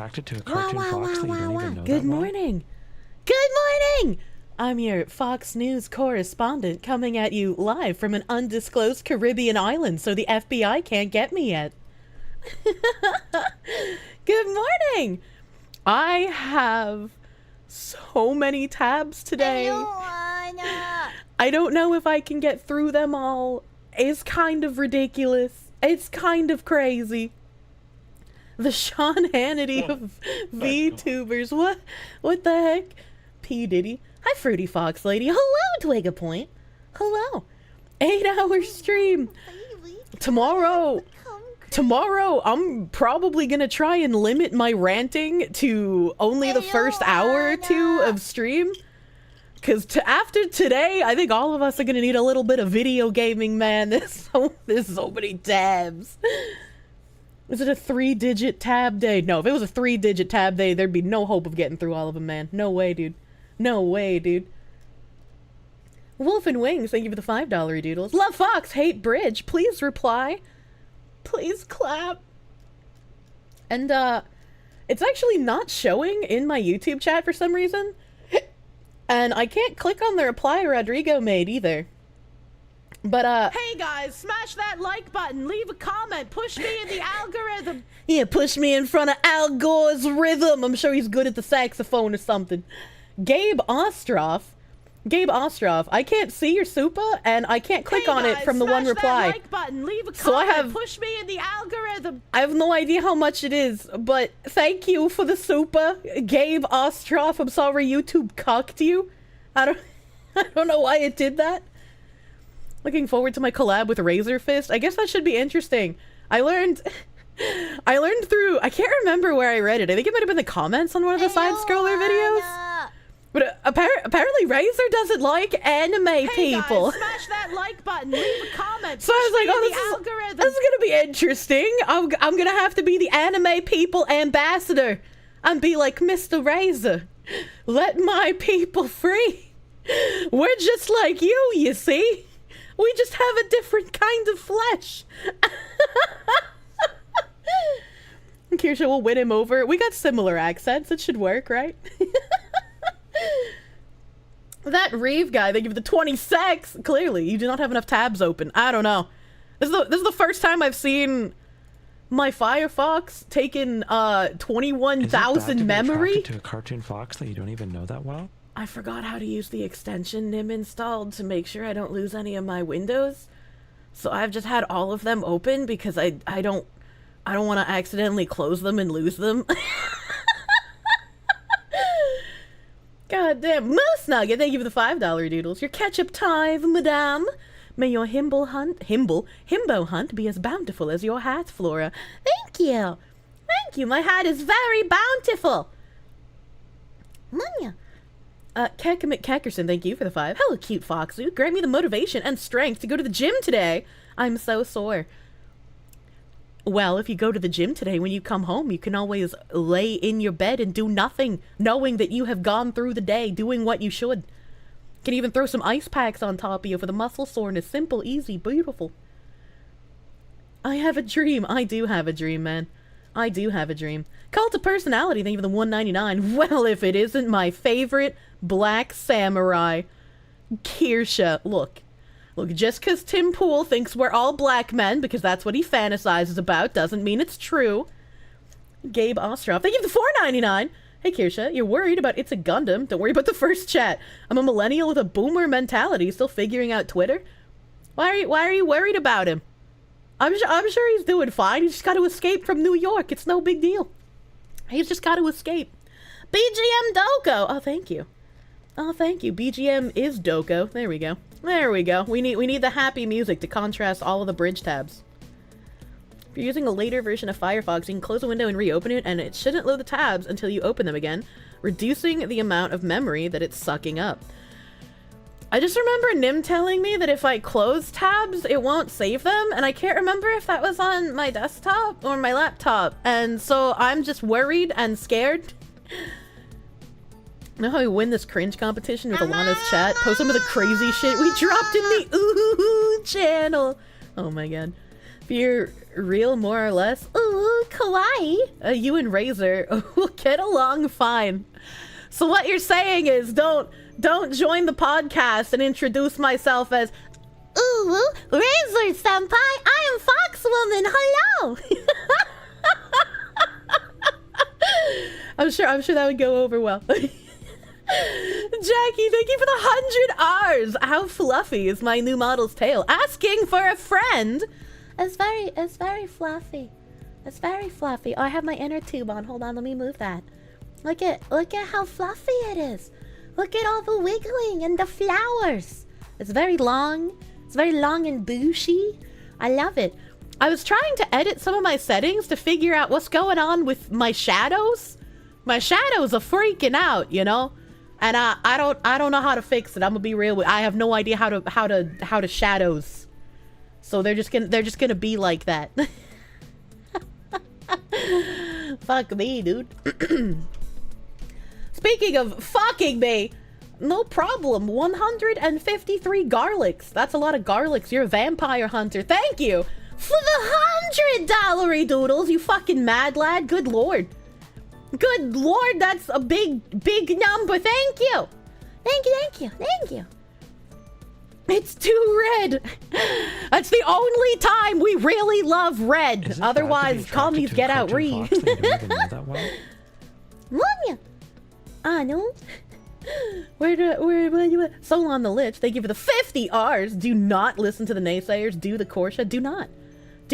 attracted to a cartoon fox that you don't even know Good that well? morning. Good morning! I'm your Fox News correspondent coming at you live from an undisclosed Caribbean island, so the FBI can't get me yet. Good morning! I have so many tabs today. I don't know if I can get through them all. It's kind of ridiculous. It's kind of crazy. The Sean Hannity of VTubers. What the heck? P. Diddy. Hi, Fruity Fox Lady. Hello, Twig a Point. Hello. 8-hour stream. Tomorrow, I'm probably gonna try and limit my ranting to only the first hour or two of stream. Because after today, I think all of us are gonna need a little bit of video gaming, man. There's so many tabs. Is it a 3-digit tab day? No, if it was a 3-digit tab day, there'd be no hope of getting through all of them, man. No way, dude. No way, dude. Wolf and Wings, thank you for the $5 doodles. Love Fox, hate Bridge. Please reply. Please clap. And, it's actually not showing in my YouTube chat for some reason. And I can't click on the reply Rodrigo made either. But, hey guys, smash that like button, leave a comment, push me in the algorithm. Yeah, push me in front of Al Gore's rhythm. I'm sure he's good at the saxophone or something. Gabe Ostroff, I can't see your super, and I can't click on it from the one reply. That like button, leave a comment, so I have, push me in the algorithm. I have no idea how much it is, but thank you for the super, Gabe Ostroff. I'm sorry YouTube cucked you. I don't know why it did that. Looking forward to my collab with Razor Fist. I guess that should be interesting. I learned through, I can't remember where I read it. I think it might have been the comments on one of the side-scroller videos. But apparently Razor doesn't like anime people. Guys, smash that like button, leave a comment. So I was like, oh, this is gonna be interesting. I'm gonna have to be the anime people ambassador and be like, Mr. Razor, let my people free. We're just like you see. We just have a different kind of flesh. Kirsche will win him over. We got similar accents. It should work, right? That Reeve guy, they give the 20 secs. Clearly, you do not have enough tabs open. I don't know. This is the first time I've seen my Firefox taking 21,000 memory. To a cartoon fox that you don't even know that well? I forgot how to use the extension Nim installed to make sure I don't lose any of my windows. So I've just had all of them open because I don't want to accidentally close them and lose them. God damn. Moose Nugget, thank you for the $5 doodles. Your ketchup tithe, madame. May your himbo hunt be as bountiful as your hat, Flora. Thank you. Thank you. My hat is very bountiful. Manya. Keckerson, thank you for the 5. Hello, cute Foxu. Grant me the motivation and strength to go to the gym today. I'm so sore. Well, if you go to the gym today, when you come home, you can always lay in your bed and do nothing, knowing that you have gone through the day doing what you should. Can even throw some ice packs on top of you for the muscle soreness. Simple, easy, beautiful. I have a dream. I do have a dream, man. I do have a dream. Cult of Personality, thank you for the $1.99. Well, if it isn't my favorite black samurai, Kirsche. Look, just because Tim Pool thinks we're all black men, because that's what he fantasizes about, doesn't mean it's true. Gabe Ostroff, thank you for the $4.99. Hey, Kirsche, you're worried about It's a Gundam. Don't worry about the first chat. I'm a millennial with a boomer mentality, still figuring out Twitter. Why are you worried about him? I'm sure he's doing fine. He's just got to escape from New York. It's no big deal. He's just got to escape. BGM Doko. Oh, thank you. Oh, thank you. BGM is Doko. There we go. There we go. We need the happy music to contrast all of the bridge tabs. If you're using a later version of Firefox, you can close a window and reopen it, and it shouldn't load the tabs until you open them again, reducing the amount of memory that it's sucking up. I just remember Nim telling me that if I close tabs, it won't save them, and I can't remember if that was on my desktop or my laptop, and so I'm just worried and scared. You know how we win this cringe competition with Alana's chat? Post some of the crazy shit we dropped in the Ooh channel. Oh my god. If you're real, more or less. Ooh, kawaii. You and Razor will get along fine. So what you're saying is don't join the podcast and introduce myself as, ooh, Razor Senpai, I am Fox Woman, hello! I'm sure that would go over well. Jackie, thank you for the 100 R's. How fluffy is my new model's tail? Asking for a friend. It's very fluffy. It's very fluffy. Oh, I have my inner tube on. Hold on, let me move that. Look at how fluffy it is. Look at all the wiggling and the flowers. It's very long. It's very long and bushy. I love it. I was trying to edit some of my settings to figure out what's going on with my shadows. My shadows are freaking out, you know? And I don't know how to fix it. I'm gonna be real with. I have no idea how to shadows. So they're just gonna be like that. Fuck me, dude. Speaking of fucking me, no problem. 153 garlics. That's a lot of garlics. You're a vampire hunter. Thank you for the $100 doodles. You fucking mad lad. Good lord. Good lord, that's a big number. Thank you. Thank you. It's too red. That's the only time we really love red. Otherwise, commies get out read. No. Where Soul on the Lich, thank you for the 50 R's. Do not listen to the naysayers. Do the Kirsche. Do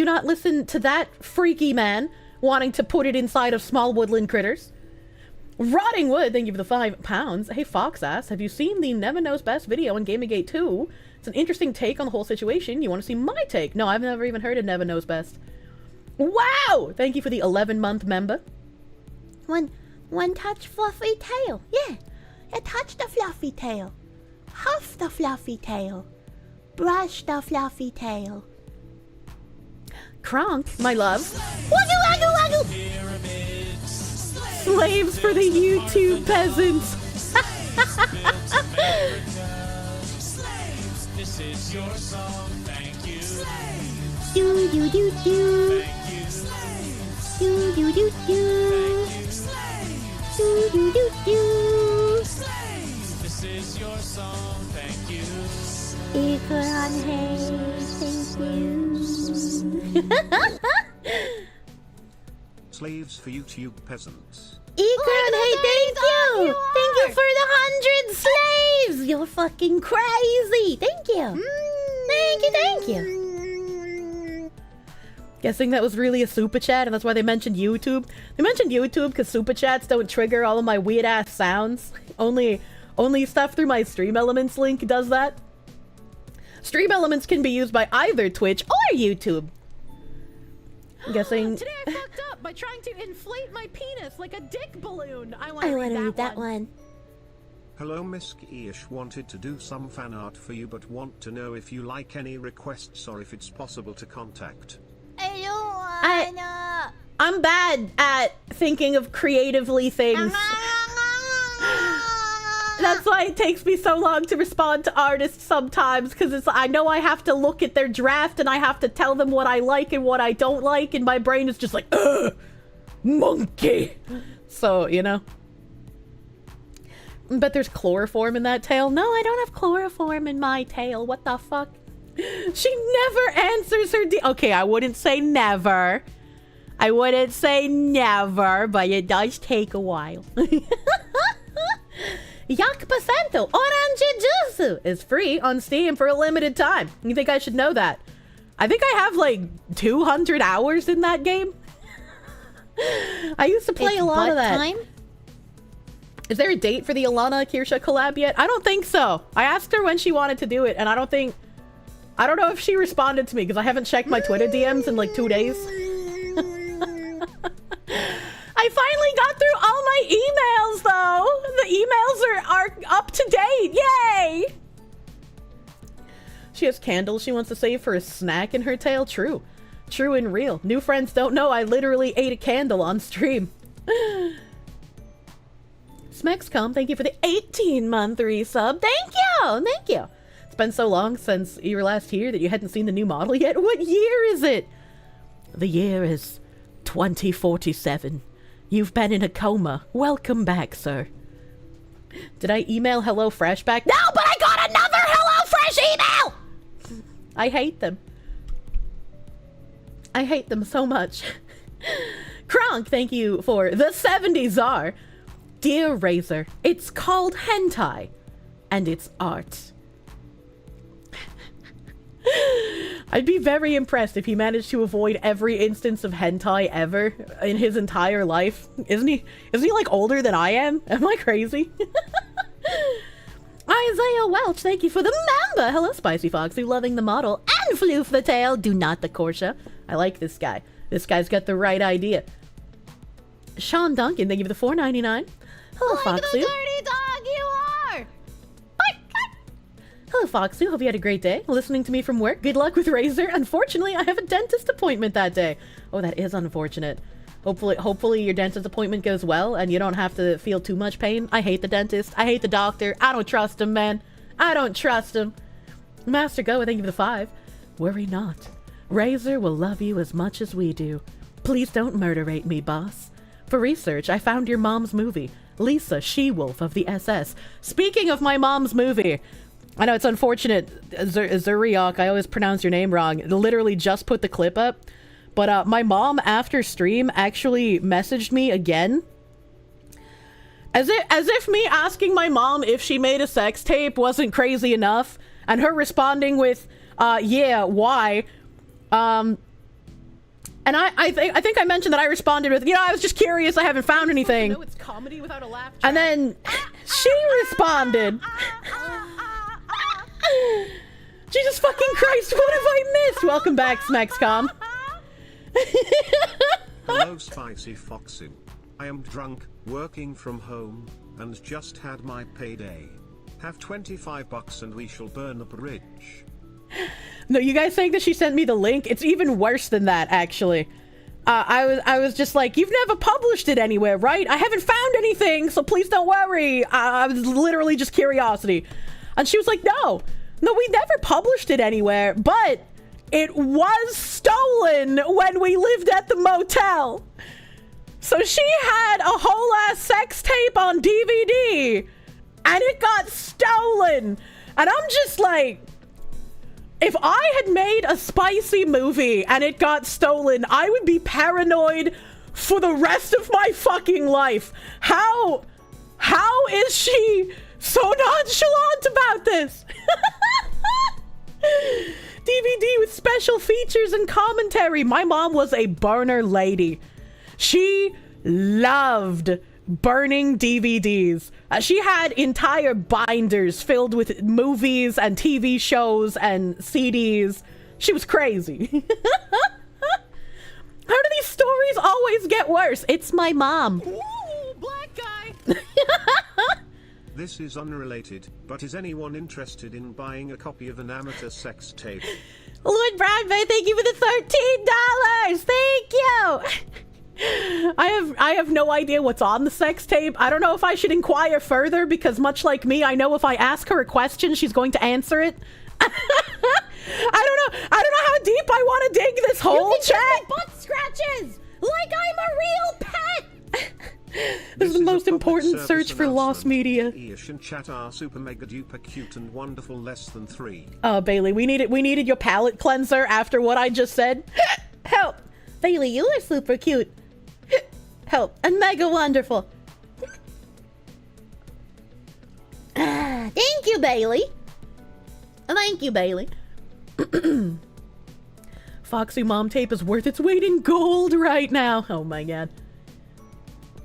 not listen to that freaky man wanting to put it inside of small woodland critters. Rotting Wood, thank you for the £5. Hey Fox ass, have you seen the Never Knows Best video on Gamergate 2? It's an interesting take on the whole situation. You want to see my take? No, I've never even heard of Never Knows Best. Wow! Thank you for the 11-month member. One touch fluffy tail. Yeah, touch the fluffy tail. Huff the fluffy tail. Brush the fluffy tail. Kronk, my love. Waggle! Slaves for the YouTube peasants. This is your song, thank you. Do. This is your song, thank you. Ikran, hey, thank you. Slaves for YouTube peasants. Ikran, hey, thank you. Thank you for the 100 slaves. You're fucking crazy. Thank you. Thank you. Guessing that was really a super chat, and that's why they mentioned YouTube. They mentioned YouTube because super chats don't trigger all of my weird ass sounds. Only stuff through my Stream Elements link does that. Stream Elements can be used by either Twitch or YouTube. I'm guessing. Today I fucked up by trying to inflate my penis like a dick balloon. I want to read that one. Hello, Miss Kirsche, wanted to do some fan art for you, but want to know if you like any requests or if it's possible to contact. I'm bad at thinking of creatively things. That's why it takes me so long to respond to artists sometimes, because I know I have to look at their draft and I have to tell them what I like and what I don't like, and my brain is just like, ugh, monkey. So, you know. But there's chloroform in that tail. No, I don't have chloroform in my tail. What the fuck? She never answers her okay, I wouldn't say never. I wouldn't say never, but it does take a while. Yak Pacento Orange Jutsu is free on Steam for a limited time. You think I should know that? I think I have like 200 hours in that game. I used to play a lot of that. Time? Is there a date for the Alana Kirsche collab yet? I don't think so. I asked her when she wanted to do it, and I don't know if she responded to me because I haven't checked my Twitter DMs in like 2 days. I finally got through all my emails, though. The emails are up to date. Yay! She has candles she wants to save for a snack in her tail. True. True and real. New friends don't know I literally ate a candle on stream. Smexcom, thank you for the 18-month resub. Thank you! Thank you. It's been so long since you were last here that you hadn't seen the new model yet. What year is it? The year is 2047. You've been in a coma. Welcome back, sir. Did I email HelloFresh back? No, but I got another HelloFresh email! I hate them. I hate them so much. Kronk, thank you for the 70 czar. Dear Razor, it's called hentai, and it's art. I'd be very impressed if he managed to avoid every instance of hentai ever in his entire life. Isn't he like older than I am? Am I crazy? Isaiah Welch, thank you for the member. Hello, Spicy Foxy, loving the model. And Floof the tail, do not the Kirsche. I like this guy. This guy's got the right idea. Sean Duncan, thank you for the $4.99. Hello, Like Foxy. the dirty dog you are! Hello, Foxy. Hope you had a great day listening to me from work. Good luck with Razor. Unfortunately, I have a dentist appointment that day. Oh, that is unfortunate. Hopefully your dentist appointment goes well and you don't have to feel too much pain. I hate the dentist. I hate the doctor. I don't trust him, man. I don't trust him. Master Go, thank you for the 5. Worry not. Razor will love you as much as we do. Please don't murderate me, boss. For research, I found your mom's movie, Lisa, She-Wolf of the SS. Speaking of my mom's movie, I know it's unfortunate, Zuriok, I always pronounce your name wrong. Literally just put the clip up. But my mom, after stream, actually messaged me again. As if me asking my mom if she made a sex tape wasn't crazy enough. And her responding with, yeah, why? And I think I mentioned that I responded with, I was just curious, I haven't found anything. No, it's comedy without a laugh track. And then she responded. Jesus fucking Christ, what have I missed? Welcome back, Smexcom. Hello, Spicy Foxy. I am drunk, working from home, and just had my payday. Have $25 and we shall burn the bridge. No, you guys saying that she sent me the link? It's even worse than that, actually. I was just like, you've never published it anywhere, right? I haven't found anything, so please don't worry. I was literally just curiosity. And she was like, no, we never published it anywhere, but it was stolen when we lived at the motel. So she had a whole ass sex tape on DVD, and it got stolen. And I'm just like, if I had made a spicy movie and it got stolen, I would be paranoid for the rest of my fucking life. How is she so nonchalant about this? DVD with special features and commentary. My mom was a burner lady. She loved burning DVDs. She had entire binders filled with movies and TV shows and CDs. She was crazy. How do these stories always get worse? It's my mom. Ooh, black guy. This is unrelated, but is anyone interested in buying a copy of an amateur sex tape? Lord Broadway, thank you for the $13. Thank you. I have no idea what's on the sex tape. I don't know if I should inquire further because much like me, I know if I ask her a question, she's going to answer it. I don't know how deep I want to dig this whole chat. You can give me butt scratches like I'm a real pet. This is the most important search for lost media. Ish and chat are super mega duper cute and wonderful less than 3. Oh, Bailey, we needed your palate cleanser after what I just said. Help. Bailey, you are super cute. Help. And mega wonderful. Thank you, Bailey. Thank you, Bailey. Foxy Mom tape is worth its weight in gold right now. Oh my god.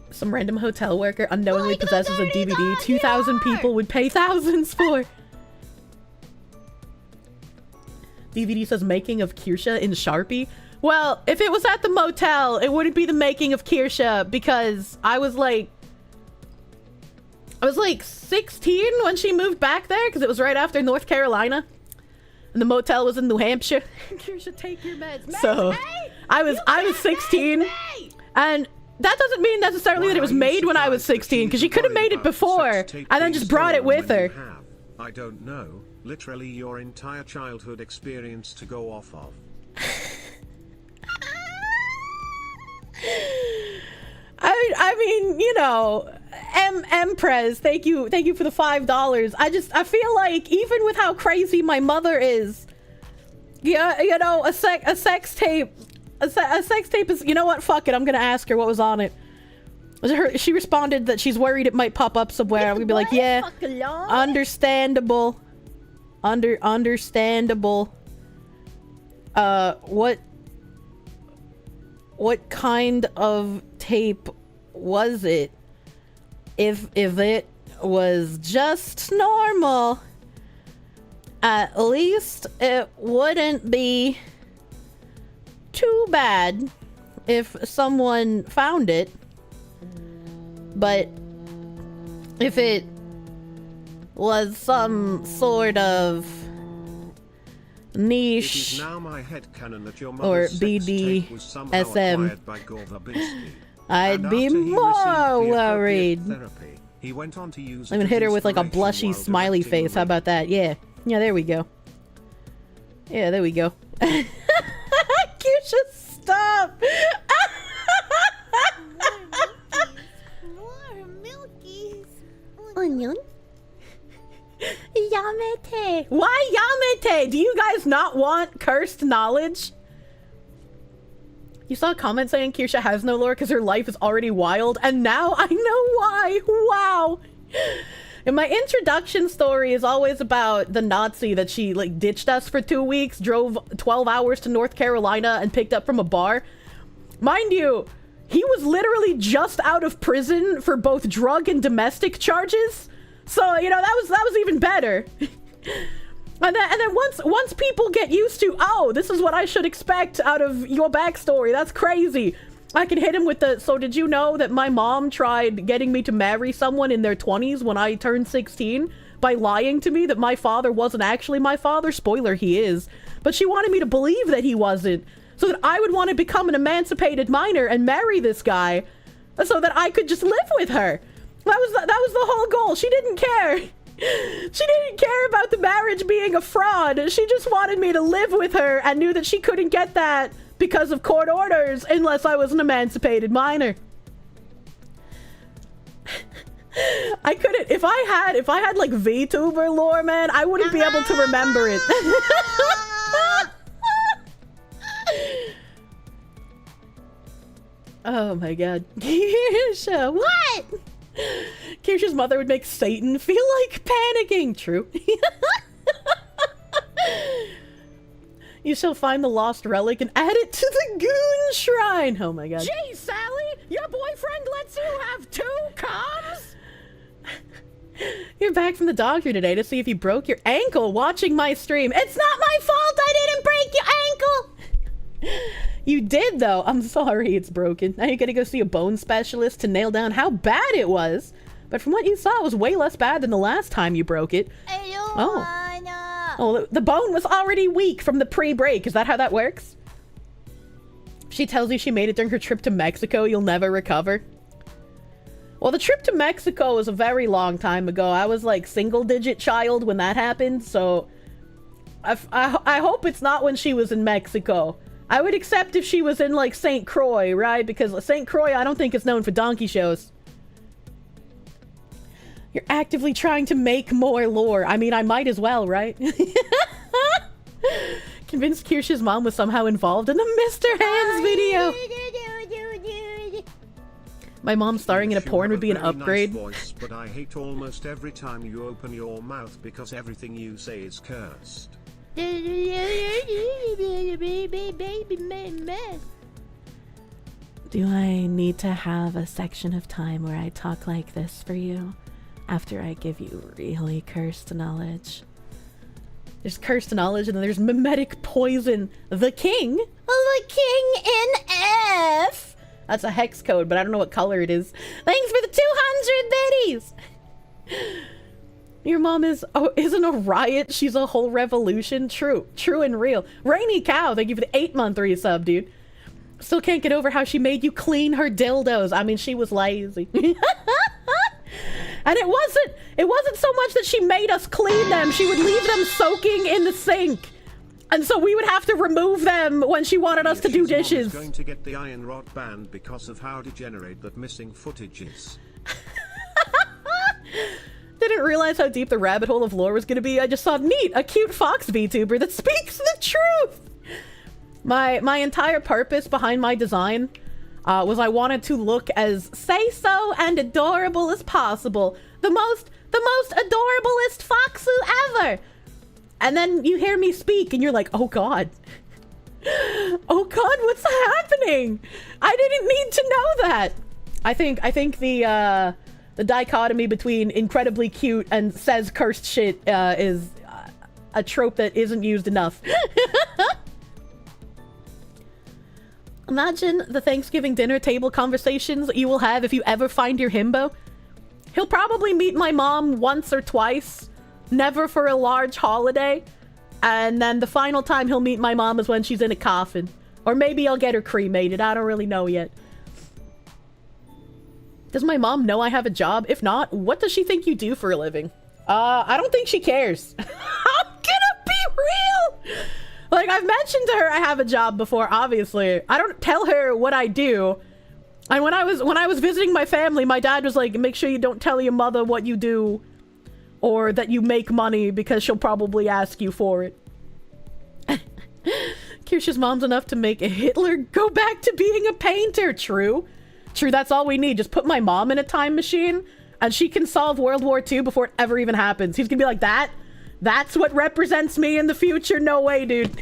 Some random hotel worker unknowingly possesses a DVD 2,000 people would pay thousands for. DVD says making of Kirsche in Sharpie. Well, if it was at the motel, it wouldn't be the making of Kirsche because I was like 16 when she moved back there because it was right after North Carolina. And the motel was in New Hampshire. Kirsche, take your meds. So hey, I was 16 and that doesn't mean necessarily that it was made when I was 16 because she could have made it before and then just brought it with her. I don't know, literally your entire childhood experience to go off of. I mean, you know, Empress, thank you for the $5. I feel like even with how crazy my mother is, yeah, you know, a sex tape is, you know what? Fuck it, I'm gonna ask her what was on it. She responded that she's worried it might pop up somewhere. I'm gonna be like, yeah, understandable. Understandable. What kind of tape was it? If it was just normal, at least it wouldn't be too bad if someone found it. But if it was some sort of niche or BDSM, I'd be more worried. He went on to use I'm gonna hit her with like a blushy smiley face. How about that? Yeah, there we go. Yeah, there we go. Kirsche, stop. More milkies. Onion. Yamete. Why Yamete? Do you guys not want cursed knowledge? You saw a comment saying Kirsche has no lore because her life is already wild, and now I know why. Wow. And my introduction story is always about the Nazi that she like ditched us for 2 weeks, drove 12 hours to North Carolina, and picked up from a bar. Mind you, he was literally just out of prison for both drug and domestic charges. So, you know, that was even better. And then once people get used to, oh, this is what I should expect out of your backstory, that's crazy, I can hit him with the, so did you know that my mom tried getting me to marry someone in their 20s when I turned 16 by lying to me that my father wasn't actually my father? Spoiler, he is. But she wanted me to believe that he wasn't, so that I would want to become an emancipated minor and marry this guy so that I could just live with her. That was the whole goal. She didn't care. She didn't care about the marriage being a fraud. She just wanted me to live with her and knew that she couldn't get that because of court orders unless I was an emancipated minor. I couldn't, if I had like VTuber lore, man, I wouldn't be able to remember it. Oh my god. Kirsche, what? Kirsche's mother would make Satan feel like panicking. True. You shall find the lost relic and add it to the goon shrine. Oh my god. Gee, Sally, your boyfriend lets you have 2 comms? You're back from the doctor today to see if you broke your ankle watching my stream. It's not my fault I didn't break your ankle. You did, though. I'm sorry it's broken. Now you gotta go see a bone specialist to nail down how bad it was. But from what you saw, it was way less bad than the last time you broke it. I don't wanna. Oh, the bone was already weak from the pre-break. Is that how that works? If she tells you she made it during her trip to Mexico, you'll never recover. Well, the trip to Mexico was a very long time ago. I was like single-digit child when that happened, so I hope it's not when she was in Mexico. I would accept if she was in like St. Croix, right? Because St. Croix, I don't think is known for donkey shows. You're actively trying to make more lore. I mean, I might as well, right? Convinced Kirsche's mom was somehow involved in the Mr. Hands video. My mom starring in a porn would be an upgrade. Nice voice, but I hate almost every time you open your mouth because everything you say is cursed. Do I need to have a section of time where I talk like this for you after I give you really cursed knowledge? There's cursed knowledge and then there's mimetic poison. The king in F. That's a hex code, but I don't know what color it is. Thanks for the 200 biddies. Your mom isn't a riot, she's a whole revolution. True and real. Rainy Cow, thank you for the 8-month resub, dude. Still can't get over how she made you clean her dildos. I mean, she was lazy. And it wasn't so much that she made us clean them. She would leave them soaking in the sink. And so we would have to remove them when she wanted us to do Kirsche's mom is dishes. going to get the iron rod banned because of how degenerate that missing footage is. Didn't realize how deep the rabbit hole of lore was gonna be. I just saw, neat, a cute fox VTuber that speaks the truth! My entire purpose behind my design was I wanted to look as say-so and adorable as possible. The most adorablest foxu ever! And then you hear me speak and you're like, oh god. Oh god, what's happening? I didn't need to know that. I think the dichotomy between incredibly cute and says cursed shit is a trope that isn't used enough. Imagine the Thanksgiving dinner table conversations you will have if you ever find your himbo. He'll probably meet my mom once or twice, never for a large holiday, and then the final time he'll meet my mom is when she's in a coffin. Or maybe I'll get her cremated, I don't really know yet. Does my mom know I have a job? If not, what does she think you do for a living? I don't think she cares. I'm gonna be real! Like, I've mentioned to her I have a job before, obviously. I don't tell her what I do. And when I was visiting my family, my dad was like, make sure you don't tell your mother what you do or that you make money because she'll probably ask you for it. Kirsche's mom's enough to make Hitler go back to being a painter. True. True, that's all we need. Just put my mom in a time machine and she can solve World War II before it ever even happens. He's gonna be like, that's what represents me in the future? No way, dude.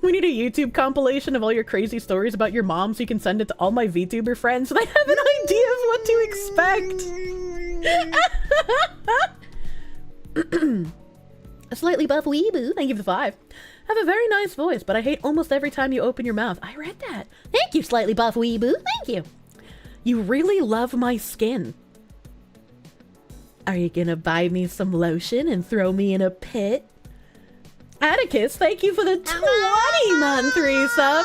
We need a YouTube compilation of all your crazy stories about your mom so you can send it to all my VTuber friends so they have an idea of what to expect. A slightly buff weeboo, thank you for the 5. Have a very nice voice, but I hate almost every time you open your mouth. I read that. Thank you, slightly buff weeboo, thank you. You really love my skin. Are you gonna buy me some lotion and throw me in a pit? Atticus, thank you for the 20-month resub.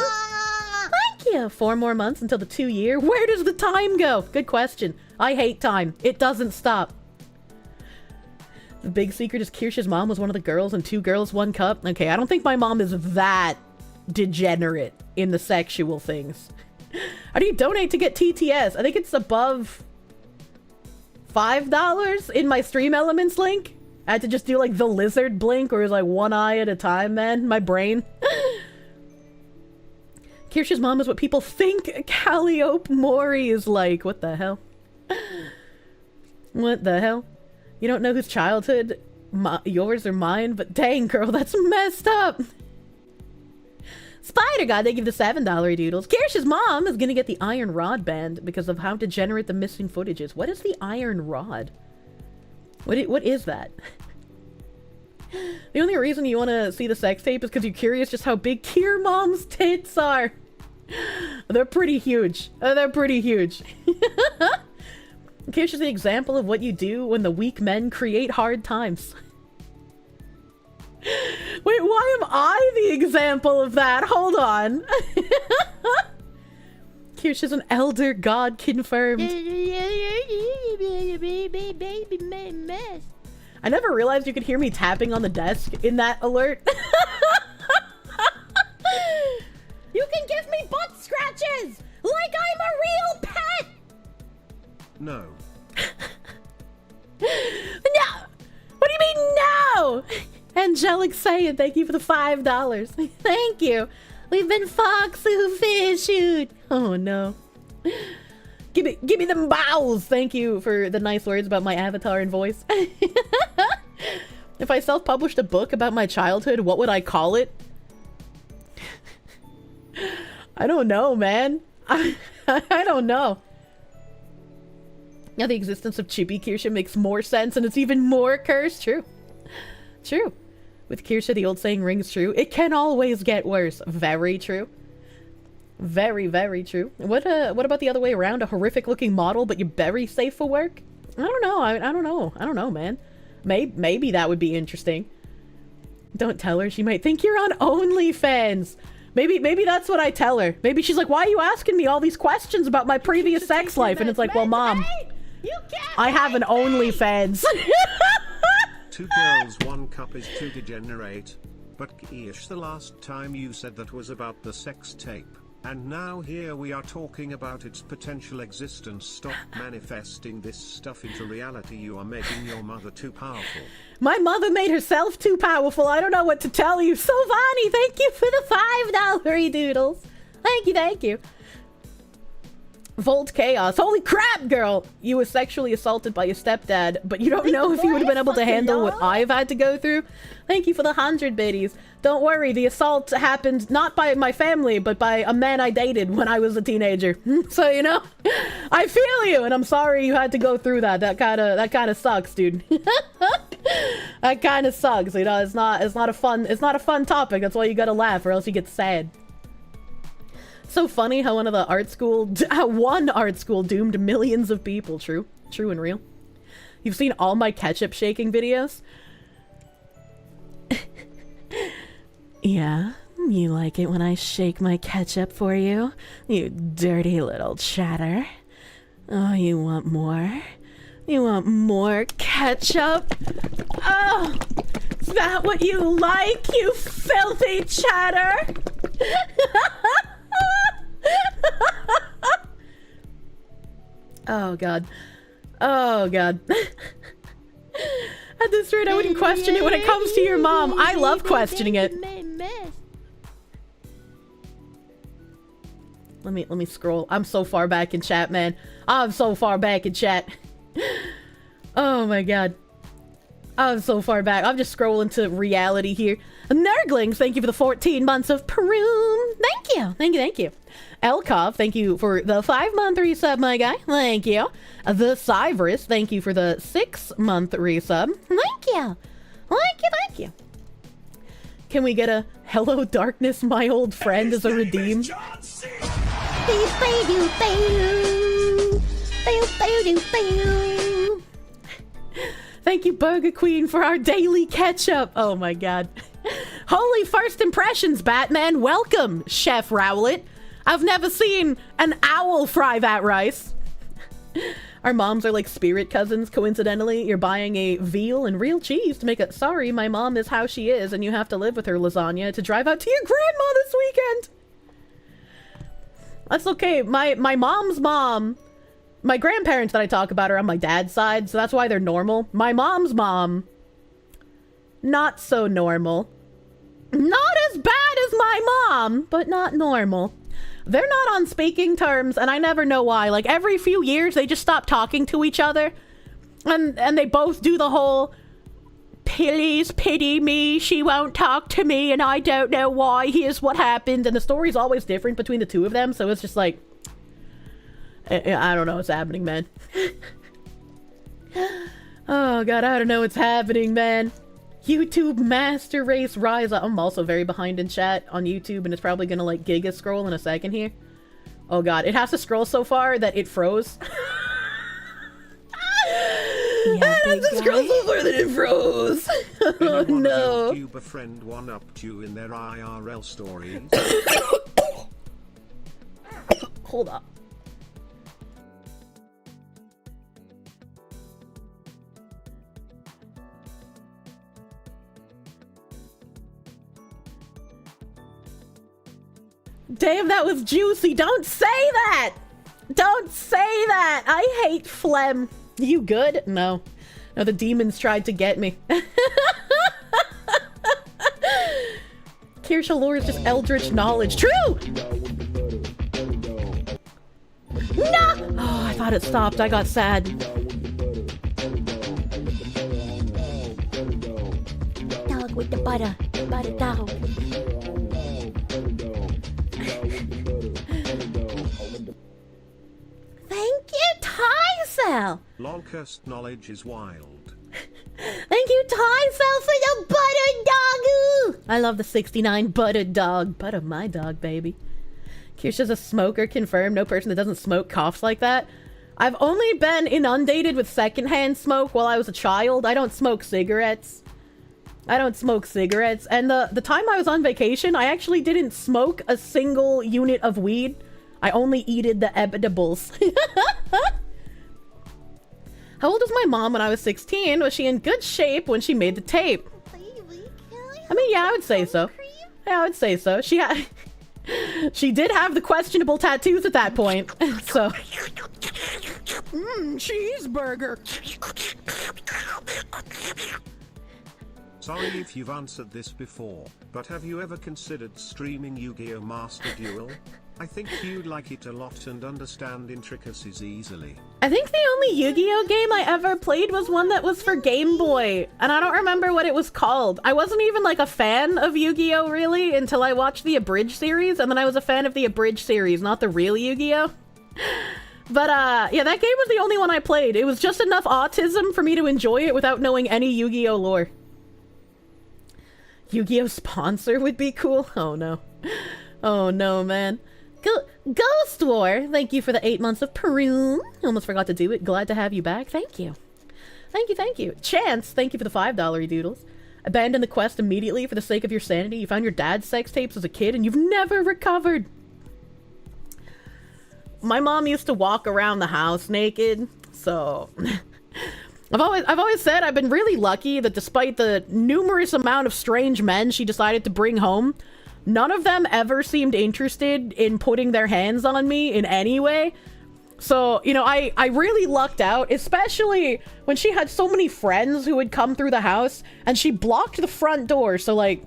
Thank you. 4 more months until the 2-year. Where does the time go? Good question. I hate time. It doesn't stop. The big secret is Kirsche's mom was one of the girls in 2 Girls, 1 Cup. Okay, I don't think my mom is that degenerate in the sexual things. How do you donate to get TTS? I think it's above $5 in my Stream Elements link. I had to just do like the lizard blink where it's like 1 eye at a time, man. My brain. Kirsche's mom is what people think Calliope Mori is like. What the hell? What the hell? You don't know whose childhood yours or mine, but dang girl, that's messed up. Spider God, they give the $7 doodles. Kirsche's mom is gonna get the iron rod banned because of how degenerate the missing footage is. What is the iron rod? What is that? The only reason you want to see the sex tape is because you're curious just how big Kier mom's tits are. They're pretty huge. They're pretty huge. Kirsche is the example of what you do when the weak men create hard times. Wait, why am I the example of that? Hold on. Kirsche is an elder god confirmed. I never realized you could hear me tapping on the desk in that alert. You can give me butt scratches like I'm a real pet. No. No! What do you mean, no? Angelic saying, thank you for the $5. Thank you. We've been foxu fished. Oh no. Give me them bowels. Thank you for the nice words about my avatar and voice. If I self-published a book about my childhood, what would I call it? I don't know, man. I don't know. Now the existence of Chibi Kirsche makes more sense and it's even more cursed. True. True. With Kirsche, the old saying rings true. It can always get worse. Very true. Very, very true. What about the other way around? A horrific looking model, but you're very safe for work? I don't know. I don't know. I don't know, man. Maybe that would be interesting. Don't tell her. She might think you're on OnlyFans. Maybe that's what I tell her. Maybe she's like, why are you asking me all these questions about my previous sex life? And it's like, well, mom, I have an OnlyFans. 2 girls 1 cup is too degenerate. But Kirsche, the last time you said that was about the sex tape. And now here we are talking about its potential existence. Stop manifesting this stuff into reality. You are making your mother too powerful. My mother made herself too powerful. I don't know what to tell you. Sylvani, thank you for the $5 doodles. Thank you, thank you. Volt Chaos. Holy crap, girl! You were sexually assaulted by your stepdad, but you don't know if you would have been able to handle what I've had to go through. Thank you for the 100 biddies. Don't worry, the assault happened not by my family, but by a man I dated when I was a teenager. So, you know, I feel you, and I'm sorry you had to go through that. That kind of sucks, dude. That kind of sucks, you know. It's not a fun topic. That's why you gotta laugh, or else you get sad. So funny how one art school doomed millions of people. True and real. You've seen all my ketchup shaking videos? Yeah, you like it when I shake my ketchup for you? You dirty little chatter. Oh, you want more? You want more ketchup? Oh, is that what you like, you filthy chatter? Oh god. Oh god. At this rate, I wouldn't question it when it comes to your mom. I love questioning it. Let me scroll. I'm so far back in chat, man. I'm so far back in chat. Oh my god. I'm so far back. I'm just scrolling to reality here. Nurglings, thank you for the 14 months of Peru. Thank you. Thank you, thank you. Elkov, thank you for the 5-month resub, my guy. Thank you. The Cyverus, thank you for the 6-month resub. Thank you. Thank you, thank you. Can we get a hello darkness, my old friend as a redeem? Thank you, Burger Queen, for our daily ketchup. Oh my god. Holy first impressions, Batman. Welcome, Chef Rowlett. I've never seen an owl fry that rice. Our moms are like spirit cousins, coincidentally. You're buying a veal and real cheese to make a... Sorry, my mom is how she is, and you have to live with her lasagna to drive out to your grandma this weekend. That's okay. My mom's mom... My grandparents that I talk about are on my dad's side, so that's why they're normal. My mom's mom... Not so normal. Not as bad as my mom, but not normal. They're not on speaking terms, and I never know why. Like, every few years, they just stop talking to each other. And they both do the whole, please pity me, she won't talk to me, and I don't know why, here's what happened. And the story's always different between the two of them, so it's just like... I don't know what's happening, man. Oh, God, I don't know what's happening, man. YouTube Master Race Rise. I'm also very behind in chat on YouTube, and it's probably gonna like giga scroll in a second here. Oh god, it has to scroll so far that it froze. Yeah, it has to scroll so far that it froze. Oh no. You befriend one-upped you in their IRL stories. Hold up. Damn, that was juicy. Don't say that. Don't say that. I hate phlegm. You good? No. No, the demons tried to get me. Kirsche lore is just eldritch knowledge. True! No! Oh, I thought it stopped. I got sad. Dog with the butter. Butter dog. Thank you, Tycel! Lol, cursed knowledge is wild. Thank you, Tycel, for the butter doggo! I love the 69 buttered dog. Butter my dog, baby. Kirsche's a smoker, confirmed. No person that doesn't smoke coughs like that. I've only been inundated with secondhand smoke while I was a child. I don't smoke cigarettes. And the time I was on vacation, I actually didn't smoke a single unit of weed. I only eated the edibles. How old was my mom when I was 16? Was she in good shape when she made the tape? I mean, yeah, I would say so. Yeah, I would say so. She had... She did have the questionable tattoos at that point, so... Cheeseburger. Sorry if you've answered this before, but have you ever considered streaming Yu-Gi-Oh! Master Duel? I think you'd like it a lot and understand intricacies easily. I think the only Yu-Gi-Oh! Game I ever played was one that was for Game Boy, and I don't remember what it was called. I wasn't even like a fan of Yu-Gi-Oh! Really until I watched the Abridged series, and then I was a fan of the Abridged series, not the real Yu-Gi-Oh! But yeah, that game was the only one I played. It was just enough autism for me to enjoy it without knowing any Yu-Gi-Oh! Lore. Yu-Gi-Oh! Sponsor would be cool? Oh no. Oh no, man. Ghost War, thank you for the 8 months of Peru. Almost forgot to do it. Glad to have you back. Thank you. Thank you, thank you. Chance, thank you for the $5 doodles. Abandon the quest immediately for the sake of your sanity. You found your dad's sex tapes as a kid and you've never recovered. My mom used to walk around the house naked, so... I've always said I've been really lucky that despite the numerous amount of strange men she decided to bring home, none of them ever seemed interested in putting their hands on me in any way. So, you know, I really lucked out, especially when she had so many friends who would come through the house, and she blocked the front door. So, like,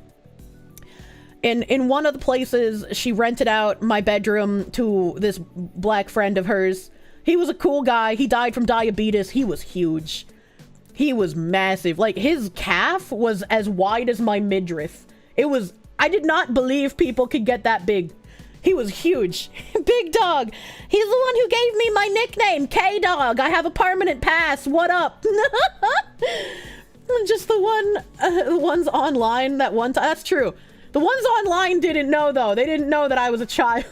in one of the places, she rented out my bedroom to this black friend of hers. He was a cool guy. He died from diabetes. He was huge. He was massive. Like, his calf was as wide as my midriff. It was... I did not believe people could get that big. He was huge. Big dog. He's the one who gave me my nickname, K-Dog. I have a permanent pass. What up? Just the ones online that one time. That's true. The ones online didn't know, though. They didn't know that I was a child.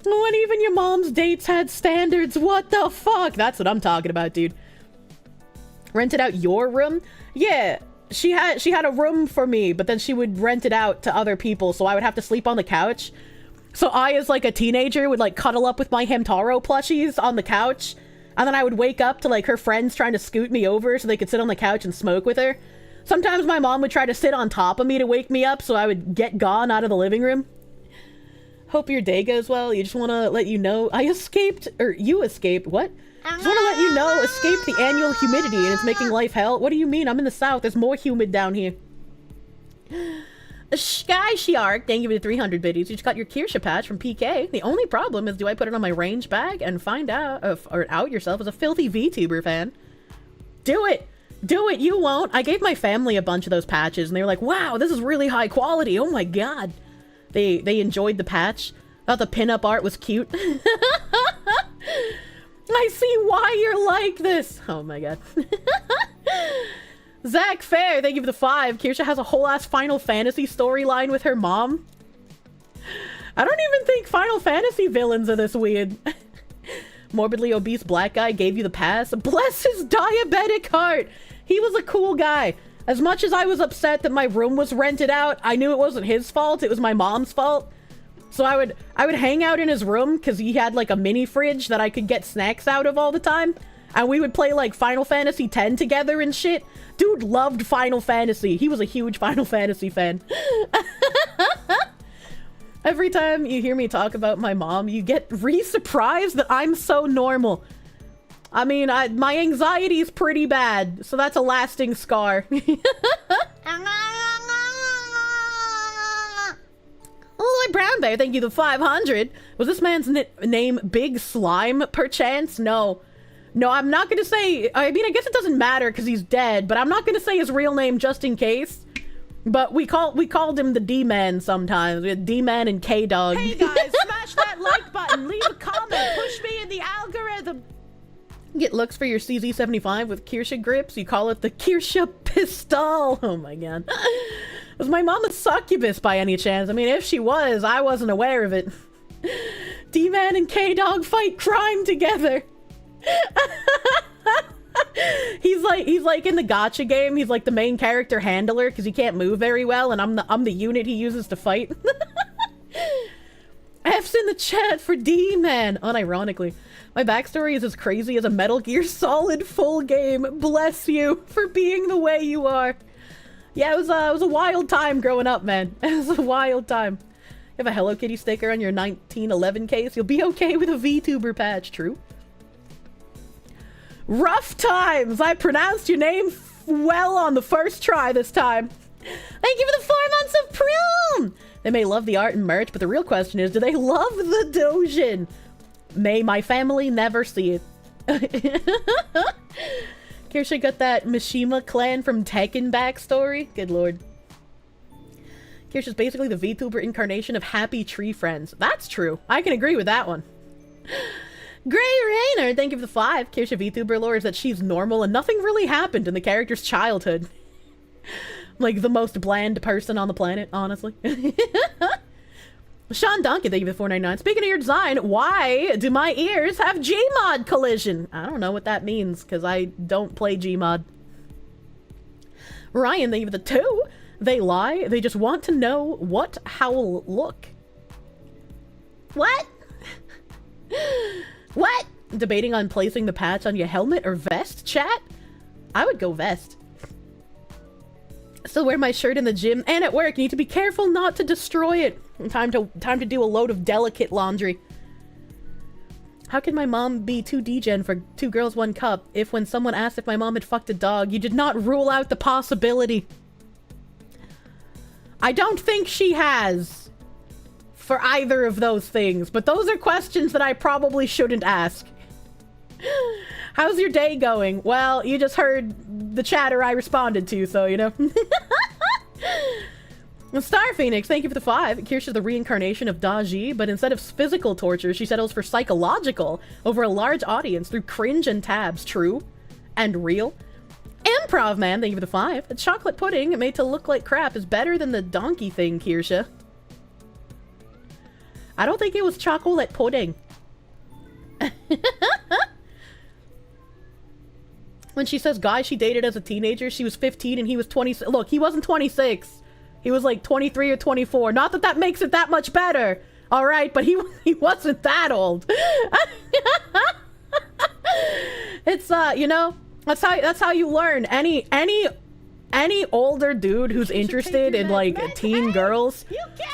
When even your mom's dates had standards. What the fuck? That's what I'm talking about, dude. Rented out your room? Yeah. She had a room for me, but then she would rent it out to other people, so I would have to sleep on the couch. So I, as like a teenager, would like cuddle up with my Hamtaro plushies on the couch, and then I would wake up to like her friends trying to scoot me over so they could sit on the couch and smoke with her. Sometimes my mom would try to sit on top of me to wake me up, so I would get gone out of the living room. Hope your day goes well. You just want to let you know I escaped, or you escaped, what? Just want to let you know, escaped the annual humidity and it's making life hell. What do you mean? I'm in the south. There's more humid down here. Sky Shark, thank you for the 300 biddies. You just got your Kirsche patch from PK. The only problem is, do I put it on my range bag and find out, or out yourself as a filthy VTuber fan? Do it! Do it! You won't! I gave my family a bunch of those patches and they were like, wow, this is really high quality. Oh my god. They enjoyed the patch. Thought the pinup art was cute. I see why you're like this. Oh my god. Zach Fair, thank you for the 5. Kirsche has a whole ass Final Fantasy storyline with her mom. I don't even think Final Fantasy villains are this weird. Morbidly obese black guy gave you the pass. Bless his diabetic heart. He was a cool guy. As much as I was upset that my room was rented out, I knew it wasn't his fault. It was my mom's fault. So I would hang out in his room because he had like a mini fridge that I could get snacks out of all the time. And we would play like Final Fantasy X together and shit. Dude loved Final Fantasy. He was a huge Final Fantasy fan. Every time you hear me talk about my mom, you get re-surprised that I'm so normal. I mean, my anxiety is pretty bad, so that's a lasting scar. Oh, Brown Bear, thank you the 500. Was this man's name Big Slime, perchance? No. No, I'm not gonna say... I mean, I guess it doesn't matter because he's dead, but I'm not gonna say his real name just in case. But we called him the D-Man sometimes. We had D-Man and K-Dog. Hey guys, smash that like button, leave a comment, push me in the algorithm. Get looks for your CZ75 with Kirsche grips. You call it the Kirsche pistol. Oh my god. Was my mom a succubus by any chance? I mean, if she was, I wasn't aware of it. D-Man and K-Dog fight crime together. He's like in the gacha game, he's like the main character handler because he can't move very well, and I'm the unit he uses to fight. F's in the chat for D-Man. Unironically. My backstory is as crazy as a Metal Gear Solid full game. Bless you for being the way you are. Yeah, it was a wild time growing up, man. It was a wild time. You have a Hello Kitty sticker on your 1911 case, you'll be okay with a VTuber patch. True. Rough times! I pronounced your name well on the first try this time. Thank you for the 4 months of Prune! They may love the art and merch, but the real question is, do they love the Dojin? May my family never see it. Kirsche got that Mishima clan from Tekken backstory? Good lord. Kirsche is basically the VTuber incarnation of Happy Tree Friends. That's true. I can agree with that one. Gray Rainer, thank you for the 5. Kirsche VTuber lore is that she's normal and nothing really happened in the character's childhood. Like the most bland person on the planet, honestly. Sean Duncan, thank you for the $4.99. Speaking of your design, why do my ears have Gmod collision? I don't know what that means, because I don't play Gmod. Ryan, thank you for the 2. They lie, they just want to know what Howl look. What? What? Debating on placing the patch on your helmet or vest, chat? I would go vest. Still wear my shirt in the gym and at work. You need to be careful not to destroy it. Time to do a load of delicate laundry. How can my mom be too degen for 2 girls 1 cup if when someone asked if my mom had fucked a dog, you did not rule out the possibility? I don't think she has for either of those things, but those are questions that I probably shouldn't ask. How's your day going? Well, you just heard the chatter I responded to, so, you know. Star Phoenix, thank you for the 5. Kirsche is the reincarnation of Daji, but instead of physical torture, she settles for psychological over a large audience through cringe and tabs. True and real. Improv Man, thank you for the 5. The chocolate pudding made to look like crap is better than the donkey thing, Kirsche. I don't think it was chocolate pudding. When she says guy she dated as a teenager, she was 15 and he was 20. Look, he wasn't 26. He was like 23 or 24. Not that that makes it that much better. All right, but he wasn't that old. It's you know, that's how you learn. Any older dude who's interested in like teen girls,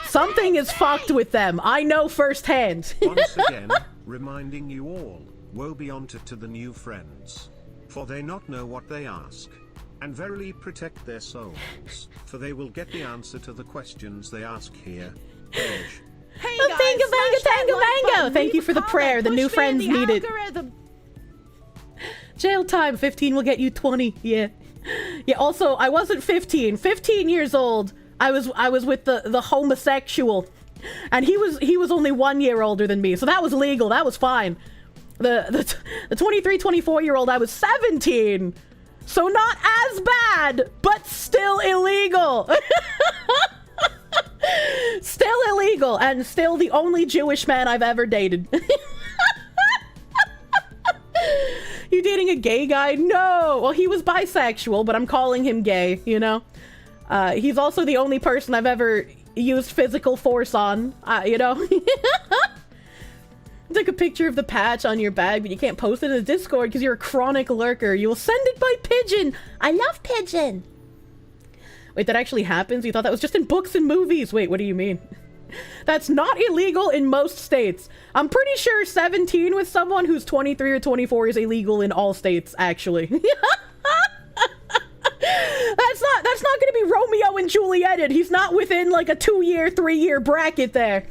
something is fucked with them. I know firsthand. Once again, reminding you all, woe be unto to the new friends. For they not know what they ask, and verily protect their souls, for they will get the answer to the questions they ask here. Hey guys, tango! Thank you for the prayer. The new friends need it. Jail time. 15 will get you 20. Yeah. Yeah. Also, I wasn't 15. 15 years old. I was with the homosexual, and he was only 1 year older than me, so that was legal. That was fine. The 23, 24-year-old, I was 17. So not as bad, but still illegal. Still illegal, and still the only Jewish man I've ever dated. You dating a gay guy? No. Well, he was bisexual, but I'm calling him gay, you know? He's also the only person I've ever used physical force on, you know? Took a picture of the patch on your bag, but you can't post it in the Discord because you're a chronic lurker. You will send it by pigeon. I love pigeon. Wait, that actually happens? You thought that was just in books and movies. Wait, what do you mean? That's not illegal in most states. I'm pretty sure 17 with someone who's 23 or 24 is illegal in all states, actually. That's not gonna be Romeo and Juliet. He's not within like a 2-year, 3-year bracket there.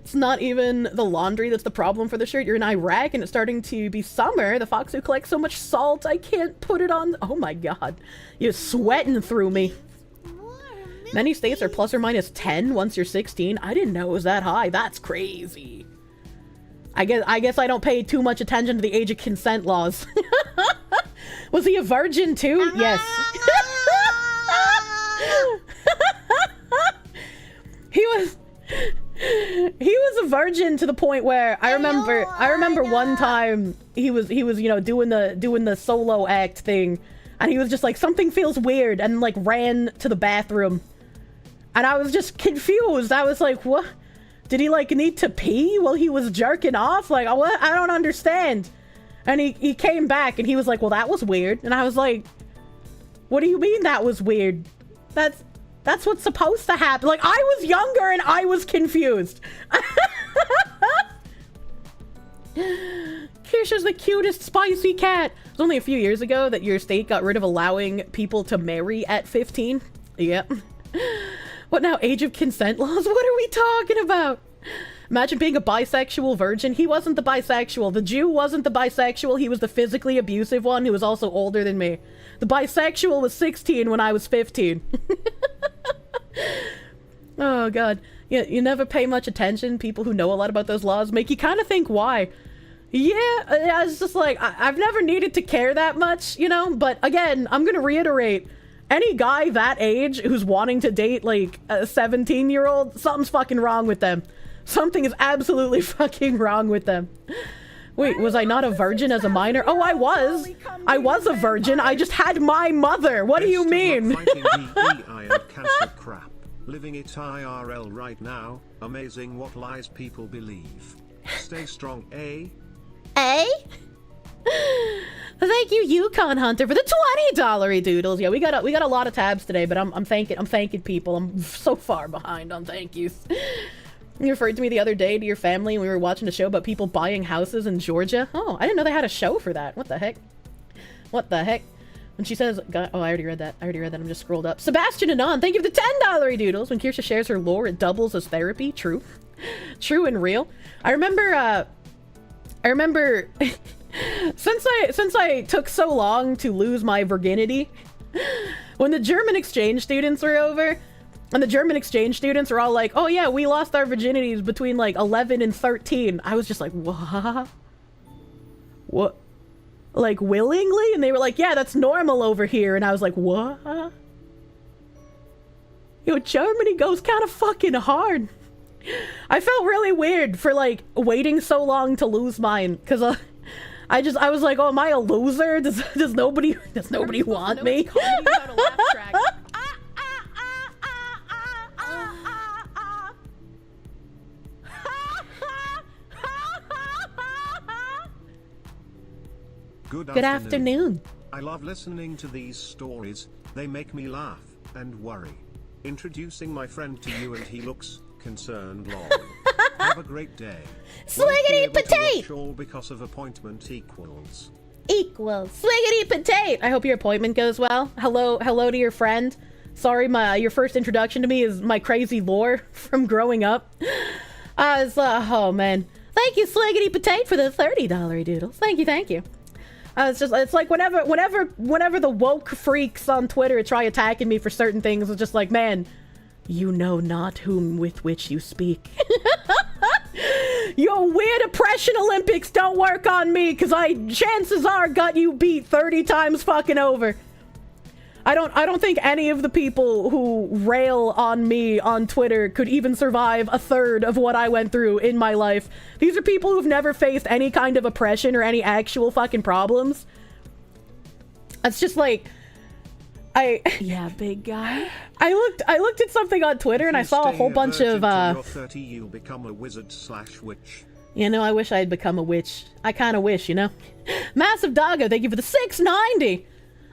It's not even the laundry that's the problem for the shirt. You're in Iraq and it's starting to be summer. The fox who collects so much salt, I can't put it on. Oh my god. You're sweating through me. Many states are plus or minus 10 once you're 16. I didn't know it was that high. That's crazy. I guess I don't pay too much attention to the age of consent laws. Was he a virgin too? Yes. He was a virgin to the point where I remember one time he was you know doing the solo act thing, and he was just like, something feels weird, and like ran to the bathroom, And I was just confused. I was like, what? Did he like need to pee while he was jerking off? Like, what? I don't understand. And he came back and he was like, well, that was weird. And I was like, what do you mean that was weird? That's what's supposed to happen. Like, I was younger and I was confused. Kirsche's the cutest spicy cat. It was only a few years ago that your state got rid of allowing people to marry at 15. Yep. What now? Age of consent laws? What are we talking about? Imagine being a bisexual virgin. He wasn't the bisexual. The Jew wasn't the bisexual. He was the physically abusive one who was also older than me. The bisexual was 16 when I was 15. Oh, God. You never pay much attention. People who know a lot about those laws make you kind of think why. Yeah, it's just like, I've never needed to care that much, you know? But again, I'm going to reiterate. Any guy that age who's wanting to date, like, a 17-year-old, something's fucking wrong with them. Something is absolutely fucking wrong with them. Wait, was I not a virgin as a minor? Oh, I was. I was a virgin. I just had my mother. What do you mean? Crap. Living it IRL right now. Amazing what lies people believe. Stay strong, eh? Eh? Thank you, Yukon Hunter, for the $20 doodles. Yeah, we got a lot of tabs today, but I'm thanking people. I'm so far behind on thank yous. You referred to me the other day to your family and we were watching a show about people buying houses in Georgia. Oh, I didn't know they had a show for that. What the heck? What the heck? When she says, oh, I already read that. I'm just scrolled up. Sebastian Anon, thank you for the $10 doodles. When Kirsche shares her lore, it doubles as therapy. True. True and real. I remember since I took so long to lose my virginity, when the German exchange students were over, and the German exchange students were all like, oh yeah, we lost our virginities between like 11 and 13. I was just like, what? What? Like, willingly? And they were like, yeah, that's normal over here. And I was like, what? Yo, Germany goes kind of fucking hard. I felt really weird for like waiting so long to lose mine, because I was like, oh, am I a loser? Does nobody want me? Good afternoon. I love listening to these stories. They make me laugh and worry. Introducing my friend to you and he looks concerned. Lol. Have a great day. Swiggity potato. All because of appointment equals. Swiggity potato. I hope your appointment goes well. Hello to your friend. Sorry, your first introduction to me is my crazy lore from growing up. Oh man. Thank you, Swiggity potato, for the $30 doodles. Thank you. It's like whenever the woke freaks on Twitter try attacking me for certain things, it's just like, man, you know not whom with which you speak. Your weird oppression Olympics don't work on me, because chances are got you beat 30 times fucking over. I don't think any of the people who rail on me on Twitter could even survive a third of what I went through in my life. These are people who've never faced any kind of oppression or any actual fucking problems. It's just like, yeah, big guy. I looked at something on Twitter and I saw a whole bunch of you're 30, you'll become a wizard/witch. You know, I wish I had become a witch. I kind of wish, you know. Massive Doggo, thank you for the $6.90.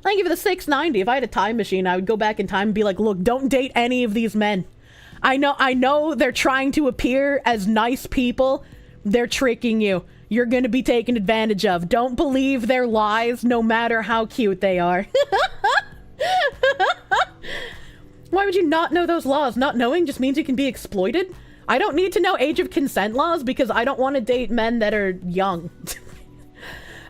Thank you for the $6.90. If I had a time machine, I would go back in time and be like, look, don't date any of these men. I know they're trying to appear as nice people. They're tricking you. You're going to be taken advantage of. Don't believe their lies, no matter how cute they are. Why would you not know those laws? Not knowing just means you can be exploited? I don't need to know age of consent laws because I don't want to date men that are young.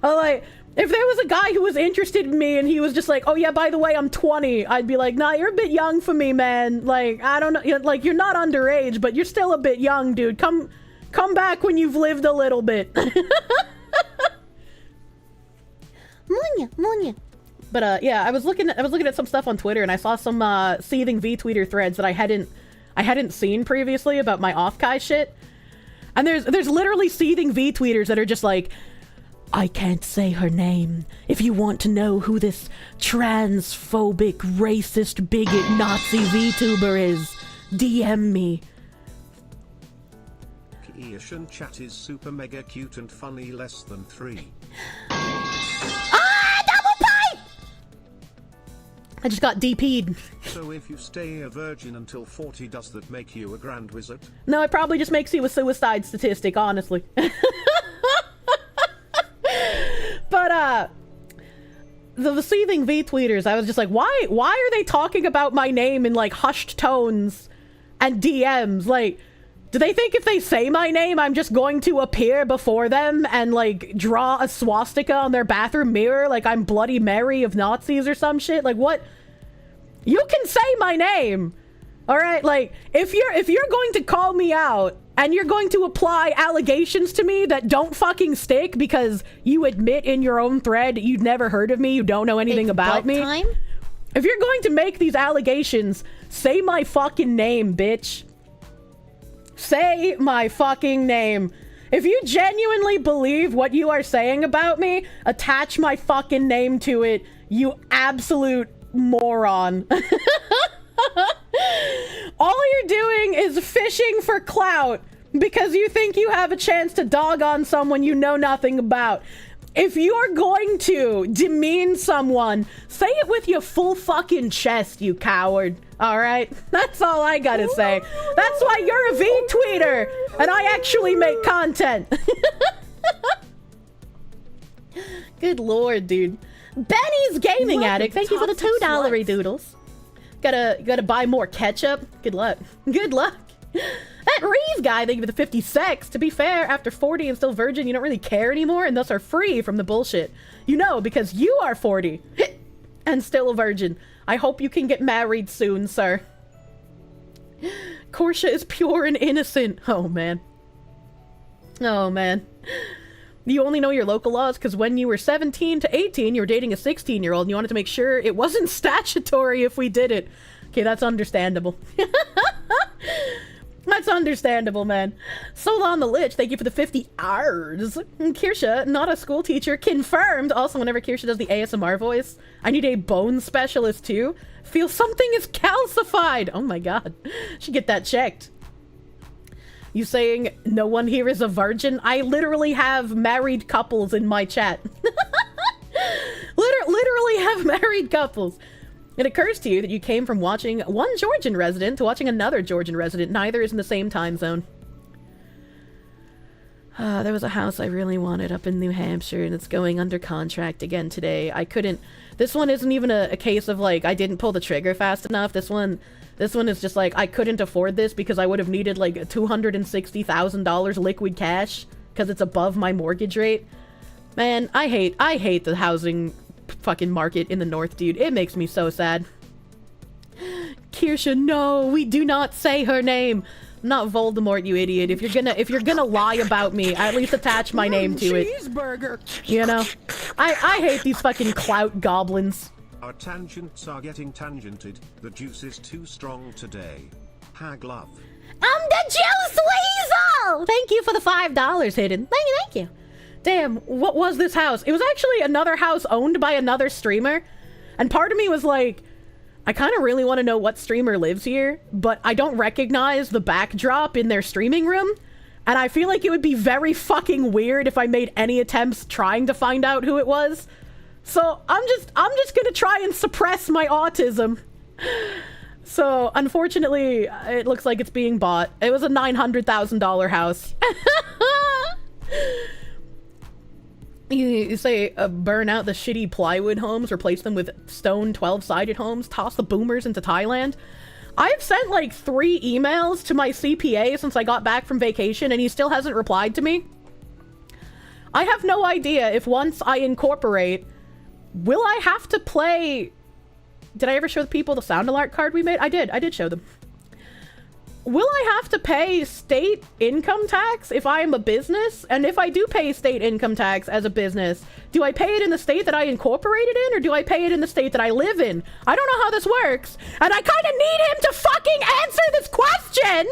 Like, if there was a guy who was interested in me and he was just like, oh yeah, by the way, I'm 20, I'd be like, nah, you're a bit young for me, man. Like, I don't know, like, you're not underage, but you're still a bit young, dude. Come back when you've lived a little bit. Munya. But yeah, I was looking at some stuff on Twitter and I saw some seething V-tweeter threads that I hadn't seen previously about my off-kai shit. And there's literally seething V-tweeters that are just like, I can't say her name. If you want to know who this transphobic, racist, bigot, Nazi VTuber is, DM me. Kirsche chat is super mega cute and funny, less than 3. Ah, double pipe! I just got DP'd. So if you stay a virgin until 40, does that make you a grand wizard? No, it probably just makes you a suicide statistic, honestly. But, the receiving V-tweeters, I was just like, why are they talking about my name in, like, hushed tones and DMs? Like, do they think if they say my name, I'm just going to appear before them and, like, draw a swastika on their bathroom mirror like I'm Bloody Mary of Nazis or some shit? Like, what? You can say my name, all right? Like, if you're going to call me out and you're going to apply allegations to me that don't fucking stick because you admit in your own thread you've never heard of me, you don't know anything about me. Time? If you're going to make these allegations, say my fucking name, bitch. Say my fucking name. If you genuinely believe what you are saying about me, attach my fucking name to it, you absolute moron. All you're doing is fishing for clout because you think you have a chance to dog on someone you know nothing about. If you're going to demean someone, say it with your full fucking chest, you coward. All right? That's all I gotta say. That's why you're a V-tweeter and I actually make content. Good lord, dude. Benny's Gaming Addict, thank you for the $2 doodles. Gotta buy more ketchup. Good luck. Good luck. That Reeve guy, thank you for the 50 secs. To be fair, after 40 and still virgin, you don't really care anymore and thus are free from the bullshit. You know, because you are 40 and still a virgin. I hope you can get married soon, sir. Kirsche is pure and innocent. Oh, man. Oh, man. You only know your local laws because when you were 17 to 18, you were dating a 16-year-old and you wanted to make sure it wasn't statutory if we did it. Okay, that's understandable. That's understandable, man. Solon the Lich, thank you for the 50 hours. Kirsche, not a school teacher, confirmed. Also, whenever Kirsche does the ASMR voice, I need a bone specialist too. Feel something is calcified. Oh my god. Should get that checked. You saying no one here is a virgin? I literally have married couples in my chat. Literally have married couples. It occurs to you that you came from watching one Georgian resident to watching another Georgian resident. Neither is in the same time zone. There was a house I really wanted up in New Hampshire, and it's going under contract again today. I couldn't... This one isn't even a case of, like, I didn't pull the trigger fast enough. This one is just, like, I couldn't afford this because I would have needed, like, $260,000 liquid cash because it's above my mortgage rate. Man, I hate the housing fucking market in the north, dude. It makes me so sad. Kirsche, no, we do not say her name. Not Voldemort, you idiot. If you're gonna lie about me, at least attach my name to it. Cheeseburger. You know? I hate these fucking clout goblins. Our tangents are getting tangented. The juice is too strong today. Hag love. I'm the Juice Weasel! Thank you for the $5 hidden. Thank you. Damn, what was this house? It was actually another house owned by another streamer. And part of me was like, I kind of really want to know what streamer lives here, but I don't recognize the backdrop in their streaming room. And I feel like it would be very fucking weird if I made any attempts trying to find out who it was. So I'm just gonna try and suppress my autism. So unfortunately, it looks like it's being bought. It was a $900,000 house. You say burn out the shitty plywood homes, replace them with stone 12-sided homes, toss the boomers into Thailand. I've sent like 3 emails to my CPA since I got back from vacation and he still hasn't replied to me. I have no idea if once I incorporate, will I have to play... Did I ever show the people the sound alert card we made? I did show them. Will I have to pay state income tax if I am a business? And if I do pay state income tax as a business, do I pay it in the state that I incorporated in, or do I pay it in the state that I live in? I don't know how this works, and I kind of need him to fucking answer this question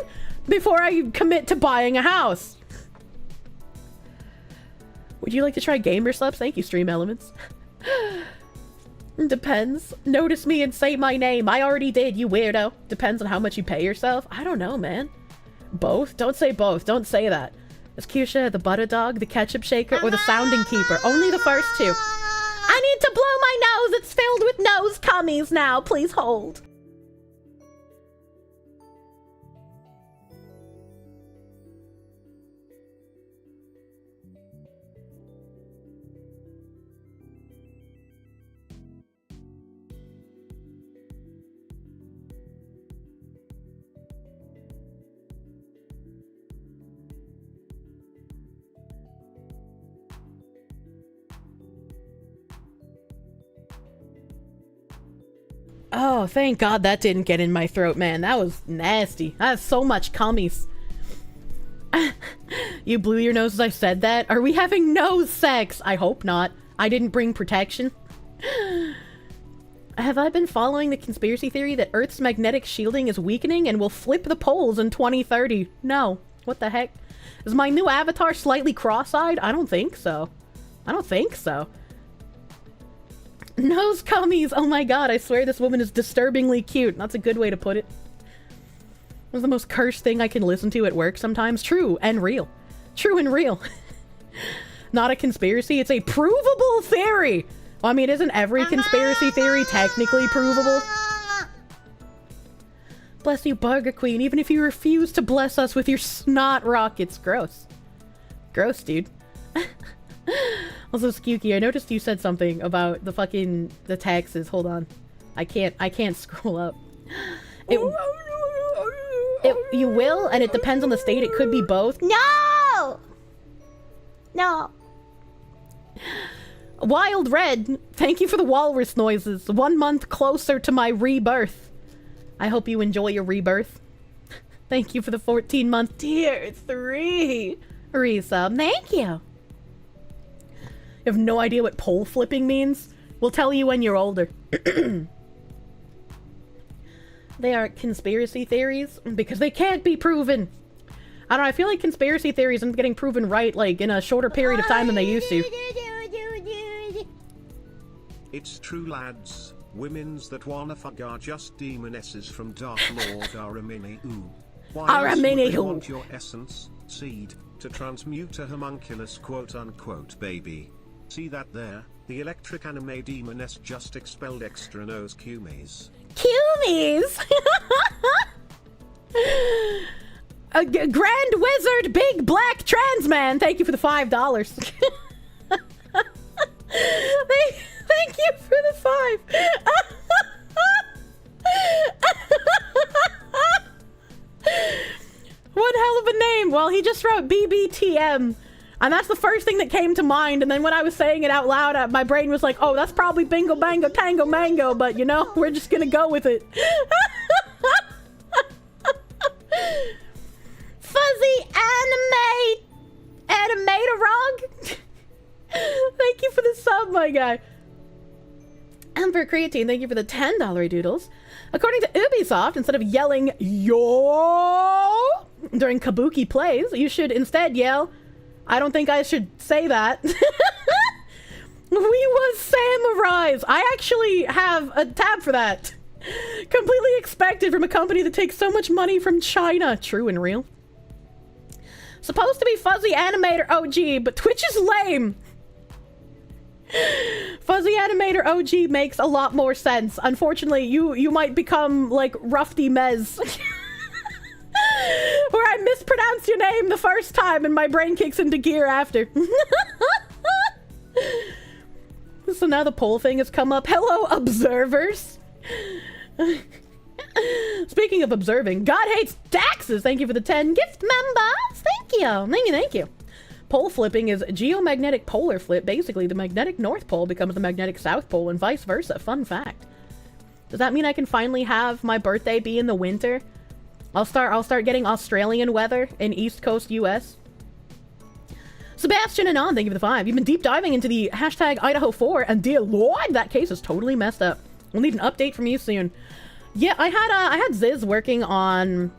before I commit to buying a house. Would you like to try Gamer Subs? Thank you, Stream Elements. Depends. Notice me and say my name. I already did, you weirdo. Depends on how much you pay yourself. I don't know, man. Both? Don't say both. Don't say that. Is Kirsche the butter dog, the ketchup shaker, or the sounding keeper? Only the first two. I need to blow my nose. It's filled with nose cummies now. Please hold. Oh, thank God that didn't get in my throat, man. That was nasty. That's so much cummies. You blew your nose as I said that? Are we having nose sex? I hope not. I didn't bring protection. Have I been following the conspiracy theory that Earth's magnetic shielding is weakening and will flip the poles in 2030? No. What the heck? Is my new avatar slightly cross-eyed? I don't think so. I don't think so. Nose cummies! Oh my god, I swear this woman is disturbingly cute. That's a good way to put it. It's the most cursed thing I can listen to at work sometimes. True and real. True and real. Not a conspiracy, it's a provable theory! Well, I mean, isn't every conspiracy theory technically provable? Bless you, Burger Queen, even if you refuse to bless us with your snot rockets. Gross. Gross, dude. Also, Skewky, I noticed you said something about the taxes. Hold on. I can't scroll up. You will, and it depends on the state. It could be both. No! No. Wild Red, thank you for the walrus noises. 1 month closer to my rebirth. I hope you enjoy your rebirth. Thank you for the 14-month tier. 3 resub. Thank you. You have no idea what pole flipping means? We'll tell you when you're older. They are conspiracy theories because they can't be proven. I don't know, I feel like conspiracy theories aren't getting proven right, like, in a shorter period of time than they used to. It's true, lads. Women's that wanna fuck are just demonesses from Dark Lord are a mini ooh. Why else would they want your essence, seed, to transmute a homunculus quote-unquote baby? See that there? The electric anime demoness just expelled extra nose cumies. Cumies? A Grand Wizard Big Black Trans Man, thank you for the $5. Thank you for the 5. One hell of a name. Well, he just wrote BBTM. And that's the first thing that came to mind. And then when I was saying it out loud, my brain was like, oh, that's probably Bingo Bango Tango Mango. But, you know, we're just gonna go with it. Fuzzy Animatorog. Thank you for the sub, my guy. Emperor Creatine, thank you for the $10 doodles. According to Ubisoft, instead of yelling yo during kabuki plays, you should instead yell, I don't think I should say that. We was samurais. I actually have a tab for that. Completely expected from a company that takes so much money from China. True and real. Supposed to be Fuzzy Animator OG, but Twitch is lame. Fuzzy Animator OG makes a lot more sense. Unfortunately, you might become like Rufty Mez. Where I mispronounce your name the first time and my brain kicks into gear after. So now the poll thing has come up. Hello, observers. Speaking of observing, God hates taxes. Thank you for the 10 gift members. Thank you. Thank you, thank you. Pole flipping is geomagnetic polar flip. Basically, the magnetic North Pole becomes the magnetic South Pole and vice versa. Fun fact. Does that mean I can finally have my birthday be in the winter? I'll start getting Australian weather in East Coast US. Sebastian Anon, thank you for the 5. You've been deep diving into the hashtag Idaho 4, and dear lord, that case is totally messed up. We'll need an update from you soon. Yeah, I had Ziz working on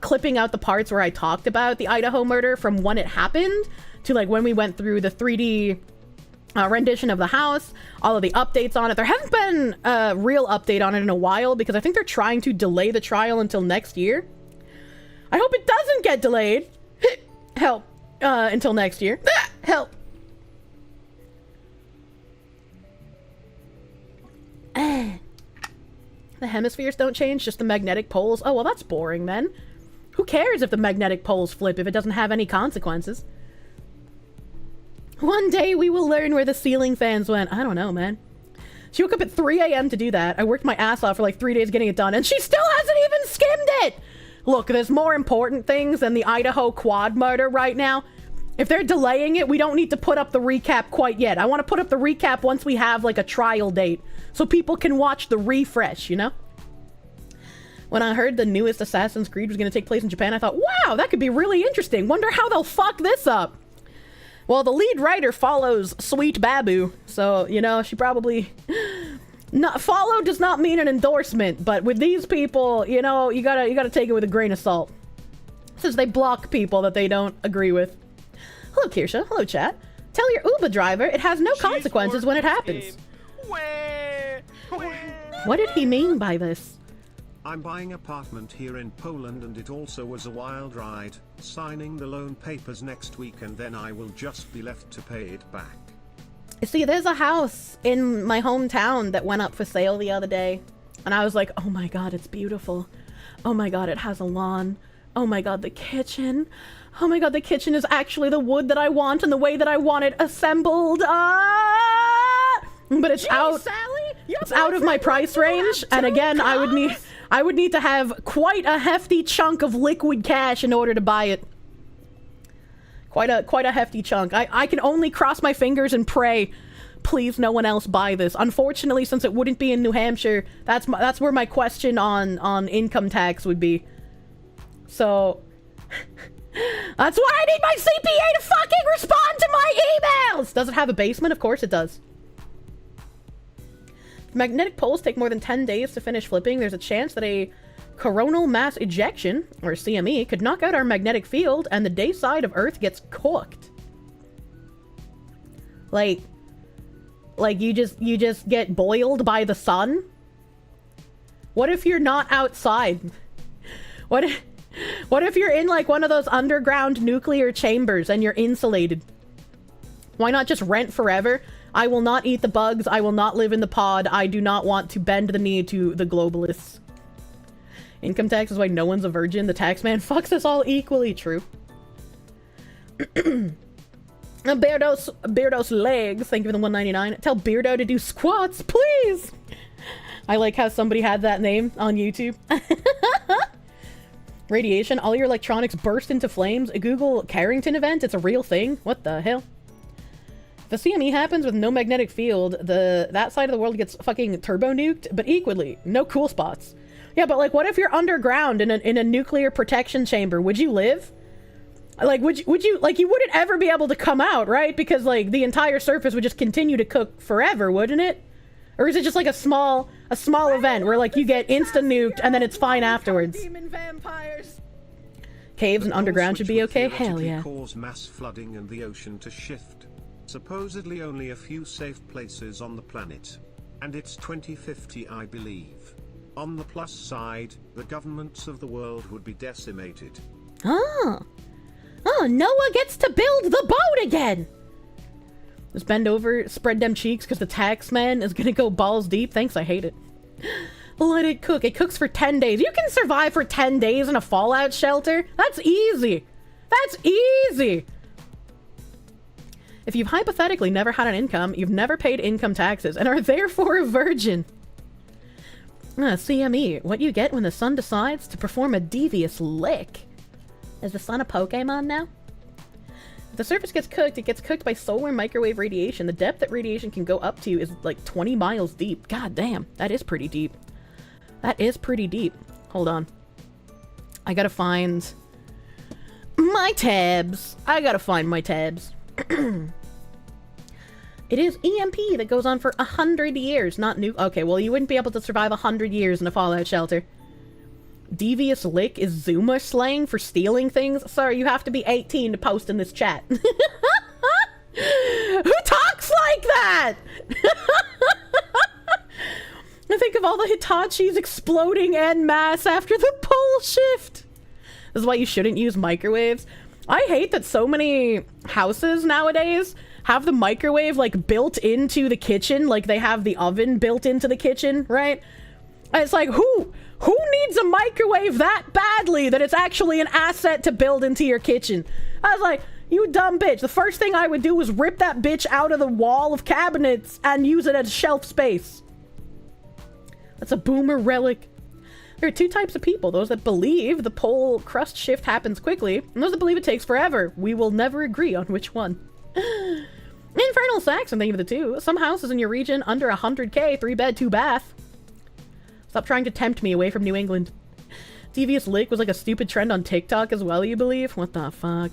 clipping out the parts where I talked about the Idaho murder from when it happened to like when we went through the 3D rendition of the house, all of the updates on it. There hasn't been a real update on it in a while because I think they're trying to delay the trial until next year. I hope it doesn't get delayed. Help. Until next year. Help. The hemispheres don't change, just the magnetic poles. Oh, well, that's boring then. Who cares if the magnetic poles flip if it doesn't have any consequences? One day we will learn where the ceiling fans went. I don't know, man. She woke up at 3 a.m. to do that. I worked my ass off for like 3 days getting it done, and she still hasn't even skimmed it! Look, there's more important things than the Idaho quad murder right now. If they're delaying it, we don't need to put up the recap quite yet. I want to put up the recap once we have like a trial date, so people can watch the refresh, you know? When I heard the newest Assassin's Creed was going to take place in Japan, I thought, wow, that could be really interesting. Wonder how they'll fuck this up. Well, the lead writer follows Sweet Babu, so, you know, she probably... follow does not mean an endorsement, but with these people, you know, you gotta take it with a grain of salt. Since they block people that they don't agree with. Hello, Kirsche. Hello, chat. Tell your Uber driver it has no consequences when it happens. What did he mean by this? I'm buying apartment here in Poland and it also was a wild ride, signing the loan papers next week and then I will just be left to pay it back. See, there's a house in my hometown that went up for sale the other day. And I was like, oh my god, it's beautiful. Oh my god, it has a lawn. Oh my god, the kitchen. Oh my god, the kitchen is actually the wood that I want and the way that I want it assembled. But it's out. Sally, it's out of my price range. And again, I would need to have quite a hefty chunk of liquid cash in order to buy it. Quite a hefty chunk. I can only cross my fingers and pray, please no one else buy this. Unfortunately, since it wouldn't be in New Hampshire, that's where my question on income tax would be. So that's why I need my CPA to fucking respond to my emails. Does it have a basement? Of course it does. If magnetic poles take more than 10 days to finish flipping, there's a chance that a coronal mass ejection, or CME, could knock out our magnetic field and the day side of Earth gets cooked. Like you just get boiled by the sun? What if you're not outside? What if you're in like one of those underground nuclear chambers and you're insulated? Why not just rent forever? I will not eat the bugs. I will not live in the pod. I do not want to bend the knee to the globalists. Income tax is why no one's a virgin. The tax man fucks us all equally. True. Beardo's legs. Thank you for the $1.99. Tell Beardo to do squats, please. I like how somebody had that name on YouTube. Radiation. All your electronics burst into flames. A Google Carrington event. It's a real thing. What the hell? If the CME happens with no magnetic field, that side of the world gets fucking turbo nuked, but equally. No cool spots. Yeah, but like, what if you're underground in a nuclear protection chamber? Would you live? Like, would you like, you wouldn't ever be able to come out, right? Because like the entire surface would just continue to cook forever, wouldn't it? Or is it just like a small event where like you get insta nuked and then it's fine afterwards? Demon vampires. Caves and underground should be okay. Hell yeah. Cause mass flooding and the ocean to shift. Supposedly only a few safe places on the planet. And it's 2050, I believe. On the plus side, the governments of the world would be decimated. Oh, Noah gets to build the boat again. Just bend over, spread them cheeks, because the tax man is gonna go balls deep. Thanks, I hate it. Let it cook. It cooks for 10 days. You can survive for 10 days in a fallout shelter. That's easy. That's easy. If you've hypothetically never had an income, you've never paid income taxes, and are therefore a virgin. CME, what you get when the sun decides to perform a devious lick. Is the sun a Pokemon now? If the surface gets cooked, it gets cooked by solar microwave radiation. The depth that radiation can go up to is like 20 miles deep. God damn, that is pretty deep. That is pretty deep. Hold on. I gotta find my tabs. It is EMP that goes on for 100 years, not new. Okay, well, you wouldn't be able to survive 100 years in a fallout shelter. Devious lick is Zoomer slang for stealing things. Sorry, you have to be 18 to post in this chat. Who talks like of all the Hitachis exploding en masse after the pole shift. This is why you shouldn't use microwaves. I hate that so many houses nowadays have the microwave like built into the kitchen, like they have the oven built into the kitchen, right? And it's like, who needs a microwave that badly that it's actually an asset to build into your kitchen? I was like, you dumb bitch. The first thing I would do was rip that bitch out of the wall of cabinets and use it as shelf space. That's a boomer relic. There are two types of people. Those that believe the pole crust shift happens quickly, and those that believe it takes forever. We will never agree on which one. Infernal Saxon, thank you for the 2. Some houses in your region under 100k, 3 bed, 2 bath. Stop trying to tempt me away from New England. Devious Lick was like a stupid trend on TikTok as well, you believe? What the fuck?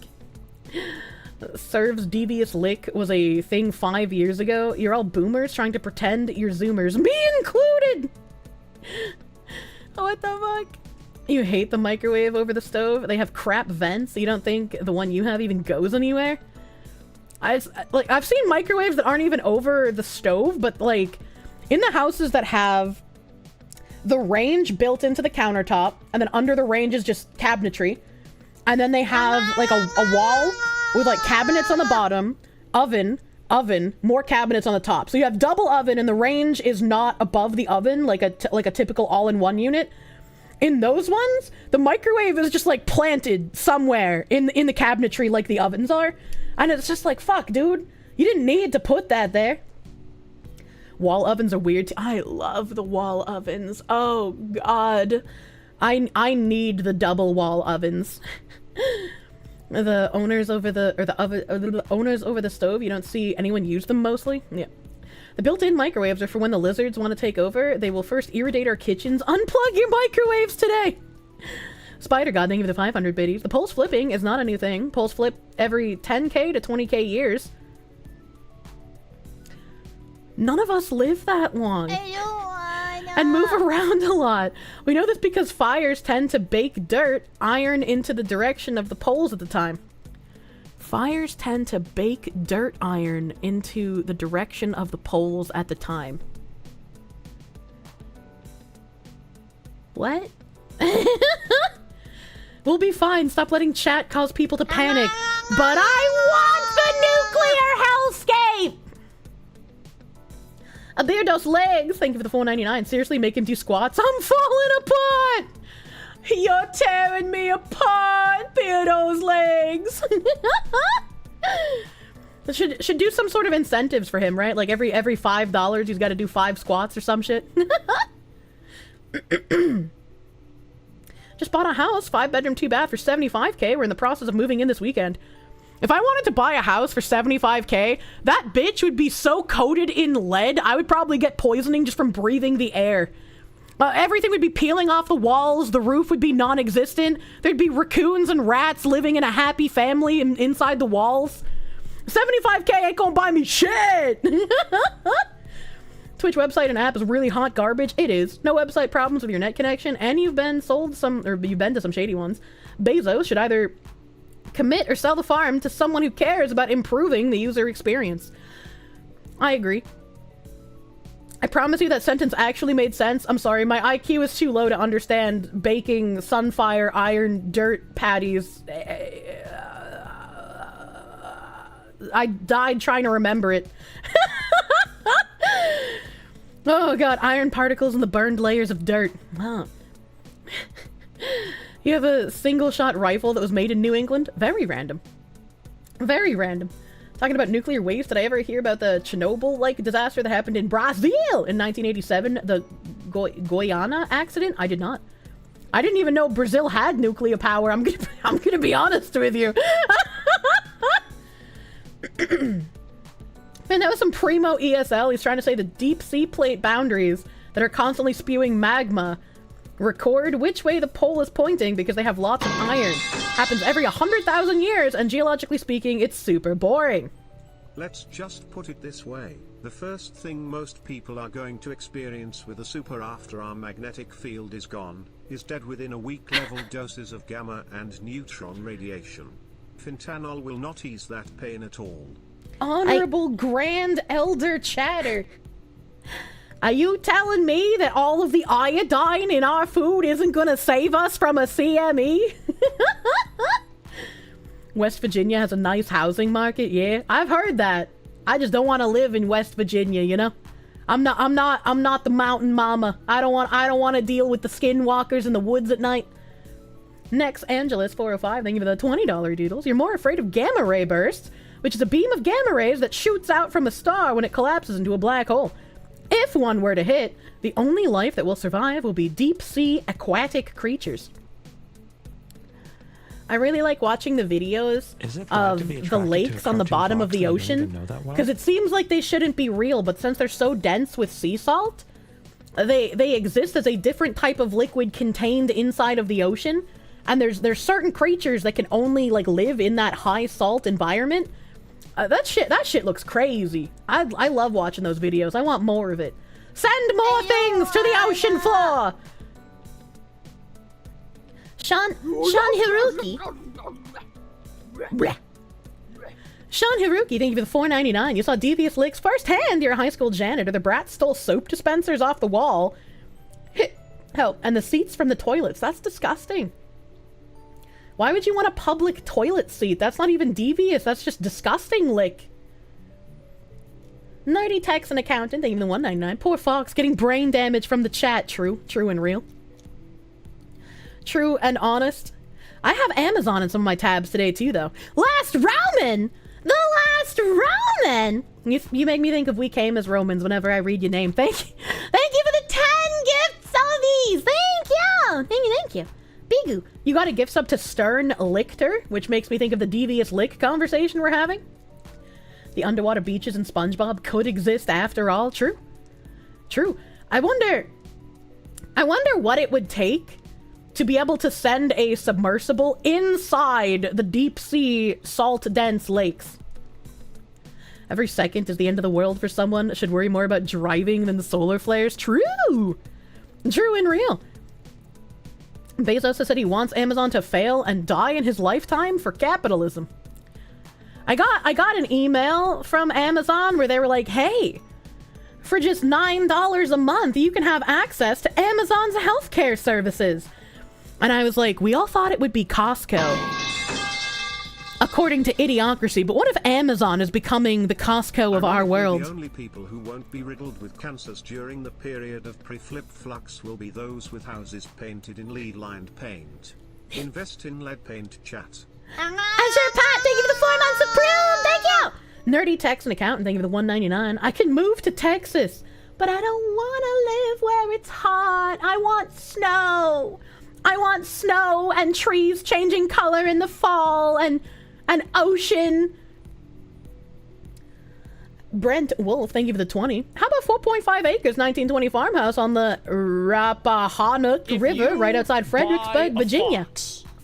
Serves Devious Lick was a thing 5 years ago. You're all boomers trying to pretend you're zoomers. Me included! What the fuck? You hate the microwave over the stove? They have crap vents. You don't think the one you have even goes anywhere? I've seen microwaves that aren't even over the stove, but like in the houses that have the range built into the countertop, and then under the range is just cabinetry, and then they have like a wall with like cabinets on the bottom, oven, more cabinets on the top. So you have double oven, and the range is not above the oven like a typical all-in-one unit. In those ones, the microwave is just like planted somewhere in the cabinetry like the ovens are. And it's just like, fuck, dude. You didn't need to put that there. Wall ovens are weird too. I love the wall ovens. Oh, God. I need the double wall ovens. The owners over the owners over the stove, you don't see anyone use them mostly. Yeah. The built-in microwaves are for when the lizards want to take over. They will first irradiate our kitchens. Unplug your microwaves today! Spider God, thank you for the 500 biddies. The poles flipping is not a new thing. Poles flip every 10k to 20k years. None of us live that long. And move around a lot. We know this because fires tend to bake dirt, iron into the direction of the poles at the time. Fires tend to bake dirt iron into the direction of the poles at the time. What? We'll be fine. Stop letting chat cause people to panic. But I want the nuclear hellscape! A Beardos legs. Thank you for the $4.99. Seriously, make him do squats. I'm falling apart! You're tearing me apart, Beardos legs! Should do some sort of incentives for him, right? Like every $5, he's got to do 5 squats or some shit. Just bought a house, 5-bedroom, 2-bath for $75k. We're in the process of moving in this weekend. If I wanted to buy a house for $75k, that bitch would be so coated in lead, I would probably get poisoning just from breathing the air. Everything would be peeling off the walls, the roof would be non-existent, there'd be raccoons and rats living in a happy family inside the walls. 75k ain't gonna buy me shit! Twitch website and app is really hot garbage. It is. No website problems with your net connection, and you've been to some shady ones. Bezos should either commit or sell the farm to someone who cares about improving the user experience. I agree. I promise you that sentence actually made sense. I'm sorry, my IQ is too low to understand baking sunfire iron dirt patties. I died trying to remember it. Oh god, iron particles in the burned layers of dirt. Wow. You have a single-shot rifle that was made in New England? Very random. Very random. Talking about nuclear waste, did I ever hear about the Chernobyl-like disaster that happened in Brazil in 1987? The Guyana accident? I did not. I didn't even know Brazil had nuclear power. I'm gonna be honest with you. Man, that was some primo ESL. He's trying to say the deep sea plate boundaries that are constantly spewing magma record which way the pole is pointing because they have lots of iron. Happens every 100,000 years, and geologically speaking, it's super boring. Let's just put it this way. The first thing most people are going to experience with a super after our magnetic field is gone, is dead within a week. Level doses of gamma and neutron radiation. Fentanyl will not ease that pain at all. Honorable Grand Elder Chatter. Are you telling me that all of the iodine in our food isn't gonna save us from a CME? West Virginia has a nice housing market. Yeah, I've heard that. I just don't want to live in West Virginia, you know? I'm not the mountain mama. I don't want to deal with the skinwalkers in the woods at night. Next, Angelus 405, thank you for the $20 doodles. You're more afraid of gamma ray bursts, which is a beam of gamma rays that shoots out from a star when it collapses into a black hole. If one were to hit, the only life that will survive will be deep-sea aquatic creatures. I really like watching the videos of the lakes on the bottom of the ocean, because it seems like they shouldn't be real, but since they're so dense with sea salt, they exist as a different type of liquid contained inside of the ocean, and there's certain creatures that can only like live in that high salt environment. That shit looks crazy. I love watching those videos. I want more of it. Send more things to the ocean floor! Sean Hiroki. Sean Hiroki, thank you for the $4.99. You saw devious licks firsthand. You're a high school janitor. The brat stole soap dispensers off the wall. Help. And the seats from the toilets. That's disgusting. Why would you want a public toilet seat? That's not even devious. That's just disgusting, lick. Nerdy Tech's an accountant. Thank you for the $1.99. Poor Fox getting brain damage from the chat. True and real. True and honest. I have Amazon in some of my tabs today too, though. Last Roman! The Last Roman! You make me think of we came as Romans whenever I read your name. Thank you for the 10 gifts of these! Thank you. Bigu, you got a gift sub to Stern Lichter, which makes me think of the devious lick conversation we're having. The underwater beaches in SpongeBob could exist after all. True. I wonder what it would take to be able to send a submersible inside the deep sea salt-dense lakes. Every second is the end of the world for someone. Should worry more about driving than the solar flares. True and real. Bezos has said he wants Amazon to fail and die in his lifetime for capitalism. I got an email from Amazon where they were like, hey, for just $9 a month, you can have access to Amazon's healthcare services. And I was like, we all thought it would be Costco, according to Idiocracy, but what if Amazon is becoming the Costco of our world? The only people who won't be riddled with cancers during the period of pre-flip flux will be those with houses painted in lead-lined paint. Invest in lead paint, chat. I'm sure Pat, thank you for the 4 months of Prune, thank you! Nerdy Tech's an accountant, thank you for the $1.99. I can move to Texas, but I don't want to live where it's hot. I want snow. I want snow and trees changing color in the fall and an ocean. Brent Wolf, thank you for the 20. How about 4.5 acres, 1920 farmhouse on the Rappahannock River right outside Fredericksburg, Virginia.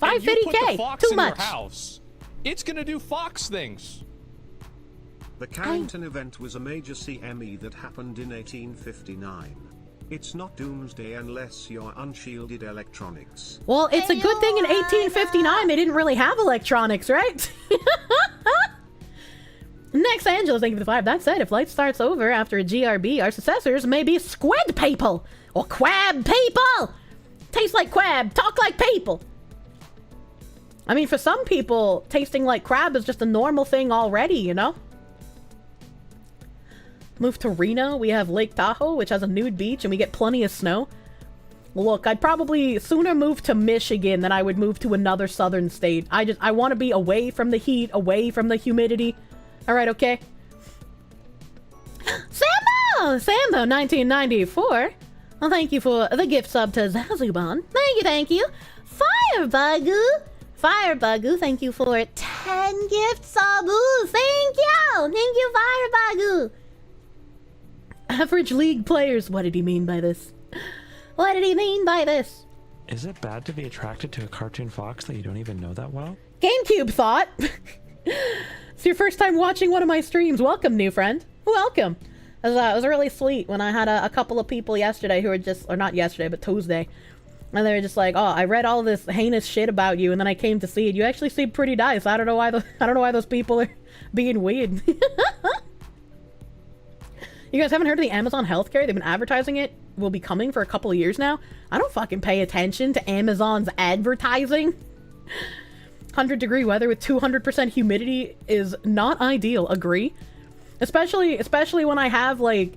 $550K. Too much. House, it's gonna do fox things. The Carrington event was a major CME that happened in 1859. It's not doomsday unless you're unshielded electronics. Well, it's a good thing in 1859 they didn't really have electronics, right? Next, Angela, thank you for the 5. That said, if life starts over after a GRB, our successors may be squid people or crab people. Taste like crab, talk like people. I mean, for some people, tasting like crab is just a normal thing already, you know? Move to Reno, we have Lake Tahoe, which has a nude beach, and we get plenty of snow. Look, I'd probably sooner move to Michigan than I would move to another southern state. I want to be away from the heat, away from the humidity. Alright, okay? Sambo, 1994. Well, thank you for the gift sub to Zazuban. Thank you. Firebugoo, thank you for 10 gift subs. Thank you, Firebugoo. Average league players. What did he mean by this? Is it bad to be attracted to a cartoon fox that you don't even know that well? GameCube thought. It's your first time watching one of my streams. Welcome, new friend. Welcome. It was really sweet when I had a couple of people yesterday who were just, or not yesterday, but Tuesday. And they were just like, oh, I read all this heinous shit about you, and then I came to see it. You actually seem pretty nice. I don't know why those people are being weird. You guys haven't heard of the Amazon healthcare? They've been advertising it. Will be coming for a couple of years now. I don't fucking pay attention to Amazon's advertising. 100-degree weather with 200% humidity is not ideal. Agree? Especially when I have, like,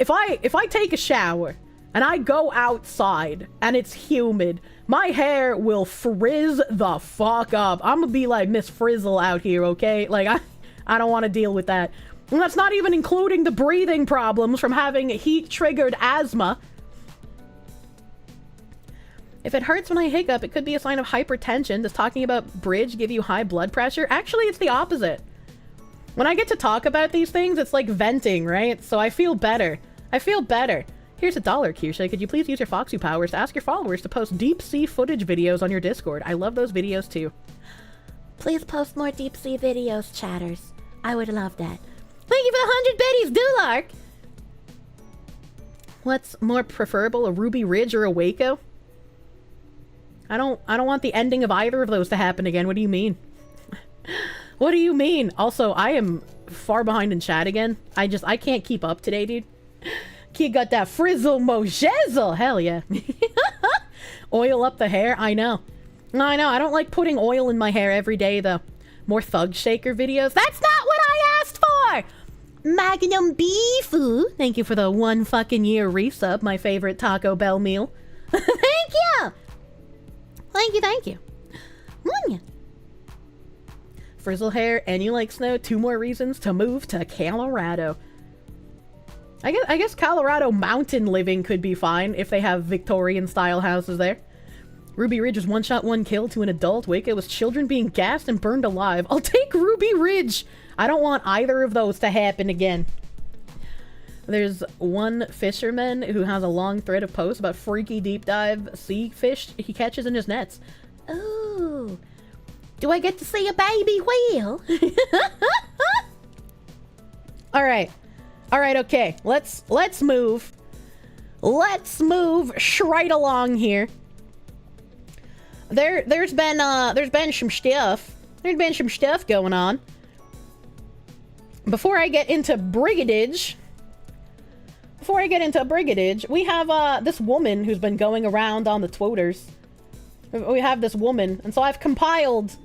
if I take a shower and I go outside and it's humid, my hair will frizz the fuck up. I'm gonna be like Miss Frizzle out here, okay? Like, I don't want to deal with that. And that's not even including the breathing problems from having heat-triggered asthma. If it hurts when I hiccup, it could be a sign of hypertension. Does talking about bridge give you high blood pressure? Actually, it's the opposite. When I get to talk about these things, it's like venting, right? So I feel better. I feel better. Here's $1, Kirsche. Could you please use your Foxy powers to ask your followers to post deep-sea footage videos on your Discord? I love those videos, too. Please post more deep sea videos, chatters. I would love that. Thank you for the 100 biddies, Dulark! What's more preferable, a Ruby Ridge or a Waco? I don't want the ending of either of those to happen again. What do you mean? What do you mean? Also, I am far behind in chat again. I can't keep up today, dude. Kid got that frizzle mojezzle. Hell yeah. Oil up the hair. I know. I don't like putting oil in my hair every day, though. More Thug Shaker videos. That's not what I asked for! Magnum Beefoo. Thank you for the 1 fucking year resub, my favorite Taco Bell meal. Thank you! Thank you. Frizzle hair and you like snow. 2 more reasons to move to Colorado. I guess Colorado mountain living could be fine if they have Victorian style houses there. Ruby Ridge was 1 shot, 1 kill to an adult. Waco was children being gassed and burned alive. I'll take Ruby Ridge. I don't want either of those to happen again. There's one fisherman who has a long thread of posts about freaky deep dive sea fish he catches in his nets. Ooh. Do I get to see a baby whale? Alright, okay. Let's move. Let's move right along here. There's been some stuff. There's been some stuff going on. Before I get into brigadage, we have this woman who's been going around on the Twitters. We have this woman, and so I've compiled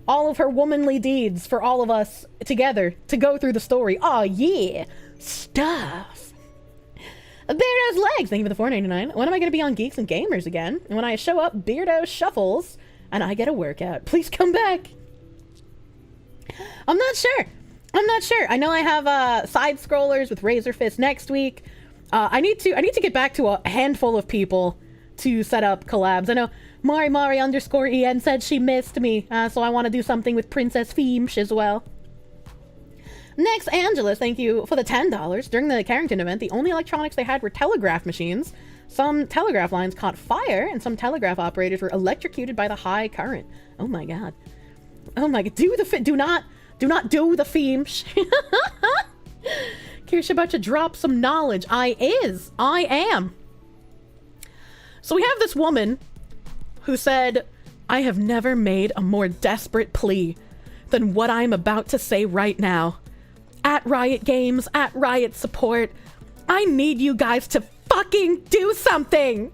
all of her womanly deeds for all of us together to go through the story. Oh yeah, stuff. Beardo's legs. Thank you for the $4.99. When am I going to be on Geeks and Gamers again? And when I show up, Beardo shuffles, and I get a workout. Please come back. I'm not sure. I know I have side scrollers with Razor Fist next week. I need to get back to a handful of people to set up collabs. I know Mari_en said she missed me, so I want to do something with Princess Feemsh as well. Next, Angelus, thank you for the $10. During the Carrington event, the only electronics they had were telegraph machines. Some telegraph lines caught fire, and some telegraph operators were electrocuted by the high current. Oh my god. Oh my god. Do not do the Feemsh. Kirsche about to drop some knowledge. I am. So we have this woman who said, I have never made a more desperate plea than what I'm about to say right now. At Riot Games, at Riot Support, I need you guys to fucking do something.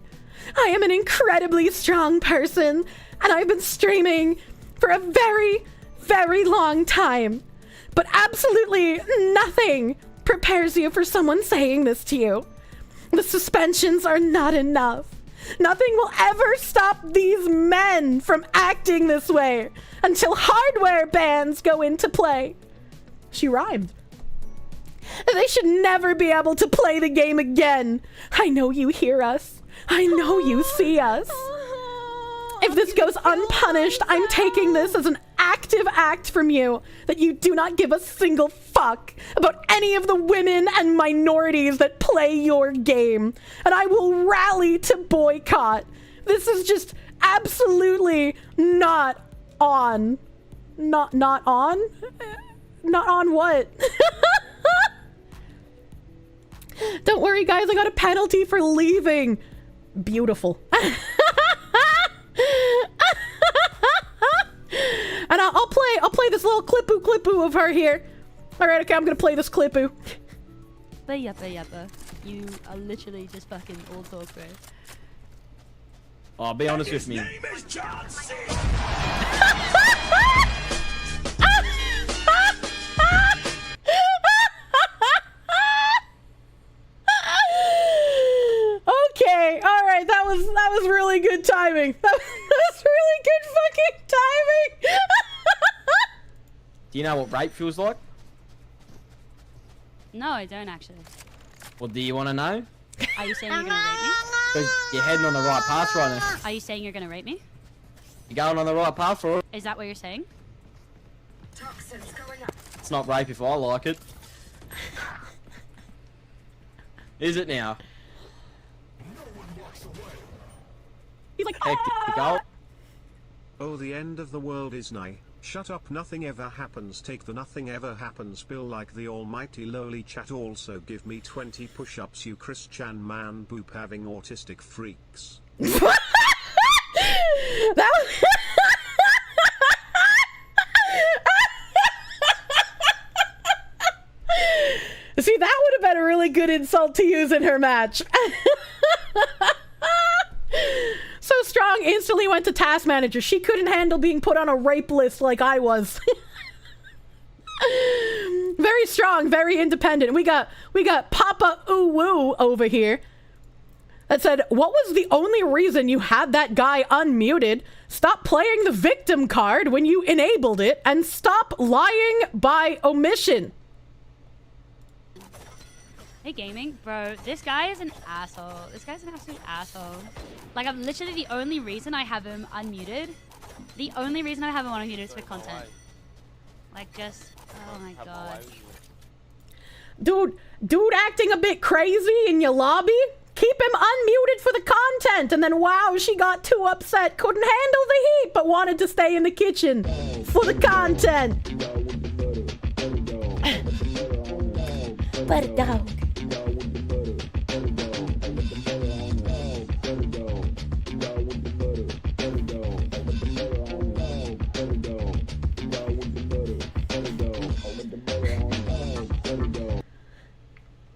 I am an incredibly strong person, and I've been streaming for a very, very long time. But absolutely nothing prepares you for someone saying this to you. The suspensions are not enough. Nothing will ever stop these men from acting this way until hardware bans go into play. She rhymed. They should never be able to play the game again. I know you hear us. I know you see us. If this goes unpunished, I'm taking this as an active act from you that you do not give a single fuck about any of the women and minorities that play your game. And I will rally to boycott. This is just absolutely not on. Not on? Not on what? Don't worry, guys. I got a penalty for leaving. Beautiful. And I'll play this little clipoo of her here. All right, okay, I'm gonna play this clipoo. Yuppa, yuppa, yuppa. You are literally just fucking all talk, bro. Oh, be honest with me. Okay, alright, that was really good timing. That was really good fucking timing. Do you know what rape feels like? No, I don't actually. Well, do you want to know? Are you saying you're gonna rape me? Because you're heading on the right path right now. Are you saying you're gonna rape me? You're going on the right path for it. Is that what you're saying? It's not rape if I like it. Is it now? He's like, Hectic goal. Oh, the end of the world is nigh. Shut up, nothing ever happens. Take the nothing ever happens bill like the almighty lowly chat. Also give me 20 push-ups, you Christian man boop having autistic freaks. that was See, that would have been a really good insult to use in her match. So strong, instantly went to task manager. She couldn't handle being put on a rape list like I was. Very strong, very independent. We got Papa Ooh Woo over here that said, what was the only reason you had that guy unmuted? Stop playing the victim card when you enabled it, and stop lying by omission. Hey gaming, bro, this guy is an asshole. This guy's an absolute asshole. Like, I'm literally the only reason I have him unmuted. The only reason I have him unmuted is for content. Like, just, oh my god. Dude acting a bit crazy in your lobby? Keep him unmuted for the content, and then wow, she got too upset, couldn't handle the heat, but wanted to stay in the kitchen for the content. But a dog.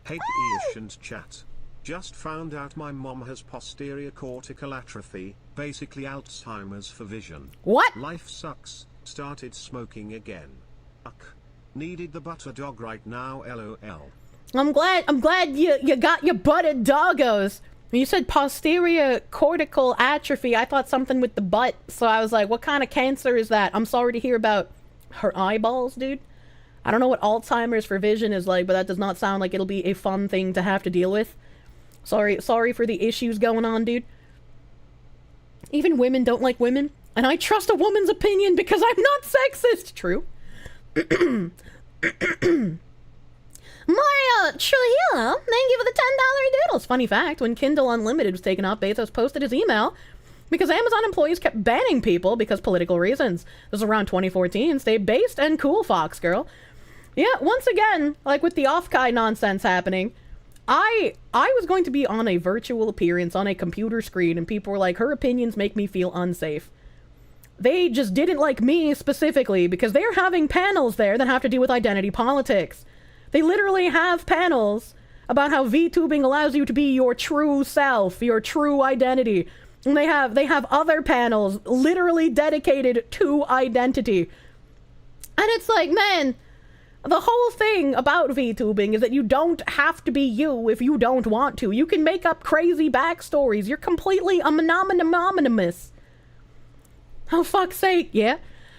Hey Ish and chat. Just found out my mom has posterior cortical atrophy, basically Alzheimer's for vision. What? Life sucks. Started smoking again. Uck. Needed the butter dog right now, lol. I'm glad you got your butted doggos. When you said posterior cortical atrophy, I thought something with the butt. So I was like, what kind of cancer is that? I'm sorry to hear about her eyeballs, dude. I don't know what Alzheimer's for vision is like, but that does not sound like it'll be a fun thing to have to deal with. Sorry for the issues going on, dude. Even women don't like women, and I trust a woman's opinion because I'm not sexist. True. Mario Trujillo, thank you for the $10 doodles. Funny fact, when Kindle Unlimited was taken off, Bezos posted his email because Amazon employees kept banning people because political reasons. This was around 2014. Stay based and cool, Fox girl. Yeah, once again, like with the off-kai nonsense happening, I was going to be on a virtual appearance on a computer screen, and people were like, her opinions make me feel unsafe. They just didn't like me specifically because they're having panels there that have to do with identity politics. They literally have panels about how VTubing allows you to be your true self, your true identity. And they have other panels literally dedicated to identity. And it's like, man, the whole thing about VTubing is that you don't have to be you if you don't want to. You can make up crazy backstories. You're completely anonymous. Oh, fuck's sake, yeah?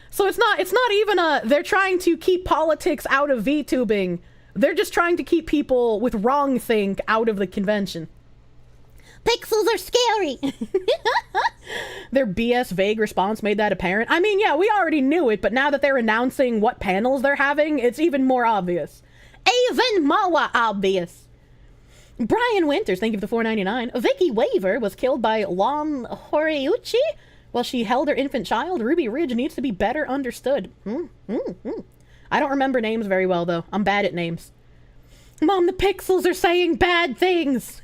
So it's not even they're trying to keep politics out of VTubing. They're just trying to keep people with wrong think out of the convention. Pixels are scary. Their BS vague response made that apparent. I mean, yeah, we already knew it, but now that they're announcing what panels they're having, it's even more obvious. Even more obvious. Brian Winters, thank you for the $4.99. Vicky Waver was killed by Lon Horiuchi while she held her infant child. Ruby Ridge needs to be better understood. I don't remember names very well, though. I'm bad at names. Mom, the pixels are saying bad things.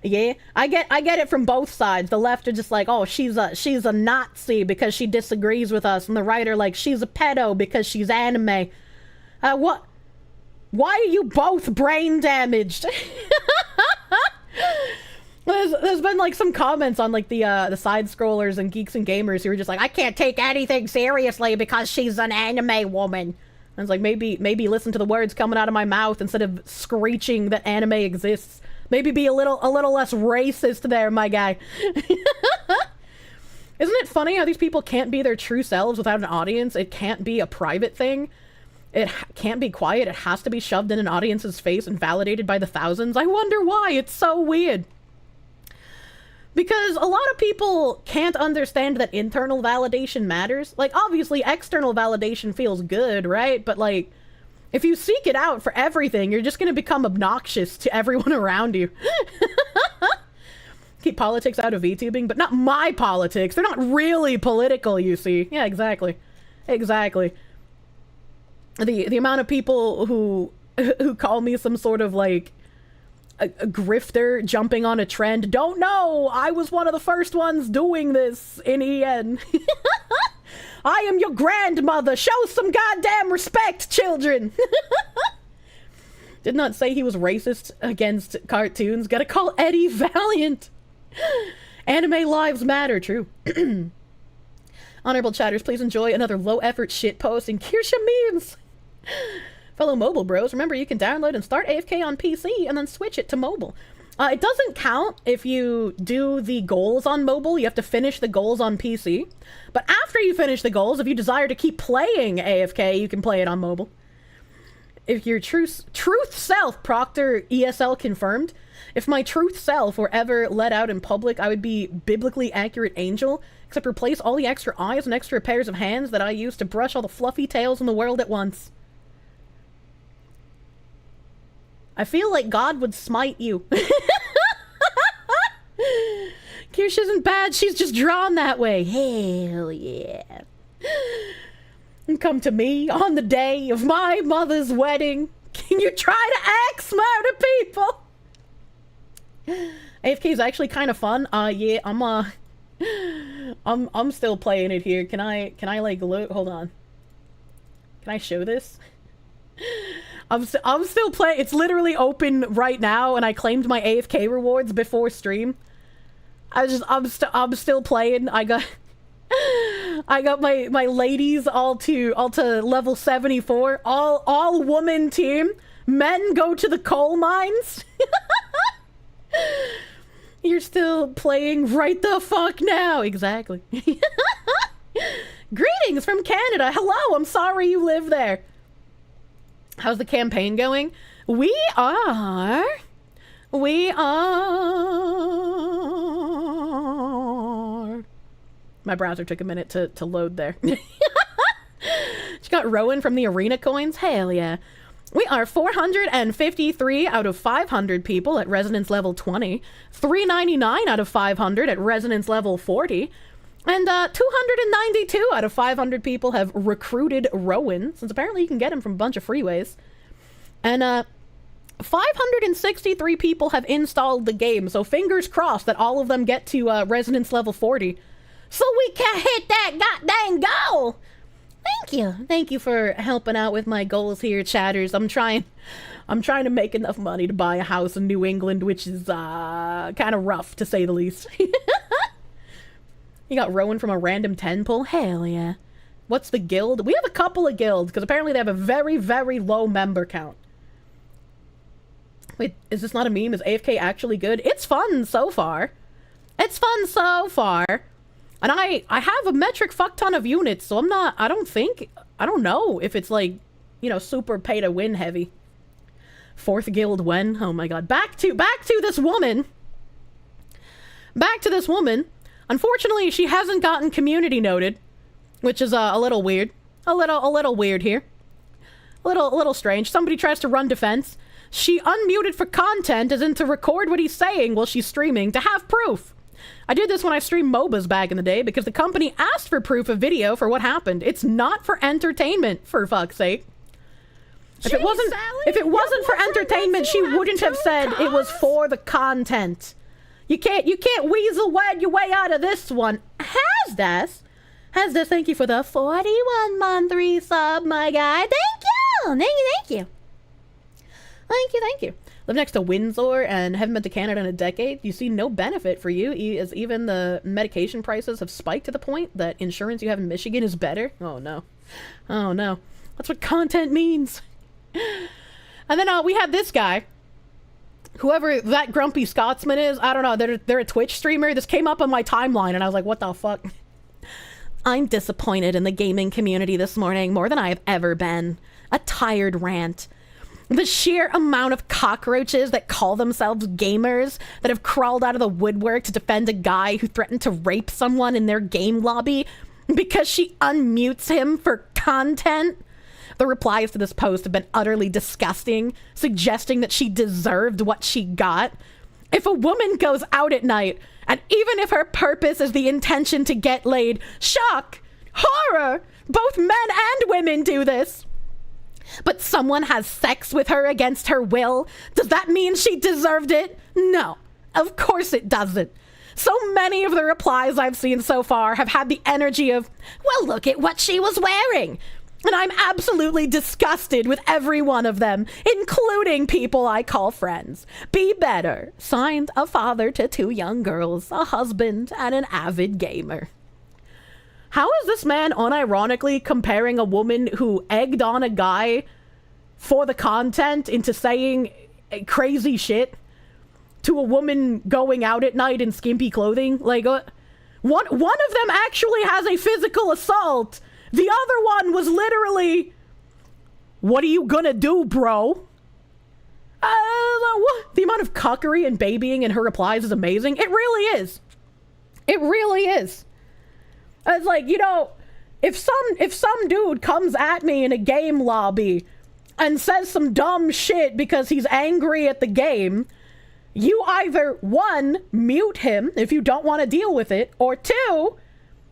Yeah, I get it from both sides. The left are just like, oh, she's a Nazi because she disagrees with us, and the right are like, she's a pedo because she's anime. What Why are you both brain damaged? There's been like some comments on like the side scrollers and Geeks and Gamers who are just like, I can't take anything seriously because she's an anime woman. And it's like, maybe listen to the words coming out of my mouth instead of screeching that anime exists. Maybe be a little less racist there, my guy. Isn't it funny how these people can't be their true selves without an audience? It can't be a private thing. It can't be quiet. It has to be shoved in an audience's face and validated by the thousands. I wonder why. It's so weird. Because a lot of people can't understand that internal validation matters. Like, obviously, external validation feels good, right? But, like, if you seek it out for everything, you're just going to become obnoxious to everyone around you. Keep politics out of VTubing, but not my politics. They're not really political, you see. Yeah, exactly. Exactly. The amount of people who call me some sort of, like, a grifter jumping on a trend. Don't know. I was one of the first ones doing this in EN. I am your grandmother. Show some goddamn respect, children. Did not say he was racist against cartoons. Gotta call Eddie Valiant. Anime lives matter. True. Honorable chatters, please enjoy another low-effort shitpost and Kirsche memes. Fellow mobile bros, remember you can download and start AFK on PC and then switch it to mobile. It doesn't count if you do the goals on mobile. You have to finish the goals on PC. But after you finish the goals, if you desire to keep playing AFK, you can play it on mobile. If your truth self, Proctor ESL confirmed, if my truth self were ever let out in public, I would be biblically accurate angel, except replace all the extra eyes and extra pairs of hands that I use to brush all the fluffy tails in the world at once. I feel like God would smite you. Kirsche isn't bad, she's just drawn that way. Hell yeah. And come to me on the day of my mother's wedding. Can you try to act smart to people? AFK is actually kind of fun. Yeah, I'm still playing it here. Can I like look? Hold on. Can I show this? I'm still playing. It's literally open right now, and I claimed my AFK rewards before stream. I'm still playing. I got my ladies all to level 74. All woman team. Men go to the coal mines. You're still playing right the fuck now. Exactly. Greetings from Canada. Hello. I'm sorry you live there. How's the campaign going? We are. My browser took a minute to load there. She got Rowan from the arena coins? Hell yeah. We are 453 out of 500 people at resonance level 20, 399 out of 500 at resonance level 40, and 292 out of 500 people have recruited Rowan, since apparently you can get him from a bunch of freeways. And 563 people have installed the game, so fingers crossed that all of them get to resonance level 40, so we can hit that goddamn goal! Thank you for helping out with my goals here, chatters. I'm trying to make enough money to buy a house in New England, which is kind of rough, to say the least. You got Rowan from a random 10 pull? Hell yeah. What's the guild? We have a couple of guilds, because apparently they have a very, very low member count. Wait, is this not a meme? Is AFK actually good? It's fun so far. It's fun so far. And I have a metric fuck ton of units, so I don't know if it's like, you know, super pay to win heavy. Fourth guild when? Oh my god. Back to this woman. Back to this woman. Unfortunately, she hasn't gotten community noted, which is a little weird. A little weird here. A little strange. Somebody tries to run defense. She unmuted for content, as in to record what he's saying while she's streaming, to have proof. I did this when I streamed MOBAs back in the day because the company asked for proof of video for what happened. It's not for entertainment, for fuck's sake. If it wasn't for entertainment, she wouldn't have said it was for the content. You can't weasel wag your way out of this one. Has this, thank you for the 41-month resub, my guy. Thank you. Thank you, thank you. Live next to Windsor and haven't been to Canada in a decade. You see no benefit for you, as even the medication prices have spiked to the point that insurance you have in Michigan is better. Oh no. Oh no. That's what content means. And then we have this guy. Whoever that grumpy Scotsman is, I don't know, they're a Twitch streamer. This came up on my timeline and I was like, what the fuck? I'm disappointed in the gaming community this morning more than I have ever been. A tired rant. The sheer amount of cockroaches that call themselves gamers that have crawled out of the woodwork to defend a guy who threatened to rape someone in their game lobby because she unmutes him for content. The replies to this post have been utterly disgusting, suggesting that she deserved what she got. If a woman goes out at night, and even if her purpose is the intention to get laid, shock, horror, both men and women do this. But someone has sex with her against her will. Does that mean she deserved it? No, of course it doesn't. So many of the replies I've seen so far have had the energy of, well, look at what she was wearing. And I'm absolutely disgusted with every one of them, including people I call friends. Be better. Signed, a father to 2 young girls, a husband, and an avid gamer. How is this man unironically comparing a woman who egged on a guy for the content into saying crazy shit to a woman going out at night in skimpy clothing? Like, one of them actually has a physical assault. The other one was literally, what are you gonna do, bro? The amount of cuckery and babying in her replies is amazing. It really is. It really is. It's like, you know, if some dude comes at me in a game lobby and says some dumb shit because he's angry at the game, you either, 1, mute him if you don't want to deal with it, or 2,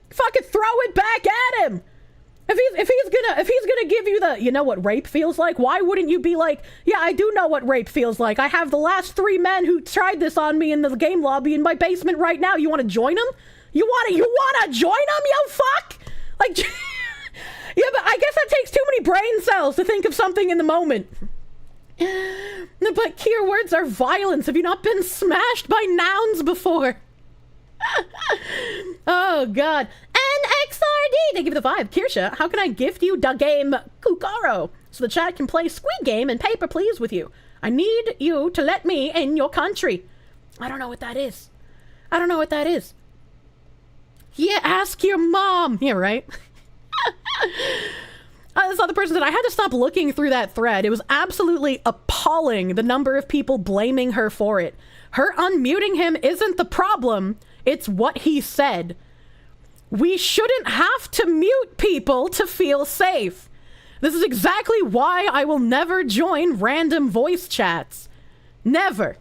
fucking throw it back at him. If he's gonna give you the, you know what rape feels like, why wouldn't you be like, yeah, I do know what rape feels like. I have the last 3 men who tried this on me in the game lobby in my basement right now. You want to join them? You wanna join them, yo fuck? Like, yeah, but I guess that takes too many brain cells to think of something in the moment. But keywords are violence. Have you not been smashed by nouns before? Oh god. NXRD, thank you for the 5. Kirsche, how can I gift you the game Kukaro so the chat can play Squid Game and Paper Please with you? I need you to let me in your country. I don't know what that is. I don't know what that is. Yeah, ask your mom. Yeah, right? This other person said, I had to stop looking through that thread. It was absolutely appalling, the number of people blaming her for it. Her unmuting him isn't the problem. It's what he said. We shouldn't have to mute people to feel safe. This is exactly why I will never join random voice chats. Never.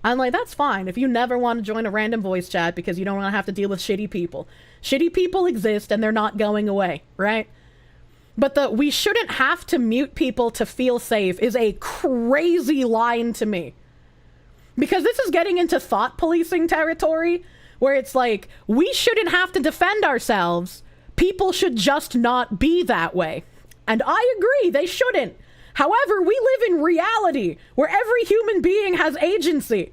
I'm like, that's fine if you never want to join a random voice chat because you don't want to have to deal with shitty people. Shitty people exist and they're not going away, right? But the we shouldn't have to mute people to feel safe is a crazy line to me. Because this is getting into thought policing territory where it's like, we shouldn't have to defend ourselves. People should just not be that way. And I agree, they shouldn't. However, we live in reality where every human being has agency.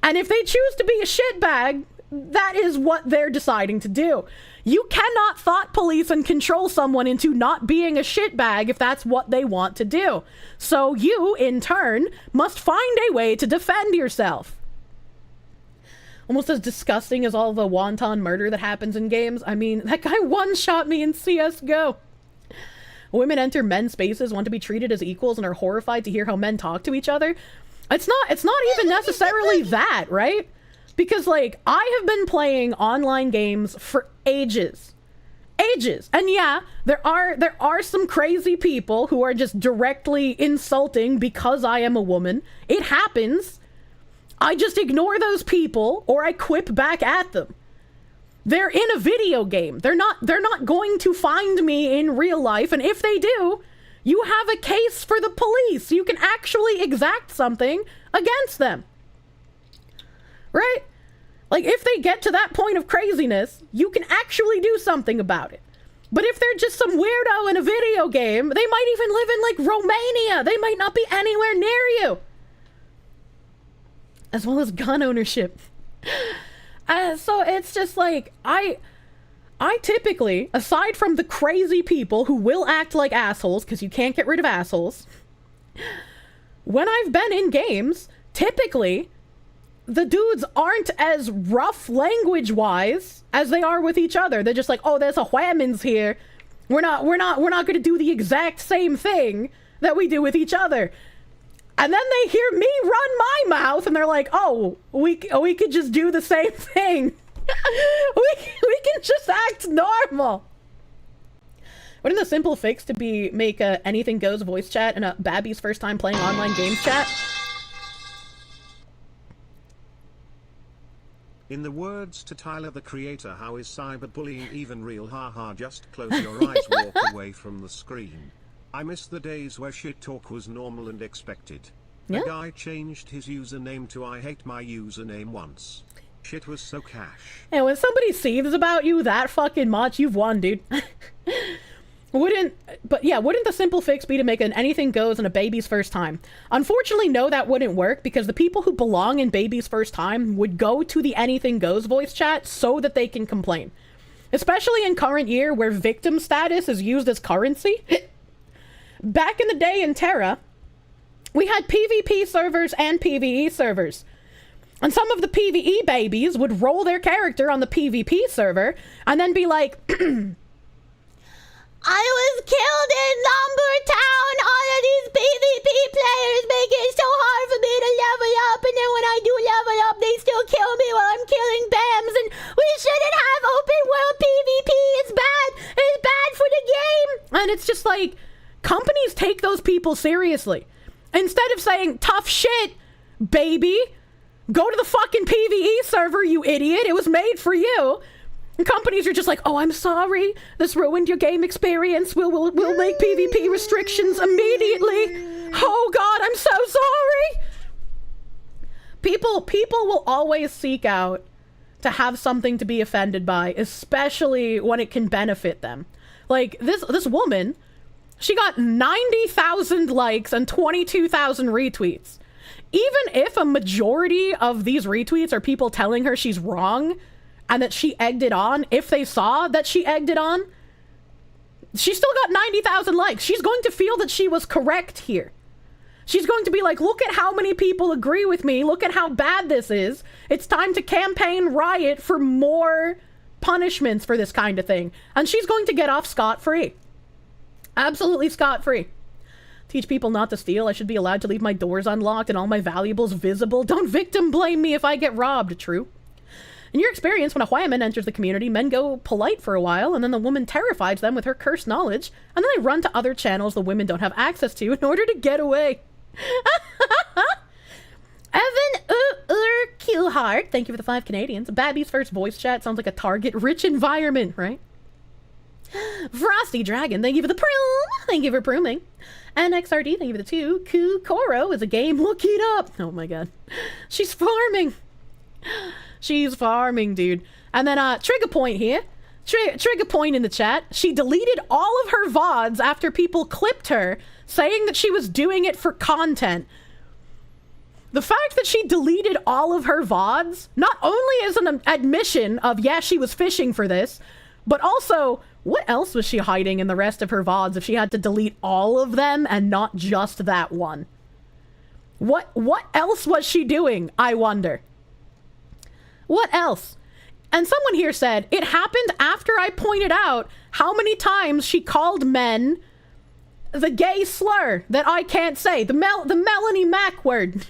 And if they choose to be a shitbag, that is what they're deciding to do. You cannot thought police and control someone into not being a shitbag if that's what they want to do. So you, in turn, must find a way to defend yourself. Almost as disgusting as all the wanton murder that happens in games. I mean, that guy one-shot me in CSGO. Women enter men's spaces, want to be treated as equals, and are horrified to hear how men talk to each other. It's not even necessarily that, right? Because, like, I have been playing online games for ages. Ages. And yeah, there are some crazy people who are just directly insulting because I am a woman. It happens. I just ignore those people, or I quip back at them. They're in a video game. They're not going to find me in real life, and if they do, you have a case for the police. You can actually exact something against them. Right? Like, if they get to that point of craziness, you can actually do something about it. But if they're just some weirdo in a video game, they might even live in, like, Romania. They might not be anywhere near you. As well as gun ownership. So it's just like, I typically, aside from the crazy people who will act like assholes, because you can't get rid of assholes, when I've been in games, typically, the dudes aren't as rough language-wise as they are with each other. They're just like, oh, there's a whammons here. We're not gonna do the exact same thing that we do with each other. And then they hear me run my mouth, and they're like, oh, we could just do the same thing. we can just act normal. Wouldn't the simple fix to be make a anything goes voice chat and a Babby's first time playing online games chat? In the words to Tyler the Creator, how is cyberbullying even real? Haha, just close your eyes, walk away from the screen. I miss the days where shit talk was normal and expected. Yeah. A guy changed his username to I hate my username once. Shit was so cash. And when somebody seethes about you that fucking much, you've won, dude. Wouldn't the simple fix be to make an anything goes in a baby's first time? Unfortunately, no, that wouldn't work, because the people who belong in baby's first time would go to the anything goes voice chat so that they can complain. Especially in current year where victim status is used as currency. Back in the day in Terra, we had PvP servers and PvE servers. And some of the PvE babies would roll their character on the PvP server and then be like, I was killed in Lumber Town. All of these PvP players make it so hard for me to level up, and then when I do level up, they still kill me while I'm killing BAMs, and we shouldn't have open world PvP. It's bad. It's bad for the game. and it's just like, companies take those people seriously. Instead of saying, tough shit, baby, go to the fucking PvE server, you idiot. It was made for you. And companies are just like, oh, I'm sorry. This ruined your game experience. We'll make PvP restrictions immediately. Oh, God, I'm so sorry. People will always seek out to have something to be offended by, especially when it can benefit them. Like, this woman, she got 90,000 likes and 22,000 retweets. Even if a majority of these retweets are people telling her she's wrong and that she egged it on, if they saw that she egged it on, she still got 90,000 likes. She's going to feel that she was correct here. She's going to be like, look at how many people agree with me. Look at how bad this is. It's time to campaign riot for more punishments for this kind of thing. And she's going to get off scot-free. Absolutely scot-free. Teach people not to steal. I should be allowed to leave my doors unlocked and all my valuables visible. Don't victim blame me if I get robbed. True. In your experience, when a Hwayaman enters the community, men go polite for a while, and then the woman terrifies them with her cursed knowledge, and then they run to other channels the women don't have access to in order to get away. Evan Urquhart, thank you for the 5 Canadians. Babby's first voice chat sounds like a Target-rich environment, right? Frosty Dragon, thank you for the prune. Thank you for pruning. NXRD, thank you for the 2. Kukoro is a game. Look it up. Oh my god. She's farming. She's farming, dude. And then, Trigger Point here. Trigger Point in the chat. She deleted all of her VODs after people clipped her, saying that she was doing it for content. The fact that she deleted all of her VODs, not only is an admission of, yeah, she was fishing for this, but also, what else was she hiding in the rest of her VODs if she had to delete all of them and not just that one? What else was she doing, I wonder? What else? And someone here said, it happened after I pointed out how many times she called men the gay slur that I can't say. The Melanie Mac word.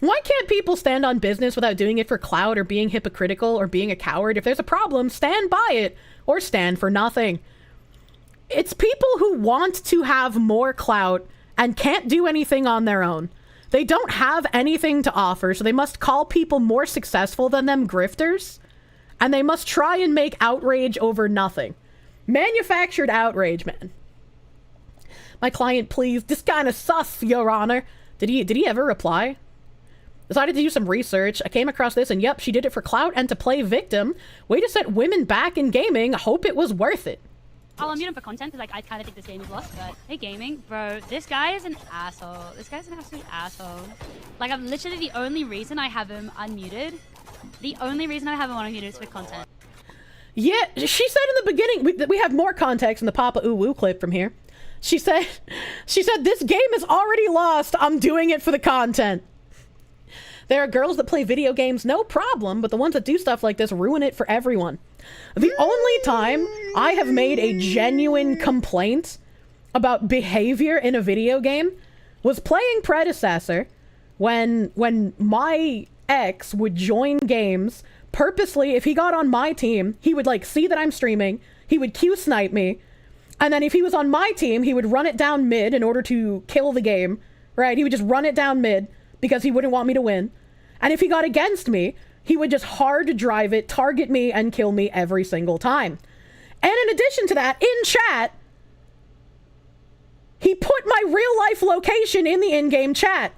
Why can't people stand on business without doing it for clout or being hypocritical or being a coward? If there's a problem, stand by it or stand for nothing. It's people who want to have more clout and can't do anything on their own. They don't have anything to offer, so they must call people more successful than them grifters, and they must try and make outrage over nothing. Manufactured outrage, man. My client, please. This kind of sus, Your Honor. Did he ever reply? Decided to do some research. I came across this, and yep, she did it for clout and to play victim. Way to set women back in gaming. Hope it was worth it. I'll unmute him for content because like I kind of think this game is lost. But hey, gaming, bro, this guy is an asshole. This guy's an absolute asshole. Like I'm literally the only reason I have him unmuted. The only reason I have him unmuted is for content. Yeah, she said in the beginning. We have more context in the Papa Ooh Woo clip from here. She said this game is already lost. I'm doing it for the content. There are girls that play video games, no problem, but the ones that do stuff like this ruin it for everyone. The only time I have made a genuine complaint about behavior in a video game was playing Predecessor when my ex would join games purposely. If he got on my team, he would like see that I'm streaming, he would Q snipe me, and then if he was on my team, he would run it down mid in order to kill the game, right? He would just run it down mid because he wouldn't want me to win. And if he got against me, he would just hard drive it, target me, and kill me every single time. And in addition to that, in chat, he put my real life location in the in-game chat.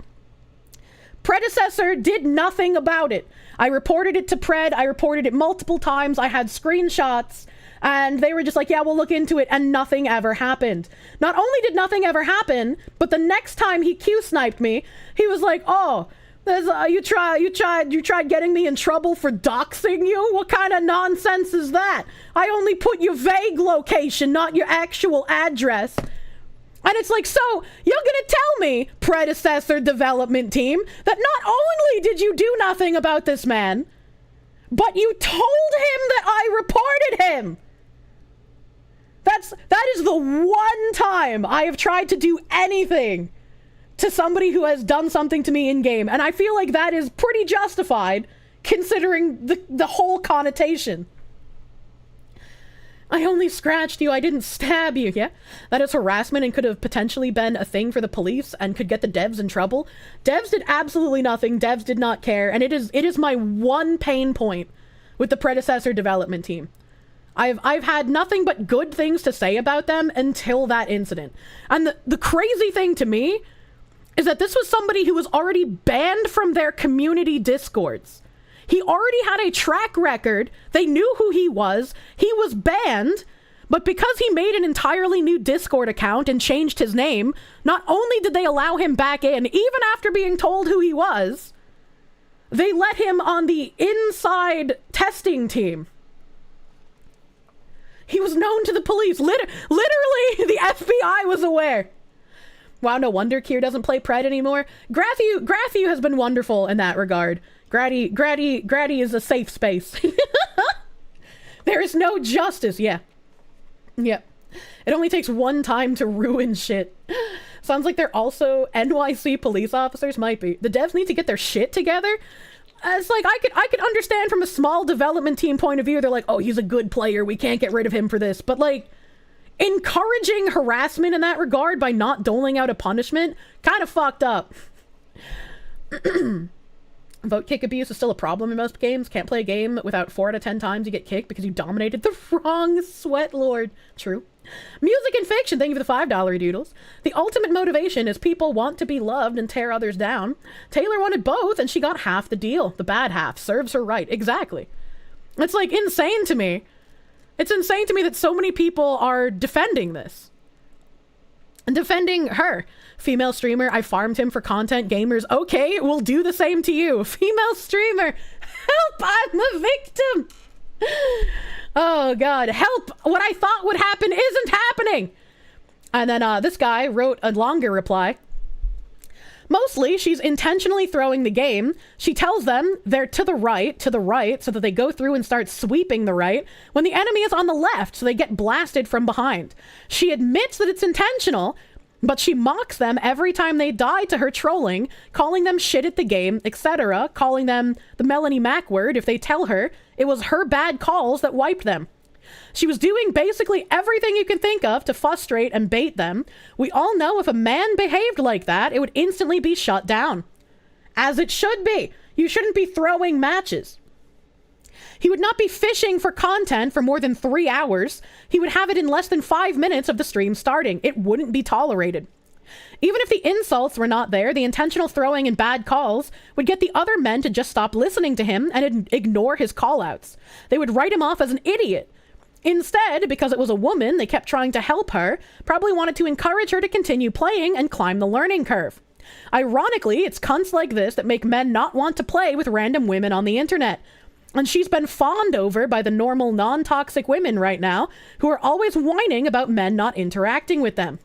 Predecessor did nothing about it. I reported it to Pred. I reported it multiple times. I had screenshots. And they were just like, yeah, we'll look into it. And nothing ever happened. Not only did nothing ever happen, but the next time he Q-sniped me, he was like, oh, you tried getting me in trouble for doxing you? What kind of nonsense is that? I only put your vague location, not your actual address. And it's like, so you're gonna tell me, Predecessor development team, that not only did you do nothing about this man, but you told him that I reported him. That is the one time I have tried to do anything to somebody who has done something to me in game, and I feel like that is pretty justified considering the whole connotation. I only scratched you, I didn't stab you, yeah? That is harassment and could have potentially been a thing for the police and could get the devs in trouble. Devs did absolutely nothing, devs did not care, and it is my one pain point with the Predecessor development team. I've had nothing but good things to say about them until that incident. And the crazy thing to me is that this was somebody who was already banned from their community discords. He already had a track record. They knew who he was banned, but because he made an entirely new Discord account and changed his name, not only did they allow him back in, even after being told who he was, they let him on the inside testing team. He was known to the police. Literally, the FBI was aware. Wow, no wonder Kier doesn't play Pred anymore. Grathu has been wonderful in that regard. Grady is a safe space. There is no justice. Yeah. It only takes one time to ruin shit. Sounds like they're also NYC police officers. Might be. The devs need to get their shit together. It's like, I could understand from a small development team point of view. They're like, oh, he's a good player, we can't get rid of him for this. But like, encouraging harassment in that regard by not doling out a punishment, kind of fucked up. Vote kick abuse is still a problem in most games. Can't play a game without 4 out of 10 times you get kicked because you dominated the wrong sweat lord. True. Music and fiction, thank you for the $5 doodles. The ultimate motivation is people want to be loved and tear others down. Taylor wanted both and she got half the deal. The bad half serves her right. Exactly. It's like insane to me. It's insane to me that so many people are defending this. And defending her. Female streamer, I farmed him for content. Gamers, okay, we'll do the same to you. Female streamer, help, I'm a victim. Oh god, help, what I thought would happen isn't happening. And then this guy wrote a longer reply. Mostly, she's intentionally throwing the game. She tells them they're to the right, so that they go through and start sweeping the right, when the enemy is on the left, so they get blasted from behind. She admits that it's intentional, but she mocks them every time they die to her trolling, calling them shit at the game, etc., calling them the Melanie Mac word if they tell her it was her bad calls that wiped them. She was doing basically everything you can think of to frustrate and bait them. We all know if a man behaved like that, it would instantly be shut down. As it should be. You shouldn't be throwing matches. He would not be fishing for content for more than 3 hours. He would have it in less than 5 minutes of the stream starting. It wouldn't be tolerated. Even if the insults were not there, the intentional throwing and bad calls would get the other men to just stop listening to him and ignore his callouts. They would write him off as an idiot. Instead, because it was a woman, they kept trying to help her, probably wanted to encourage her to continue playing and climb the learning curve. Ironically, it's cunts like this that make men not want to play with random women on the internet. And she's been fawned over by the normal, non-toxic women right now, who are always whining about men not interacting with them.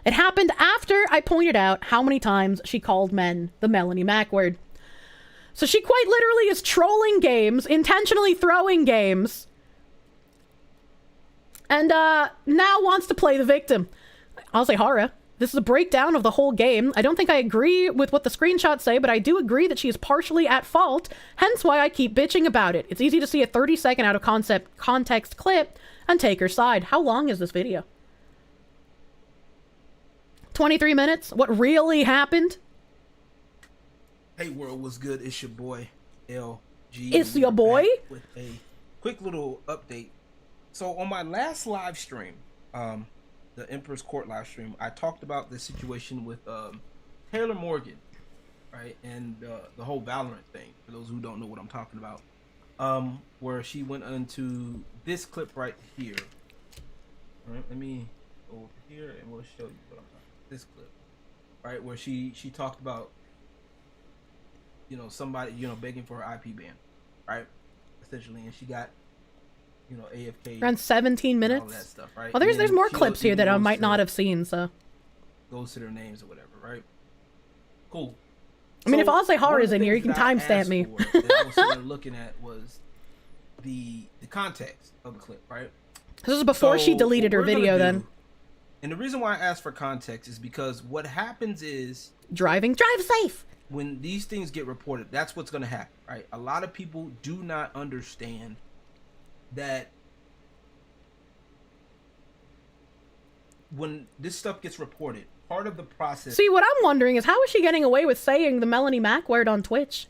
It happened after I pointed out how many times she called men the Melanie Mac word. So she quite literally is trolling games, intentionally throwing games, and now wants to play the victim. I'll say horror. This is a breakdown of the whole game. I don't think I agree with what the screenshots say, but I do agree that she is partially at fault, hence why I keep bitching about it. It's easy to see a 30-second out of context clip and take her side. How long is this video? 23 minutes? What really happened? Hey world, what's good? It's your boy, LG. It's your boy? With a quick little update. So on my last live stream, the Emperor's Court live stream, I talked about the situation with Taylor Morgan, right, and the whole Valorant thing. For those who don't know what I'm talking about, where she went into this clip right here. All right, let me go over here and we'll show you what I'm talking about. This clip, right, where she talked about, you know, somebody, you know, begging for her IP ban, right, essentially, and she got, you know, AFK. Around 17 minutes. All that stuff, right? Well, there's more clips here that I might not have seen, so. Goes to their names or whatever, right? Cool. I mean, if I'll say horror is in here, you can timestamp me. That I was sort of looking at was the context of the clip, right? This was before she deleted her video then. And the reason why I asked for context is because what happens is... Drive safe! When these things get reported, that's what's going to happen, right? A lot of people do not understand that when this stuff gets reported, part of the process... See, what I'm wondering is how is she getting away with saying the Melanie Mac word on Twitch?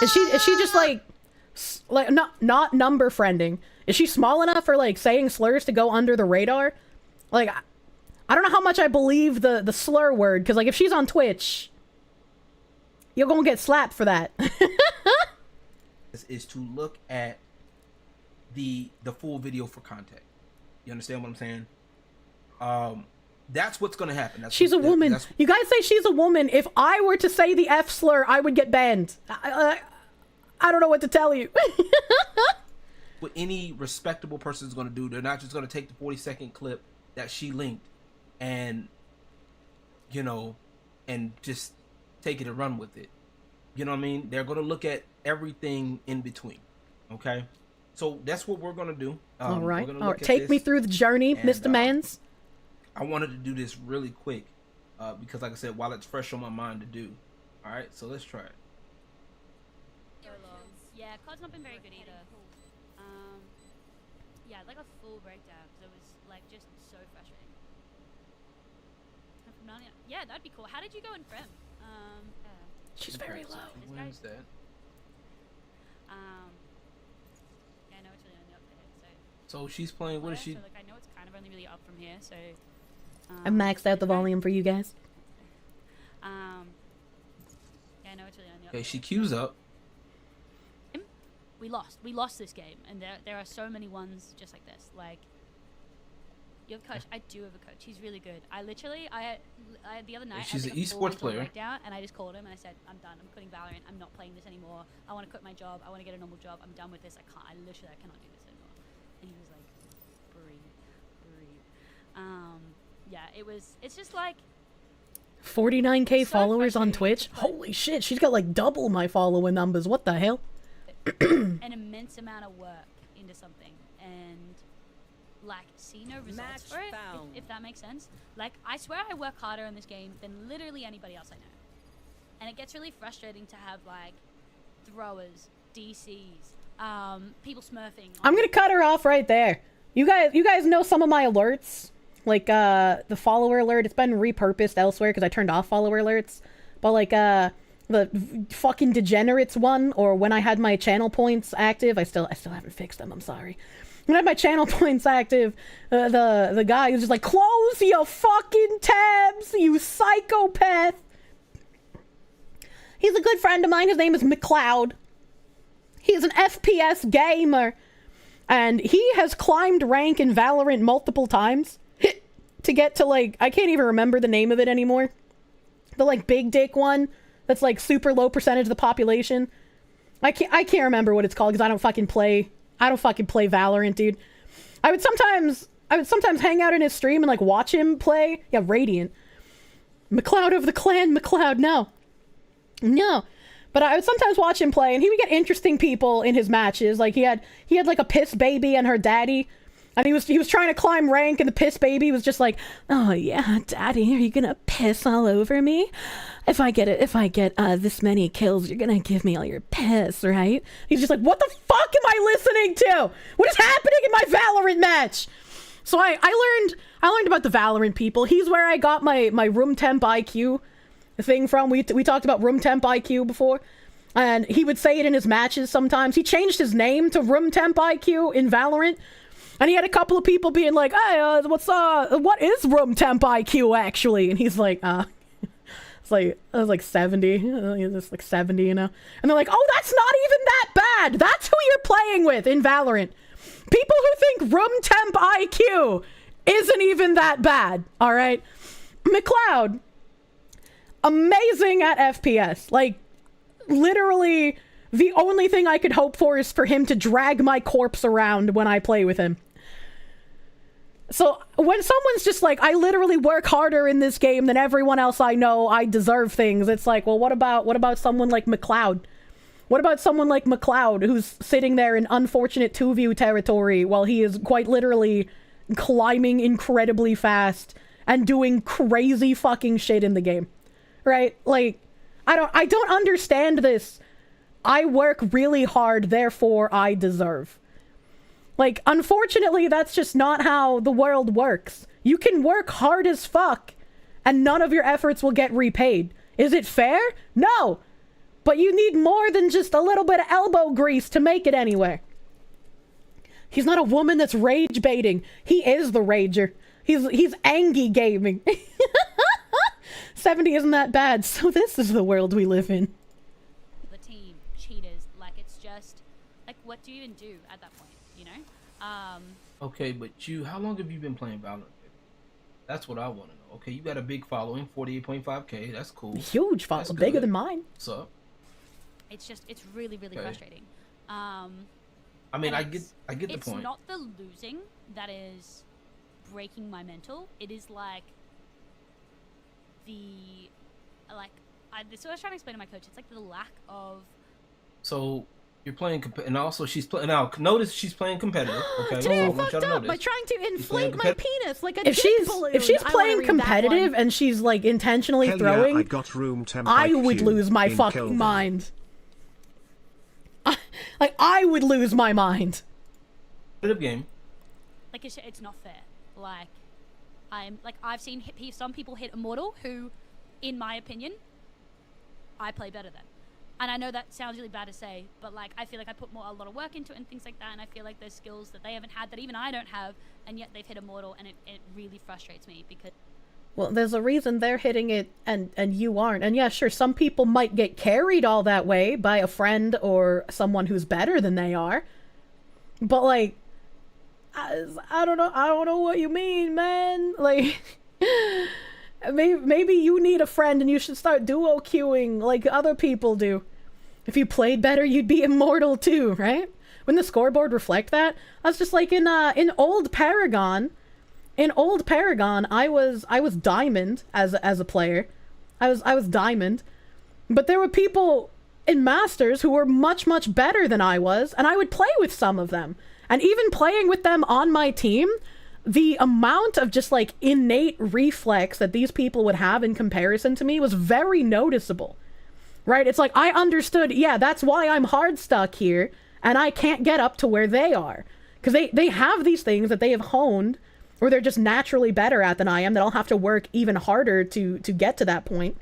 Is she just like not number friending? Is she small enough for like saying slurs to go under the radar? Like, I don't know how much I believe the slur word, because like if she's on Twitch, you're gonna get slapped for that. is to look at the full video for context. You understand what I'm saying? That's what's gonna happen. She's a woman. You guys say she's a woman. If I were to say the F slur, I would get banned. I don't know what to tell you. What any respectable person is gonna do, they're not just gonna take the 40-second clip that she linked and, you know, and just take it and run with it. You know what I mean? They're gonna look at everything in between. Okay, so that's what we're gonna do. All right, take me through the journey, Mr. Mans. I wanted to do this really quick because, like I said, while it's fresh on my mind to do. All right, so let's try it. Yeah, COD's not been very good either. Yeah, like a full breakdown. So it was like just so frustrating. Yeah, that'd be cool. How did you go in Prem? She's very low. When is that? Yeah, I know it's really only up there. So she's playing. What is she? So, like, I know it's kind of only really up from here. So. I maxed out the volume for you guys. Yeah, I know it's really only up. Okay, she queues up. We lost this game, and there are so many ones just like this. Like, you have a coach. I do have a coach. He's really good. I literally, the other night, she's an esports player. Breakdown, and I just called him and I said, I'm done. I'm quitting Valorant. I'm not playing this anymore. I want to quit my job. I want to get a normal job. I'm done with this. I cannot do this anymore. And he was like, breathe. Yeah, it's just like 49k followers on Twitch. Holy shit, she's got like double my following numbers. What the hell? An immense amount of work into something and like see no results for it, if that makes sense. Like, I swear I work harder in this game than literally anybody else I know, and it gets really frustrating to have like throwers, DCs, people smurfing. I'm gonna cut her off right there. You guys know some of my alerts, like the follower alert. It's been repurposed elsewhere because I turned off follower alerts, but like the fucking degenerates one, or when I had my channel points active, I still haven't fixed them, I'm sorry. when I have my channel points active, the guy who's just like, close your fucking tabs, you psychopath. He's a good friend of mine. His name is McLeod. He's an FPS gamer. And he has climbed rank in Valorant multiple times to get to, like, I can't even remember the name of it anymore. The, like, big dick one that's, like, super low percentage of the population. I can't remember what it's called because I don't fucking play Valorant, dude. I would sometimes hang out in his stream and, like, watch him play. Yeah, Radiant. McLeod of the clan, McLeod, no. But I would sometimes watch him play, and he would get interesting people in his matches. Like, he had like, a piss baby and her daddy. And he was trying to climb rank, and the piss baby was just like, oh, yeah, daddy, are you gonna piss all over me? If I get this many kills, you're gonna give me all your piss, right? He's just like, what the fuck am I listening to? What is happening in my Valorant match? So I learned about the Valorant people. He's where I got my room temp IQ thing from. We talked about room temp IQ before, and he would say it in his matches sometimes. He changed his name to room temp IQ in Valorant, and he had a couple of people being like, hey, what is room temp IQ actually? And he's like, it's like 70. It's like 70, you know? And they're like, oh, that's not even that bad. That's who you're playing with in Valorant. People who think room temp IQ isn't even that bad, all right? McLeod, amazing at FPS. Like, literally, the only thing I could hope for is for him to drag my corpse around when I play with him. So, when someone's just like, I literally work harder in this game than everyone else I know, I deserve things, it's like, well, what about someone like McLeod? What about someone like McLeod, who's sitting there in unfortunate 2-view territory while he is quite literally climbing incredibly fast and doing crazy fucking shit in the game? Right? Like, I don't understand this. I work really hard, therefore I deserve. Like, unfortunately, that's just not how the world works. You can work hard as fuck, and none of your efforts will get repaid. Is it fair? No. But you need more than just a little bit of elbow grease to make it anywhere. He's not a woman that's rage baiting. He is the rager. He's angry gaming. 70 isn't that bad, so this is the world we live in. The team, cheaters, like, it's just, like, what do you even do at that point, you know? Okay, but how long have you been playing Valorant? That's what I want to know. Okay, you got a big following, 48.5K, that's cool. Huge following, bigger than mine. What's up? It's just, it's really, really frustrating. I mean, I get the point. It's not the losing that is breaking my mental. It is like this is what I was trying to explain to my coach. It's like the lack of. So you're playing, and also she's playing. Now notice she's playing competitive. Okay, Today so I fucked up by trying to inflate my penis like a if dick balloon. If she's playing competitive and she's like intentionally Hell throwing, yeah, I got room temp I IQ would lose my in fucking Kilburn. mind. Like, I would lose my mind. Competitive game. Like, it's not fair. Like, I've seen some people hit Immortal who, in my opinion, I play better than. And I know that sounds really bad to say, but, like, I feel like I put a lot of work into it and things like that, and I feel like there's skills that they haven't had that even I don't have, and yet they've hit Immortal, and it really frustrates me because... Well, there's a reason they're hitting it and you aren't. And yeah, sure, some people might get carried all that way by a friend or someone who's better than they are. But, like, I don't know what you mean, man. Like, maybe you need a friend and you should start duo queuing like other people do. If you played better, you'd be immortal too, right? Wouldn't the scoreboard reflect that? I was just like in old Paragon. In old Paragon, I was diamond as a player. I was diamond. But there were people in Masters who were much better than I was, and I would play with some of them. And even playing with them on my team, the amount of just like innate reflex that these people would have in comparison to me was very noticeable. Right? It's like I understood, yeah, that's why I'm hard stuck here and I can't get up to where they are. Because they have these things that they have honed, or they're just naturally better at than I am, that I'll have to work even harder to get to that point.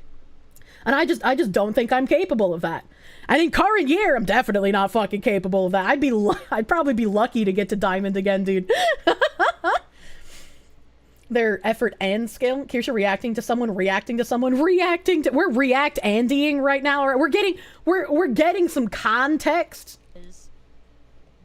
And I just don't think I'm capable of that. I think current year, I'm definitely not fucking capable of that. I'd probably be lucky to get to diamond again, dude. Their effort and skill. Kirsche reacting to someone, we're react Andying right now. We're getting some context.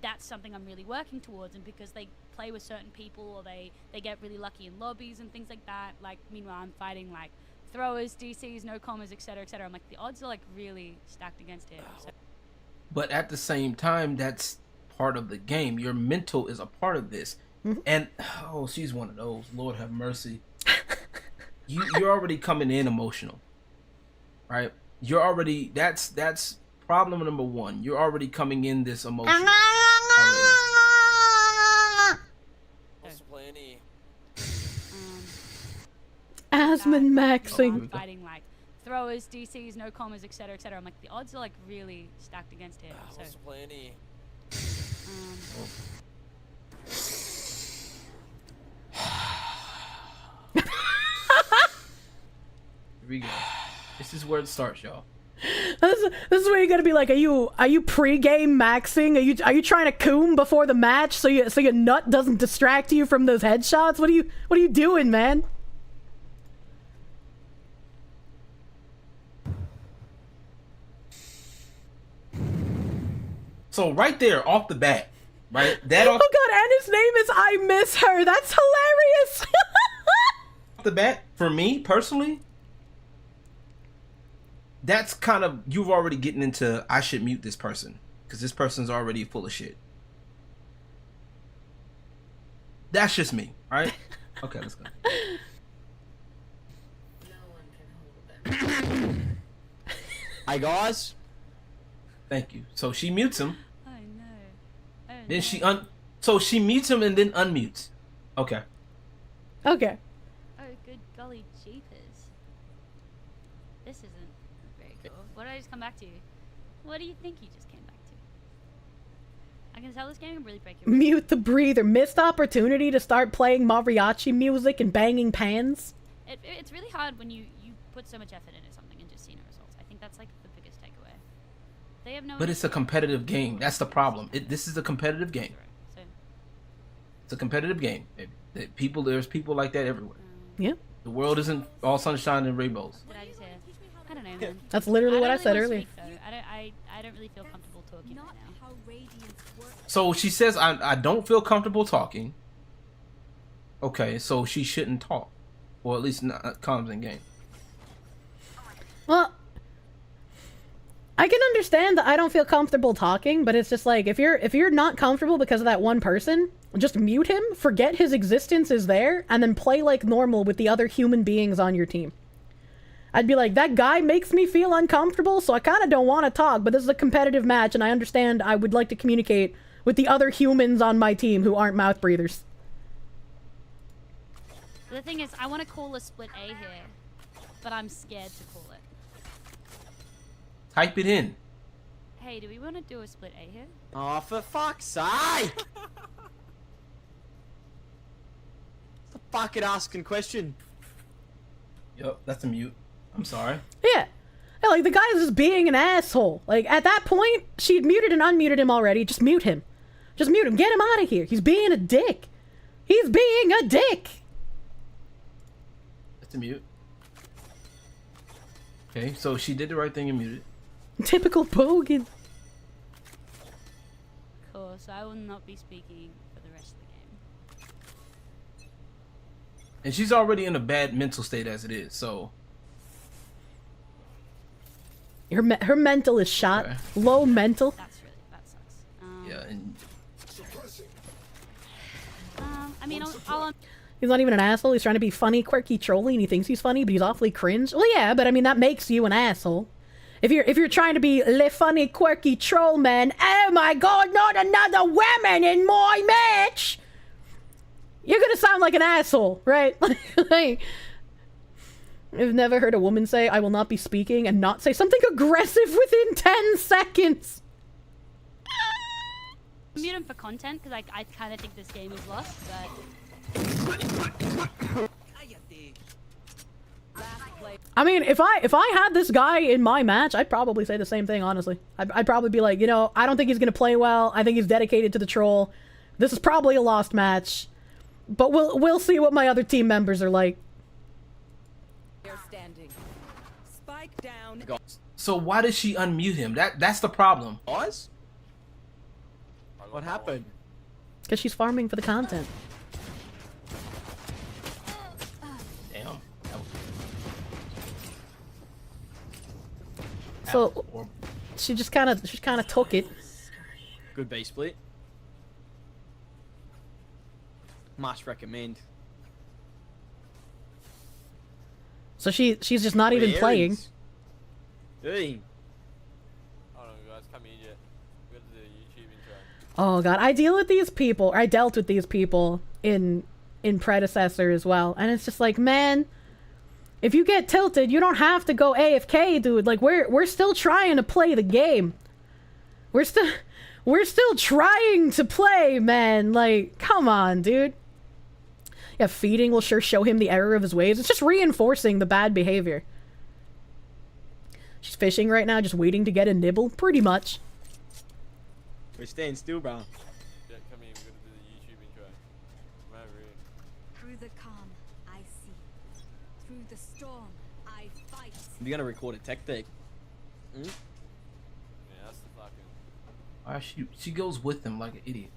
That's something I'm really working towards, and because they play with certain people or they get really lucky in lobbies and things like that. Like, meanwhile, I'm fighting like throwers, DCs, no commas, etc., etc. I'm like, the odds are like really stacked against him. So. But at the same time, that's part of the game. Your mental is a part of this. And oh, she's one of those. Lord have mercy. You're already coming in emotional, right? You're already that's problem number one. You're already coming in this emotional. Asmon maxing. Fighting like throwers, DCs, no commas, etc., etc. I'm like, the odds are like really stacked against him. So. Here we go. This is where it starts, y'all. This is where you're gonna be like, are you pre-game maxing? Are you trying to coom before the match so your nut doesn't distract you from those headshots? What are you doing, man? So right there, off the bat, right? Oh god, and his name is I Miss Her. That's hilarious. Off the bat, for me personally, that's kind of, you've already getting into, I should mute this person because this person's already full of shit. That's just me, right? Okay, let's go. Hi guys. Thank you. So she mutes him. Oh no. Oh, Then no. she mutes him and then unmutes. Okay. Okay. Oh, good golly jeepers. This isn't very cool. What did I just come back to? What do you think you just came back to? I can tell this game can really break your... Mute the breather. Missed opportunity to start playing mariachi music and banging pans. It's really hard when you put so much effort into something and just see no results. I think that's like the biggest takeaway. They have no... But it's a competitive game. That's the problem. This is a competitive game. So, It's a competitive game. There's people like that everywhere. Yeah. The world isn't all sunshine and rainbows. did I just hear? I don't know, man. That's literally what I don't said really earlier. speak, though. I don't really feel comfortable talking right now. So she says, I don't feel comfortable talking. Okay, so she shouldn't talk. Or at least not comms in game. Well, I can understand that I don't feel comfortable talking, but it's just like, if you're not comfortable because of that one person, just mute him, forget his existence is there, and then play like normal with the other human beings on your team. I'd be like, that guy makes me feel uncomfortable, so I kind of don't want to talk, but this is a competitive match, and I understand I would like to communicate with the other humans on my team who aren't mouth breathers. The thing is, I want to call a split A here, but I'm scared to call it. Type it in. Hey, do we want to do a split A here? Oh, for fuck's sake! The fucking asking question. Yep, that's a mute. I'm sorry. Yeah. Yeah, like, the guy's just being an asshole. Like, at that point, she'd muted and unmuted him already. Just mute him. Just mute him. Get him out of here. He's being a dick. He's being a dick. That's a mute. Okay, so she did the right thing and muted. Typical Bogan. Cool, so I will not be speaking for the rest of the game. And she's already in a bad mental state as it is, so... Her mental is shot. Okay. Low mental. That sucks. Yeah, and... I mean, I'll He's not even an asshole. He's trying to be funny, quirky, trolly, and he thinks he's funny, but he's awfully cringe. Well, yeah, but I mean, that makes you an asshole. If you're trying to be le funny, quirky troll man, oh my god, not another woman in my match! You're gonna sound like an asshole, right? Like, I've never heard a woman say, I will not be speaking, and not say something aggressive within 10 seconds. mute him for content, because I kind of think this game is lost, but... I mean, if I had this guy in my match, I'd probably say the same thing, honestly. I'd probably be like, you know, I don't think he's gonna play well. I think he's dedicated to the troll. This is probably a lost match. But we'll see what my other team members are like. Spike down. So why did she unmute him? That's the problem. Guys? What happened? Because she's farming for the content. Damn. So she kind of took it. Good B split. Must recommend. So she's just not even playing. Hey. Hold on, guys, come here yet. We gotta do a YouTube intro. Oh god, I dealt with these people in Predecessor as well, and it's just like, man, if you get tilted, you don't have to go AFK, dude. Like we're still trying to play the game. We're still trying to play, man. Like, come on, dude. Yeah, feeding will sure show him the error of his ways. It's just reinforcing the bad behavior. She's fishing right now, just waiting to get a nibble, pretty much. We're staying still, bro. Yeah, come here, we gotta do the YouTube intro. Come over here. Through the calm, I see. Through the storm, I fight. We're gonna record a tech deck. Yeah, that's the fucking... She goes with him like an idiot.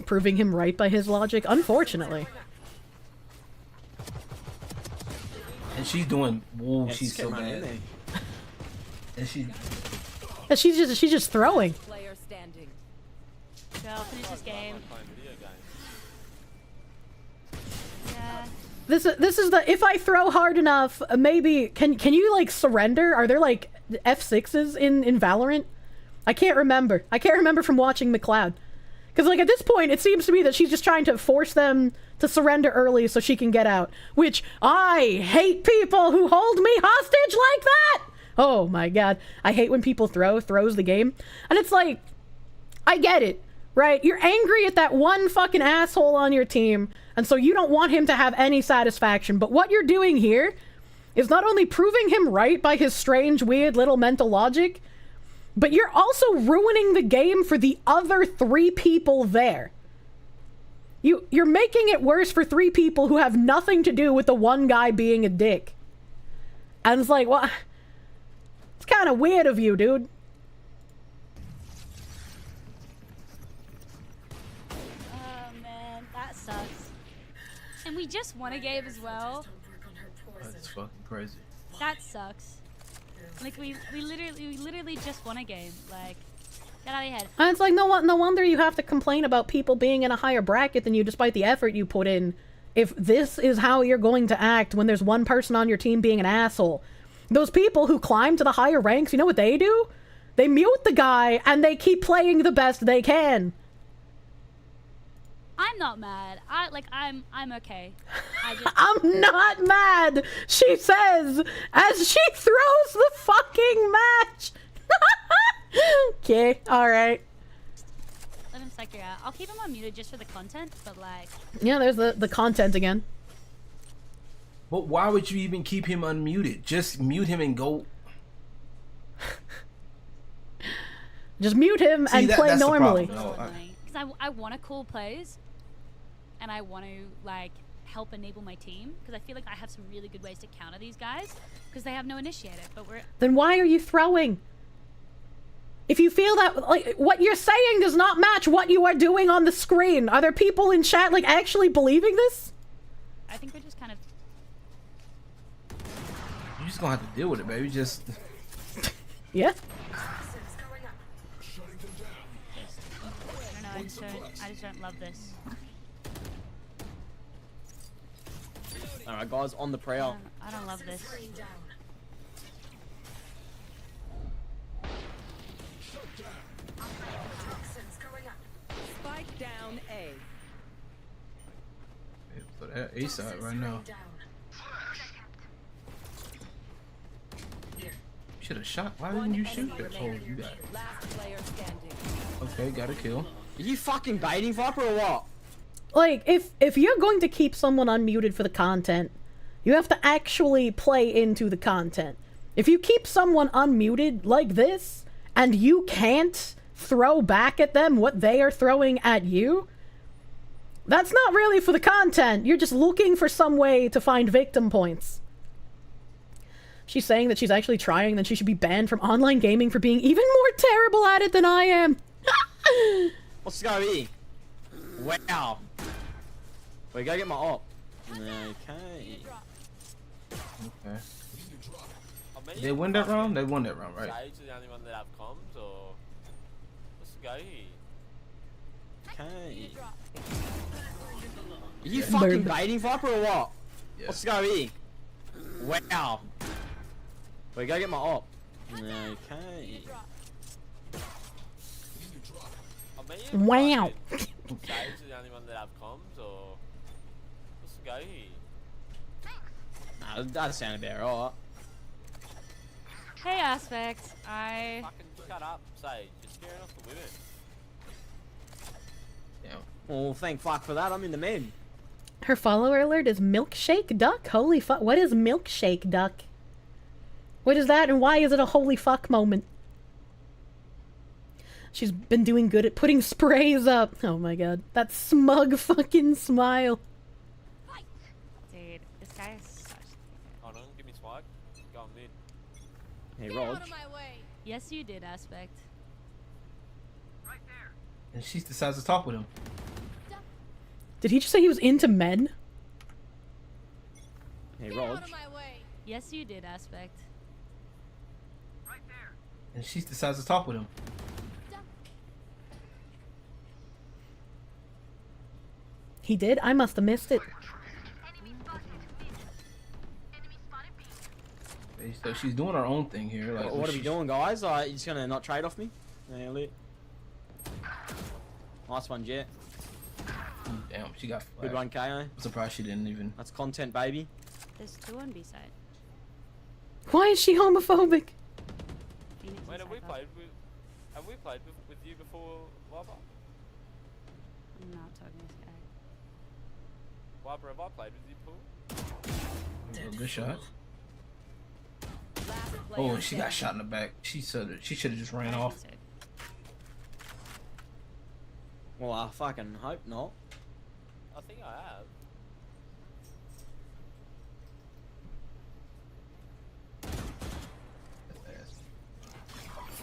Proving him right by his logic, unfortunately. And she's doing. Whoa, Yeah, she's so bad. And Yeah, she's just throwing. Player standing. Girl, finish this game. Playing video games. Yeah. This is the, if I throw hard enough, maybe can you like surrender? Are there like F6s in Valorant? I can't remember. I can't remember from watching McLeod. Because like at this point, it seems to me that she's just trying to force them to surrender early so she can get out. Which I hate people who hold me hostage like that. Oh my god, I hate when people throws the game, and it's like, I get it, right? You're angry at that one fucking asshole on your team, and so you don't want him to have any satisfaction. But what you're doing here is not only proving him right by his strange, weird little mental logic, but you're also ruining the game for the other 3 people there. You're making it worse for 3 people who have nothing to do with the one guy being a dick. And it's like, well, it's kind of weird of you, dude. Oh man, that sucks. And we just won a game as well. That's fucking crazy. That sucks. Like we literally just won a game. Like, get out of your head. And it's like, no wonder you have to complain about people being in a higher bracket than you despite the effort you put in. If this is how you're going to act when there's one person on your team being an asshole. Those people who climb to the higher ranks, you know what they do? They mute the guy and they keep playing the best they can. I'm not mad. I'm okay. I'm not mad, she says, as she throws the fucking match. Okay, alright. Let him psych you out. I'll keep him unmuted just for the content, but like... Yeah, there's the content again. But why would you even keep him unmuted? Just mute him and go. Just mute him and play normally. Because I want to call plays, and I want to like help enable my team, because I feel like I have some really good ways to counter these guys, because they have no initiator. But we're... Then why are you throwing? If you feel that, like, what you're saying does not match what you are doing on the screen. Are there people in chat, like, actually believing this? I think we're just kind of... You're just gonna have to deal with it, baby. Just... Yeah. I don't know, I just don't love this. Alright guys, on the prowl. I don't love this. Spike down A. So that A side right now. Should have shot. Why didn't you shoot that? Oh, you got it. Last player standing. Okay, got a kill. Are you fucking baiting Viper or what? Like, if you're going to keep someone unmuted for the content, You have to actually play into the content. If you keep someone unmuted like this, and you can't throw back at them what they are throwing at you, that's not really for the content. You're just looking for some way to find victim points. She's saying that she's actually trying, that she should be banned from online gaming for being even more terrible at it than I am. Let's go here. Wow. We gotta get my op. Okay. Okay. They win that round? They won that round, right? Sage is the only one that have comms, or let's go here. Okay. Are you fucking baiting Viper or what? Yeah. Let's go here. Wow. We gotta get my op. Okay. Wow. Sage is the only one that have comms, or let's go here. Nah, that sounded about right. Hey, Aspect. I... Fucking shut up, Sage. You're scaring off the women. Yeah. Well, thank fuck for that. I'm in the mid. Her follower alert is Milkshake Duck? Holy fuck. What is Milkshake Duck? What is that, and why is it a holy fuck moment? She's been doing good at putting sprays up. Oh my god. That smug fucking smile. Dude, this guy is such... Hold on, give me swag. Go on mid. Hey, Rog. Yes, you did, Aspect. And she decides to talk with him. Did he just say he was into men? Hey, Rog. Yes, you did, Aspect. And she decides to talk with him. He did? I must have missed it. So she's doing her own thing here. Like, What are we doing, guys? You just gonna not trade off me? Yeah, lit. Nice one, Jet. Damn, she got Good one, KO. I'm surprised she didn't even. That's content, baby. There's two on B side. Why is she homophobic? Phoenix Wait, and Cypher. have we played with you before, Wabba? I'm not talking to this guy. Wabba, have I played with you before? Good shot. Oh, she got shot in the back. She should have just ran off. Well, I fucking hope not. I think I have.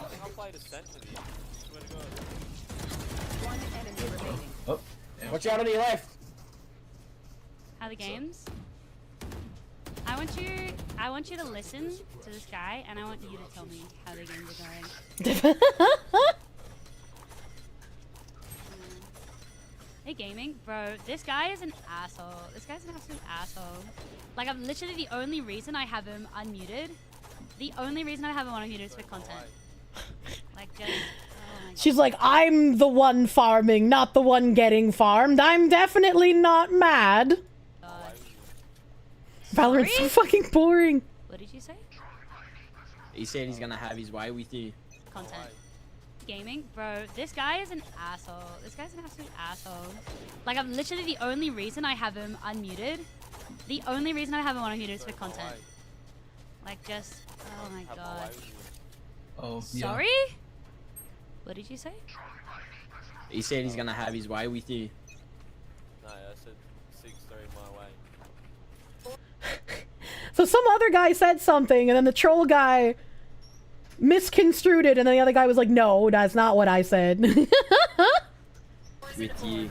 I think I played a cent with you. Swear to God. One enemy remaining. Oh, damn. Watch out on your left. How are the games? I want you to listen to this guy, and I want you to tell me how the games are going. Hey, gaming, bro. This guy is an asshole. This guy's an absolute asshole. Like, I'm literally the only reason I have him unmuted. The only reason I have him unmuted is for content. Like, just. Oh my God. She's like, I'm the one farming, not the one getting farmed. I'm definitely not mad. Valorant's so fucking boring. What did you say? He said he's gonna have his way with you. Content. Gaming, bro. This guy is an asshole. This guy's an absolute asshole. Like, I'm literally the only reason I have him unmuted. The only reason I have him unmuted is for content. Like, just. Oh my God. Oh, yeah. Sorry? What did you say? He said he's gonna have his way with you. No, I said 6-3 my way. So some other guy said something, and then the troll guy misconstrued it, and then the other guy was like, no, that's not what I said. With you.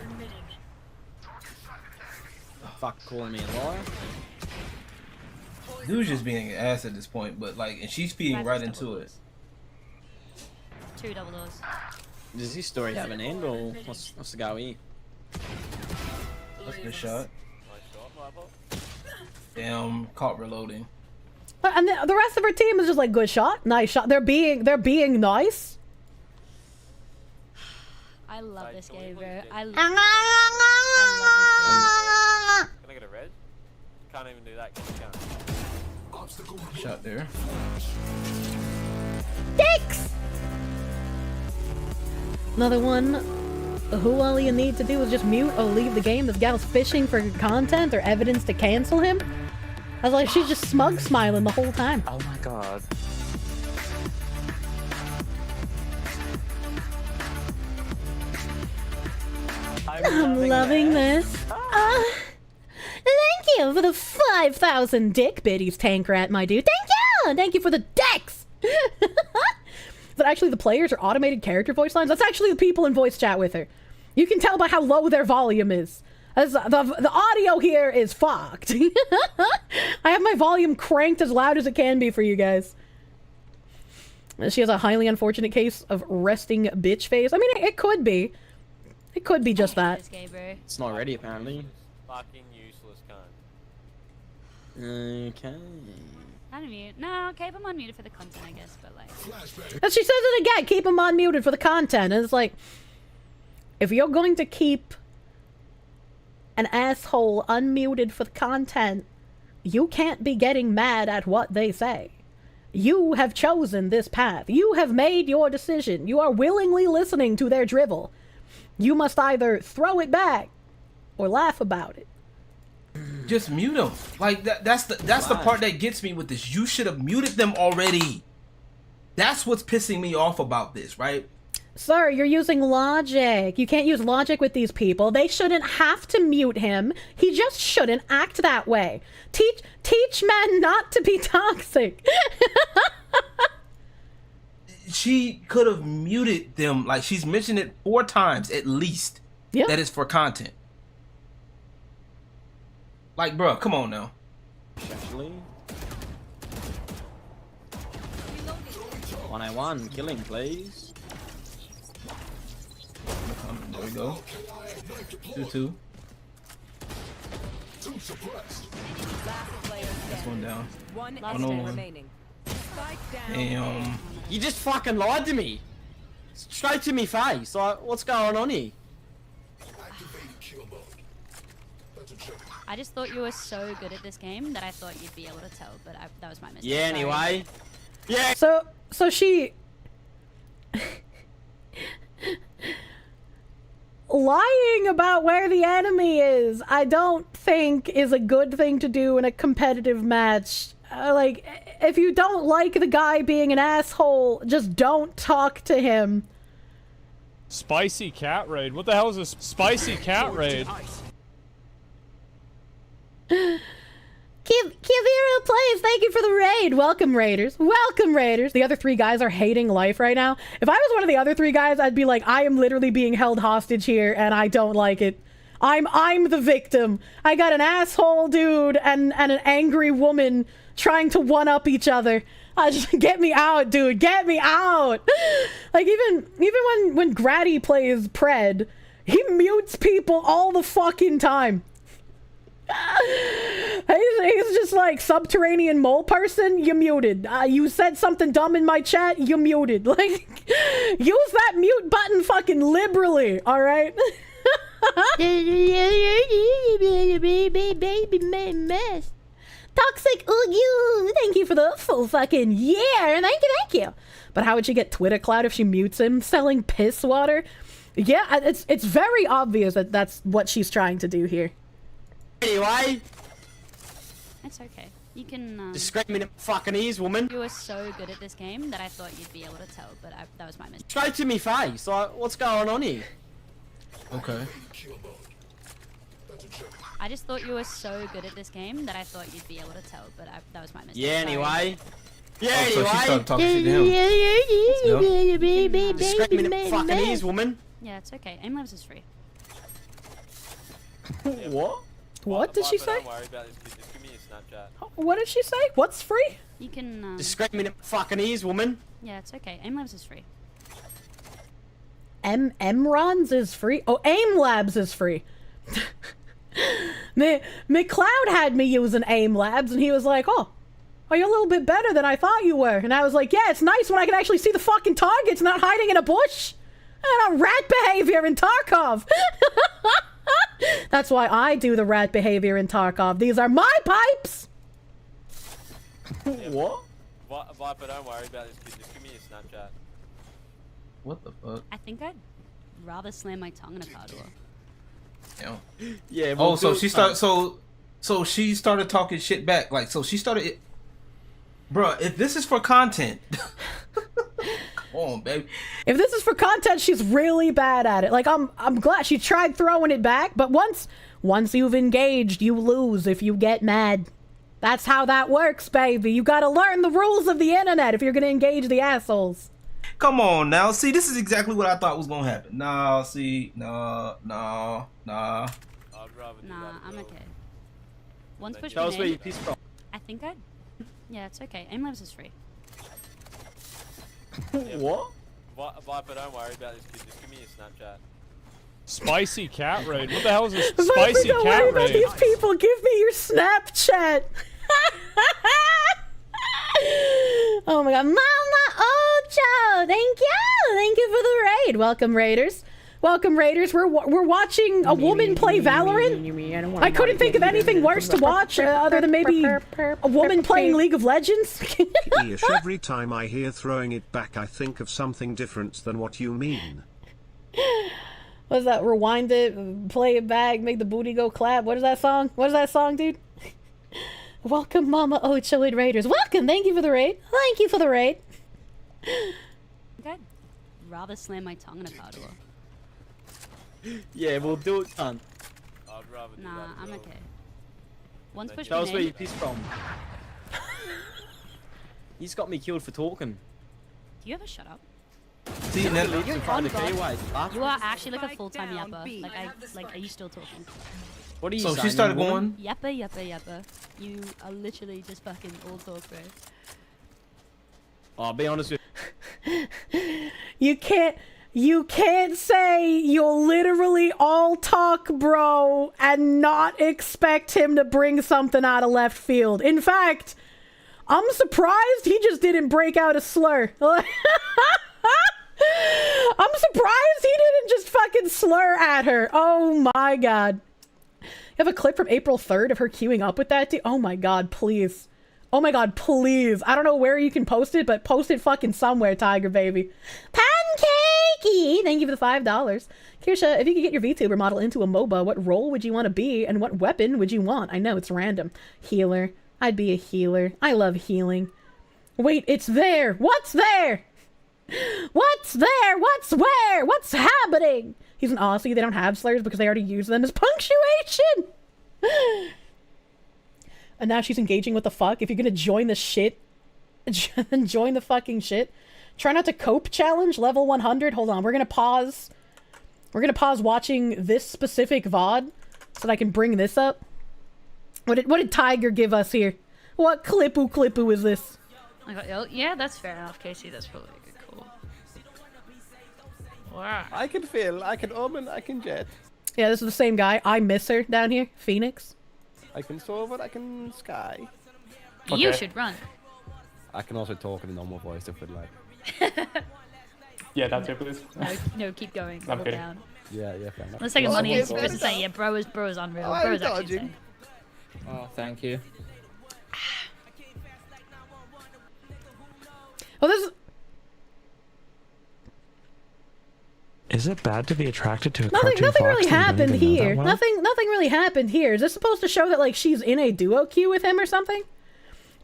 Fuck calling me a liar. Dude's just being an ass at this point, but like, and she's feeding right into it. 2 double doors. Does this story have an end, or what's the go here? That's a good shot. Nice shot, Wabba. Damn, caught reloading. And the rest of her team is just like, good shot, nice shot. They're being nice. I love this game, bro. I love Can I get a red? Can't even do that. Can't. Shot there. Dicks! Another one. Who all you need to do is just mute or leave the game. This gal's fishing for content or evidence to cancel him. I was like, she's just smug smiling the whole time. Oh my god. I'm loving this. Thank you for the 5,000 dick biddies, Tank Rat, my dude. Thank you! Thank you for the dicks! But actually the players are automated character voice lines? That's actually the people in voice chat with her. You can tell by how low their volume is. As the audio here is fucked. I have my volume cranked as loud as it can be for you guys. She has a highly unfortunate case of resting bitch face. I mean, it could be. It could be just that. It's not ready, apparently. Fucking useless cunt. Okay. Unmute. No, keep him unmuted for the content, I guess, but like... And she says it again, keep him unmuted for the content. And it's like, if you're going to keep an asshole unmuted for the content, you can't be getting mad at what they say. You have chosen this path. You have made your decision. You are willingly listening to their drivel. You must either throw it back or laugh about it. Just mute them. Like that's the part that gets me with this. You should have muted them already. That's what's pissing me off about this, right? Sir, you're using logic. You can't use logic with these people. They shouldn't have to mute him. He just shouldn't act that way. Teach men not to be toxic. She could have muted them. Like, she's mentioned it 4 times at least. Yeah. That is for content. Like, bro, come on now. Actually. 101, killing, please. There we go. 2-2. That's one down. One enemy remaining. Damn. You just fucking lied to me. Straight to me face. Like, what's going on here? I just thought you were so good at this game that I thought you'd be able to tell, but that was my mistake. Yeah, anyway. Yeah. So she... Lying about where the enemy is, I don't think is a good thing to do in a competitive match. Like, if you don't like the guy being an asshole, just don't talk to him. Spicy cat raid? What the hell is this spicy cat raid? Kiviro plays, thank you for the raid. Welcome, Raiders. Welcome, Raiders. The other 3 guys are hating life right now. If I was one of the other 3 guys, I'd be like, I am literally being held hostage here, and I don't like it. I'm the victim. I got an asshole dude and an angry woman trying to one-up each other. Just get me out, dude. Get me out. Like, even when Grady plays Pred, he mutes people all the fucking time. He's just like, subterranean mole person, you muted. You said something dumb in my chat, you muted. Like, use that mute button fucking liberally, alright? Baby mess. Toxic you. Thank you for the full fucking year. Thank you. But how would she get Twitter clout if she mutes him? Selling piss water? Yeah, it's very obvious that that's what she's trying to do here. Anyway. It's okay. You can, Just scrape me in the fucking ears, woman. You were so good at this game that I thought you'd be able to tell, but that was my mistake. Straight to me face. Like, what's going on here? Okay. I just thought you were so good at this game that I thought you'd be able to tell, but that was my mistake. Yeah, anyway. Yeah, oh, so anyway. she started talking shit to him. Just scrape me in the fucking ears, woman. Yeah, it's okay. Aimlabs is free. What? What did she say? Don't worry about this kid. Just give me your Snapchat. What did she say? What's free? You can, Just scrape me in the fucking ears, woman. Yeah, it's okay. Aimlabs is free. Mrons is free? Oh, Aimlabs is free. McCloud had me using Aimlabs, and he was like, oh, you're a little bit better than I thought you were. And I was like, yeah, it's nice when I can actually see the fucking targets, not hiding in a bush. And rat behavior in Tarkov. That's why I do the rat behavior in Tarkov. These are my pipes! What? Viper, don't worry about this kid. Just give me your Snapchat. What the fuck? I think I'd rather slam my tongue in a car door. Yeah. Yeah. Oh, so she started. So So she started talking shit back. Like, so she started. Bruh, if this is for content, come on, baby. If this is for content, she's really bad at it. Like, I'm glad she tried throwing it back, but once you've engaged, you lose if you get mad. That's how that works, baby. You gotta learn the rules of the internet if you're gonna engage the assholes. Come on now. See, this is exactly what I thought was gonna happen. Nah, see, nah. I'd rather do Nah, that. I'm okay. Once push Tell us where grenade, your piece from. I think I'd... Yeah, it's okay. Emotes is free. What? Viper, don't worry about this kid. Just give me your Snapchat. Spicy cat raid. What the hell is a Viper, spicy don't worry cat about raid? these people. Give me your Snapchat. Oh my god. Mama Ocho! Thank you for the raid. Welcome, Raiders. Welcome, Raiders. We're watching a woman play Valorant. I couldn't think of anything worse to watch other than maybe a woman playing League of Legends. Ish, every time I hear throwing it back, I think of something different than what you mean. What's that? Rewind it, play it back, make the booty go clap. What is that song? What is that song, dude? Welcome, Mama Ocho and Raiders. Welcome. Thank you for the raid. Thank you for the raid. I think I'd rather slam my tongue in a car door. Yeah, we'll do it, son. I'd rather do Nah, that. I'm okay. Once push Tell us where your grenade, piece from. He's got me killed for talking. do you ever shut up? See, now, Leaves in front of the keyway. You are actually like a full-time yapper. Like, are you still talking? What are you so saying? she started you woman? going. Yapper. You are literally just fucking all talk, bro. I'll be honest with You can't say you'll literally all talk, bro, and not expect him to bring something out of left field. In fact, I'm surprised he just didn't break out a slur. I'm surprised he didn't just fucking slur at her. Oh my god. You have a clip from April 3rd of her queuing up with that dude? Oh my god, please. Oh my god, please. I don't know where you can post it, but post it fucking somewhere, Tiger Baby. Pancakey! Thank you for the $5. Kirsche, if you could get your VTuber model into a MOBA, what role would you want to be, and what weapon would you want? I know, it's random. Healer. I'd be a healer. I love healing. Wait, it's there! What's there? What's there? What's where? What's happening? He's an Aussie. They don't have slurs because they already use them as punctuation! And now she's engaging with the fuck. If you're gonna join the shit, join the fucking shit. Try not to cope challenge, level 100. Hold on, we're gonna pause. We're gonna pause watching this specific VOD so that I can bring this up. What did Tiger give us here? What clipoo is this? Yeah, that's fair enough, Casey. That's probably a good call. Wow. I can feel, I can omen, I can jet. Yeah, this is the same guy. I miss her down here. Phoenix. I can soar, I can sky. You should run. I can also talk in a normal voice if we'd like. Yeah, that's it, please. No, keep going. I'm Double kidding. down. Yeah, fair enough. Let's take a Oh, money okay, and just say, yeah, bro is unreal. Oh, Bro is I'm actually dodging. insane. Oh, thank you. Well, this Is it bad to be attracted to a nothing cartoon fox really that you don't happened even know that here. well? Nothing really happened here. Is this supposed to show that like she's in a duo queue with him or something?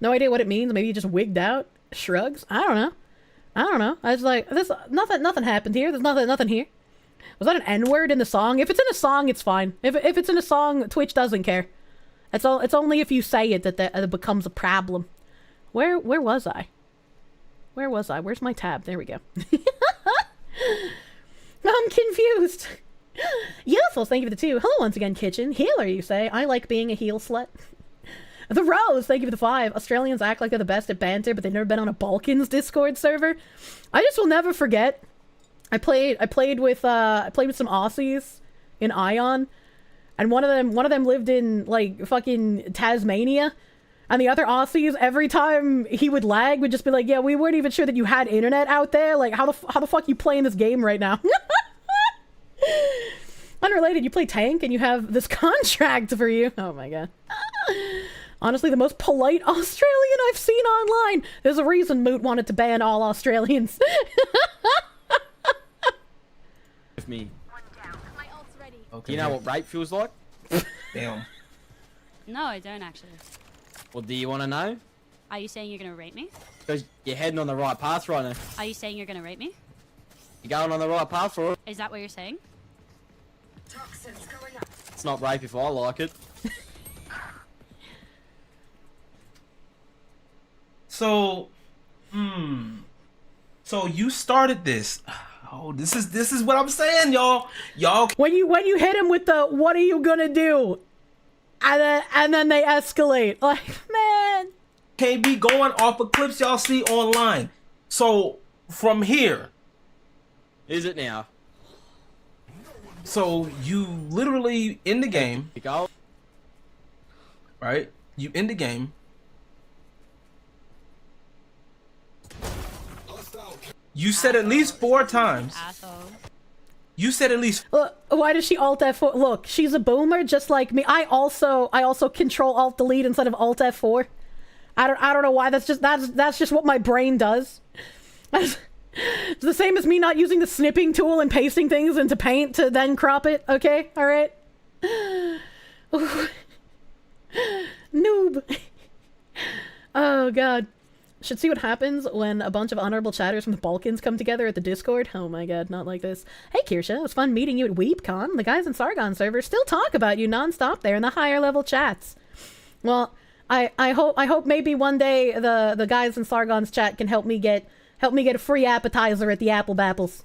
No idea what it means. Maybe he just wigged out. Shrugs. I don't know. I was like, this nothing happened here. There's nothing here. Was that an N-word in the song? If it's in a song, it's fine. If it's in a song, Twitch doesn't care. It's only if you say it that it becomes a problem. Where was I? Where was I? Where's my tab? There we go. I'm confused. Useful, thank you for the 2. Hello once again, Kitchen. Healer, you say. I like being a heel slut. The Rose, thank you for the 5. Australians act like they're the best at banter, but they've never been on a Balkans Discord server. I just will never forget. I played with some Aussies in Ion, and one of them lived in like fucking Tasmania. And the other Aussies, every time he would lag, would just be like, yeah, we weren't even sure that you had internet out there. Like, how the fuck you playing this game right now? Unrelated, you play tank and you have this contract for you. Oh my god. Honestly, the most polite Australian I've seen online. There's a reason Moot wanted to ban all Australians. With me. My ult's ready. Okay. You know what rape feels like? Damn. No, I don't actually. Well, do you want to know? Are you saying you're gonna rape me? Because you're heading on the right path right now. Are you saying you're gonna rape me? You're going on the right path for it. Is that what you're saying? It's not rape if I like it. So, so you started this. Oh, this is what I'm saying, y'all. When you hit him with the "what are you gonna do," and then they escalate. Like, man, can't be going off of clips y'all see online. So from here, is it now? So you literally in the game, right? You in the game. You said at least 4 times. You said at least. Why does she alt F4? Look, she's a boomer just like me. I also control alt delete instead of alt F4. I don't know why. That's just what my brain does. It's the same as me not using the snipping tool and pasting things into Paint to then crop it. Okay, all right. Noob. Oh god. Should see what happens when a bunch of honorable chatters from the Balkans come together at the Discord. Oh my god, not like this. Hey Kirsche, it was fun meeting you at WeebCon. The guys in Sargon server still talk about you non-stop there in the higher level chats. Well, I hope maybe one day the guys in Sargon's chat can help me get a free appetizer at the Apple Bapples.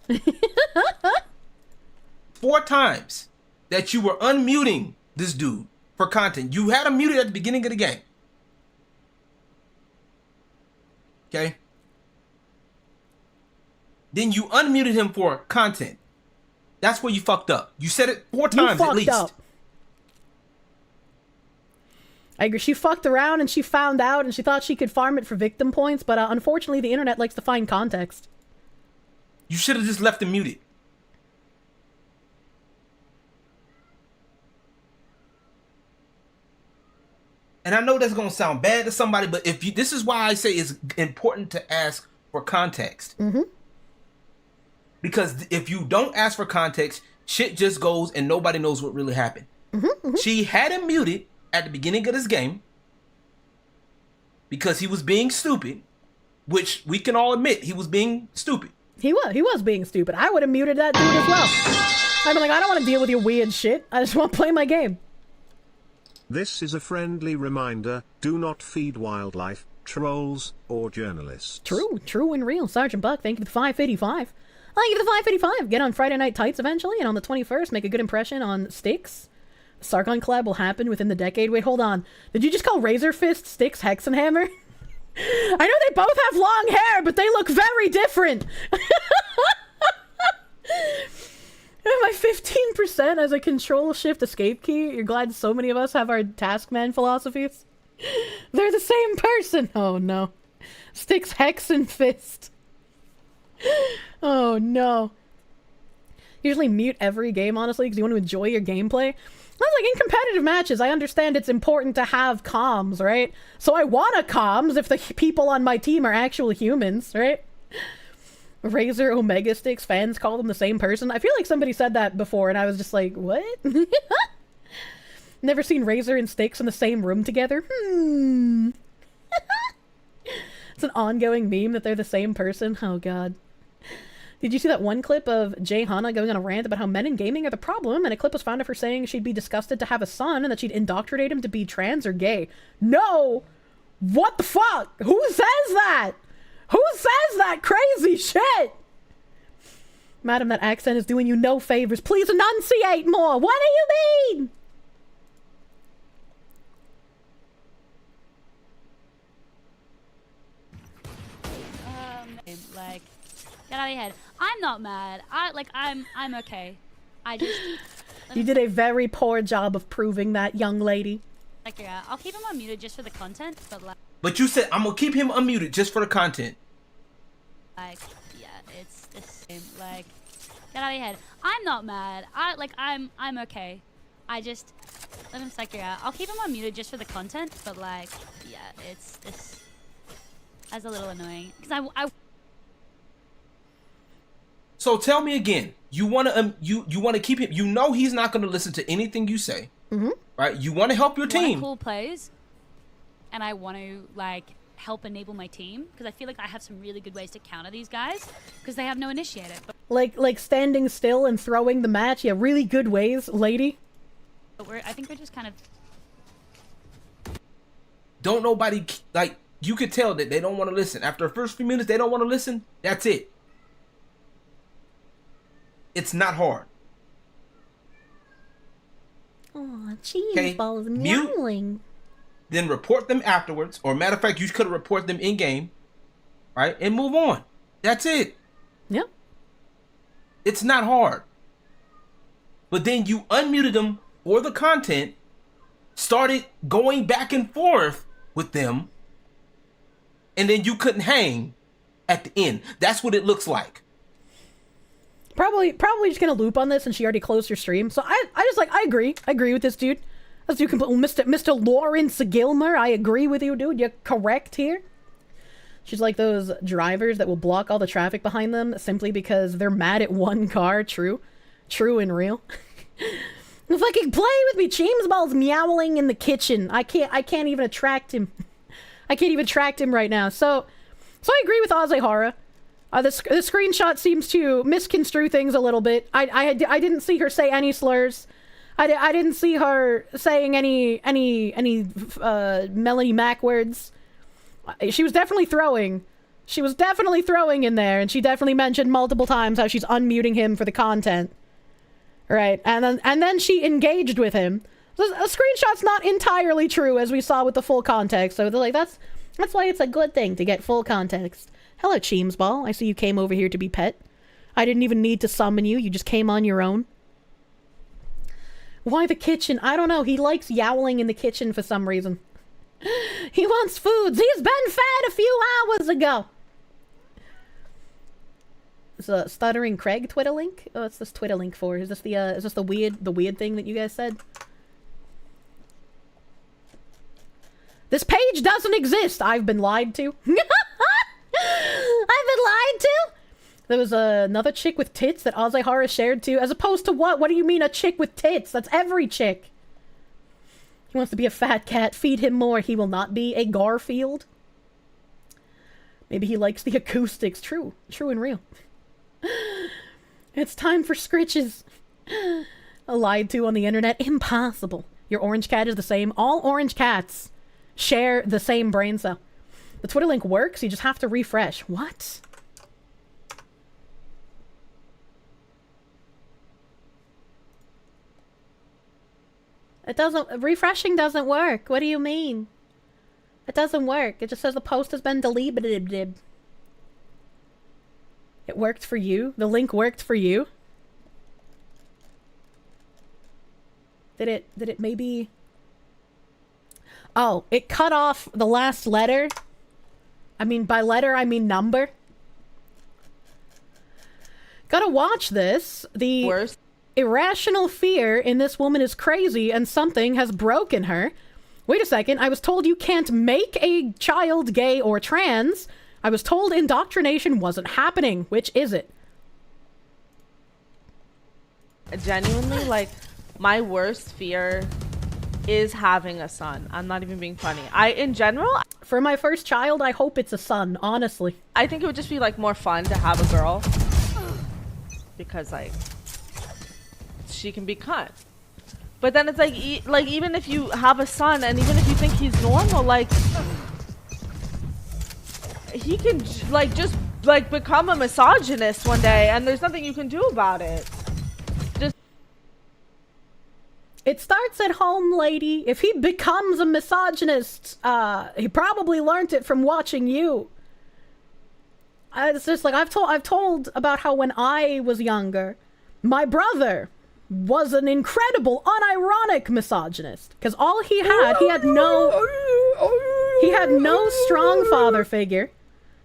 4 times that you were unmuting this dude for content. You had him muted at the beginning of the game. Okay. Then you unmuted him for content. That's where you fucked up. You said it 4 times at least. Up. I agree. She fucked around and she found out and she thought she could farm it for victim points, but unfortunately the internet likes to find context. You should have just left him muted. And I know that's going to sound bad to somebody, but this is why I say it's important to ask for context. Mm-hmm. Because if you don't ask for context, shit just goes and nobody knows what really happened. Mm-hmm, mm-hmm. She had him muted at the beginning of this game because he was being stupid, which we can all admit he was being stupid. He was being stupid. I would have muted that dude as well. I'd be like, I don't want to deal with your weird shit. I just want to play my game. This is a friendly reminder, do not feed wildlife, trolls, or journalists. True and real. Sergeant Buck, thank you for the 585. Thank you for the 585. Get on Friday Night Tights eventually, and on the 21st, make a good impression on Styx. Sargon collab will happen within the decade. Wait, hold on. Did you just call Razor Fist Styx Hexenhammer? I know they both have long hair, but they look very different. My 15% as a Control-Shift-Escape key. You're glad so many of us have our Taskman philosophies? They're the same person. Oh no. Styx Hex and Fist. Oh no. Usually mute every game, honestly, because you want to enjoy your gameplay. That's like in competitive matches, I understand it's important to have comms, right? So I want a comms if the people on my team are actual humans, right? Razor Omega Styx, fans call them the same person. I feel like somebody said that before and I was just like, what? Never seen Razor and Styx in the same room together? It's an ongoing meme that they're the same person. Oh god. Did you see that one clip of Jay Hanna going on a rant about how men in gaming are the problem, and a clip was found of her saying she'd be disgusted to have a son and that she'd indoctrinate him to be trans or gay? No! What the fuck? Who says that? Who says that crazy shit? Madam, that accent is doing you no favors. Please enunciate more. What do you mean? Like, get out of your head. I'm not mad. I'm okay. I just... You did a very poor job of proving that, young lady. Like, yeah, I'll keep him unmuted just for the content, but like... But you said, I'm gonna keep him unmuted just for the content. Like, yeah, it's the same. Like, get out of your head. I'm not mad. I'm okay. I just... Let him psych you out. I'll keep him unmuted just for the content, but like, yeah, it's... That's a little annoying. Because I... So tell me again, you wanna keep him, you know he's not gonna listen to anything you say. Right? You want to help your team. Cool plays, and I want to like help enable my team because I feel like I have some really good ways to counter these guys because they have no initiator. But Like standing still and throwing the match. Yeah, really good ways, lady. I think we're just kind of. Don't nobody, like, you could tell that they don't want to listen. After the first few minutes, they don't want to listen. That's it. It's not hard. Aw, cheese balls meowing. Then report them afterwards. Or matter of fact, you could have reported them in-game. Right? And move on. That's it. Yep. It's not hard. But then you unmuted them for the content, started going back and forth with them, and then you couldn't hang at the end. That's what it looks like. Probably just gonna loop on this, and she already closed her stream. So I agree with this dude. Let's do Mr. Lawrence Gilmer. I agree with you, dude. You're correct here. She's like those drivers that will block all the traffic behind them simply because they're mad at one car. True and real. Fucking play with me. James Ball's meowing in the kitchen. I can't even attract him. I can't even attract him right now. So I agree with Azehara. The screenshot seems to misconstrue things a little bit. I didn't see her say any slurs. I didn't see her saying any Melanie Mac words. She was definitely throwing. She was definitely throwing in there, and she definitely mentioned multiple times how she's unmuting him for the content. Right, and then she engaged with him. A screenshot's not entirely true, as we saw with the full context. So they're like, that's why it's a good thing to get full context. Hello, Cheemsball. I see you came over here to be pet. I didn't even need to summon you. You just came on your own. Why the kitchen? I don't know. He likes yowling in the kitchen for some reason. He wants foods. He's been fed a few hours ago. It's a stuttering Craig Twitter link. Oh, what's this Twitter link for? Is this the weird thing that you guys said? This page doesn't exist. I've been lied to. I've been lied to. There was another chick with tits that Azehara shared too. As opposed to what? What do you mean a chick with tits? That's every chick. He wants to be a fat cat. Feed him more. He will not be a Garfield. Maybe he likes the acoustics. True and real. It's time for scritches. Lied to on the internet. Impossible. Your orange cat is the same. All orange cats share the same brain cell. The Twitter link works. You just have to refresh. What? It doesn't... Refreshing doesn't work. What do you mean? It doesn't work. It just says the post has been deleted. It worked for you? The link worked for you? Did it maybe... Oh, it cut off the last letter? I mean, by letter, I mean number. Gotta watch this. The... Worst. Irrational fear in this woman is crazy and something has broken her. Wait a second, I was told you can't make a child gay or trans. I was told indoctrination wasn't happening. Which is it? Genuinely, like, my worst fear is having a son. I'm not even being funny. In general... For my first child, I hope it's a son, honestly. I think it would just be, like, more fun to have a girl. Because, like... she can be cut. But then it's like even if you have a son and even if you think he's normal, like he can like just like become a misogynist one day and there's nothing you can do about it. Just it starts at home, lady. If he becomes a misogynist, he probably learned it from watching you. It's just like I've told about how when I was younger, my brother was an incredible, unironic misogynist. Because all he had no strong father figure.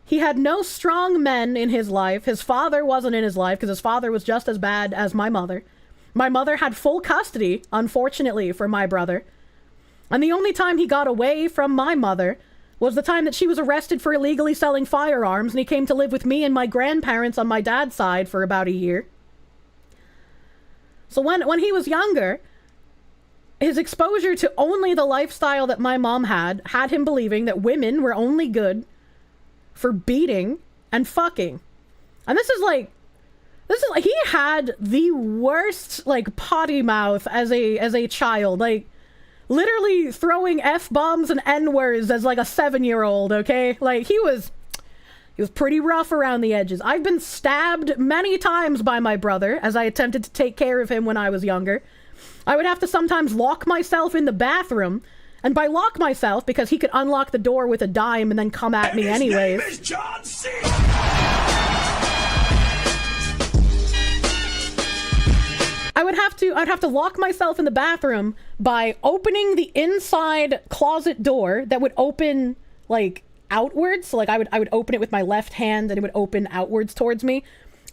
He had no strong men in his life. His father wasn't in his life because his father was just as bad as my mother. My mother had full custody, unfortunately, for my brother. And the only time he got away from my mother was the time that she was arrested for illegally selling firearms and he came to live with me and my grandparents on my dad's side for about a year. So when he was younger, his exposure to only the lifestyle that my mom had him believing that women were only good for beating and fucking. And this is like, he had the worst, like, potty mouth as a child. Like, literally throwing F-bombs and N-words as, like, a 7-year-old, okay? Like, he was pretty rough around the edges. I've been stabbed many times by my brother as I attempted to take care of him when I was younger. I would have to sometimes lock myself in the bathroom, and by lock myself, because he could unlock the door with a dime and then come at me anyways. His name is John C. I'd have to lock myself in the bathroom by opening the inside closet door that would open, like, outwards. So, like, I would open it with my left hand and it would open outwards towards me.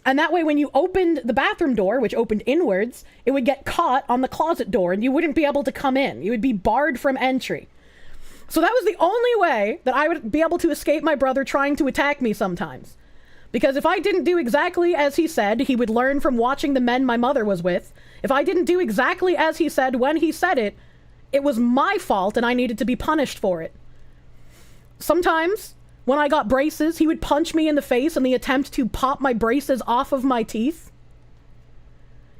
And that way, when you opened the bathroom door, which opened inwards, it would get caught on the closet door and you wouldn't be able to come in. You would be barred from entry. So that was the only way that I would be able to escape my brother trying to attack me sometimes. Because if I didn't do exactly as he said, he would learn from watching the men my mother was with. If I didn't do exactly as he said when he said it, it was my fault and I needed to be punished for it. Sometimes, when I got braces, he would punch me in the face in the attempt to pop my braces off of my teeth.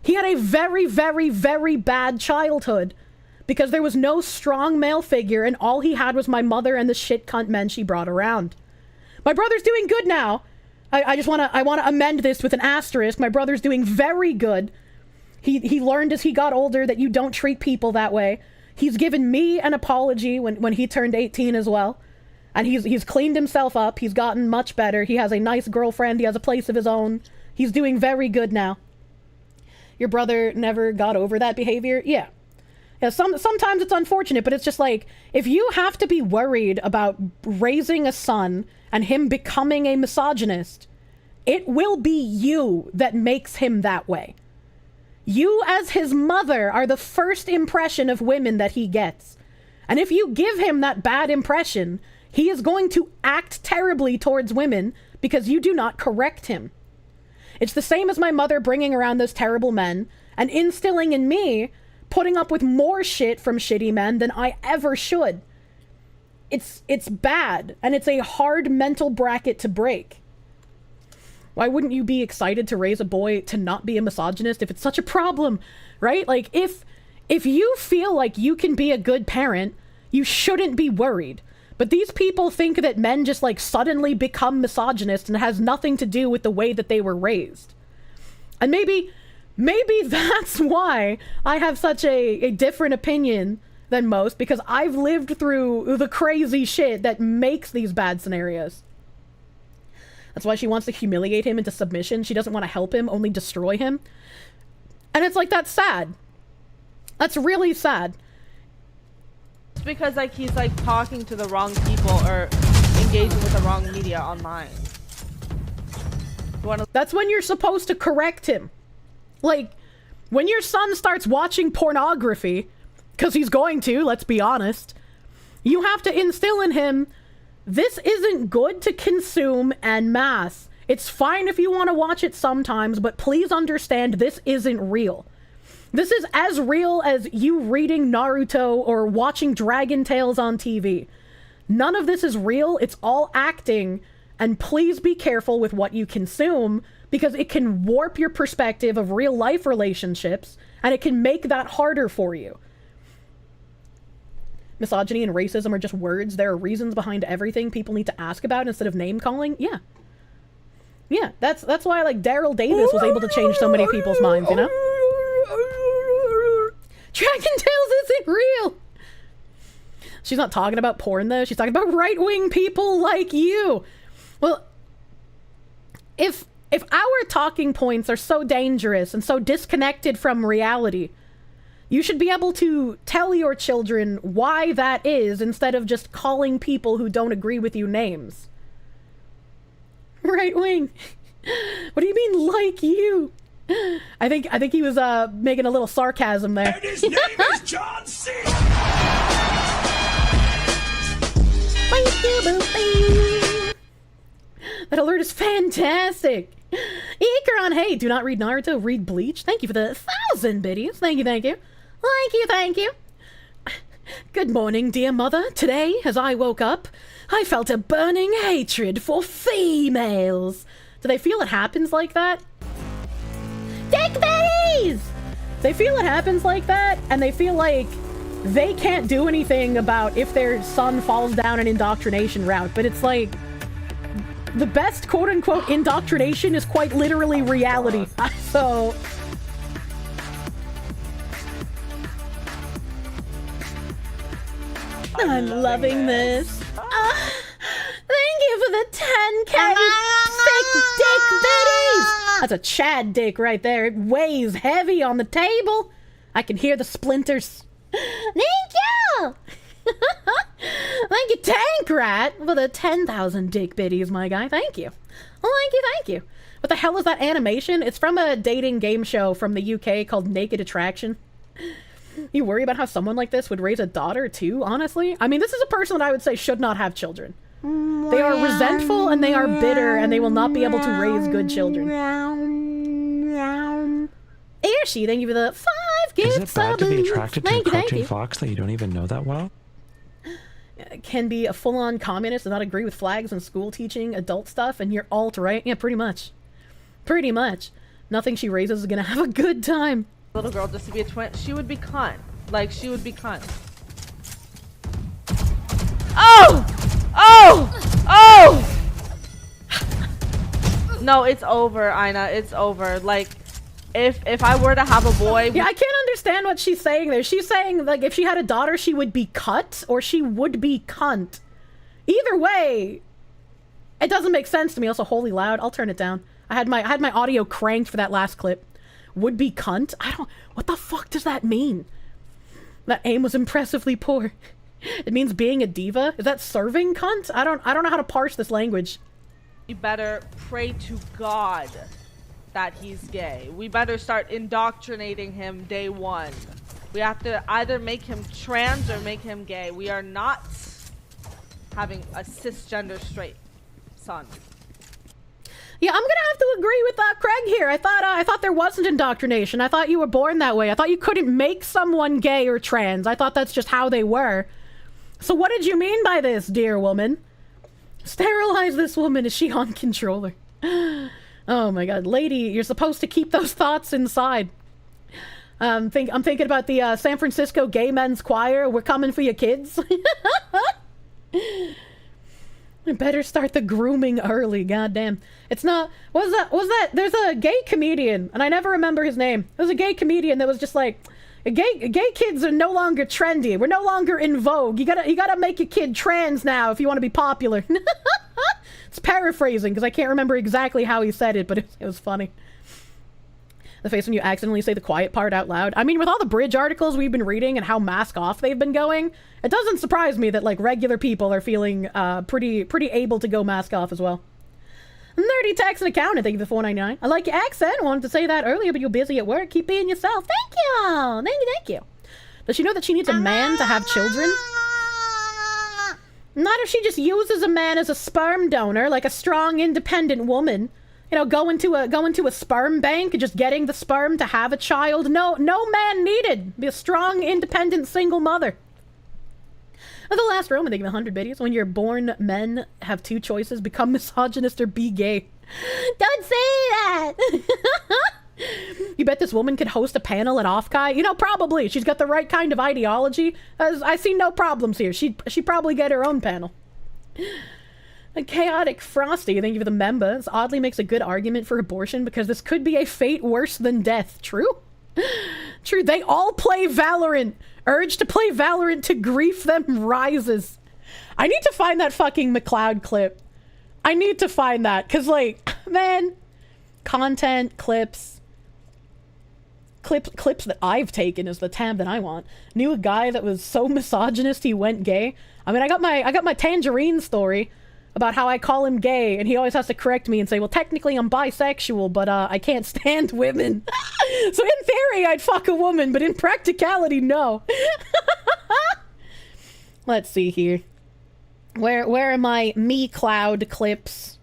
He had a very, very, very bad childhood because there was no strong male figure and all he had was my mother and the shit cunt men she brought around. My brother's doing good now. I want to amend this with an asterisk. My brother's doing very good. He learned as he got older that you don't treat people that way. He's given me an apology when he turned 18 as well. And he's cleaned himself up. He's gotten much better. He has a nice girlfriend. He has a place of his own. He's doing very good now. Your brother never got over that behavior? Yeah. Yeah, sometimes it's unfortunate, but it's just like, if you have to be worried about raising a son and him becoming a misogynist, it will be you that makes him that way. You, as his mother, are the first impression of women that he gets. And if you give him that bad impression, he is going to act terribly towards women because you do not correct him. It's the same as my mother bringing around those terrible men and instilling in me putting up with more shit from shitty men than I ever should. It's bad, and it's a hard mental bracket to break. Why wouldn't you be excited to raise a boy to not be a misogynist if it's such a problem, right? Like, if you feel like you can be a good parent, you shouldn't be worried. But these people think that men just, like, suddenly become misogynist and it has nothing to do with the way that they were raised. And maybe that's why I have such a different opinion than most, because I've lived through the crazy shit that makes these bad scenarios. That's why she wants to humiliate him into submission. She doesn't want to help him, only destroy him. And it's like, that's sad. That's really sad. It's because, like, he's, like, talking to the wrong people or engaging with the wrong media online. That's when you're supposed to correct him. Like, when your son starts watching pornography, because he's going to, let's be honest, you have to instill in him, this isn't good to consume en masse. It's fine if you want to watch it sometimes, but please understand this isn't real. This is as real as you reading Naruto or watching Dragon Tales on TV. None of this is real. It's all acting. And please be careful with what you consume, because it can warp your perspective of real life relationships, and it can make that harder for you. Misogyny and racism are just words. There are reasons behind everything people need to ask about instead of name calling. Yeah. Yeah, that's why, like, Daryl Davis was able to change so many people's minds, you know? Dragon Tales isn't real! She's not talking about porn, though. She's talking about right-wing people like you. Well, if our talking points are so dangerous and so disconnected from reality, you should be able to tell your children why that is instead of just calling people who don't agree with you names. Right wing. What do you mean, like you? I think he was making a little sarcasm there. And his name is John C. That alert is fantastic. Ikaron, hey, do not read Naruto, read Bleach. Thank you for the 1,000 biddies. Thank you. Thank you. Good morning, dear mother. Today, as I woke up, I felt a burning hatred for females. Do they feel it happens like that? Dick bitties! They feel it happens like that, and they feel like they can't do anything about if their son falls down an indoctrination route, but it's like the best quote-unquote indoctrination is quite literally reality. So I'm loving this. Thank you for the 10K thick dick bitties. That's a Chad dick right there. It weighs heavy on the table. I can hear the splinters. Thank you! Thank you, Tank Rat, for the 10,000 dick biddies, my guy. Thank you. Oh, thank you, thank you. What the hell is that animation? It's from a dating game show from the UK called Naked Attraction. You worry about how someone like this would raise a daughter, too, honestly? I mean, this is a person that I would say should not have children. They are resentful and they are bitter and they will not be able to raise good children. Airshi, thank you for the 5 gifts. Is it bad to be attracted to a cartoon fox that you don't even know that well? Can be a full-on communist and not agree with flags and school teaching adult stuff, and you're alt-right? Yeah, pretty much. Pretty much. Nothing she raises is gonna have a good time. Little girl just to be a twin, she would be cunt. Like, she would be cunt. Oh! Oh! Oh! No, it's over, Ina. It's over. Like, if I were to have a boy... Yeah, I can't understand what she's saying there. She's saying, like, if she had a daughter, she would be cut, or she would be cunt. Either way, it doesn't make sense to me. Also, holy loud. I'll turn it down. I had my audio cranked for that last clip. Would be cunt? I don't... What the fuck does that mean? That aim was impressively poor. It means being a diva? Is that serving cunt? I don't know how to parse this language. We better pray to God that he's gay. We better start indoctrinating him day one. We have to either make him trans or make him gay. We are not having a cisgender straight son. Yeah, I'm gonna have to agree with Craig here. I thought there wasn't indoctrination. I thought you were born that way. I thought you couldn't make someone gay or trans. I thought that's just how they were. So what did you mean by this, dear woman? Sterilize this woman. Is she on controller? Oh my god. Lady, you're supposed to keep those thoughts inside. I'm thinking about the San Francisco Gay Men's Choir. We're coming for your kids. I better start the grooming early, goddamn. It's not... What was that? There's a gay comedian, and I never remember his name. There's a gay comedian that was just like, gay kids are no longer trendy. We're no longer in vogue. You gotta make your kid trans now if you want to be popular. It's paraphrasing, because I can't remember exactly how he said it, but it was funny. The face when you accidentally say the quiet part out loud. I mean, with all the Bridge articles we've been reading and how mask off they've been going, it doesn't surprise me that, like, regular people are feeling pretty able to go mask off as well. Nerdy Tax and Accountant, thank you for the $4.99. I like your accent. I wanted to say that earlier, but you're busy at work. Keep being yourself. Thank you. Thank you. Does she know that she needs a man to have children? Not if she just uses a man as a sperm donor, like a strong, independent woman. You know, going to a sperm bank and just getting the sperm to have a child. No man needed. Be a strong, independent, single mother. And the last Roman, they give 100 biddies. When you're born, men have two choices: become misogynist or be gay. Don't say that. You bet this woman could host a panel at Offkai? You know, probably. She's got the right kind of ideology. I see no problems here. She'd probably get her own panel. A chaotic Frosty, thank you for the member. This oddly makes a good argument for abortion because this could be a fate worse than death. True? True, they all play Valorant. Urge to play Valorant to grief them rises. I need to find that fucking McLeod clip. I need to find that, because, like, man, content, clips that I've taken is the tab that I want. Knew a guy that was so misogynist he went gay. I mean, I got my Tangerine story about how I call him gay, and he always has to correct me and say, well, technically I'm bisexual, but I can't stand women. So in theory, I'd fuck a woman, but in practicality, no. Let's see here. Where are my Me Cloud clips?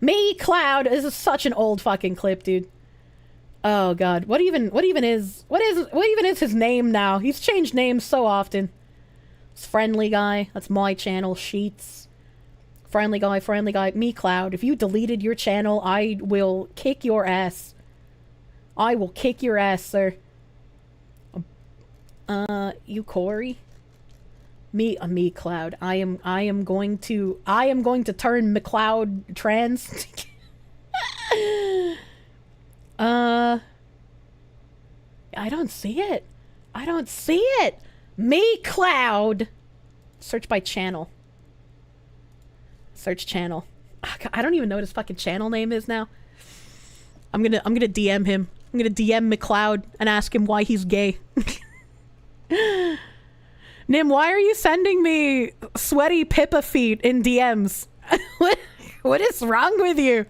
Me Cloud! This is such an old fucking clip, dude. Oh god, what even is his name now? He's changed names so often. It's friendly guy. That's my channel. Sheets. Friendly guy. Me Cloud. If you deleted your channel, I will kick your ass. I will kick your ass, sir. You Corey? Me Cloud. I am going to turn McCloud trans. I don't see it. Me Cloud. Search by channel. Search channel. I don't even know what his fucking channel name is now. I'm gonna DM him. I'm gonna DM McCloud and ask him why he's gay. Nim, why are you sending me sweaty Pippa feet in DMs? What is wrong with you?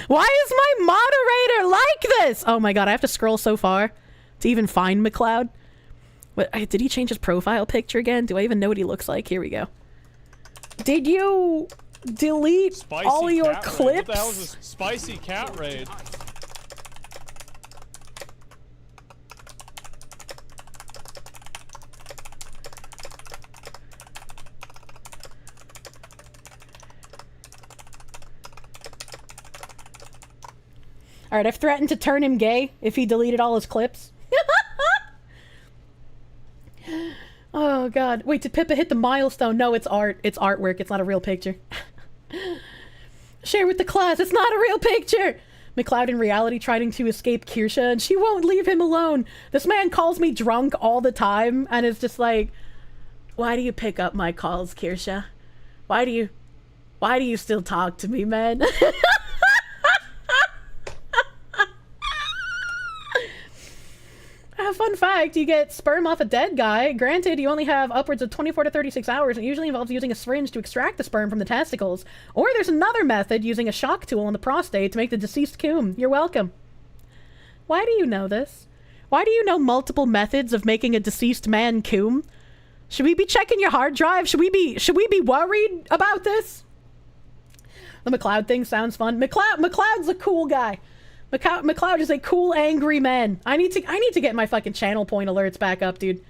Why is my moderator like this? Oh my god, I have to scroll so far to even find McCloud. What, did he change his profile picture again? Do I even know what he looks like? Here we go. Did you delete Spicy all your cat clips? Raid. What the hell is this spicy cat raid? Alright, I've threatened to turn him gay if he deleted all his clips. Oh god. Wait, did Pippa hit the milestone? No, it's art. It's artwork. It's not a real picture. Share with the class. It's not a real picture! McCloud in reality trying to escape Kirsche and she won't leave him alone. This man calls me drunk all the time and is just like, why do you pick up my calls, Kirsche? Why do you still talk to me, man? Fun fact, you get sperm off a dead guy. Granted, you only have upwards of 24 to 36 hours and it usually involves using a syringe to extract the sperm from the testicles. Or there's another method using a shock tool on the prostate to make the deceased cum. You're welcome. Why do you know this? Why do you know multiple methods of making a deceased man cum? Should we be checking your hard drive? Should we be worried about this? The McCloud thing sounds fun. McCloud's a cool guy. McCloud is a cool, angry man. I need to get my fucking channel point alerts back up, dude.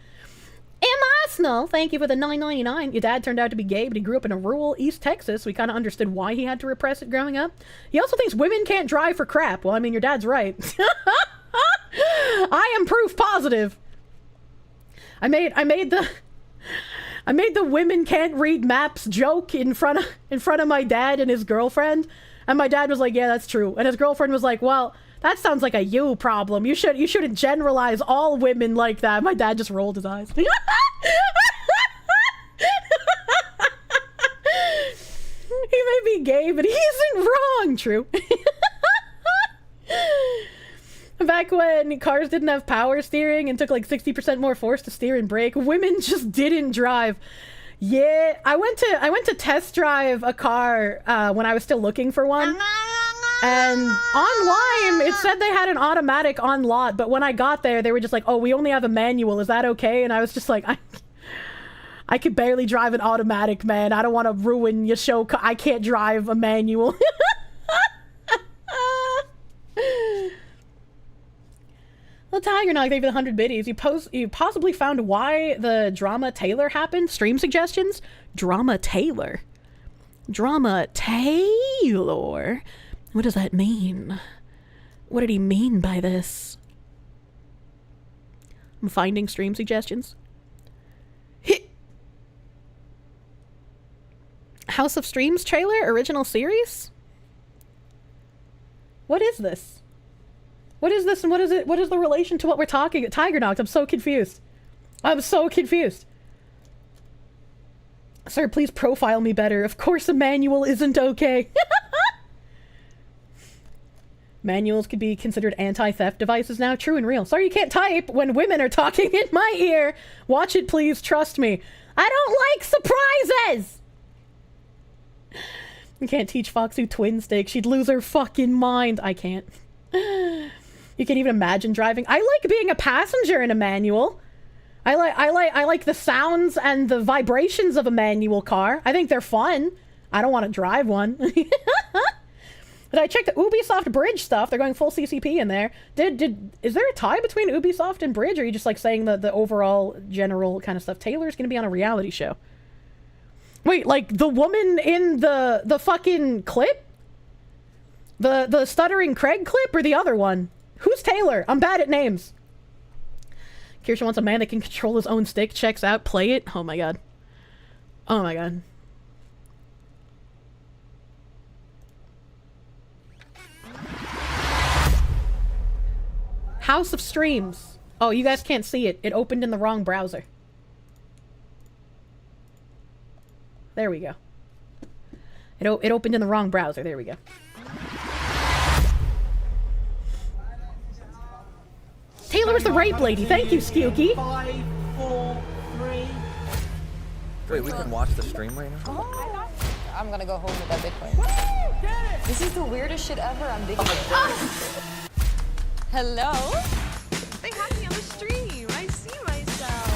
Arsenal, thank you for the $9.99. Your dad turned out to be gay, but he grew up in a rural East Texas. We kind of understood why he had to repress it growing up. He also thinks women can't drive for crap. Well, I mean, your dad's right. I am proof positive. I made the women can't read maps joke in front of my dad and his girlfriend. And my dad was like, yeah, that's true. And his girlfriend was like, well, that sounds like a you problem. You shouldn't generalize all women like that. My dad just rolled his eyes. He may be gay, but he isn't wrong. True. Back when cars didn't have power steering and took like 60% more force to steer and brake, women just didn't drive. Yeah, I went to test drive a car when I was still looking for one. And online, it said they had an automatic on lot, but when I got there, they were just like, oh, we only have a manual. Is that okay? And I was just like, I could barely drive an automatic, man. I don't want to ruin your show. I can't drive a manual. Well, Tiger Nog, thank you for the 100 biddies. You possibly found why the drama Taylor happened? Stream suggestions? Drama Taylor? Drama Taylor? What does that mean? What did he mean by this? I'm finding stream suggestions. House of Streams trailer? Original series? What is this? What is this and what is it? What is the relation to what we're talking at Tiger Knocked? I'm so confused. Sir, please profile me better. Of course a manual isn't okay. Manuals could be considered anti-theft devices now. True and real. Sorry you can't type when women are talking in my ear. Watch it please, trust me. I don't like surprises! You can't teach Foxu twin stick. She'd lose her fucking mind. I can't. You can even imagine driving. I like being a passenger in a manual. I like the sounds and the vibrations of a manual car. I think they're fun. I don't want to drive one. But I checked the Ubisoft Bridge stuff. They're going full CCP in there. Is there a tie between Ubisoft and Bridge, or are you just like saying the overall general kind of stuff? Taylor's gonna be on a reality show. Wait, like the woman in the fucking clip? The Stuttering Craig clip, or the other one? Who's Taylor? I'm bad at names. Kirsche wants a man that can control his own stick. Checks out. Play it. Oh my god. Oh my god. House of Streams. Oh, you guys can't see it. It opened in the wrong browser. There we go. It opened in the wrong browser. There we go. Taylor's the rape lady. Thank you, Skewky. 5, 4, 3. Wait, we can watch the stream right now? Oh. I'm gonna go home with that Bitcoin. This is the weirdest shit ever. I'm digging it. Hello? They had me on the stream. I see myself.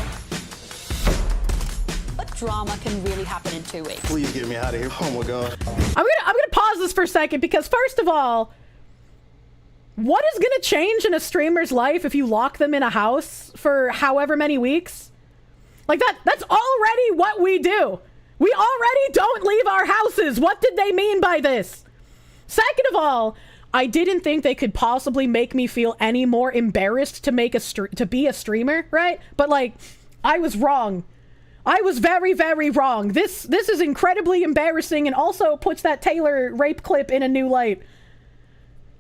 What drama can really happen in 2 weeks? Please get me out of here. Oh my god. I'm gonna pause this for a second because first of all, what is gonna change in a streamer's life if you lock them in a house for however many weeks? Like that's already what we do. We already don't leave our houses. What did they mean by this? Second of all, I didn't think they could possibly make me feel any more embarrassed to be a streamer, right? But like, I was wrong. I was very, very wrong. This is incredibly embarrassing and also puts that Taylor rape clip in a new light.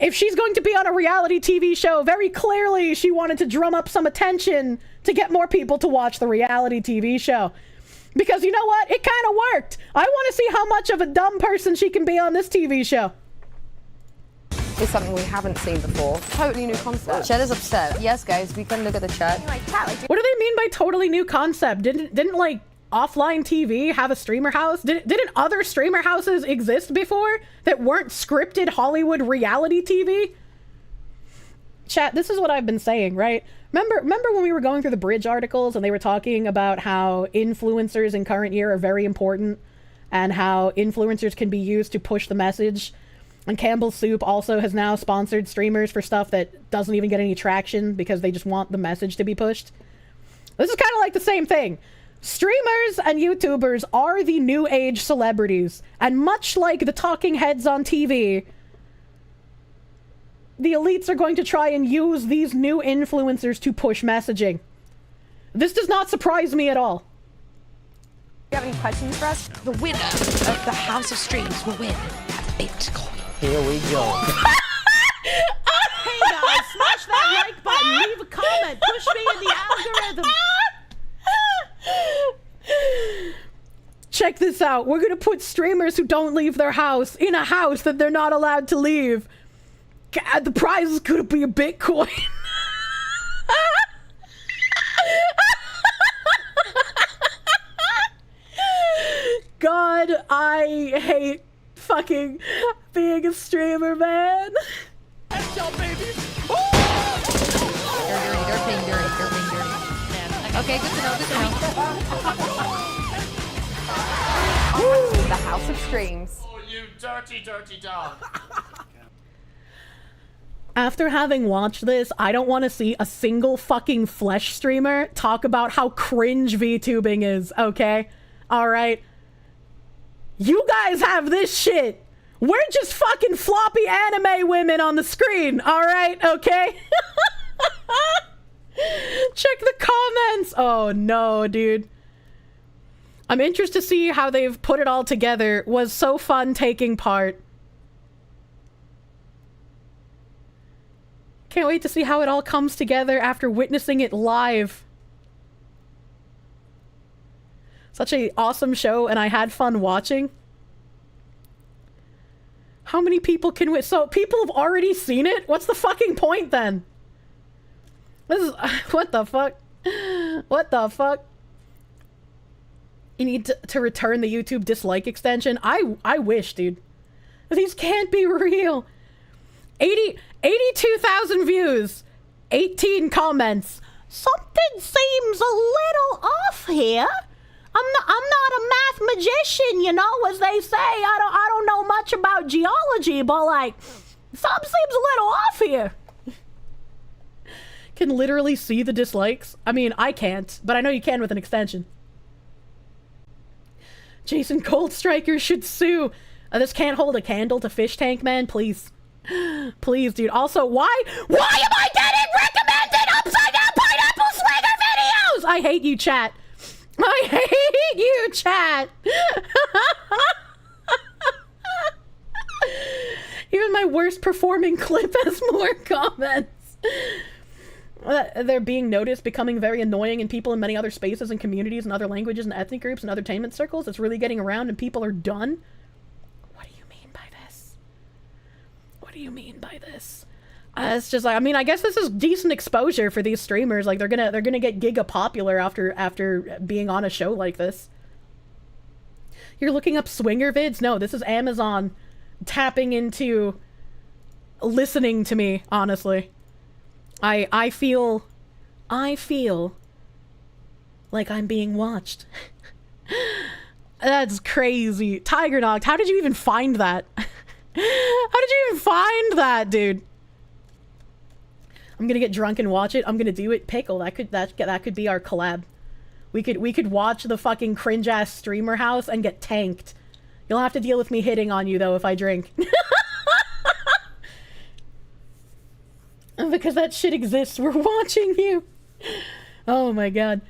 If she's going to be on a reality TV show, very clearly she wanted to drum up some attention to get more people to watch the reality TV show. Because you know what? It kind of worked. I want to see how much of a dumb person she can be on this TV show. It's something we haven't seen before. Totally new concept. Chat is upset. Yes, guys, we can look at the chat. What do they mean by totally new concept? Didn't like offline TV have a streamer house? Didn't other streamer houses exist before that weren't scripted Hollywood reality TV? Chat, this is what I've been saying, right? Remember when we were going through the Bridge articles and they were talking about how influencers in current year are very important and how influencers can be used to push the message? And Campbell's Soup also has now sponsored streamers for stuff that doesn't even get any traction because they just want the message to be pushed. This is kind of like the same thing. Streamers and YouTubers are the new age celebrities. And much like the talking heads on TV, the elites are going to try and use these new influencers to push messaging. This does not surprise me at all. Do you have any questions for us? The winner of the House of Streams will win a Bitcoin. Here we go. Hey guys, smash that like button, leave a comment, push me in the algorithm. Check this out. We're gonna put streamers who don't leave their house in a house that they're not allowed to leave. God, the prize is gonna be a Bitcoin. God, I hate fucking being a streamer, man. Headshot, baby. Dirty. Okay, good to know, good to know. The House of Streams. Oh, you dirty, dirty dog. After having watched this, I don't want to see a single fucking Flesh streamer talk about how cringe VTubing is, okay? Alright? You guys have this shit. We're just fucking floppy anime women on the screen, alright? Okay? Check the comments. Oh no, dude. I'm interested to see how they've put it all together. Was so fun taking part. Can't wait to see how it all comes together after witnessing it live. Such an awesome show, and I had fun watching. How many people can we... So, people have already seen it? What's the fucking point, then? This is... What the fuck? What the fuck? You need to return the YouTube dislike extension? I wish, dude. These can't be real. 82,000 views. 18 comments. Something seems a little off here. I'm not a math magician, you know, as they say. I don't know know much about geology, but like, something seems a little off here. Can literally see the dislikes. I mean, I can't, but I know you can with an extension. Jason Cold Striker should sue. This can't hold a candle to Fish Tank Man, please. Please, dude. Also, why am I getting recommended upside down pineapple swinger videos? I hate you, chat. I hate you, chat. Even my worst performing clip has more comments. They're being noticed, becoming very annoying, and people in many other spaces and communities and other languages and ethnic groups and other entertainment circles. It's really getting around and people are done. What do you mean by this? What do you mean by this? It's just like, I mean, I guess this is decent exposure for these streamers. Like, they're gonna get giga popular after being on a show like this. You're looking up swinger vids? No, this is Amazon tapping into listening to me, honestly. I feel like I'm being watched. That's crazy. Tiger Knocked, how did you even find that? How did you even find that, dude? I'm gonna get drunk and watch it. I'm gonna do it. Pickle, that could be our collab. We could watch the fucking cringe ass streamer house and get tanked. You'll have to deal with me hitting on you though if I drink. Because that shit exists. We're watching you. Oh my god.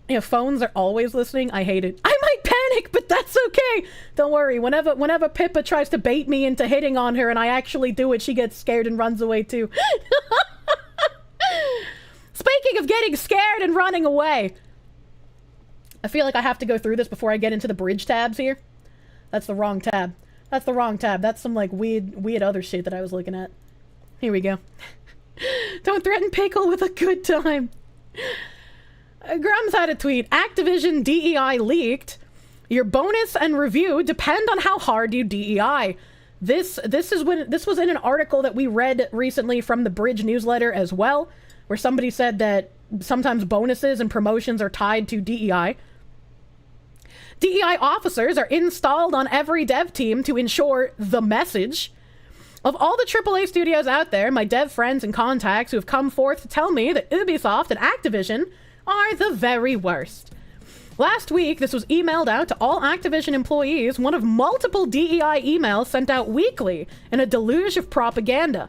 Yeah, phones are always listening. I hate it. I might panic, but that's okay. Don't worry. Whenever Pippa tries to bait me into hitting on her and I actually do it, she gets scared and runs away too. Speaking of getting scared and running away, I feel like I have to go through this before I get into the bridge tabs here. That's the wrong tab. That's the wrong tab. That's some like weird other shit that I was looking at. Here we go. Don't threaten Pickle with a good time. Grums had a tweet. Activision DEI leaked. Your bonus and review depend on how hard you DEI. This was in an article that we read recently from the Bridge newsletter as well, where somebody said that sometimes bonuses and promotions are tied to DEI. DEI officers are installed on every dev team to ensure the message. Of all the AAA studios out there, my dev friends and contacts who have come forth to tell me that Ubisoft and Activision are the very worst. Last week, this was emailed out to all Activision employees, one of multiple DEI emails sent out weekly in a deluge of propaganda.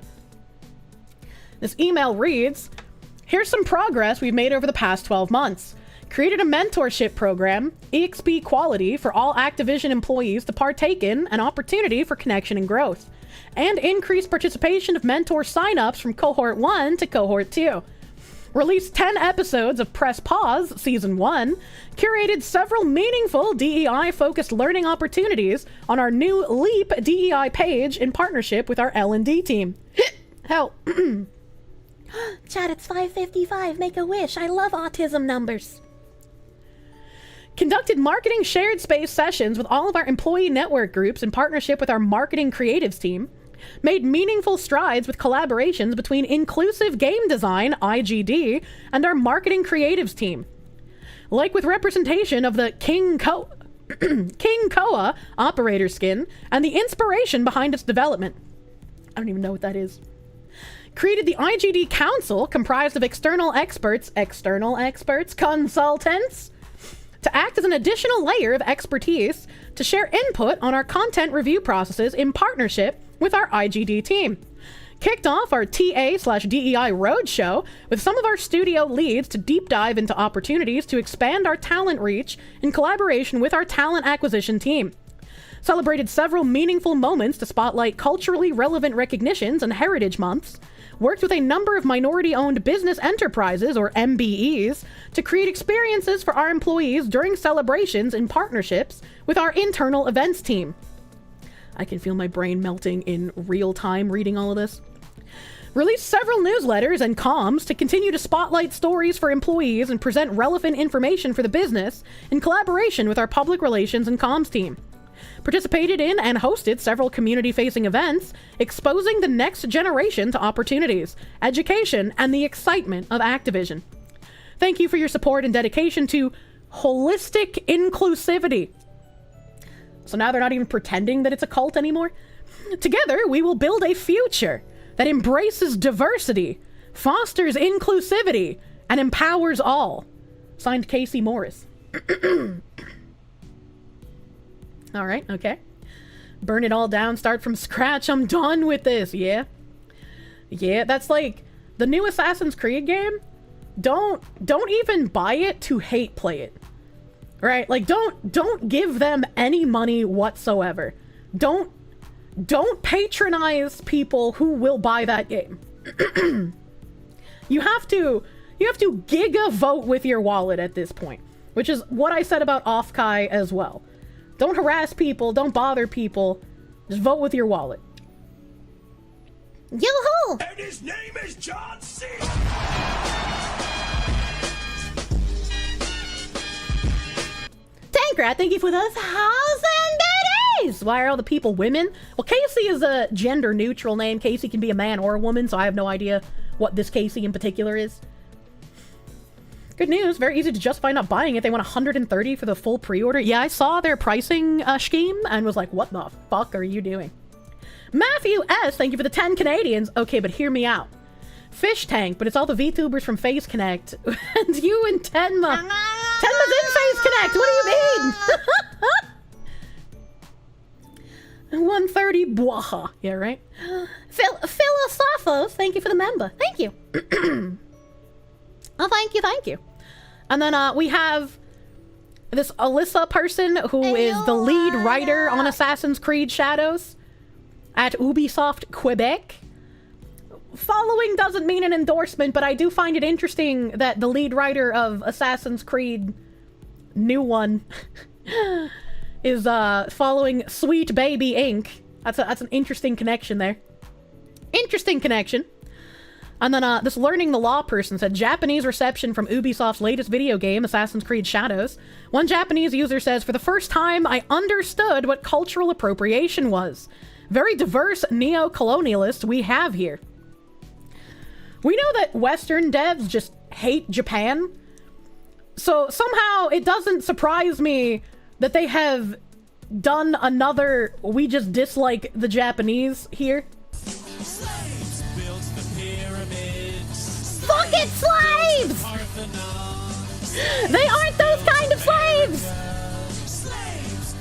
This email reads, "Here's some progress we've made over the past 12 months. Created a mentorship program, EXP Quality, for all Activision employees to partake in, an opportunity for connection and growth. And increased participation of mentor signups from Cohort 1 to Cohort 2. Released 10 episodes of Press Pause, Season 1. Curated several meaningful DEI-focused learning opportunities on our new Leap DEI page in partnership with our L&D team." Hell. Chat, it's 5:55. Make a wish. I love autism numbers. Conducted marketing shared space sessions with all of our employee network groups in partnership with our marketing creatives team. Made meaningful strides with collaborations between Inclusive Game Design, IGD, and our marketing creatives team. Like with representation of the King Koa operator skin and the inspiration behind its development. I don't even know what that is. Created the IGD Council, comprised of external experts, consultants, to act as an additional layer of expertise to share input on our content review processes in partnership with our IGD team. Kicked off our TA/DEI Roadshow with some of our studio leads to deep dive into opportunities to expand our talent reach in collaboration with our talent acquisition team. Celebrated several meaningful moments to spotlight culturally relevant recognitions and heritage months. Worked with a number of minority-owned business enterprises, or MBEs, to create experiences for our employees during celebrations in partnerships with our internal events team. I can feel my brain melting in real time reading all of this. Released several newsletters and comms to continue to spotlight stories for employees and present relevant information for the business in collaboration with our public relations and comms team. Participated in and hosted several community-facing events, exposing the next generation to opportunities, education, and the excitement of Activision. Thank you for your support and dedication to holistic inclusivity. So now they're not even pretending that it's a cult anymore. Together, we will build a future that embraces diversity, fosters inclusivity, and empowers all. Signed, Casey Morris. All right, okay. Burn it all down, start from scratch. I'm done with this. Yeah. Yeah, that's like the new Assassin's Creed game. Don't even buy it to hate play it. Right? Like don't give them any money whatsoever. Don't patronize people who will buy that game. You have to giga vote with your wallet at this point, which is what I said about Offkai as well. Don't harass people, don't bother people. Just vote with your wallet. Yoo-hoo! And his name is John C. Tankrat, thank you for the 1,000 biddies! Why are all the people women? Well, Casey is a gender neutral name. Casey can be a man or a woman, so I have no idea what this Casey in particular is. Good news, very easy to justify not buying it. They want $130 for the full pre-order. Yeah, I saw their pricing scheme and was like, what the fuck are you doing? Matthew S, thank you for the 10 Canadians. Okay, but hear me out. Fish Tank, but it's all the VTubers from FaZe Connect. And you and Tenma. Tenma's in FaZe Connect, what do you mean? 130, bwaha. Yeah, right? Philosophos, thank you for the member. Thank you. Oh, thank you. And then we have this Alyssa person who is the lead writer on Assassin's Creed Shadows at Ubisoft Quebec. Following doesn't mean an endorsement, but I do find it interesting that the lead writer of Assassin's Creed New One is following Sweet Baby Inc. That's an interesting connection there. Interesting connection. And then this Learning the Law person said, Japanese reception from Ubisoft's latest video game, Assassin's Creed Shadows. One Japanese user says, for the first time, I understood what cultural appropriation was. Very diverse neo-colonialists we have here. We know that Western devs just hate Japan. So somehow it doesn't surprise me that they have done another we just dislike the Japanese here. Fucking slaves! They aren't those kind of slaves!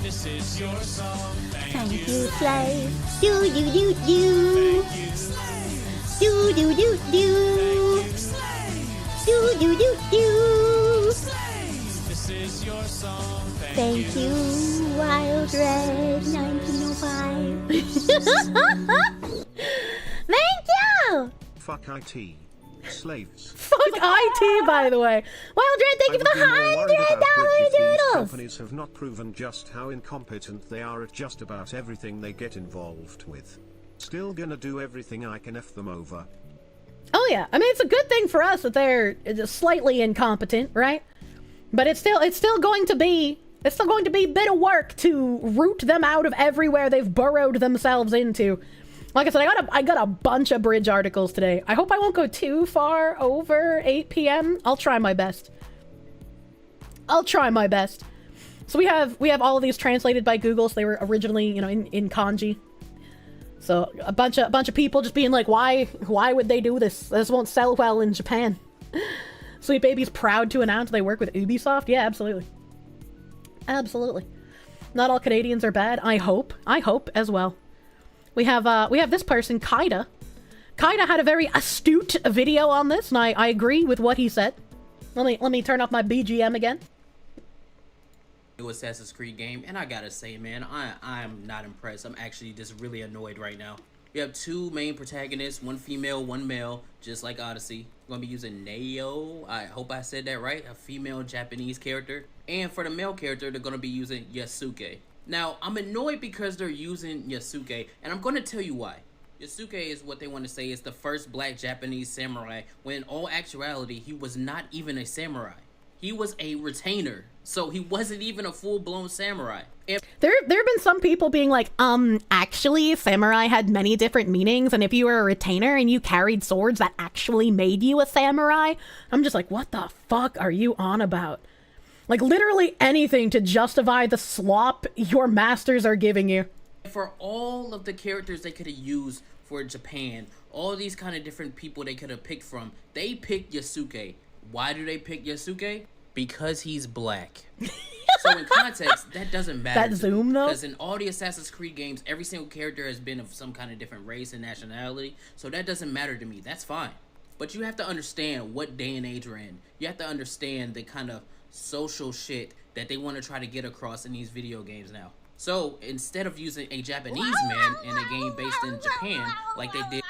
This is your song. Thank you, slaves. Do do do do. Do do do do. Do do do do. This is your song. Thank you, Wild Red 1905. Thank you! Fuck IT. Slaves. Fuck IT, by the way. Wild Red, thank you for the $100 doodles! Companies have not proven just how incompetent they are at just about everything they get involved with. Still gonna do everything I can F them over. Oh yeah, I mean it's a good thing for us that they're slightly incompetent, right? But it's still going to be a bit of work to root them out of everywhere they've burrowed themselves into. Like I said, I got a bunch of bridge articles today. I hope I won't go too far over 8 p.m. I'll try my best. So we have all of these translated by Google, so they were originally, in kanji. So a bunch of people just being like, why would they do this? This won't sell well in Japan. Sweet Baby's proud to announce they work with Ubisoft. Yeah, absolutely. Not all Canadians are bad. I hope as well. We have this person, Kaida. Kaida had a very astute video on this, and I agree with what he said. Let me turn off my BGM again. New Assassin's Creed game, and I gotta say, man, I'm not impressed. I'm actually just really annoyed right now. We have two main protagonists, one female, one male, just like Odyssey. I'm gonna be using Neo, I hope I said that right, a female Japanese character. And for the male character, they're gonna be using Yasuke. Now, I'm annoyed because they're using Yasuke, and I'm gonna tell you why. Yasuke is what they want to say is the first black Japanese samurai, when in all actuality, he was not even a samurai. He was a retainer, so he wasn't even a full-blown samurai. And there have been some people being like, actually, samurai had many different meanings, and if you were a retainer and you carried swords, that actually made you a samurai. I'm just like, what the fuck are you on about? Like, literally anything to justify the slop your masters are giving you. For all of the characters they could have used for Japan, all these kind of different people they could have picked from, they picked Yasuke. Why do they pick Yasuke? Because he's black. So in context, that doesn't matter. That zoom though? Because in all the Assassin's Creed games, every single character has been of some kind of different race and nationality. So that doesn't matter to me. That's fine. But you have to understand what day and age we're in. You have to understand the kind of social shit that they want to try to get across in these video games now. So instead of using a Japanese man in a game based in Japan, like they did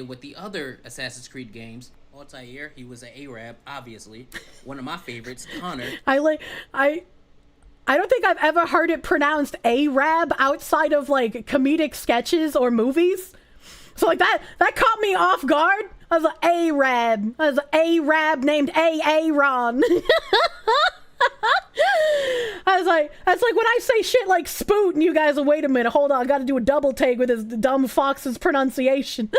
with the other Assassin's Creed games, Altair, he was an Arab, obviously. One of my favorites, Connor. I don't think I've ever heard it pronounced Arab outside of like comedic sketches or movies. So like that caught me off guard. I was like, Arab. I was an Arab named Aaron. I was like, that's like when I say shit like spoot and you guys are, wait a minute, hold on, I gotta do a double take with this dumb fox's pronunciation.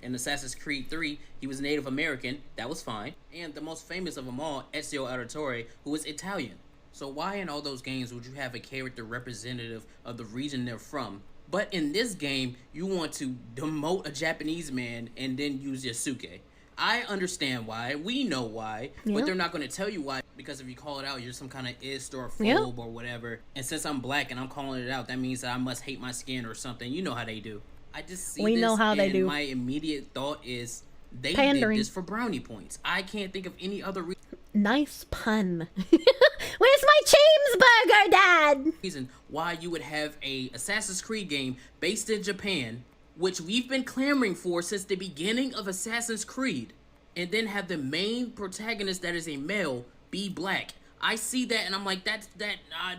In Assassin's Creed 3, he was Native American, that was fine. And the most famous of them all, Ezio Auditore, who was Italian. So why in all those games would you have a character representative of the region they're from? But in this game, you want to demote a Japanese man and then use Yasuke. I understand why, we know why, but they're not going to tell you why, because if you call it out, you're some kind of ist or phobe or whatever. And since I'm black and I'm calling it out, that means that I must hate my skin or something. You know how they do. I just see we this know how and they do. My immediate thought is they Pandering. did this for brownie points. I can't think of any other reason. Nice pun. Where's my cheeseburger, Dad? Reason why you would have a Assassin's Creed game based in Japan, which we've been clamoring for since the beginning of Assassin's Creed, and then have the main protagonist that is a male be black. I see that and I'm like,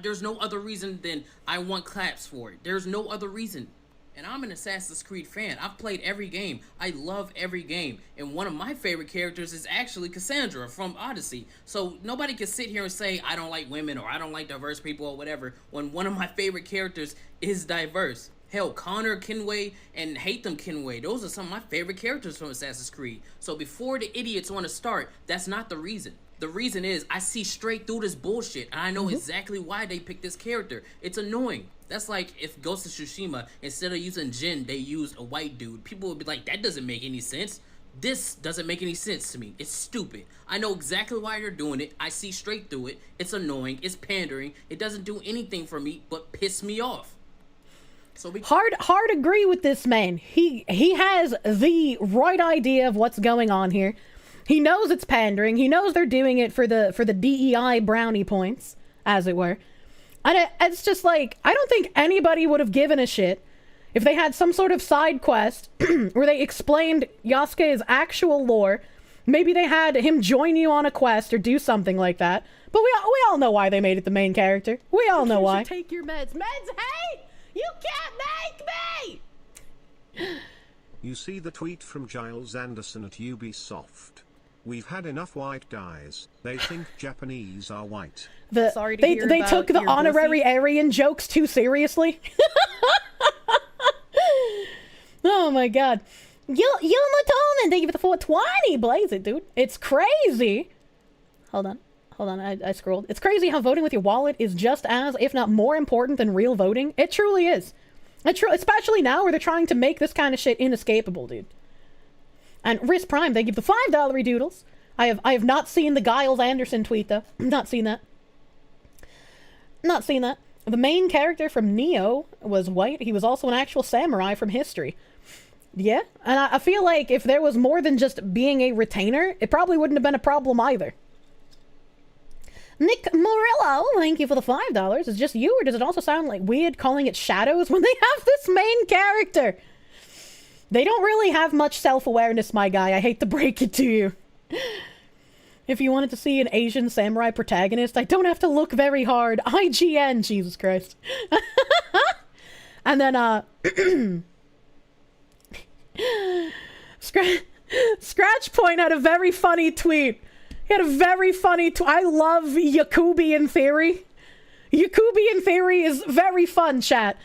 there's no other reason than I want claps for it. There's no other reason. And I'm an Assassin's Creed fan. I've played every game. I love every game. And one of my favorite characters is actually Cassandra from Odyssey. So nobody can sit here and say, I don't like women or I don't like diverse people or whatever, when one of my favorite characters is diverse. Hell, Connor Kenway and Hatham Kenway, those are some of my favorite characters from Assassin's Creed. So before the idiots want to start, that's not the reason. The reason is I see straight through this bullshit and I know exactly why they picked this character. It's annoying. That's like if Ghost of Tsushima, instead of using Jin, they used a white dude. People would be like, that doesn't make any sense. This doesn't make any sense to me. It's stupid. I know exactly why they're doing it. I see straight through it. It's annoying. It's pandering. It doesn't do anything for me but piss me off. So hard agree with this man. He has the right idea of what's going on here. He knows it's pandering. He knows they're doing it for the DEI brownie points, as it were. And it's just like, I don't think anybody would have given a shit if they had some sort of side quest where they explained Yasuke's actual lore. Maybe they had him join you on a quest or do something like that. But we all know why they made it the main character. We all know why. Take your meds. Meds, hey! You can't make me! You see the tweet from Giles Anderson at Ubisoft. We've had enough white guys. They think Japanese are white. They took the honorary Aryan jokes too seriously. Oh my god. Yulma Tolman, thank you for the 420. Blaze it, dude. It's crazy. Hold on, I scrolled. It's crazy how voting with your wallet is just as, if not more important than real voting. It truly is. Especially now where they're trying to make this kind of shit inescapable, dude. And Riz Prime, they give the $5 doodles. I have not seen the Giles Anderson tweet though. Not seen that. The main character from Neo was white. He was also an actual samurai from history. Yeah, and I feel like if there was more than just being a retainer, it probably wouldn't have been a problem either. Nick Murillo, thank you for the $5. Is it just you, or does it also sound like weird calling it shadows when they have this main character? They don't really have much self-awareness, my guy. I hate to break it to you. If you wanted to see an Asian samurai protagonist, I don't have to look very hard. IGN, Jesus Christ. And then, Scratch Point had a very funny tweet. He had a very funny I love Yakubian Theory. Yakubian Theory is very fun, chat.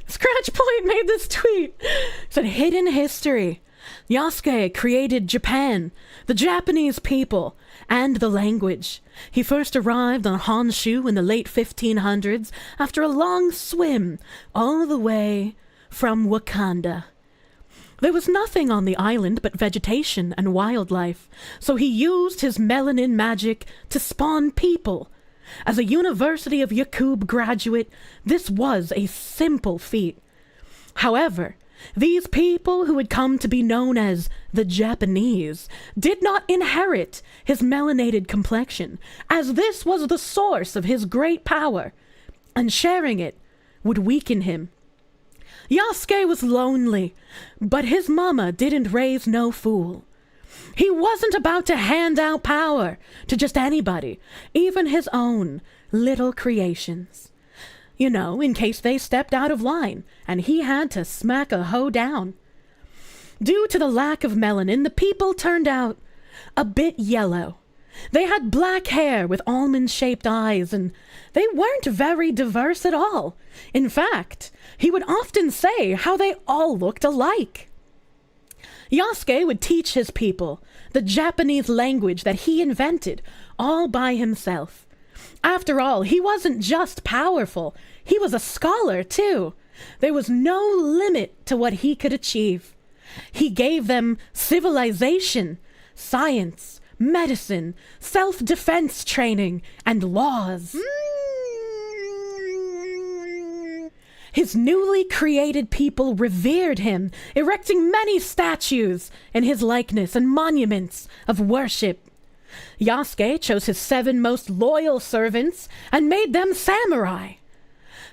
Scratch Point made this tweet. It said, hidden history. Yasuke created Japan, the Japanese people, and the language. He first arrived on Honshu in the late 1500s after a long swim all the way from Wakanda. There was nothing on the island but vegetation and wildlife, so he used his melanin magic to spawn people. As a University of Yakub graduate, this was a simple feat. However, these people who had come to be known as the Japanese did not inherit his melanated complexion, as this was the source of his great power, and sharing it would weaken him. Yasuke was lonely, but his mama didn't raise no fool. He wasn't about to hand out power to just anybody, even his own little creations. You know, in case they stepped out of line and he had to smack a hoe down. Due to the lack of melanin, the people turned out a bit yellow. They had black hair with almond-shaped eyes, and they weren't very diverse at all. In fact, he would often say how they all looked alike. Yasuke would teach his people the Japanese language that he invented all by himself. After all, he wasn't just powerful, he was a scholar too. There was no limit to what he could achieve. He gave them civilization, science, medicine, self-defense training, and laws. His newly created people revered him, erecting many statues in his likeness and monuments of worship. Yasuke chose his 7 most loyal servants and made them samurai.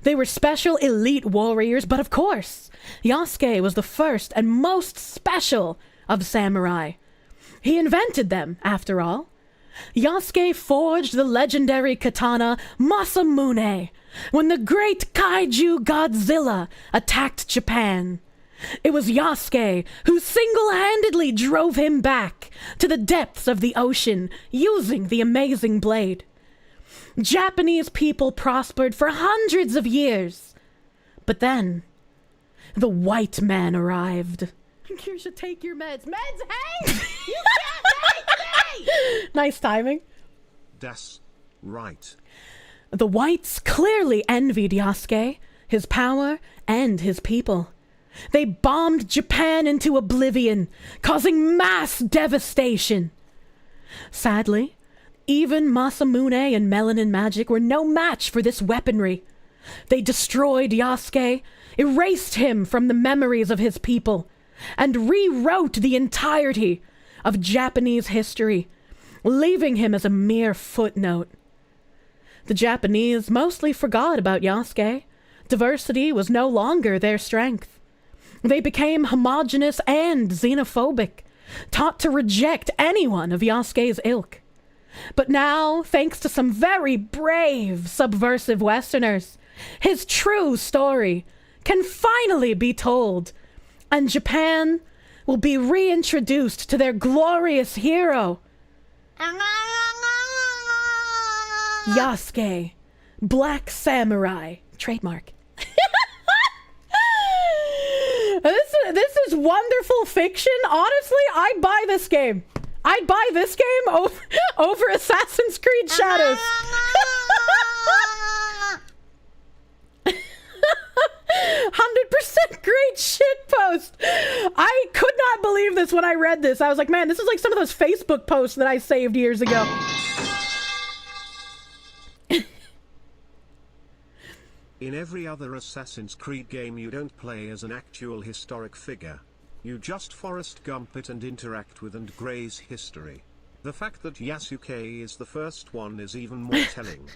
They were special elite warriors, but of course, Yasuke was the first and most special of samurai. He invented them, after all. Yasuke forged the legendary katana Masamune when the great kaiju Godzilla attacked Japan. It was Yasuke who single-handedly drove him back to the depths of the ocean using the amazing blade. Japanese people prospered for hundreds of years. But then, the white man arrived. Kirsche, take your meds. Meds, hey! You can't make me! Nice timing. Das right. The whites clearly envied Yasuke, his power, and his people. They bombed Japan into oblivion, causing mass devastation. Sadly, even Masamune and melanin magic were no match for this weaponry. They destroyed Yasuke, erased him from the memories of his people, and rewrote the entirety of Japanese history, leaving him as a mere footnote. The Japanese mostly forgot about Yasuke. Diversity was no longer their strength. They became homogenous and xenophobic, taught to reject anyone of Yasuke's ilk. But now, thanks to some very brave, subversive Westerners, his true story can finally be told, and Japan will be reintroduced to their glorious hero, Yasuke, Black Samurai, trademark. This is wonderful fiction. Honestly, I'd buy this game. I'd buy this game over Assassin's Creed Shadows. 100% great shit post. I could not believe this when I read this. I was like, man, this is like some of those Facebook posts that I saved years ago. In every other Assassin's Creed game you don't play as an actual historic figure. You just Forrest Gump it and interact with and graze history. The fact that Yasuke is the first one is even more telling.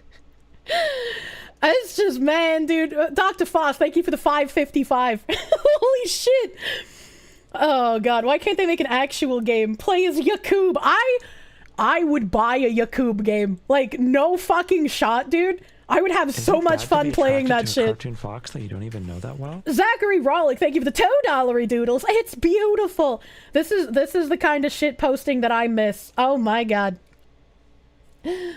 It's just, man, dude. Dr. Foss, thank you for the 555. Holy shit. Oh, God. Why can't they make an actual game? Play as Yakub. I would buy a Yakub game. Like, no fucking shot, dude. I would have so much fun playing that shit. Cartoon Fox that you don't even know that well. Zachary Rawlick, thank you for the $2 doodles. It's beautiful. This is the kind of shit posting that I miss. Oh my God.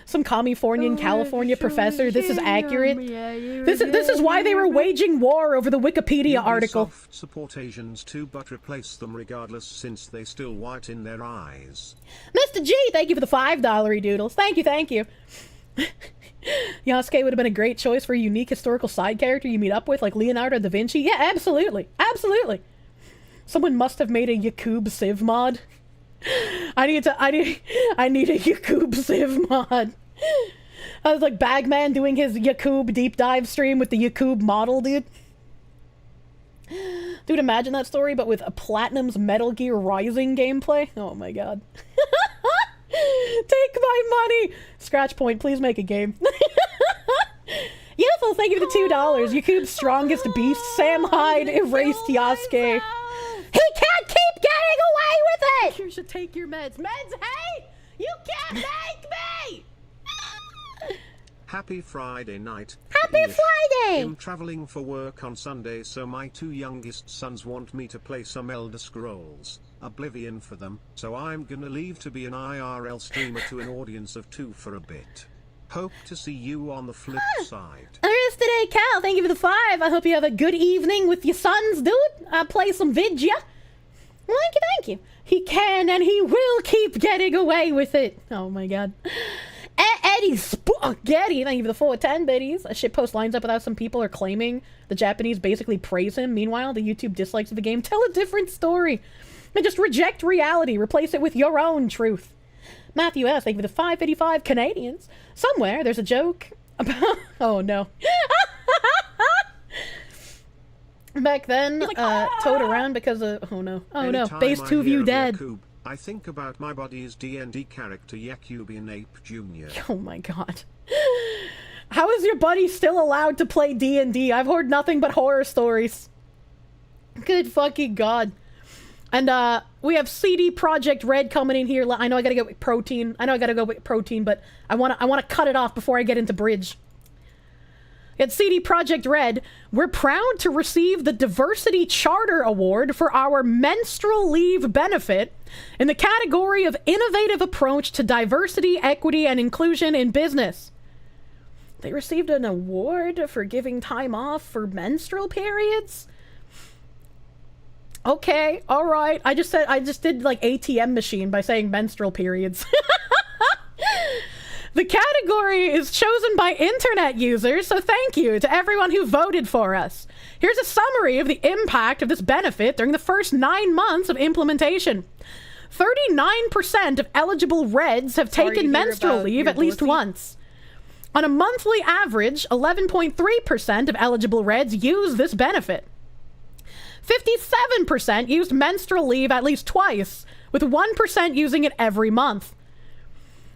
Some California professor. This is accurate. This is why they were waging war over the Wikipedia article. Ubisoft support Asians too, but replace them regardless since they still white in their eyes. Mr. G, thank you for the $5 doodles. Thank you. Yasuke would have been a great choice for a unique historical side character you meet up with, like Leonardo da Vinci. Yeah, absolutely. Someone must have made a Yakub Civ mod. I need a Yakub Civ mod. I was like Bagman doing his Yakub deep dive stream with the Yakub model, dude. Dude, imagine that story, but with a Platinum's Metal Gear Rising gameplay. Oh my god. Take my money! Scratch Point, please make a game. Yes, thank you for the $2. Yakub's strongest beast, Sam Hyde, erased Yasuke. He can't keep getting away with it! You should take your meds. Meds, hey! You can't make me! Happy Friday night. Happy Friday! I'm traveling for work on Sunday, so my 2 youngest sons want me to play some Elder Scrolls Oblivion for them, so I'm gonna leave to be an IRL streamer to an audience of 2 for a bit. Hope to see you on the flip side. Today, Cal, thank you for the 5. I hope you have a good evening with your sons, dude. Play some vidya. Thank you. He can and he will keep getting away with it. Oh my god. Eddie Spaghetti, thank you for the 410 biddies. A shitpost lines up without some people are claiming the Japanese basically praise him. Meanwhile, the YouTube dislikes of the game tell a different story. And just reject reality. Replace it with your own truth. Matthew S., thank you for the 585 Canadians. Somewhere there's a joke about... Oh no. Back then, towed around because of... Oh no. Base 2 view dead. Yakub, I think about my body's D&D character Yakubian Ape Jr. Oh my god. How is your buddy still allowed to play D&D? I've heard nothing but horror stories. Good fucking god. And we have CD Projekt Red coming in here. I know I gotta go with protein. But I wanna cut it off before I get into bridge. At CD Projekt Red, we're proud to receive the Diversity Charter Award for our menstrual leave benefit in the category of Innovative Approach to Diversity, Equity, and Inclusion in Business. They received an award for giving time off for menstrual periods? Okay, alright. I just did like ATM machine by saying menstrual periods. The category is chosen by internet users, so thank you to everyone who voted for us. Here's a summary of the impact of this benefit during the first 9 months of implementation. 39% of eligible Reds have taken menstrual leave at least once. On a monthly average, 11.3% of eligible Reds use this benefit. 57% used menstrual leave at least twice, with 1% using it every month.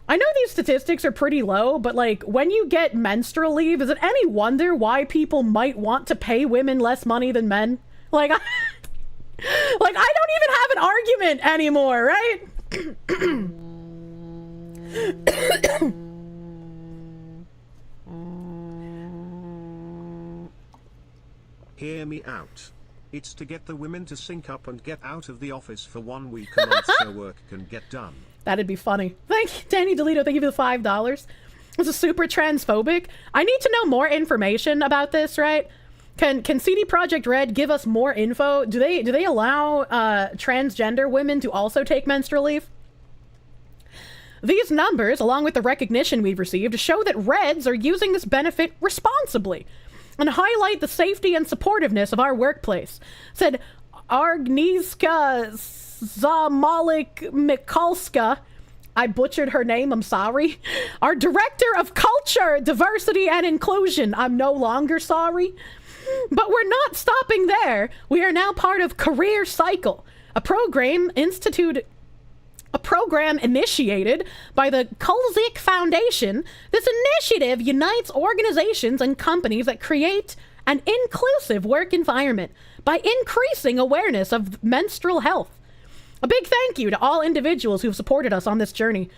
I know these statistics are pretty low, but like, when you get menstrual leave, is it any wonder why people might want to pay women less money than men? Like, I don't even have an argument anymore, right? Hear me out. It's to get the women to sync up and get out of the office for 1 week a month so work can get done. That'd be funny. Thank you, Danny DeLito. Thank you for the $5. This is super transphobic. I need to know more information about this, right? Can CD Projekt Red give us more info? Do they allow transgender women to also take menstrual leave? These numbers, along with the recognition we've received, show that Reds are using this benefit responsibly and highlight the safety and supportiveness of our workplace, said Agnieszka Zamalik Mikalska. I butchered her name, I'm sorry. Our Director of Culture, Diversity, and Inclusion. I'm no longer sorry. But we're not stopping there. We are now part of Career Cycle, a program initiated by the Kulzik Foundation. This initiative unites organizations and companies that create an inclusive work environment by increasing awareness of menstrual health. A big thank you to all individuals who've supported us on this journey.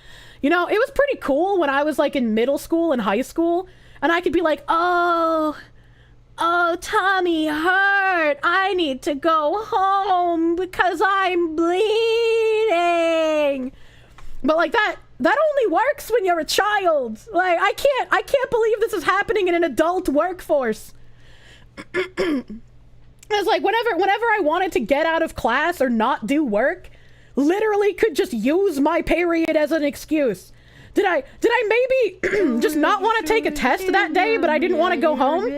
You know, it was pretty cool when I was like in middle school and high school, and I could be like, oh, tummy hurt. I need to go home because I'm bleeding. But like That only works when you're a child. Like, I can't believe this is happening in an adult workforce. It's like whenever I wanted to get out of class or not do work, literally could just use my period as an excuse. Did I maybe just not want to take a test that day, but I didn't want to go home?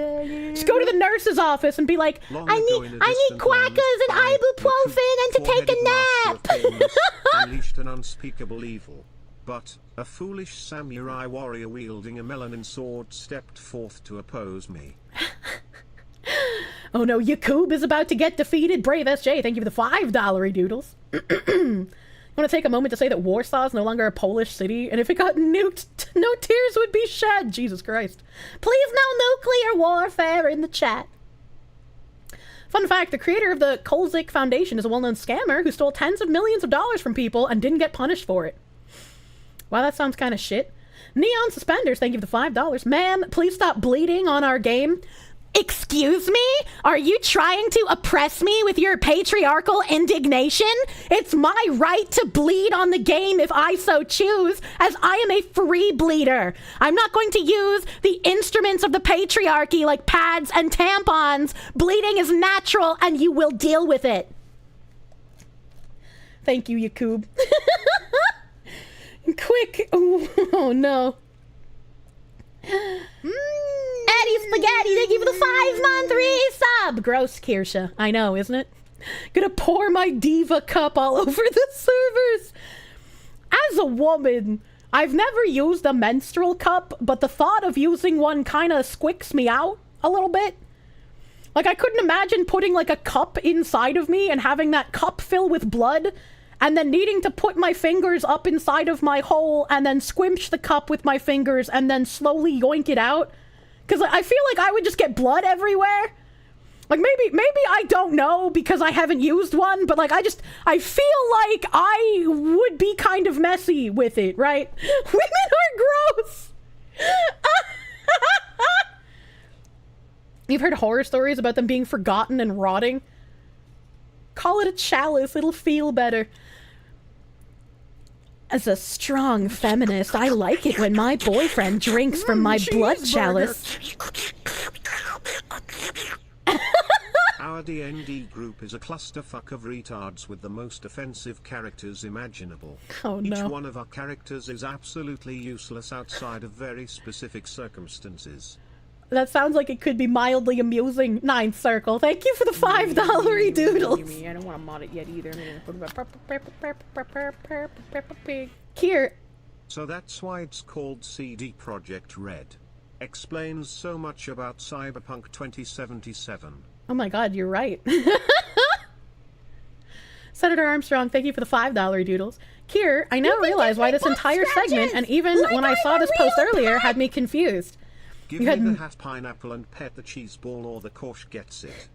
Just go to the nurse's office and be like, I need quackers and ibuprofen and to take a nap. Unleashed an unspeakable evil. But a foolish samurai warrior wielding a melanin sword stepped forth to oppose me. Oh no, Yakub is about to get defeated. Brave SJ, thank you for the $5 doodles. I want to take a moment to say that Warsaw is no longer a Polish city, and if it got nuked, no tears would be shed. Jesus Christ. Please no nuclear warfare in the chat. Fun fact, the creator of the Kolzik Foundation is a well-known scammer who stole tens of millions of dollars from people and didn't get punished for it. Wow, that sounds kind of shit. Neon Suspenders, thank you for the $5. Ma'am, please stop bleeding on our game. Excuse me? Are you trying to oppress me with your patriarchal indignation? It's my right to bleed on the game if I so choose, as I am a free bleeder. I'm not going to use the instruments of the patriarchy like pads and tampons. Bleeding is natural and you will deal with it. Thank you, Yakub. Quick. Oh no. Eddie Spaghetti, thank you for the 5-month resub. Gross, Kirsche. I know, isn't it? Gonna pour my diva cup all over the servers. As a woman, I've never used a menstrual cup, but the thought of using one kind of squicks me out a little bit. Like, I couldn't imagine putting like a cup inside of me and having that cup fill with blood and then needing to put my fingers up inside of my hole and then squinch the cup with my fingers and then slowly yoink it out. Because I feel like I would just get blood everywhere. Like, maybe I don't know because I haven't used one, but like, I feel like I would be kind of messy with it, right? Women are gross! You've heard horror stories about them being forgotten and rotting? Call it a chalice, it'll feel better. As a strong feminist, I like it when my boyfriend drinks from my blood chalice. Our D&D group is a clusterfuck of retards with the most offensive characters imaginable. Oh no. Each one of our characters is absolutely useless outside of very specific circumstances. That sounds like it could be mildly amusing. Ninth Circle, thank you for the $5 doodles. I don't want to mod it yet either. Here. So that's why it's called CD Projekt Red. Explains so much about Cyberpunk 2077. Oh my god, you're right. Senator Armstrong, thank you for the $5 doodles. Kier, I now realize why this entire segment, and even when I saw this post earlier, had me confused. Give me the hat pineapple and pet the cheese ball or the Kirsche gets it.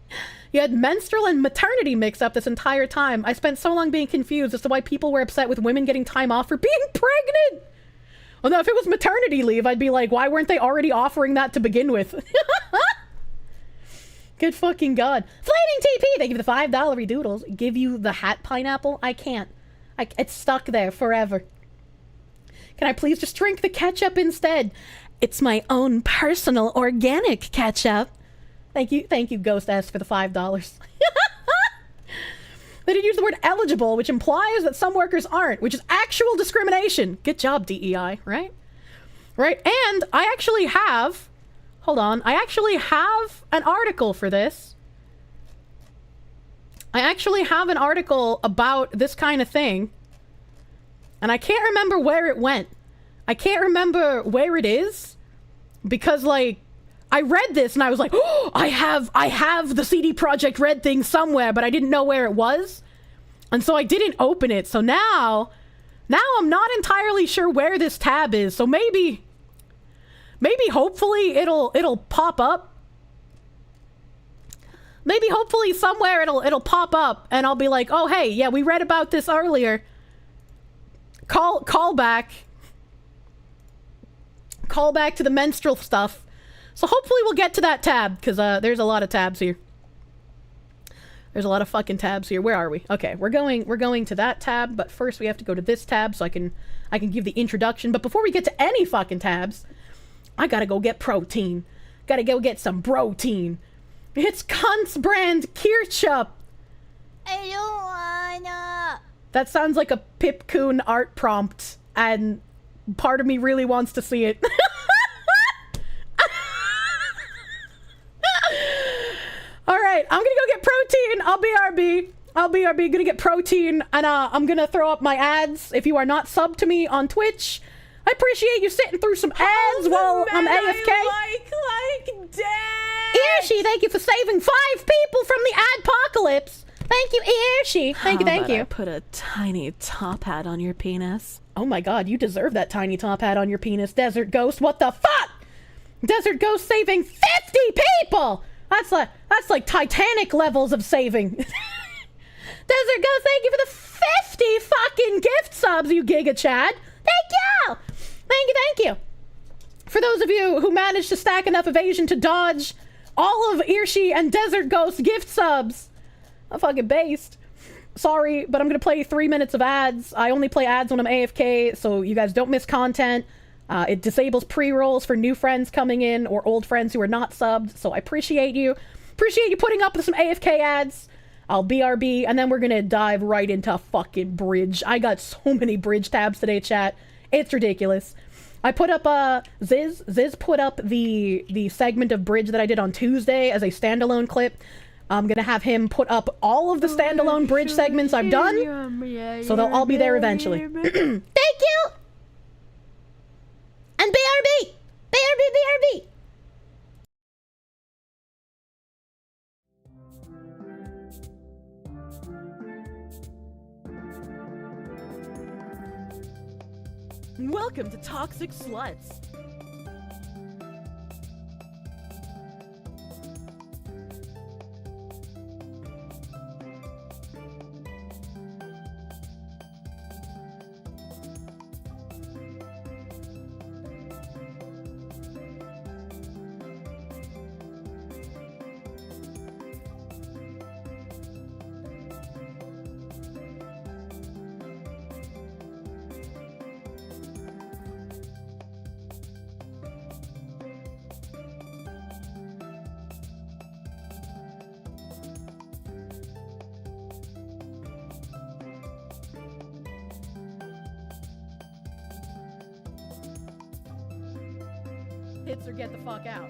You had menstrual and maternity mix up this entire time. I spent so long being confused as to why people were upset with women getting time off for being pregnant. Well, no, if it was maternity leave, I'd be like, why weren't they already offering that to begin with? Good fucking god. Flaming TP, thank you for the $5 doodles. Give you the hat pineapple? I can't. It's stuck there forever. Can I please just drink the ketchup instead? It's my own personal organic ketchup. Thank you, Ghost S, for the $5. They did use the word eligible, which implies that some workers aren't, which is actual discrimination. Good job, DEI, right? Right, and I actually have... Hold on, I actually have an article for this. I actually have an article about this kind of thing. And I can't remember where it went. I can't remember where it is. Because, like, I read this and I was like, oh, I have the CD Projekt Red thing somewhere, but I didn't know where it was. And so I didn't open it. So now I'm not entirely sure where this tab is. So maybe hopefully it'll pop up. Maybe hopefully somewhere it'll pop up and I'll be like, oh hey, yeah, we read about this earlier. Call back to the menstrual stuff. So hopefully we'll get to that tab, because there's a lot of tabs here. There's a lot of fucking tabs here. Where are we? Okay, we're going to that tab, but first we have to go to this tab so I can give the introduction. But before we get to any fucking tabs, I gotta go get protein. Gotta go get some protein. It's Kunst brand Kirsche. I don't wanna. That sounds like a Pipcoon art prompt, and part of me really wants to see it. Alright, I'm gonna go get protein. I'll BRB. Gonna get protein, and I'm gonna throw up my ads. If you are not subbed to me on Twitch, I appreciate you sitting through some ads while I'm AFK. Like dead. Irshi, thank you for saving 5 people from the adpocalypse. Thank you, Irshi. Thank you. I put a tiny top hat on your penis. Oh my god, you deserve that tiny top hat on your penis, Desert Ghost. What the fuck? Desert Ghost saving 50 people! That's like Titanic levels of saving. Desert Ghost, thank you for the 50 fucking gift subs, you Giga Chad. Thank you! Thank you. For those of you who managed to stack enough evasion to dodge all of Irshi and Desert Ghost gift subs, I'm fucking based. Sorry, but I'm gonna play 3 minutes of ads. I only play ads when I'm AFK, so you guys don't miss content. It disables pre-rolls for new friends coming in or old friends who are not subbed, so I appreciate you. Appreciate you putting up with some AFK ads. I'll BRB, and then we're gonna dive right into fucking bridge. I got so many bridge tabs today, chat. It's ridiculous. I put up, Ziz put up the segment of bridge that I did on Tuesday as a standalone clip. I'm gonna have him put up all of the standalone bridge segments I've done, so they'll all be there eventually. Thank you! And BRB! BRB! Welcome to Toxic Sluts. Hits or get the fuck out.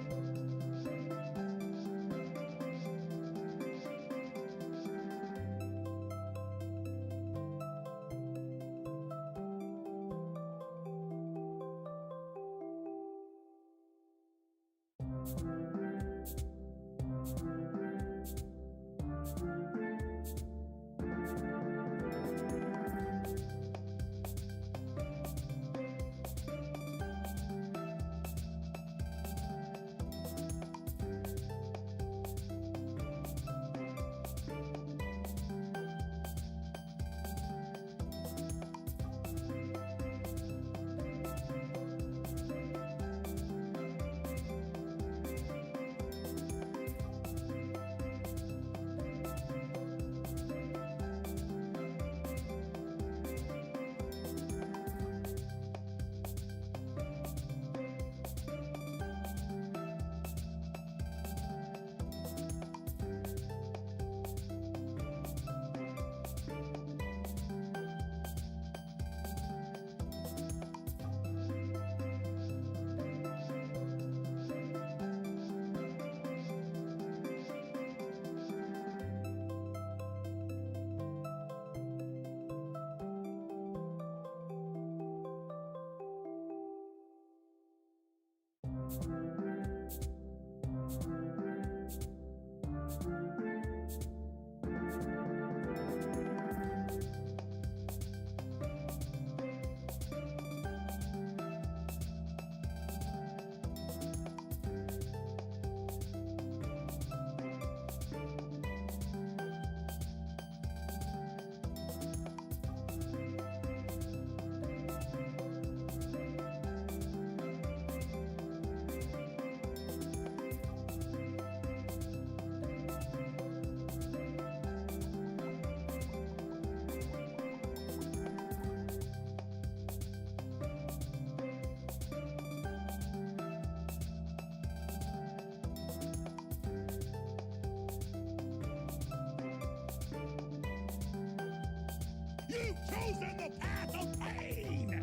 You've chosen the path of pain!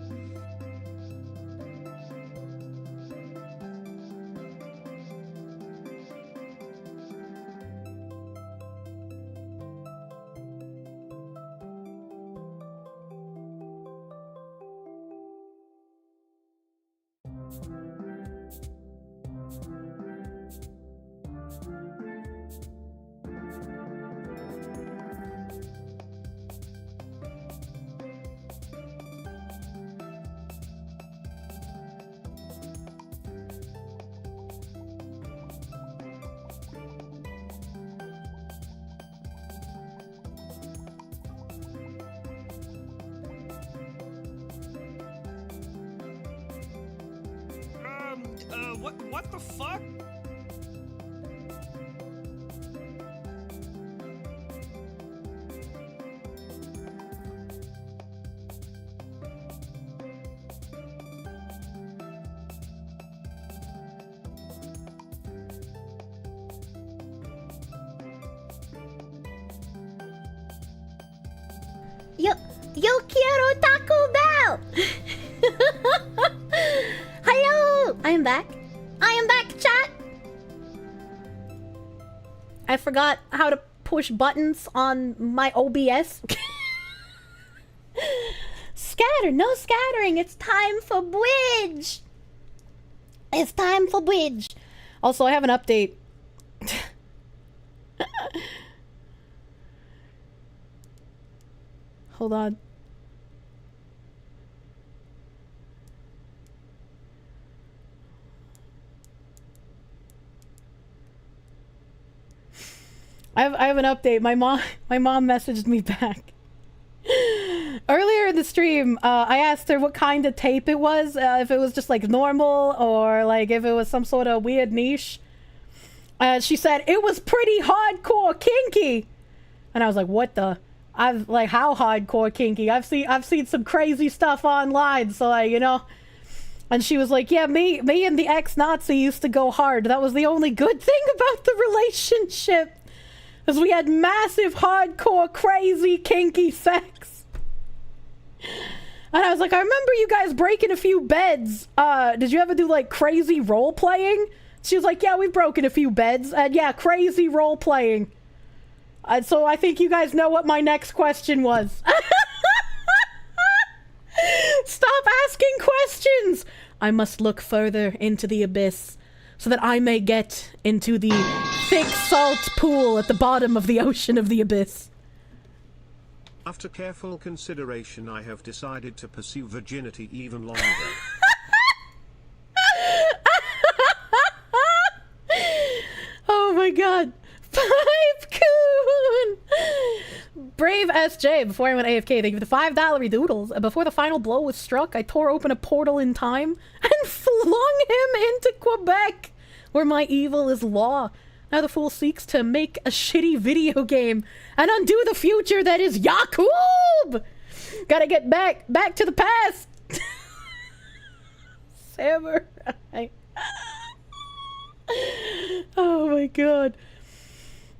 What the fuck? Yo quiero Taco Bell! Hello! I am back. I am back, chat! I forgot how to push buttons on my OBS. Scatter, no scattering. It's time for bridge. It's time for bridge. Also, I have an update. Hold on. I have an update. My mom messaged me back. Earlier in the stream, I asked her what kind of tape it was, if it was just like normal or like if it was some sort of weird niche. She said it was pretty hardcore kinky, and I was like, "What the? I've like how hardcore kinky? I've seen some crazy stuff online, so like, you know." And she was like, "Yeah, me and the ex-Nazi used to go hard. That was the only good thing about the relationship, because we had massive, hardcore, crazy, kinky sex." And I was like, "I remember you guys breaking a few beds. Did you ever do like crazy role playing?" She was like, "Yeah, we've broken a few beds, and yeah, crazy role playing." So I think you guys know what my next question was. Stop asking questions! I must look further into the abyss so that I may get into the thick salt pool at the bottom of the ocean of the abyss. After careful consideration, I have decided to pursue virginity even longer. Oh my god. Pipe Coon! Brave SJ, before I went AFK, thank you for the $5 doodles. Before the final blow was struck, I tore open a portal in time and flung him into Quebec, where my evil is law. Now the fool seeks to make a shitty video game and undo the future that is Yakub! Gotta get back to the past! Samurai. Oh my god.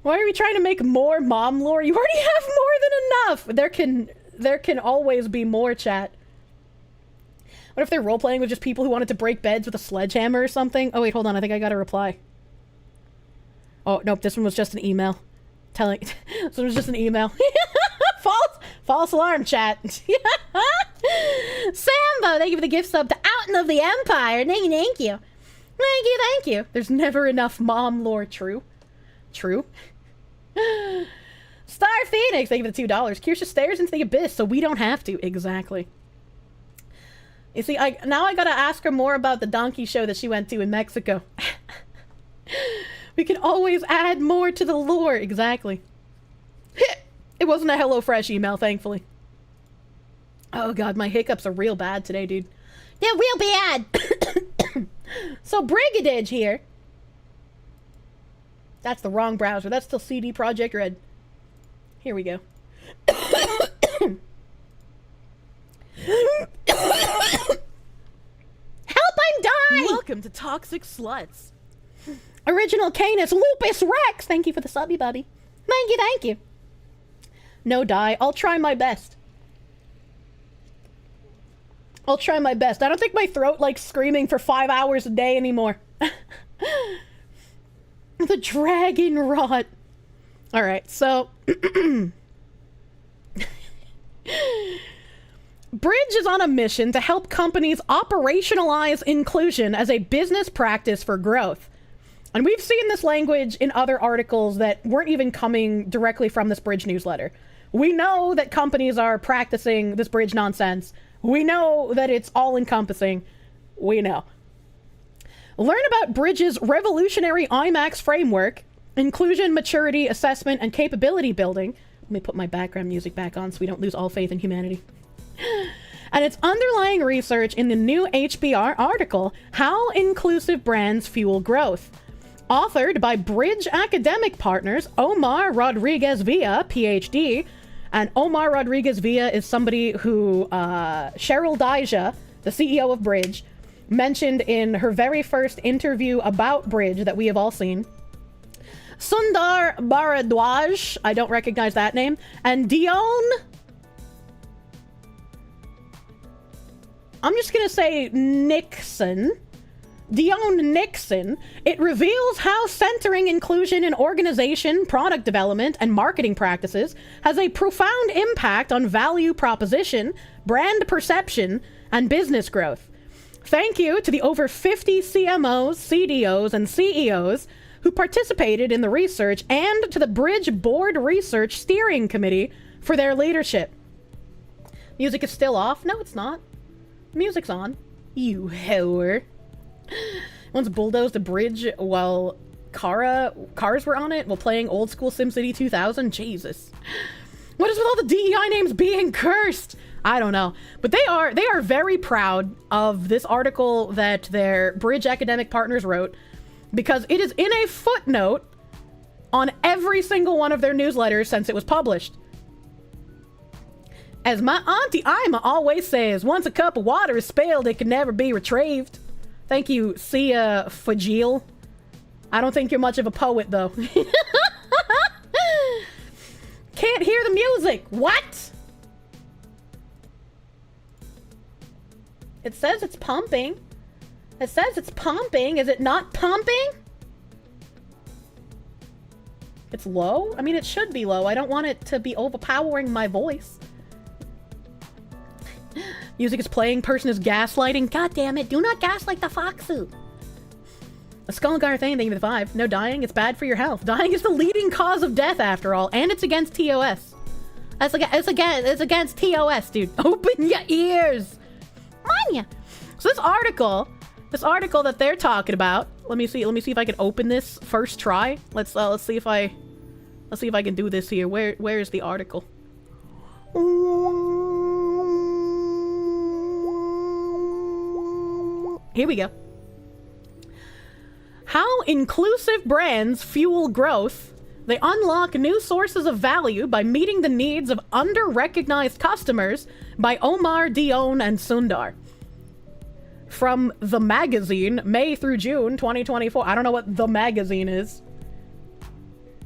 Why are we trying to make more mom lore? You already have more than enough! There can always be more, chat. What if they're role-playing with just people who wanted to break beds with a sledgehammer or something? Oh wait, hold on, I think I got a reply. Oh, nope, this one was just an email. This one was just an email. False alarm, chat. Sambo, thank you for the gift sub to Outen of the Empire. Thank you. Thank you. There's never enough mom lore, true. Star Phoenix, thank you for the $2. Kirsche stares into the abyss, so we don't have to. Exactly. You see, now I gotta ask her more about the donkey show that she went to in Mexico. We can always add more to the lore. Exactly. It wasn't a HelloFresh email, thankfully. Oh god, my hiccups are real bad today, dude. They're real bad. So Brigadage here. That's the wrong browser. That's still CD Projekt Red. Here we go. Help, I'm dying! Welcome to Toxic Sluts. Original Canis Lupus Rex. Thank you for the subby, buddy. Thank you. No die. I'll try my best. I'll try my best. I don't think my throat likes screaming for 5 hours a day anymore. The dragon rot. Alright, so... Bridge is on a mission to help companies operationalize inclusion as a business practice for growth. And we've seen this language in other articles that weren't even coming directly from this Bridge newsletter. We know that companies are practicing this Bridge nonsense. We know that it's all-encompassing. We know. Learn about Bridge's revolutionary IMAX framework, inclusion, maturity, assessment, and capability building. Let me put my background music back on so we don't lose all faith in humanity. And its underlying research in the new HBR article, How Inclusive Brands Fuel Growth. Authored by Bridge academic partners Omar Rodriguez Villa, PhD. And Omar Rodriguez Villa is somebody who Cheryl Daija, the CEO of Bridge, mentioned in her very first interview about Bridge that we have all seen. Sundar Bharadwaj, I don't recognize that name, and Dion... I'm just gonna say Nixon. Dion Nixon. It reveals how centering inclusion in organization, product development, and marketing practices has a profound impact on value proposition, brand perception, and business growth. Thank you to the over 50 CMOs, CDOs, and CEOs who participated in the research, and to the Bridge Board Research Steering Committee for their leadership. Music is still off? No, it's not. Music's on. You whore. Once bulldozed a bridge while cars were on it while playing old school SimCity 2000. Jesus. What is with all the DEI names being cursed? I don't know. But they are very proud of this article that their Bridge academic partners wrote, because it is in a footnote on every single one of their newsletters since it was published. As my auntie Ima always says, once a cup of water is spilled, it can never be retrieved. Thank you, Sia Fajil. I don't think you're much of a poet, though. Can't hear the music. What? It says it's pumping. It says it's pumping. Is it not pumping? It's low? I mean, it should be low. I don't want it to be overpowering my voice. Music is playing, person is gaslighting. God damn it, do not gaslight the foxu. A Skullgar thing, thank you for the 5. No dying, it's bad for your health. Dying is the leading cause of death after all, and it's against TOS. It's against TOS, dude. Open your ears. Manya. So this article that they're talking about, let me see if I can open this first try. Let's see if I can do this here. Where is the article? Here we go. How inclusive brands fuel growth. They unlock new sources of value by meeting the needs of under-recognized customers, by Omar, Dion, and Sundar. From The Magazine, May through June 2024. I don't know what The Magazine is.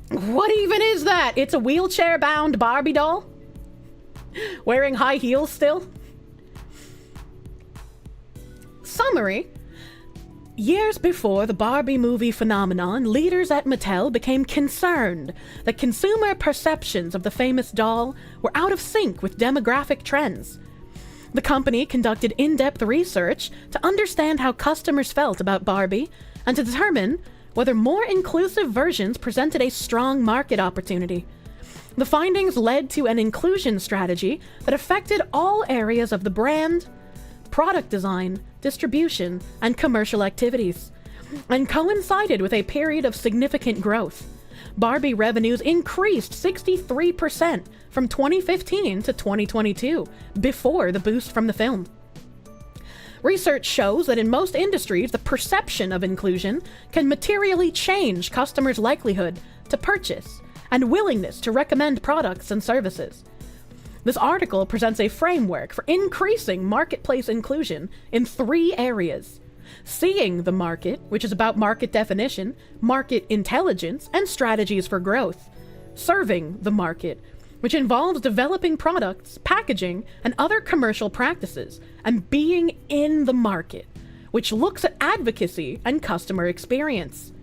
What even is that? It's a wheelchair-bound Barbie doll? Wearing high heels still? Summary. Years before the Barbie movie phenomenon, leaders at Mattel became concerned that consumer perceptions of the famous doll were out of sync with demographic trends. The company conducted in-depth research to understand how customers felt about Barbie and to determine whether more inclusive versions presented a strong market opportunity. The findings led to an inclusion strategy that affected all areas of the brand, product design, distribution, and commercial activities, and coincided with a period of significant growth. Barbie revenues increased 63% from 2015 to 2022, before the boost from the film. Research shows that in most industries, the perception of inclusion can materially change customers' likelihood to purchase and willingness to recommend products and services. This article presents a framework for increasing marketplace inclusion in 3 areas: seeing the market, which is about market definition, market intelligence, and strategies for growth; serving the market, which involves developing products, packaging, and other commercial practices, and being in the market, which looks at advocacy and customer experience.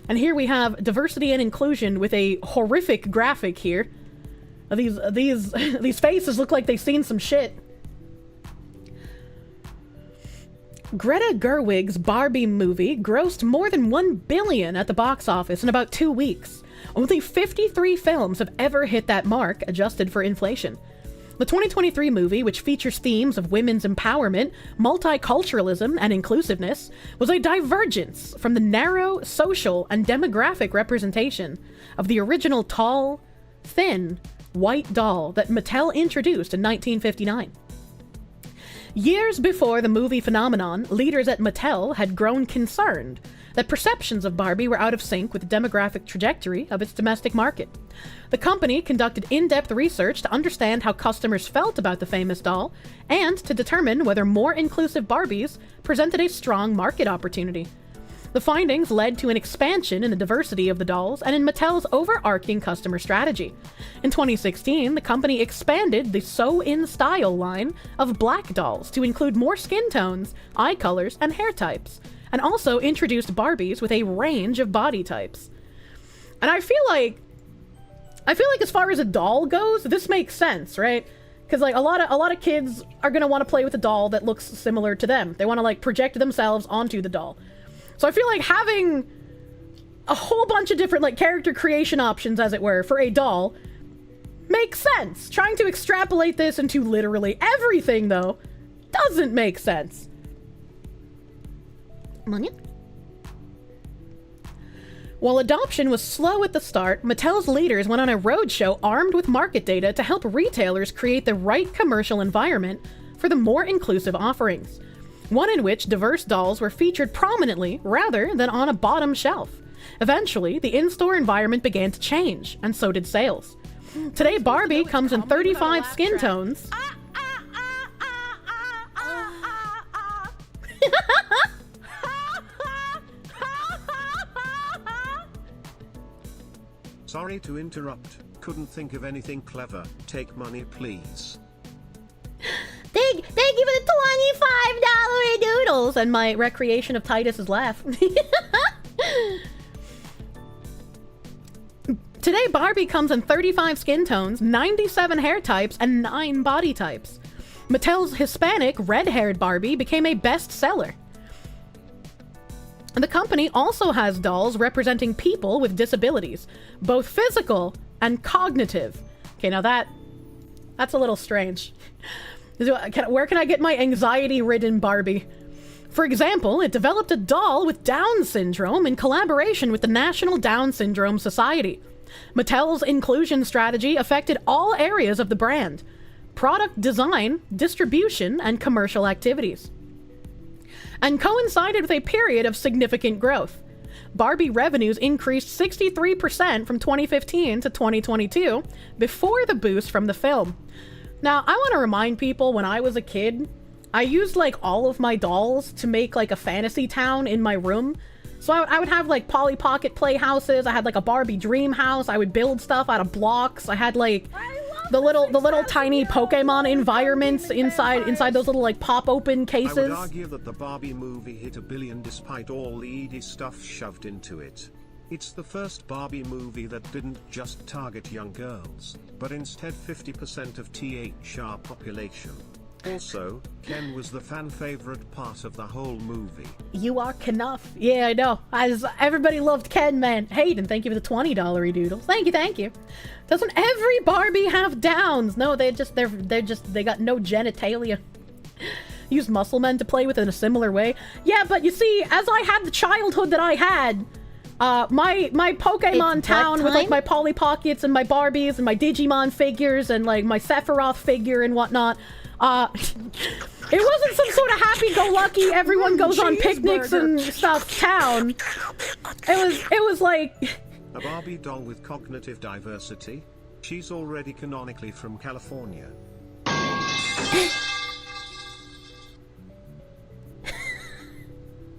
And here we have diversity and inclusion with a horrific graphic here. These faces look like they've seen some shit. Greta Gerwig's Barbie movie grossed more than $1 billion at the box office in about 2 weeks. Only 53 films have ever hit that mark, adjusted for inflation. The 2023 movie, which features themes of women's empowerment, multiculturalism, and inclusiveness, was a divergence from the narrow social and demographic representation of the original tall, thin, white doll that Mattel introduced in 1959. Years before the movie phenomenon, leaders at Mattel had grown concerned that perceptions of Barbie were out of sync with the demographic trajectory of its domestic market. The company conducted in-depth research to understand how customers felt about the famous doll, and to determine whether more inclusive Barbies presented a strong market opportunity. The findings led to an expansion in the diversity of the dolls and in Mattel's overarching customer strategy. In 2016, the company expanded the Sew In Style line of black dolls to include more skin tones, eye colors, and hair types, and also introduced Barbies with a range of body types. And I feel like as far as a doll goes, this makes sense, right? Because like a lot of kids are gonna want to play with a doll that looks similar to them. They want to like project themselves onto the doll. So I feel like having a whole bunch of different like character creation options, as it were, for a doll makes sense. Trying to extrapolate this into literally everything, though, doesn't make sense. While adoption was slow at the start, Mattel's leaders went on a roadshow armed with market data to help retailers create the right commercial environment for the more inclusive offerings. One in which diverse dolls were featured prominently rather than on a bottom shelf. Eventually, the in-store environment began to change, and so did sales. Today, Barbie comes in 35 skin tones. Sorry to interrupt, couldn't think of anything clever. Take money, please. Thank you for the $25 doodles and my recreation of Titus's laugh. Today, Barbie comes in 35 skin tones, 97 hair types, and 9 body types. Mattel's Hispanic red-haired Barbie became a bestseller. The company also has dolls representing people with disabilities, both physical and cognitive. Okay, now that's a little strange. Where can I get my anxiety-ridden Barbie? For example, it developed a doll with Down syndrome in collaboration with the National Down Syndrome Society. Mattel's inclusion strategy affected all areas of the brand: product design, distribution, and commercial activities, and coincided with a period of significant growth. Barbie revenues increased 63% from 2015 to 2022 before the boost from the film. Now, I want to remind people, when I was a kid, I used like all of my dolls to make like a fantasy town in my room. So I would have like Polly Pocket playhouses. I had like a Barbie dream house. I would build stuff out of blocks. I had like the little tiny Pokemon environments inside those little like pop open cases. I would argue that the Barbie movie hit $1 billion despite all the ED stuff shoved into it. It's the first Barbie movie that didn't just target young girls, but instead 50% of THR population. Also, Ken was the fan favorite part of the whole movie. You are Knuff. Yeah, I know. Everybody loved Ken, man. Hayden, thank you for the $20 doodle. Thank you. Doesn't every Barbie have Downs? No, they got no genitalia. Use muscle men to play with in a similar way. Yeah, but you see, as I had the childhood that I had, my Pokemon town with like my Polly Pockets and my Barbies and my Digimon figures and like my Sephiroth figure and whatnot, it wasn't some sort of happy-go-lucky, everyone goes on picnics and stuff town. It was like... A Barbie doll with cognitive diversity? She's already canonically from California.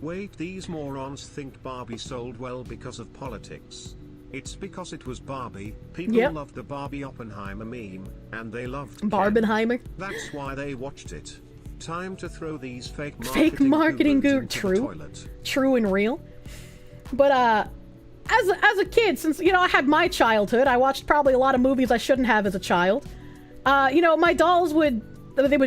Wait, these morons think Barbie sold well because of politics. It's because it was Barbie. People loved the Barbie Oppenheimer meme, and they loved Barbenheimer. That's why they watched it. Time to throw these fake marketing gurus true, into the toilet. True and real. But as a kid, since I had my childhood, I watched probably a lot of movies I shouldn't have as a child. My dolls would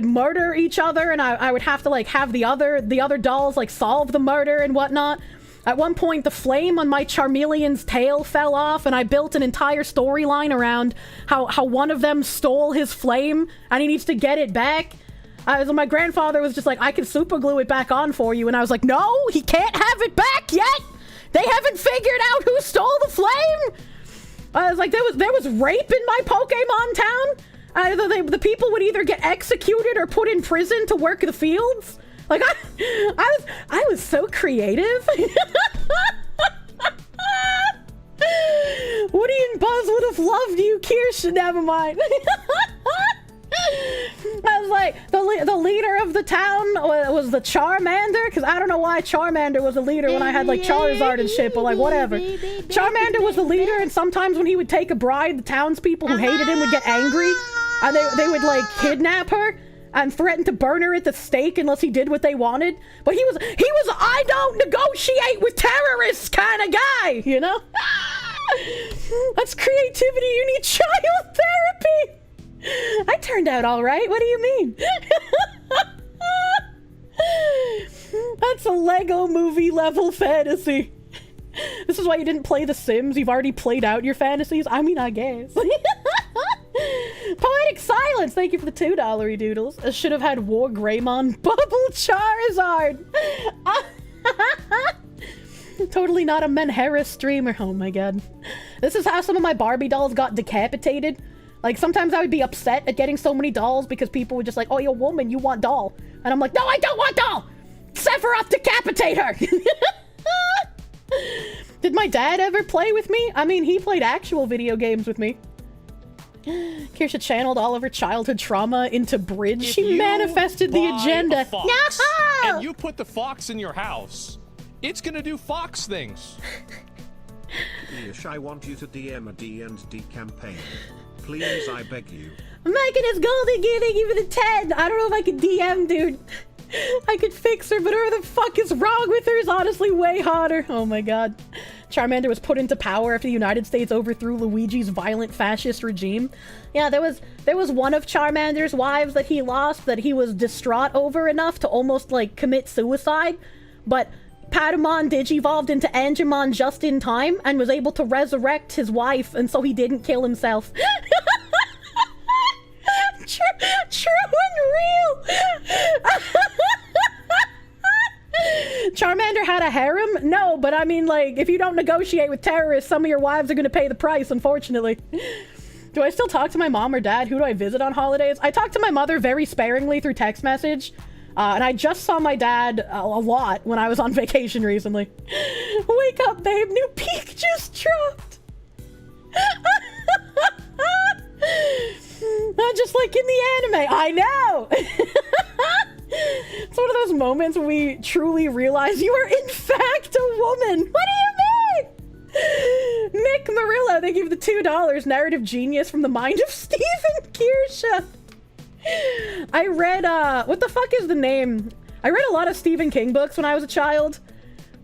murder each other, and I would have to like have the other dolls like solve the murder and whatnot. At one point, the flame on my Charmeleon's tail fell off, and I built an entire storyline around how one of them stole his flame, and he needs to get it back. My grandfather was just like, I can super glue it back on for you, and I was like, no, he can't have it back yet! They haven't figured out who stole the flame! I was like, there was rape in my Pokemon town? The people would either get executed or put in prison to work the fields? Like, I was so creative. Woody and Buzz would have loved you, Kirsche. Never mind. I was like, the leader of the town was the Charmander, because I don't know why Charmander was the leader when I had like Charizard and shit, but like whatever. Charmander was the leader, and sometimes when he would take a bride, the townspeople who hated him would get angry, and they would like kidnap her and threaten to burn her at the stake unless he did what they wanted. But he was I don't negotiate with terrorists kind of guy, you know? That's creativity. You need child therapy. I turned out all right. What do you mean? That's a Lego movie level fantasy. This is why you didn't play The Sims. You've already played out your fantasies. I mean, I guess. Poetic Silence. Thank you for the $2 doodles. I should have had War Greymon Bubble Charizard. Totally not a Menhera streamer. Oh my god. This is how some of my Barbie dolls got decapitated. Like, sometimes I would be upset at getting so many dolls because people would just like, oh, you're a woman, you want doll. And I'm like, no, I don't want doll! Sephiroth, decapitate her! Did my dad ever play with me? I mean, he played actual video games with me. Kirsche channeled all of her childhood trauma into Bridge. She manifested the agenda. No! And you put the fox in your house, it's gonna do fox things. Ish, I want you to DM a D&D campaign. Please, I beg you. Megan is golden, thank you for the 10. I don't know if I could DM, dude. I could fix her, but whatever the fuck is wrong with her is honestly way hotter. Oh my god. Charmander was put into power after the United States overthrew Luigi's violent fascist regime. Yeah, there was one of Charmander's wives that he lost that he was distraught over enough to almost like commit suicide, but Patamon digivolved into Angemon just in time and was able to resurrect his wife, and so he didn't kill himself. True and real! Charmander had a harem? No, but I mean, like, if you don't negotiate with terrorists, some of your wives are gonna pay the price, unfortunately. Do I still talk to my mom or dad? Who do I visit on holidays? I talk to my mother very sparingly through text message. And I just saw my dad a lot when I was on vacation recently. Wake up, babe. New peak just dropped. Just like in the anime. I know. It's one of those moments when we truly realize you are in fact a woman. What do you mean? Nick Murillo, thank you for the $2. Narrative genius from the mind of Stephen Kirsche. I read, what the fuck is the name? I read a lot of Stephen King books when I was a child.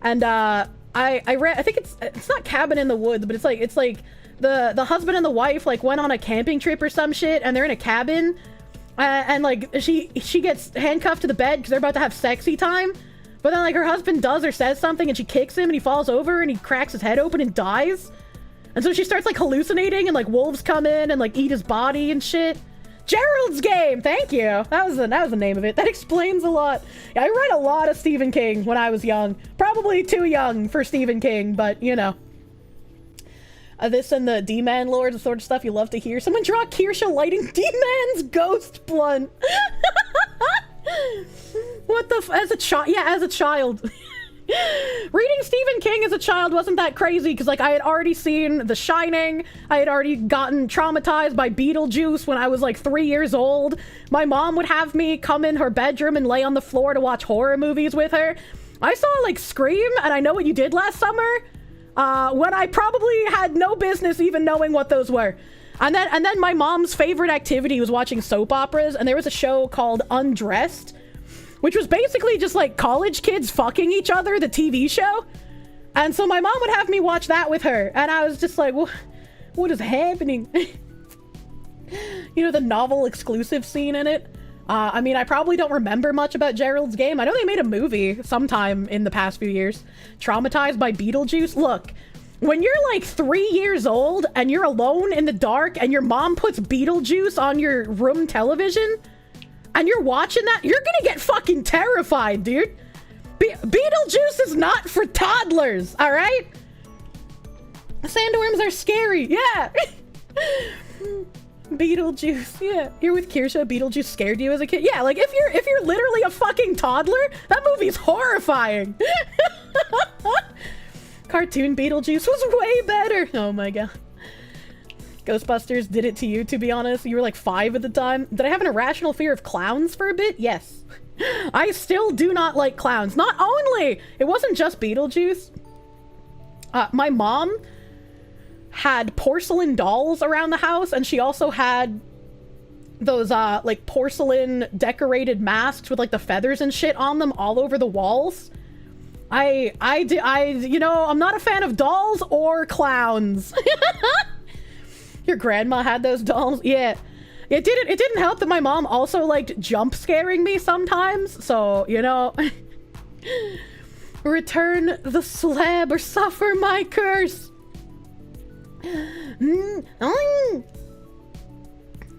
And, I read, I think it's not Cabin in the Woods, but it's like the husband and the wife, like, went on a camping trip or some shit, and they're in a cabin. And like, she gets handcuffed to the bed because they're about to have sexy time. But then, like, her husband does or says something, and she kicks him, and he falls over, and he cracks his head open and dies. And so she starts, like, hallucinating, and, like, wolves come in and, like, eat his body and shit. Gerald's Game! Thank you! That was the name of it. That explains a lot. Yeah, I read a lot of Stephen King when I was young. Probably too young for Stephen King, but, you know. This and the D-Man Lord, the sort of stuff you love to hear. Someone draw Kirsche lighting D-Man's ghost blunt. What the as a child? Yeah, as a child. Reading Stephen King as a child wasn't that crazy because, like, I had already seen The Shining. I had already gotten traumatized by Beetlejuice when I was, like, 3 years old. My mom would have me come in her bedroom and lay on the floor to watch horror movies with her. I saw, like, Scream and I Know What You Did Last Summer. when I probably had no business even knowing what those were. And then my mom's favorite activity was watching soap operas, and there was a show called Undressed, which was basically just like college kids fucking each other, the TV show. And so my mom would have me watch that with her, and I was just like, what is happening? You know, the novel exclusive scene in it? I mean, I probably don't remember much about Gerald's Game. I know they made a movie sometime in the past few years. Traumatized by Beetlejuice. Look, when you're like 3 years old and you're alone in the dark and your mom puts Beetlejuice on your room television and you're watching that, you're gonna get fucking terrified, dude. Beetlejuice is not for toddlers, all right? Sandworms are scary, yeah. Beetlejuice, yeah. You're with Kirsche. Beetlejuice scared you as a kid. Yeah, like if you're literally a fucking toddler, that movie's horrifying. Cartoon Beetlejuice was way better. Oh my god. Ghostbusters did it to you, to be honest. You were like 5 at the time. Did I have an irrational fear of clowns for a bit? Yes. I still do not like clowns. Not only, it wasn't just Beetlejuice. My mom had porcelain dolls around the house, and she also had those like porcelain decorated masks with like the feathers and shit on them all over the walls. You know, I'm not a fan of dolls or clowns. Your grandma had those dolls? Yeah. It didn't help that my mom also liked jump scaring me sometimes, so, you know. Return the slab or suffer my curse.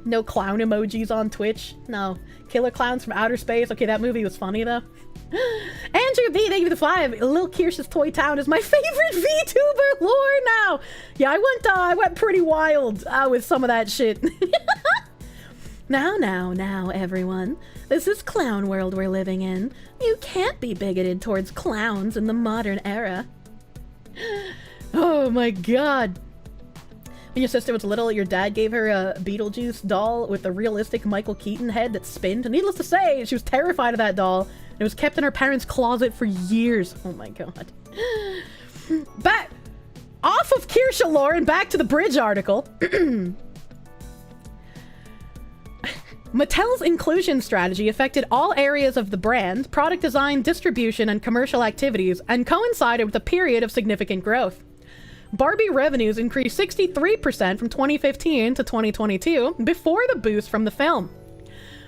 No clown emojis on Twitch. No. Killer Clowns from Outer Space. Okay, that movie was funny though. Andrew B, thank you for the 5. Lil Kirsch's Toy Town is my favorite VTuber lore now. Yeah, I went pretty wild with some of that shit. Now, everyone. This is clown world we're living in. You can't be bigoted towards clowns in the modern era. Oh my god. When your sister was little, your dad gave her a Beetlejuice doll with a realistic Michael Keaton head that spinned. And needless to say, she was terrified of that doll. It was kept in her parents' closet for years. Oh my god. Back off of Kirsche lore and back to the Bridge article. Mattel's inclusion strategy affected all areas of the brand, product design, distribution, and commercial activities, and coincided with a period of significant growth. Barbie revenues increased 63% from 2015 to 2022 before the boost from the film.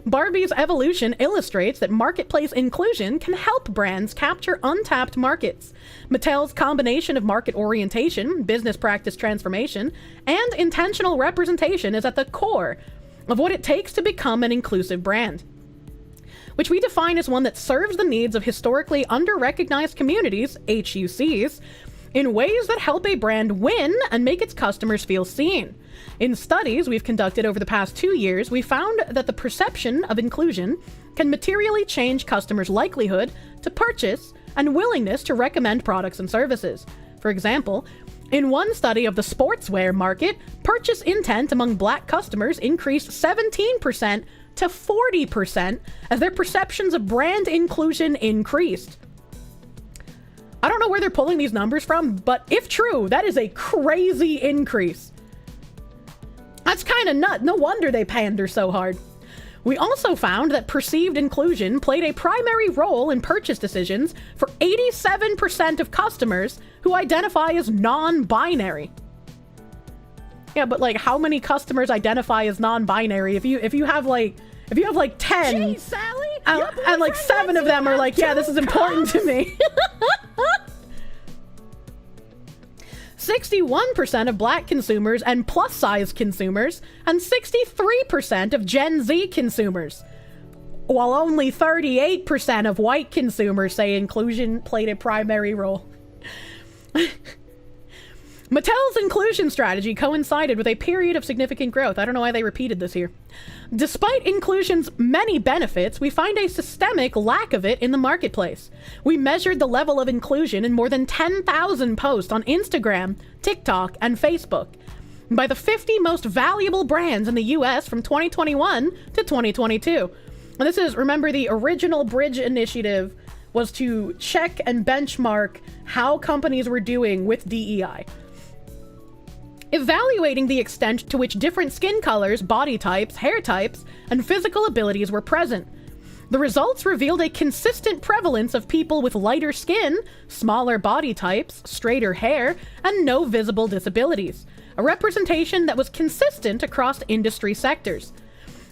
Barbie's evolution illustrates that marketplace inclusion can help brands capture untapped markets. Mattel's combination of market orientation, business practice transformation, and intentional representation is at the core of what it takes to become an inclusive brand, which we define as one that serves the needs of historically under-recognized communities, HUCs, in ways that help a brand win and make its customers feel seen. In studies we've conducted over the past 2 years, we found that the perception of inclusion can materially change customers' likelihood to purchase and willingness to recommend products and services. For example, in one study of the sportswear market, purchase intent among Black customers increased 17% to 40% as their perceptions of brand inclusion increased. I don't know where they're pulling these numbers from, but if true, that is a crazy increase. That's kind of nut. No wonder they pander so hard. We also found that perceived inclusion played a primary role in purchase decisions for 87% of customers who identify as non-binary. Yeah, but like, how many customers identify as non-binary? If you have like 10, Jeez, Sally, and like 7 of them are like, yeah, this is important to me. 61% of Black consumers and plus-size consumers, and 63% of Gen Z consumers, while only 38% of white consumers say inclusion played a primary role. Mattel's inclusion strategy coincided with a period of significant growth. I don't know why they repeated this here. Despite inclusion's many benefits, we find a systemic lack of it in the marketplace. We measured the level of inclusion in more than 10,000 posts on Instagram, TikTok, and Facebook by the 50 most valuable brands in the US from 2021 to 2022. And this is, remember, the original Bridge initiative was to check and benchmark how companies were doing with DEI. Evaluating the extent to which different skin colors, body types, hair types, and physical abilities were present. The results revealed a consistent prevalence of people with lighter skin, smaller body types, straighter hair, and no visible disabilities, a representation that was consistent across industry sectors.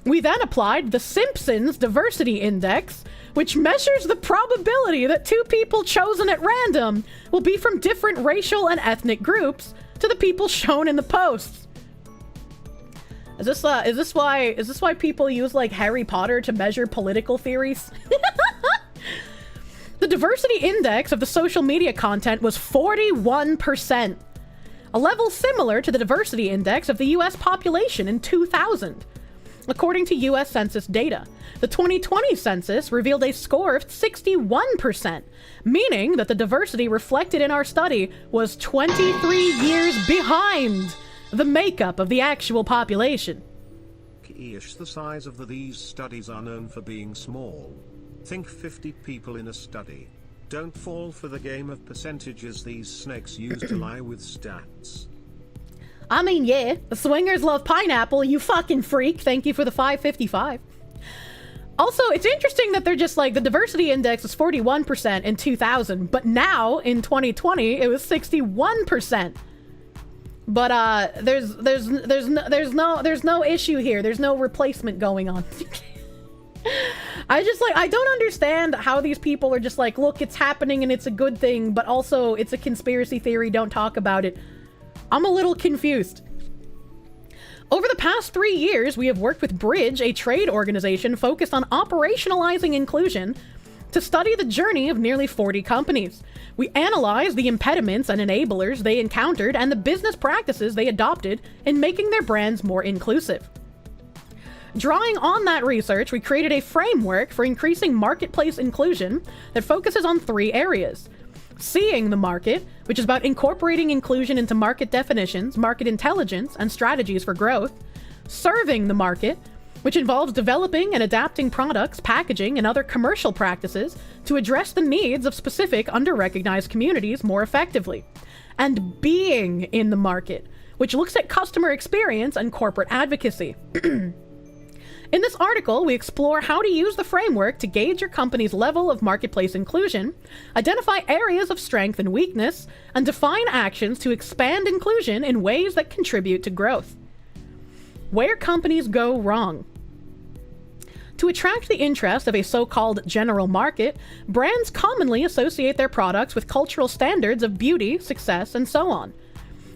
We then applied the Simpsons Diversity Index, which measures the probability that two people chosen at random will be from different racial and ethnic groups, to the people shown in the posts. Is this why people use like Harry Potter to measure political theories? The diversity index of the social media content was 41%, a level similar to the diversity index of the US population in 2000. According to US Census data, the 2020 census revealed a score of 61%, meaning that the diversity reflected in our study was 23 years behind the makeup of the actual population. The size of these studies are known for being small. Think 50 people in a study. Don't fall for the game of percentages these snakes use to lie with stats. I mean, yeah, the swingers love pineapple, you fucking freak. Thank you for the 555. Also, it's interesting that they're just like, the diversity index was 41% in 2000, but now in 2020 it was 61%. But there's no issue here. There's no replacement going on. I don't understand how these people are just like, look, it's happening and it's a good thing, but also it's a conspiracy theory, don't talk about it. I'm a little confused. Over the past 3 years, we have worked with Bridge, a trade organization focused on operationalizing inclusion, to study the journey of nearly 40 companies. We analyzed the impediments and enablers they encountered and the business practices they adopted in making their brands more inclusive. Drawing on that research, we created a framework for increasing marketplace inclusion that focuses on 3 areas. Seeing the market, which is about incorporating inclusion into market definitions, market intelligence, and strategies for growth. Serving the market, which involves developing and adapting products, packaging, and other commercial practices to address the needs of specific under-recognized communities more effectively. And being in the market, which looks at customer experience and corporate advocacy. In this article, we explore how to use the framework to gauge your company's level of marketplace inclusion, identify areas of strength and weakness, and define actions to expand inclusion in ways that contribute to growth. Where companies go wrong. To attract the interest of a so-called general market, brands commonly associate their products with cultural standards of beauty, success, and so on.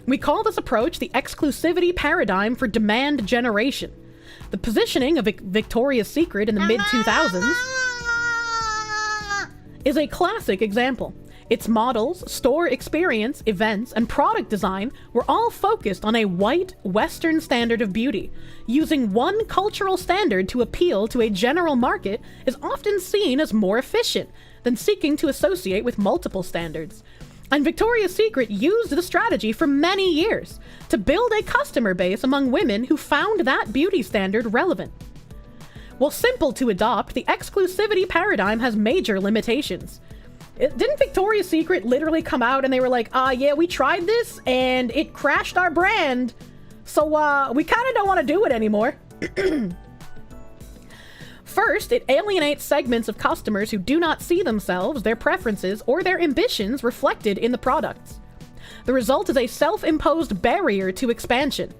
We call this approach the exclusivity paradigm for demand generation. The positioning of Victoria's Secret in the mid-2000s is a classic example. Its models, store experience, events, and product design were all focused on a white, Western standard of beauty. Using one cultural standard to appeal to a general market is often seen as more efficient than seeking to associate with multiple standards. And Victoria's Secret used the strategy for many years to build a customer base among women who found that beauty standard relevant. While simple to adopt, the exclusivity paradigm has major limitations. Didn't Victoria's Secret literally come out and they were like, yeah, we tried this and it crashed our brand, so we kind of don't want to do it anymore. First, it alienates segments of customers who do not see themselves, their preferences, or their ambitions reflected in the products. The result is a self-imposed barrier to expansion.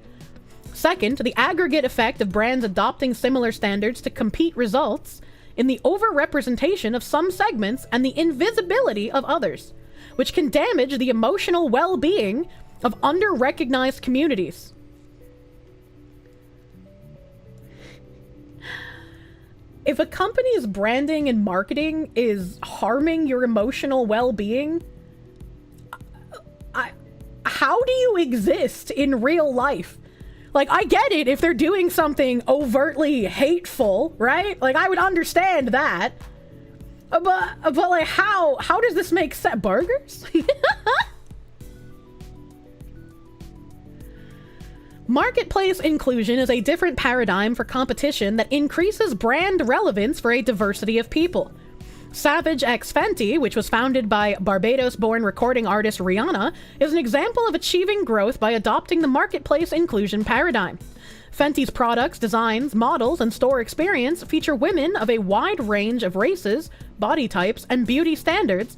Second, the aggregate effect of brands adopting similar standards to compete results in the overrepresentation of some segments and the invisibility of others, which can damage the emotional well-being of under-recognized communities. If a company's branding and marketing is harming your emotional well-being, how do you exist in real life? Like, I get it if they're doing something overtly hateful, right? Like, I would understand that. But like, how does this make sense? Burgers? Marketplace inclusion is a different paradigm for competition that increases brand relevance for a diversity of people. Savage X Fenty, which was founded by Barbados-born recording artist Rihanna, is an example of achieving growth by adopting the marketplace inclusion paradigm. Fenty's products, designs, models, and store experience feature women of a wide range of races, body types, and beauty standards,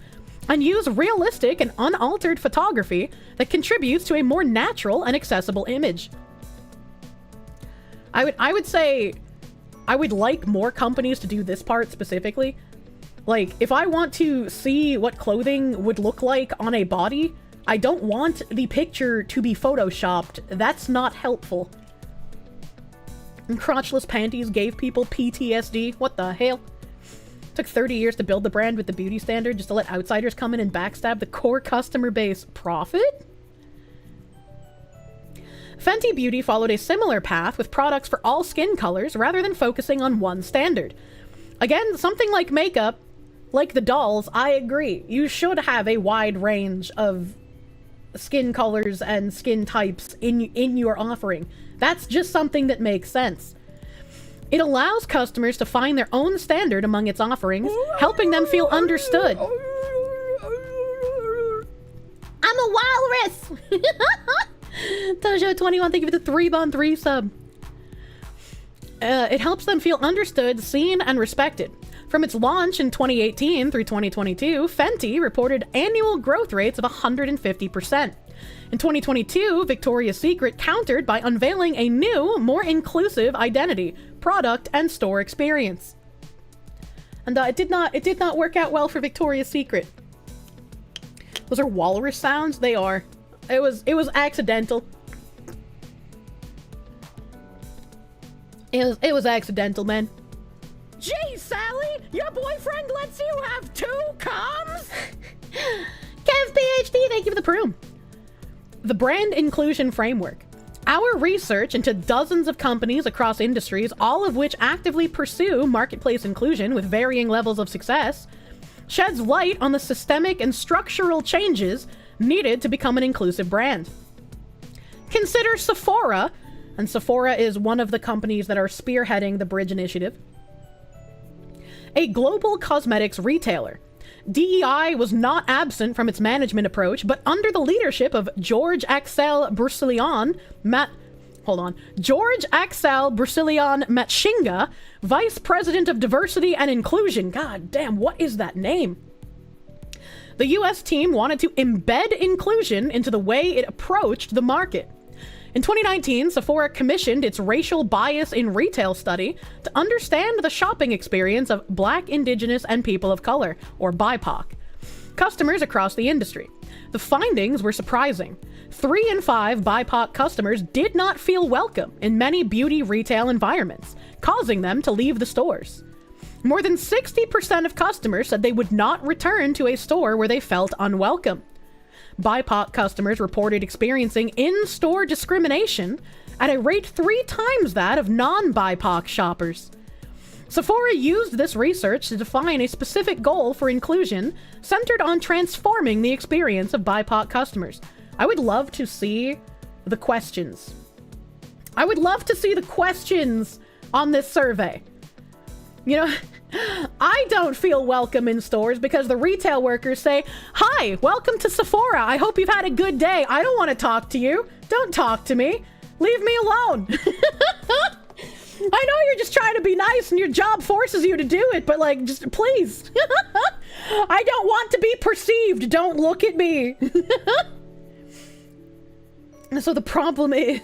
and use realistic and unaltered photography that contributes to a more natural and accessible image. I would say I would like more companies to do this part specifically. Like, if I want to see what clothing would look like on a body, I don't want the picture to be photoshopped. That's not helpful. And crotchless panties gave people PTSD. What the hell? Took 30 years to build the brand with the beauty standard just to let outsiders come in and backstab the core customer base. Profit? Fenty Beauty followed a similar path with products for all skin colors rather than focusing on one standard. Again, something like makeup, like the dolls, I agree. You should have a wide range of skin colors and skin types in your offering. That's just something that makes sense. It allows customers to find their own standard among its offerings, helping them feel understood. I'm a walrus! Tojo21, thank you for the 3-3 sub. It helps them feel understood, seen, and respected. From its launch in 2018 through 2022, Fenty reported annual growth rates of 150%. In 2022, Victoria's Secret countered by unveiling a new, more inclusive identity, product, and store experience. And it did not work out well for Victoria's Secret. Those are walrus sounds? They are. It was accidental. It was accidental, man. Gee, Sally, your boyfriend lets you have 2 comms? Kev PhD, thank you for the prune. The Brand Inclusion Framework. Our research into dozens of companies across industries, all of which actively pursue marketplace inclusion with varying levels of success, sheds light on the systemic and structural changes needed to become an inclusive brand. Consider Sephora, and Sephora is one of the companies that are spearheading the Bridge Initiative. A global cosmetics retailer. DEI was not absent from its management approach, but under the leadership of George Axel Brusilian Matshinga, Vice President of Diversity and Inclusion. God damn, what is that name? The US team wanted to embed inclusion into the way it approached the market. In 2019, Sephora commissioned its Racial Bias in Retail study to understand the shopping experience of Black, Indigenous, and people of color, or BIPOC, customers across the industry. The findings were surprising. 3 in 5 BIPOC customers did not feel welcome in many beauty retail environments, causing them to leave the stores. More than 60% of customers said they would not return to a store where they felt unwelcome. BIPOC customers reported experiencing in-store discrimination at a rate 3 times that of non-BIPOC shoppers. Sephora used this research to define a specific goal for inclusion centered on transforming the experience of BIPOC customers. I would love to see the questions. I would love to see the questions on this survey. You know, I don't feel welcome in stores because the retail workers say, "Hi, welcome to Sephora. I hope you've had a good day. I don't want to talk to you. Don't talk to me. Leave me alone." I know you're just trying to be nice and your job forces you to do it, but like, just please. I don't want to be perceived. Don't look at me. So the problem is,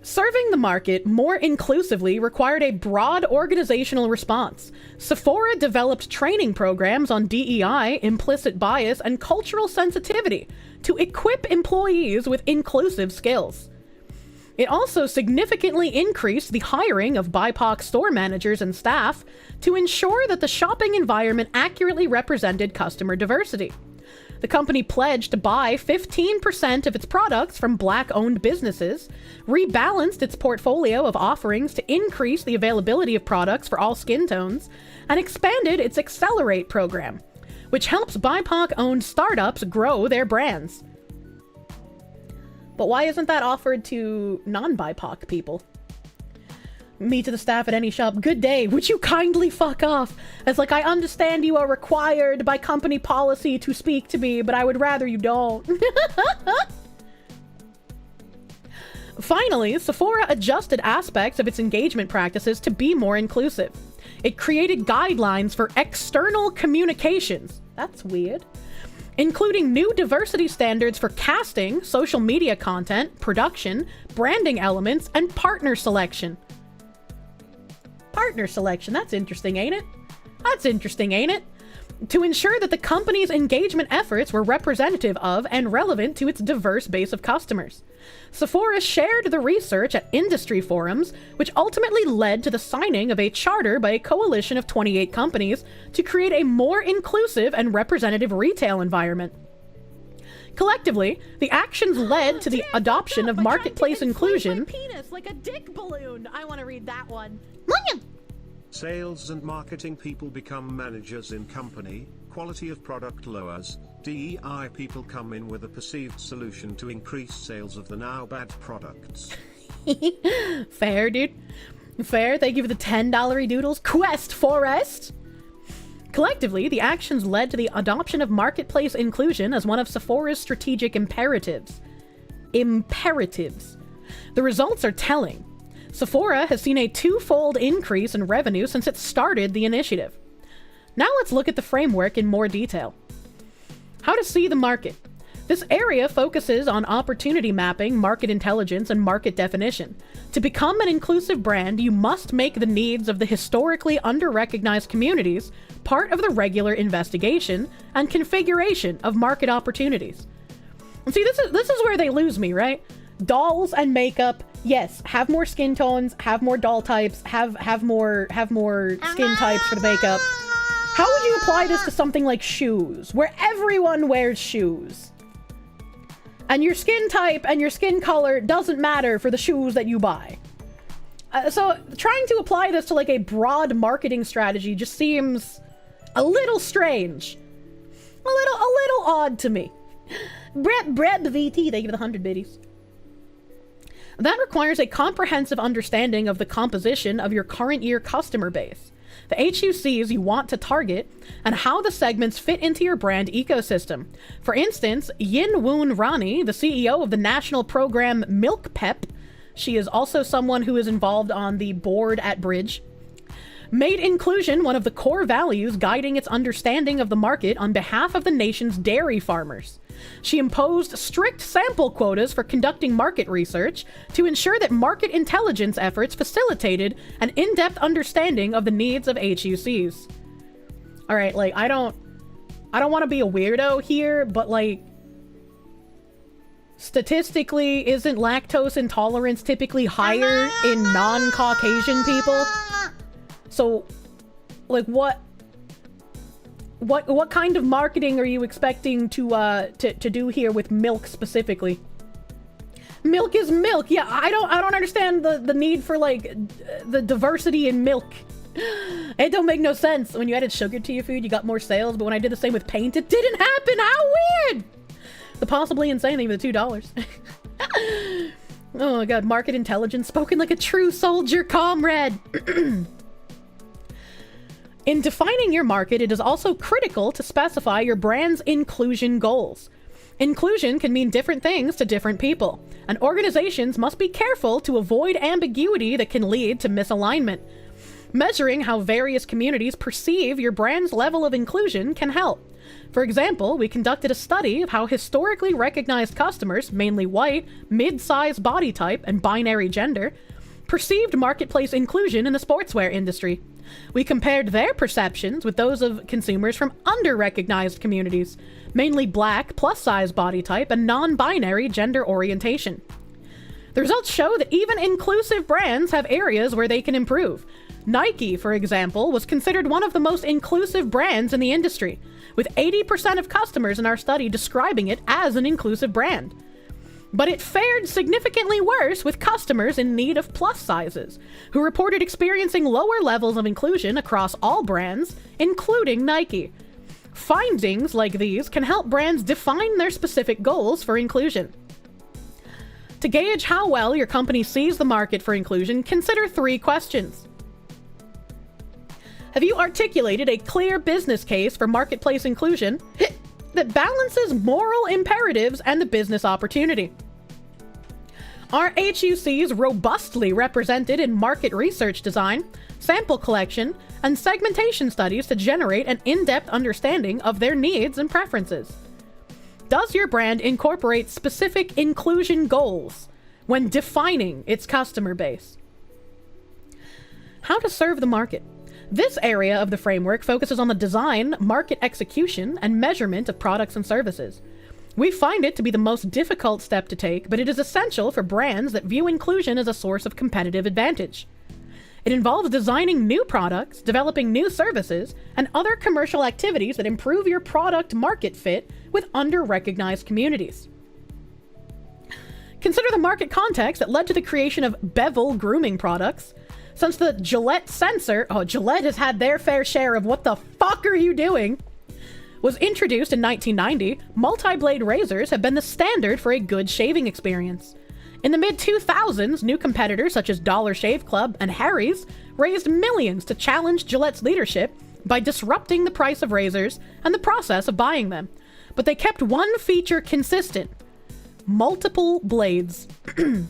serving the market more inclusively required a broad organizational response. Sephora developed training programs on DEI, implicit bias, and cultural sensitivity to equip employees with inclusive skills. It also significantly increased the hiring of BIPOC store managers and staff to ensure that the shopping environment accurately represented customer diversity. The company pledged to buy 15% of its products from Black-owned businesses, rebalanced its portfolio of offerings to increase the availability of products for all skin tones, and expanded its Accelerate program, which helps BIPOC-owned startups grow their brands. But why isn't that offered to non-BIPOC people? Me to the staff at any shop. Good day. Would you kindly fuck off? It's like, I understand you are required by company policy to speak to me, but I would rather you don't. Finally, Sephora adjusted aspects of its engagement practices to be more inclusive. It created guidelines for external communications. That's weird. Including new diversity standards for casting, social media content, production, branding elements, and partner selection. Partner selection, that's interesting, ain't it? That's interesting, ain't it? To ensure that the company's engagement efforts were representative of and relevant to its diverse base of customers. Sephora shared the research at industry forums, which ultimately led to the signing of a charter by a coalition of 28 companies to create a more inclusive and representative retail environment. Collectively, the actions led to the adoption of marketplace inclusion. Penis like a dick balloon. I want to read that one. Sales and marketing people become managers in company, quality of product lowers, DEI people come in with a perceived solution to increase sales of the now bad products. Fair, dude. Fair. Thank you for the $10 doodles. Quest Forest! Collectively, the actions led to the adoption of marketplace inclusion as one of Sephora's strategic imperatives. The results are telling. Sephora has seen a twofold increase in revenue since it started the initiative. Now let's look at the framework in more detail. How to see the market. This area focuses on opportunity mapping, market intelligence, and market definition. To become an inclusive brand, you must make the needs of the historically under-recognized communities part of the regular investigation and configuration of market opportunities. And see, this is where they lose me, right? Dolls and makeup, yes, have more skin tones, have more doll types, have more skin types for the makeup. How would you apply this to something like shoes, where everyone wears shoes? And your skin type and your skin color doesn't matter for the shoes that you buy. So trying to apply this to like a broad marketing strategy just seems a little strange. A little odd to me. Breb VT, they give it 100 biddies. That requires a comprehensive understanding of the composition of your current year customer base, the HUCs you want to target, and how the segments fit into your brand ecosystem. For instance, Yin Woon Rani, the CEO of the national program Milk Pep, she is also someone who is involved on the board at Bridge, made inclusion one of the core values guiding its understanding of the market on behalf of the nation's dairy farmers. She imposed strict sample quotas for conducting market research to ensure that market intelligence efforts facilitated an in-depth understanding of the needs of HUCs. All right, like I don't want to be a weirdo here, but like statistically, isn't lactose intolerance typically higher in non-Caucasian people? So, like what kind of marketing are you expecting to do here with milk specifically? Milk is milk. Yeah, I don't understand the need for like the diversity in milk. It don't make no sense. When you added sugar to your food, you got more sales, but when I did the same with paint, it didn't happen. How weird! The possibly insane thing with the $2. Oh my god, market intelligence spoken like a true soldier comrade. In defining your market, it is also critical to specify your brand's inclusion goals. Inclusion can mean different things to different people, and organizations must be careful to avoid ambiguity that can lead to misalignment. Measuring how various communities perceive your brand's level of inclusion can help. For example, we conducted a study of how historically recognized customers, mainly white, mid-size body type, and binary gender, perceived marketplace inclusion in the sportswear industry. We compared their perceptions with those of consumers from under-recognized communities, mainly black, plus-size body type, and non-binary gender orientation. The results show that even inclusive brands have areas where they can improve. Nike, for example, was considered one of the most inclusive brands in the industry, with 80% of customers in our study describing it as an inclusive brand. But it fared significantly worse with customers in need of plus sizes, who reported experiencing lower levels of inclusion across all brands, including Nike. Findings like these can help brands define their specific goals for inclusion. To gauge how well your company sees the market for inclusion, consider 3 questions. Have you articulated a clear business case for marketplace inclusion that balances moral imperatives and the business opportunity? Are HUCs robustly represented in market research design, sample collection, and segmentation studies to generate an in-depth understanding of their needs and preferences? Does your brand incorporate specific inclusion goals when defining its customer base? How to serve the market. This area of the framework focuses on the design, market execution, and measurement of products and services. We find it to be the most difficult step to take, but it is essential for brands that view inclusion as a source of competitive advantage. It involves designing new products, developing new services, and other commercial activities that improve your product market fit with under-recognized communities. Consider the market context that led to the creation of bevel grooming products. Since the Gillette sensor, Gillette has had their fair share of what the fuck are you doing, was introduced in 1990, multi-blade razors have been the standard for a good shaving experience. In the mid-2000s, new competitors such as Dollar Shave Club and Harry's raised millions to challenge Gillette's leadership by disrupting the price of razors and the process of buying them. But they kept one feature consistent: multiple blades. And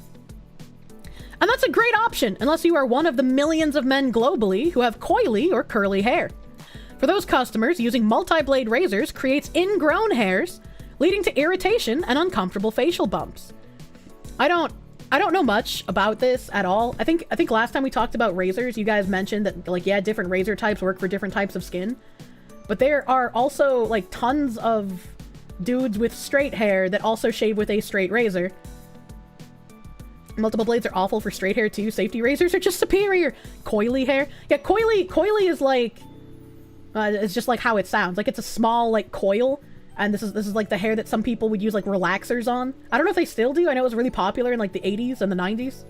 that's a great option unless you are one of the millions of men globally who have coily or curly hair. For those customers, using multi-blade razors creates ingrown hairs, leading to irritation and uncomfortable facial bumps. I don't know much about this at all. I think last time we talked about razors, you guys mentioned that, like, yeah, different razor types work for different types of skin. But there are also, like, tons of dudes with straight hair that also shave with a straight razor. Multiple blades are awful for straight hair too. Safety razors are just superior. Coily hair. Yeah, coily is like... it's just like how it sounds. Like, it's a small, like, coil. And this is like the hair that some people would use, like, relaxers on. I don't know if they still do. I know it was really popular in, like, the 80s and the 90s.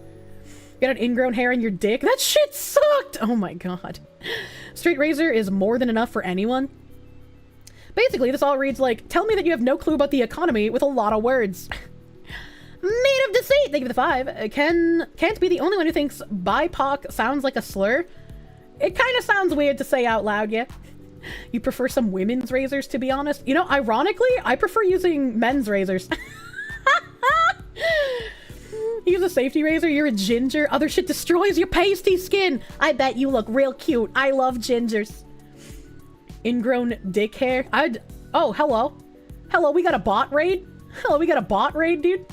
You got an ingrown hair in your dick? That shit sucked! Oh my god. Straight razor is more than enough for anyone. Basically, this all reads like, tell me that you have no clue about the economy with a lot of words. Made of deceit! Thank you for the 5. Can't be the only one who thinks BIPOC sounds like a slur. It kind of sounds weird to say out loud, yeah? You prefer some women's razors, to be honest? You know, ironically, I prefer using men's razors. Use a safety razor, you're a ginger. Other shit destroys your pasty skin. I bet you look real cute. I love gingers. Ingrown dick hair. Oh, hello. Hello, we got a bot raid? Hello, we got a bot raid, dude?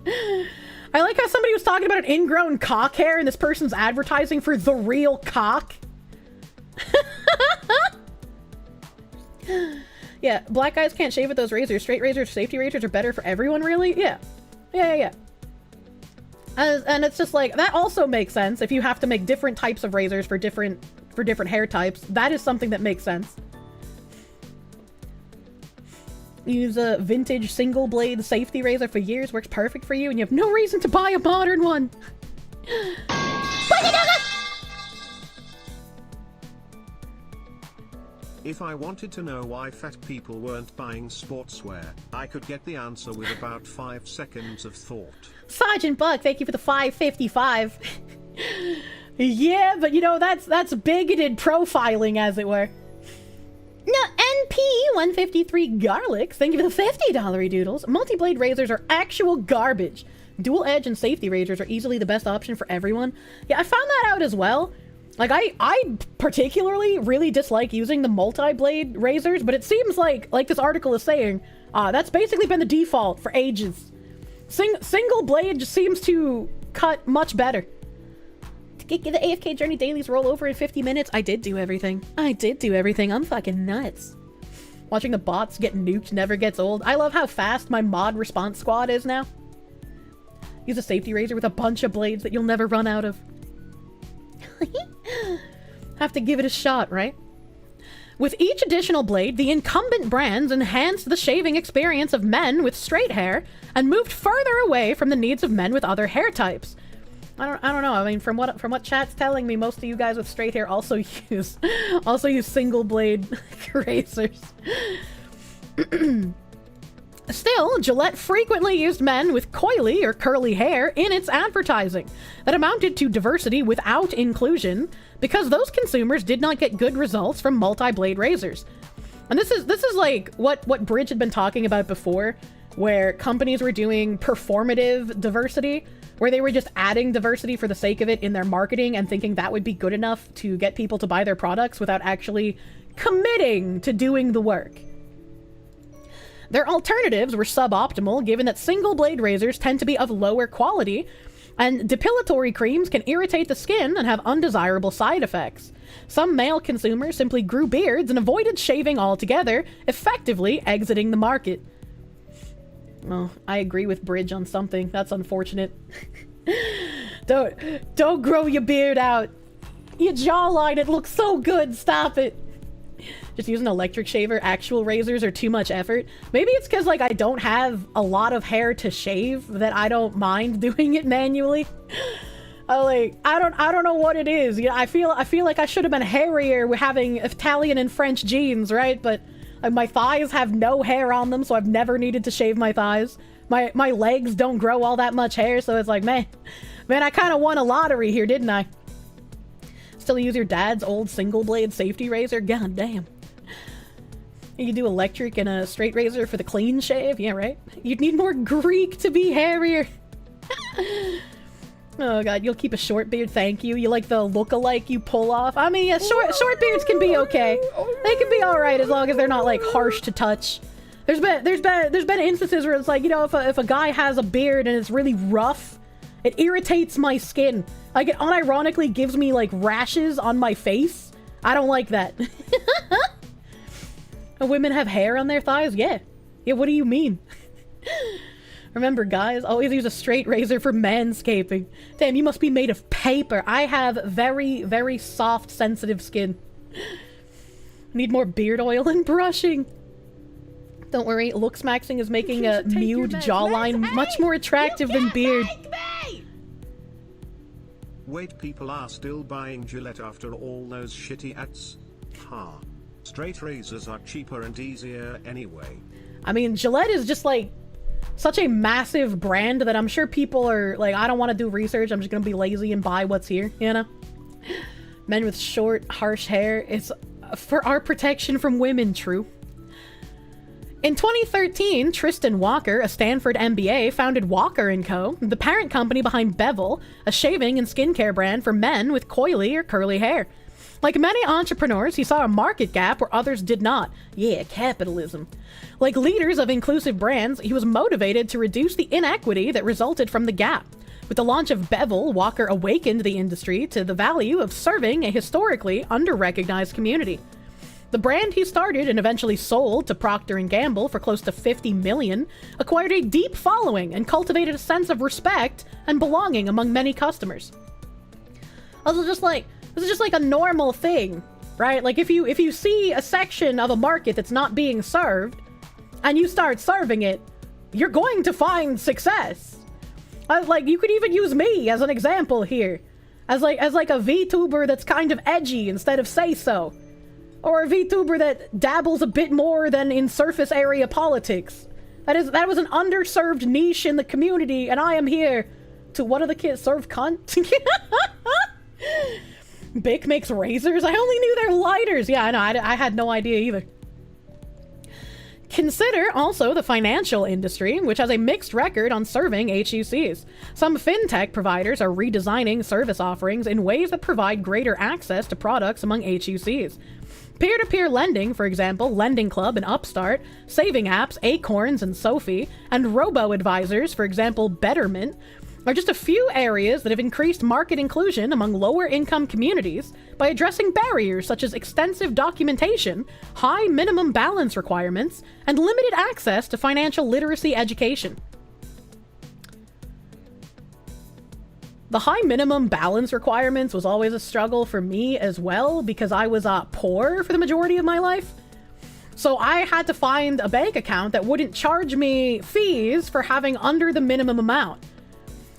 I like how somebody was talking about an ingrown cock hair and this person's advertising for the real cock. Yeah, black guys can't shave with those razors. Straight razors, safety razors are better for everyone, really? Yeah. Yeah. And it's just like, that also makes sense. If you have to make different types of razors for different hair types, that is something that makes sense. Use a vintage single blade safety razor for years, works perfect for you, and you have no reason to buy a modern one. If I wanted to know why fat people weren't buying sportswear, I could get the answer with about 5 seconds of thought. Sergeant Buck, thank you for the 555. Yeah, but you know, that's bigoted profiling, as it were. No, NP153 Garlics, thank you for the $50 doodles. Multi-blade razors are actual garbage. Dual edge and safety razors are easily the best option for everyone. Yeah, I found that out as well. Like, I particularly really dislike using the multi-blade razors, but it seems like this article is saying, that's basically been the default for ages. Single blade just seems to cut much better. Did the AFK Journey dailies roll over in 50 minutes? I did do everything. I'm fucking nuts. Watching the bots get nuked never gets old. I love how fast my mod response squad is now. Use a safety razor with a bunch of blades that you'll never run out of. Have to give it a shot, right? With each additional blade, the incumbent brands enhanced the shaving experience of men with straight hair and moved further away from the needs of men with other hair types. I don't know. I mean, from what chat's telling me, most of you guys with straight hair also use single blade razors. Still, Gillette frequently used men with coily or curly hair in its advertising that amounted to diversity without inclusion because those consumers did not get good results from multi-blade razors. And this is like what Bridge had been talking about before, where companies were doing performative diversity, where they were just adding diversity for the sake of it in their marketing and thinking that would be good enough to get people to buy their products without actually committing to doing the work. Their alternatives were suboptimal, given that single blade razors tend to be of lower quality, and depilatory creams can irritate the skin and have undesirable side effects. Some male consumers simply grew beards and avoided shaving altogether, effectively exiting the market. Well, I agree with Bridge on something. That's unfortunate. Don't grow your beard out. Your jawline, it looks so good. Stop it. Just use an electric shaver. Actual razors are too much effort. Maybe it's because like I don't have a lot of hair to shave that I don't mind doing it manually. I don't know what it is. Yeah, I feel like I should have been hairier with having Italian and French genes, right? But my thighs have no hair on them, so I've never needed to shave my thighs. My legs don't grow all that much hair, so it's like, man, I kind of won a lottery here, didn't I? Still use your dad's old single blade safety razor? God damn. You can do electric and a straight razor for the clean shave? Yeah, right? You'd need more Greek to be hairier. Oh god, you'll keep a short beard, thank you. You like the look-alike you pull off? I mean, yeah, short beards can be okay. They can be alright as long as they're not, like, harsh to touch. There's been instances where it's like, you know, if a guy has a beard and it's really rough, it irritates my skin. Like, it unironically gives me, like, rashes on my face. I don't like that. Women have hair on their thighs? Yeah. Yeah, what do you mean? Remember, guys, always use a straight razor for manscaping. Damn, you must be made of paper. I have very, very soft, sensitive skin. Need more beard oil and brushing. Don't worry, looks maxing is making a nude jawline much more attractive than beard. Wait, people are still buying Gillette after all those shitty ads? Ha. Straight razors are cheaper and easier anyway. I mean, Gillette is just like such a massive brand that I'm sure people are like, I don't want to do research, I'm just gonna be lazy and buy what's here, you know? Men with short, harsh hair, it's for our protection from women, true. In 2013, Tristan Walker, a Stanford MBA, founded Walker & Co., the parent company behind Bevel, a shaving and skincare brand for men with coily or curly hair. Like many entrepreneurs, he saw a market gap where others did not. Yeah, capitalism. Like leaders of inclusive brands, he was motivated to reduce the inequity that resulted from the gap. With the launch of Bevel, Walker awakened the industry to the value of serving a historically under-recognized community. The brand he started and eventually sold to Procter & Gamble for close to $50 million acquired a deep following and cultivated a sense of respect and belonging among many customers. Also, this is just like a normal thing, right? Like if you see a section of a market that's not being served and you start serving it, you're going to find success. Like you could even use me as an example here, as like a VTuber that's kind of edgy instead of say so, or a VTuber that dabbles a bit more than in surface area politics. That was an underserved niche in the community, and I am here to, what are the kids, serve cunt? Bic makes razors? I only knew they're lighters. Yeah, I know. I had no idea either. Consider also the financial industry, which has a mixed record on serving HUCs. Some fintech providers are redesigning service offerings in ways that provide greater access to products among HUCs. Peer-to-peer lending, for example, Lending Club and Upstart, saving apps, Acorns and Sophie, and robo-advisors, for example, Betterment, are just a few areas that have increased market inclusion among lower-income communities by addressing barriers such as extensive documentation, high minimum balance requirements, and limited access to financial literacy education. The high minimum balance requirements was always a struggle for me as well because I was poor for the majority of my life. So I had to find a bank account that wouldn't charge me fees for having under the minimum amount.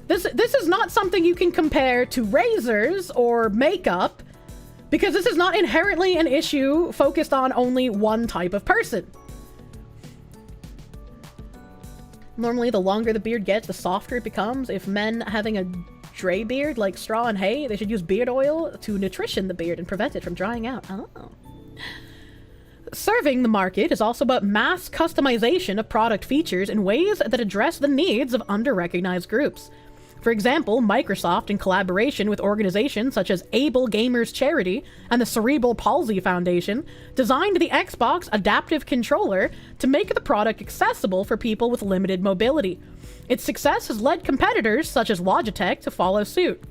This is not something you can compare to razors or makeup, because this is not inherently an issue focused on only one type of person. Normally, the longer the beard gets, the softer it becomes. If men having a dray beard like straw and hay, they should use beard oil to nutrition the beard and prevent it from drying out. Oh. Serving the market is also about mass customization of product features in ways that address the needs of under-recognized groups. For example, Microsoft, in collaboration with organizations such as Able Gamers Charity and the Cerebral Palsy Foundation, designed the Xbox Adaptive Controller to make the product accessible for people with limited mobility. Its success has led competitors such as Logitech to follow suit.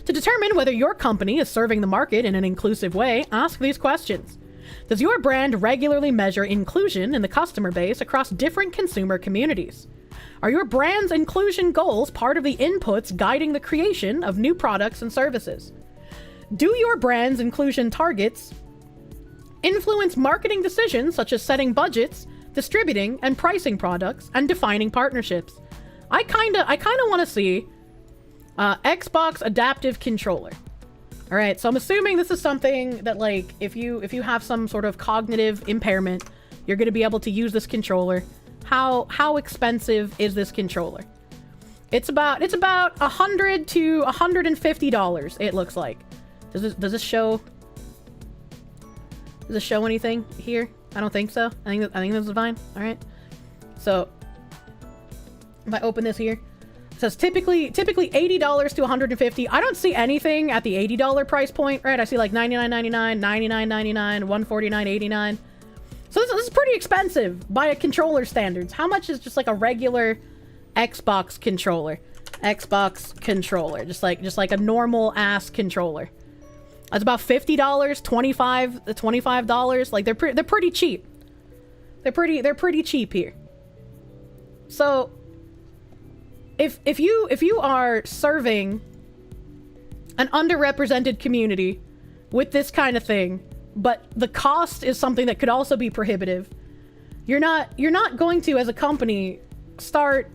To determine whether your company is serving the market in an inclusive way, ask these questions. Does your brand regularly measure inclusion in the customer base across different consumer communities? Are your brand's inclusion goals part of the inputs guiding the creation of new products and services? Do your brand's inclusion targets influence marketing decisions such as setting budgets, distributing and pricing products, and defining partnerships? I kinda want to see Xbox Adaptive Controller. All right, so I'm assuming this is something that, like, if you have some sort of cognitive impairment, you're going to be able to use this controller. How expensive is this controller? It's about $100 to $150. It looks like. Does this show anything here? I don't think so. I think this is fine. All right. So if I open this here, it says typically $80 to $150. I don't see anything at the $80 price point, right? I see like $99.99, $99.99, $149.89. So this is pretty expensive by a controller standards. How much is just like a regular Xbox controller? Xbox controller, just like a normal ass controller. It's about $50, $25. Like they're pretty cheap. They're pretty cheap here. So if you are serving an underrepresented community with this kind of thing, but the cost is something that could also be prohibitive, you're not going to, as a company, start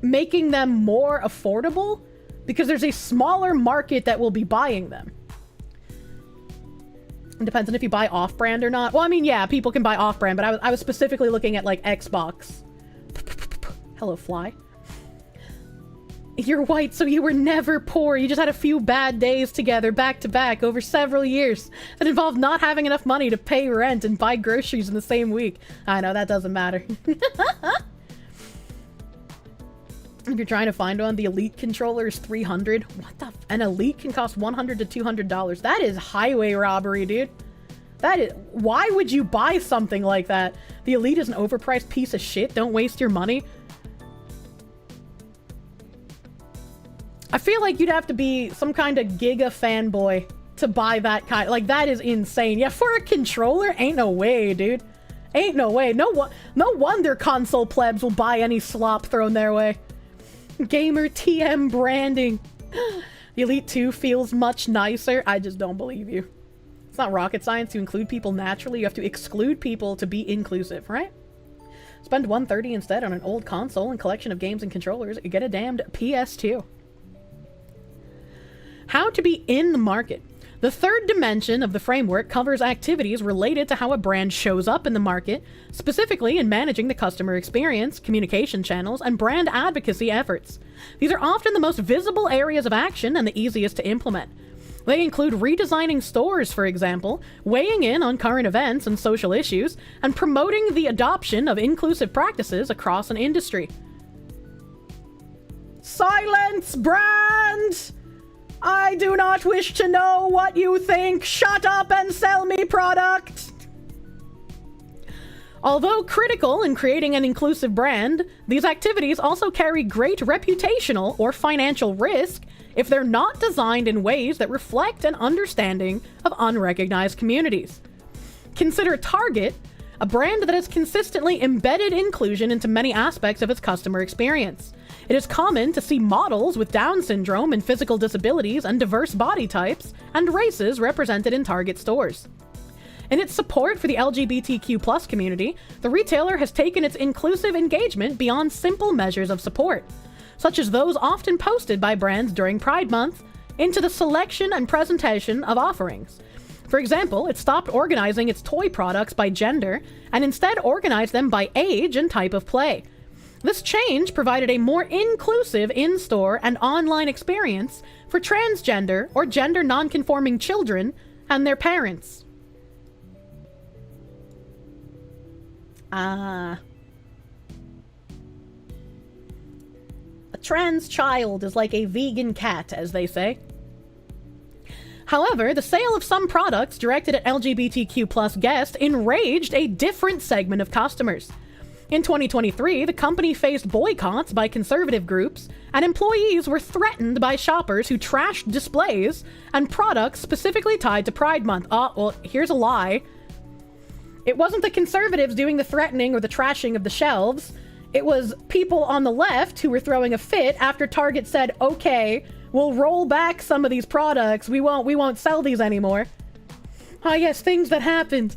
making them more affordable because there's a smaller market that will be buying them. It depends on if you buy off-brand or not. Well, I mean, yeah, people can buy off-brand, but I was specifically looking at like Xbox. Hello, fly. You're white, so you were never poor. You just had a few bad days together, back to back, over several years that involved not having enough money to pay rent and buy groceries in the same week. I know, that doesn't matter. If you're trying to find one, the Elite controller is $300. What the an Elite can cost $100 to $200. That is highway robbery, dude. That is... Why would you buy something like that? The Elite is an overpriced piece of shit. Don't waste your money. I feel like you'd have to be some kind of Giga fanboy to buy that kind. Like, that is insane. Yeah, for a controller? Ain't no way, dude. Ain't no way. No wonder console plebs will buy any slop thrown their way. Gamer TM branding. The Elite 2 feels much nicer. I just don't believe you. It's not rocket science to include people naturally. You have to exclude people to be inclusive, right? Spend $130 instead on an old console and collection of games and controllers. You get a damned PS2. How to be in the market. The third dimension of the framework covers activities related to how a brand shows up in the market, specifically in managing the customer experience, communication channels, and brand advocacy efforts. These are often the most visible areas of action and the easiest to implement. They include redesigning stores, for example, weighing in on current events and social issues, and promoting the adoption of inclusive practices across an industry. Silence, brand! I do not wish to know what you think. Shut up and sell me product. Although critical in creating an inclusive brand, these activities also carry great reputational or financial risk if they're not designed in ways that reflect an understanding of unrecognized communities. Consider Target, a brand that has consistently embedded inclusion into many aspects of its customer experience. It is common to see models with Down syndrome and physical disabilities and diverse body types and races represented in Target stores. In its support for the LGBTQ+ community, the retailer has taken its inclusive engagement beyond simple measures of support, such as those often posted by brands during Pride Month, into the selection and presentation of offerings. For example, it stopped organizing its toy products by gender and instead organized them by age and type of play. This change provided a more inclusive in-store and online experience for transgender or gender non-conforming children and their parents. A trans child is like a vegan cat, as they say. However, the sale of some products directed at LGBTQ+ guests enraged a different segment of customers. In 2023, the company faced boycotts by conservative groups, and employees were threatened by shoppers who trashed displays and products specifically tied to Pride Month. Oh, well, here's a lie. It wasn't the conservatives doing the threatening or the trashing of the shelves. It was people on the left who were throwing a fit after Target said, okay, we'll roll back some of these products. We won't sell these anymore. Ah, yes, things that happened.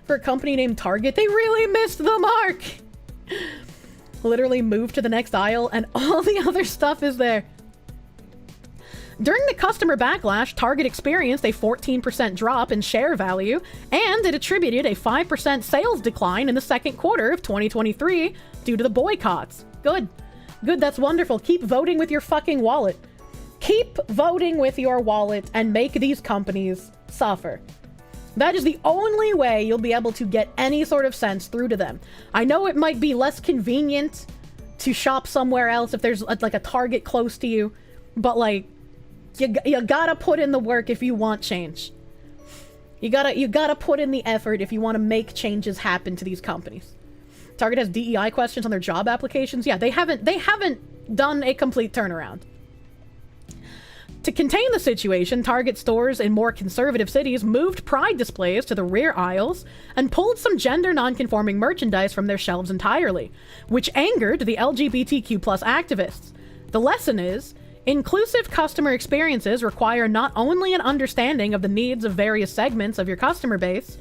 For a company named Target, they really missed the mark. Literally moved to the next aisle and all the other stuff is there. During the customer backlash, Target experienced a 14% drop in share value, and it attributed a 5% sales decline in the second quarter of 2023 due to the boycotts. Good. Good, that's wonderful. Keep voting with your fucking wallet. Keep voting with your wallet and make these companies suffer. That is the only way you'll be able to get any sort of sense through to them. I know it might be less convenient to shop somewhere else if there's like a Target close to you, but like, you gotta put in the work if you want change. You gotta put in the effort if you want to make changes happen to these companies. Target has DEI questions on their job applications. Yeah, they haven't done a complete turnaround. To contain the situation, Target stores in more conservative cities moved pride displays to the rear aisles and pulled some gender non-conforming merchandise from their shelves entirely, which angered the LGBTQ+ activists. The lesson is, inclusive customer experiences require not only an understanding of the needs of various segments of your customer base,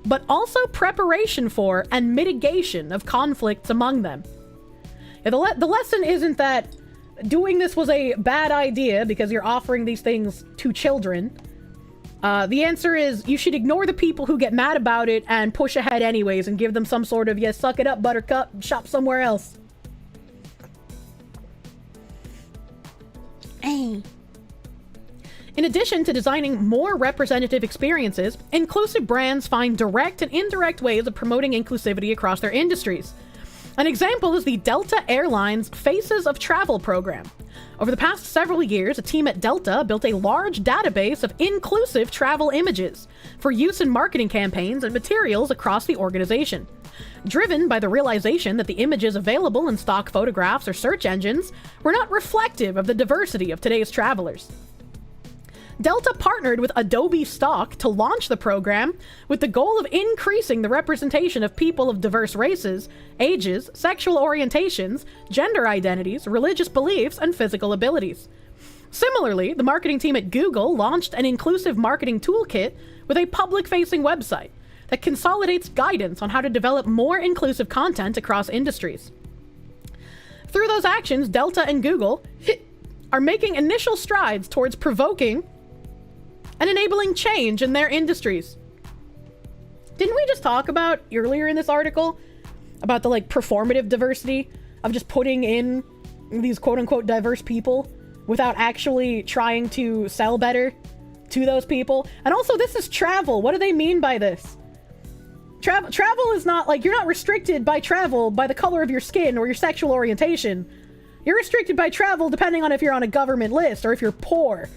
but also preparation for and mitigation of conflicts among them. Yeah, the lesson isn't that doing this was a bad idea because you're offering these things to children. The answer is you should ignore the people who get mad about it and push ahead anyways and give them some sort of, yes, suck it up, buttercup, shop somewhere else. In addition to designing more representative experiences, inclusive brands find direct and indirect ways of promoting inclusivity across their industries. An example is the Delta Airlines Faces of Travel program. Over the past several years, a team at Delta built a large database of inclusive travel images for use in marketing campaigns and materials across the organization. Driven by the realization that the images available in stock photographs or search engines were not reflective of the diversity of today's travelers. Delta partnered with Adobe Stock to launch the program with the goal of increasing the representation of people of diverse races, ages, sexual orientations, gender identities, religious beliefs, and physical abilities. Similarly, the marketing team at Google launched an inclusive marketing toolkit with a public-facing website that consolidates guidance on how to develop more inclusive content across industries. Through those actions, Delta and Google are making initial strides towards provoking and enabling change in their industries. Didn't we just talk about earlier in this article about the like performative diversity of just putting in these quote-unquote diverse people without actually trying to sell better to those people? And also, this is travel. What do they mean by this? Travel is not like, you're not restricted by travel by the color of your skin or your sexual orientation. You're restricted by travel depending on if you're on a government list or if you're poor.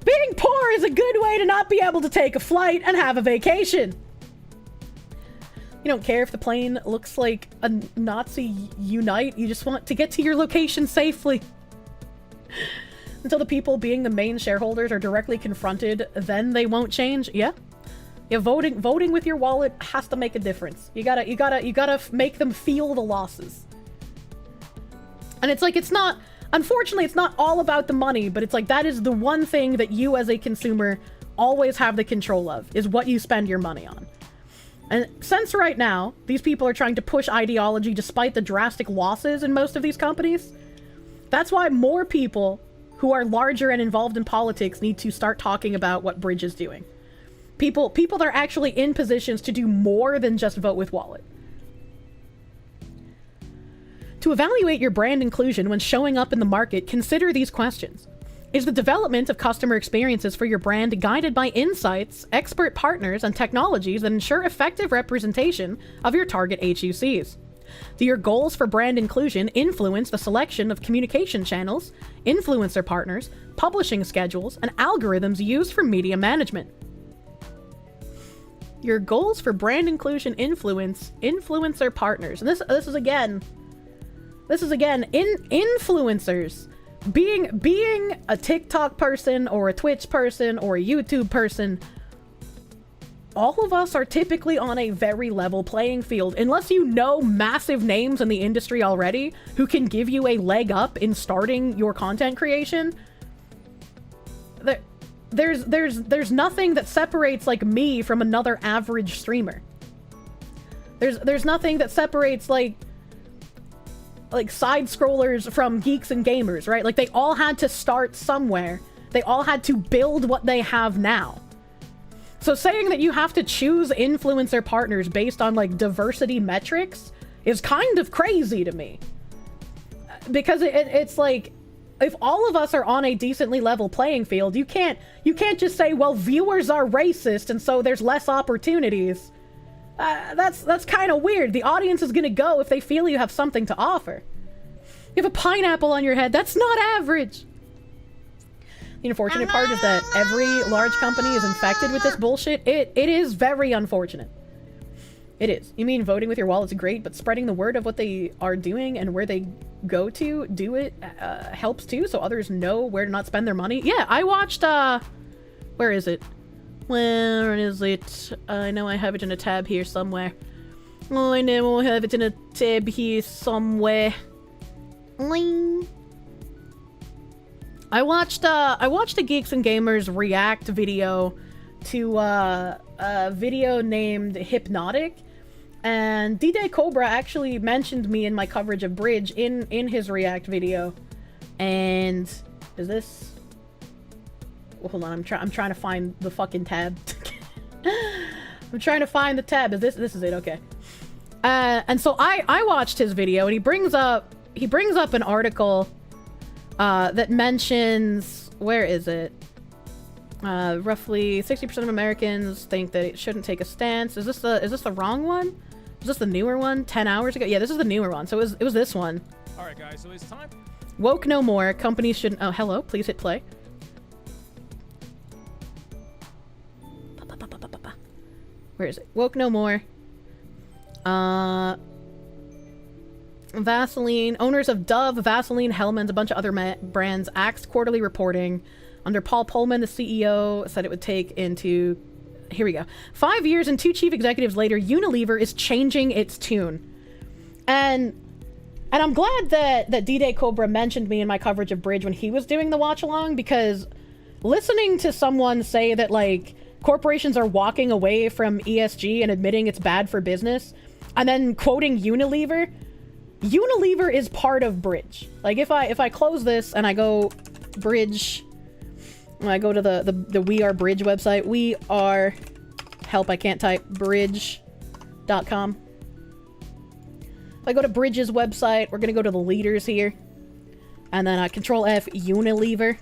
Being poor is a good way to not be able to take a flight and have a vacation. You don't care if the plane looks like a Nazi unite. You just want to get to your location safely. Until the people being the main shareholders are directly confronted, then they won't change. Yeah, voting with your wallet has to make a difference. You gotta make them feel the losses. And it's like, unfortunately, it's not all about the money, but it's like, that is the one thing that you as a consumer always have the control of, is what you spend your money on. And since right now, these people are trying to push ideology despite the drastic losses in most of these companies, that's why more people who are larger and involved in politics need to start talking about what Bridge is doing. People that are actually in positions to do more than just vote with wallet. To evaluate your brand inclusion when showing up in the market, consider these questions. Is the development of customer experiences for your brand guided by insights, expert partners, and technologies that ensure effective representation of your target HUCs? Do your goals for brand inclusion influence the selection of communication channels, influencer partners, publishing schedules, and algorithms used for media management? Your goals for brand inclusion influence influencer partners. And this is again influencers. Being a TikTok person or a Twitch person or a YouTube person, all of us are typically on a very level playing field. Unless you know massive names in the industry already who can give you a leg up in starting your content creation, there's nothing that separates like me from another average streamer. There's nothing that separates like side scrollers from geeks and gamers, right? Like, they all had to start somewhere. They all had to build what they have now. So saying that you have to choose influencer partners based on like diversity metrics is kind of crazy to me. Because it's like, if all of us are on a decently level playing field, you can't just say, well, viewers are racist and so there's less opportunities. That's kind of weird. The audience is gonna go if they feel you have something to offer. You have a pineapple on your head. That's not average. The unfortunate part is that every large company is infected with this bullshit. It is very unfortunate. It is. You mean voting with your wallet's great, but spreading the word of what they are doing and where they go to do it helps too, so others know where to not spend their money? Yeah, I watched, where is it? Where is it? I know I have it in a tab here somewhere. Oh, I know I have it in a tab here somewhere. I watched a Geeks and Gamers react video to a video named Hypnotic, and D-Day Cobra actually mentioned me in my coverage of Bridge in his react video. And is this? Well, hold on, I'm trying to find the fucking tab. I'm trying to find the tab. This is it? Okay. And so I watched his video, and he brings up an article that mentions, where is it? Roughly 60% of Americans think that it shouldn't take a stance. Is this the wrong one? Is this the newer one? 10 hours ago? Yeah, this is the newer one. So it was this one. All right, guys. So it's time. Woke no more. Companies shouldn't. Oh, hello. Please hit play. Where is it? Woke no more. Vaseline. Owners of Dove, Vaseline, Hellmann's, a bunch of other brands axed quarterly reporting. Under Paul Pullman, the CEO said it would take into... Here we go. 5 years and 2 chief executives later, Unilever is changing its tune. And I'm glad that D-Day Cobra mentioned me in my coverage of Bridge when he was doing the watch-along, because listening to someone say that, like, corporations are walking away from ESG and admitting it's bad for business, and then quoting Unilever is part of Bridge. Like, if I close this and I go Bridge... When I go to the We Are Bridge website, we are... Help, I can't type. Bridge.com. If I go to Bridge's website, we're going to go to the leaders here. And then Control F, Unilever.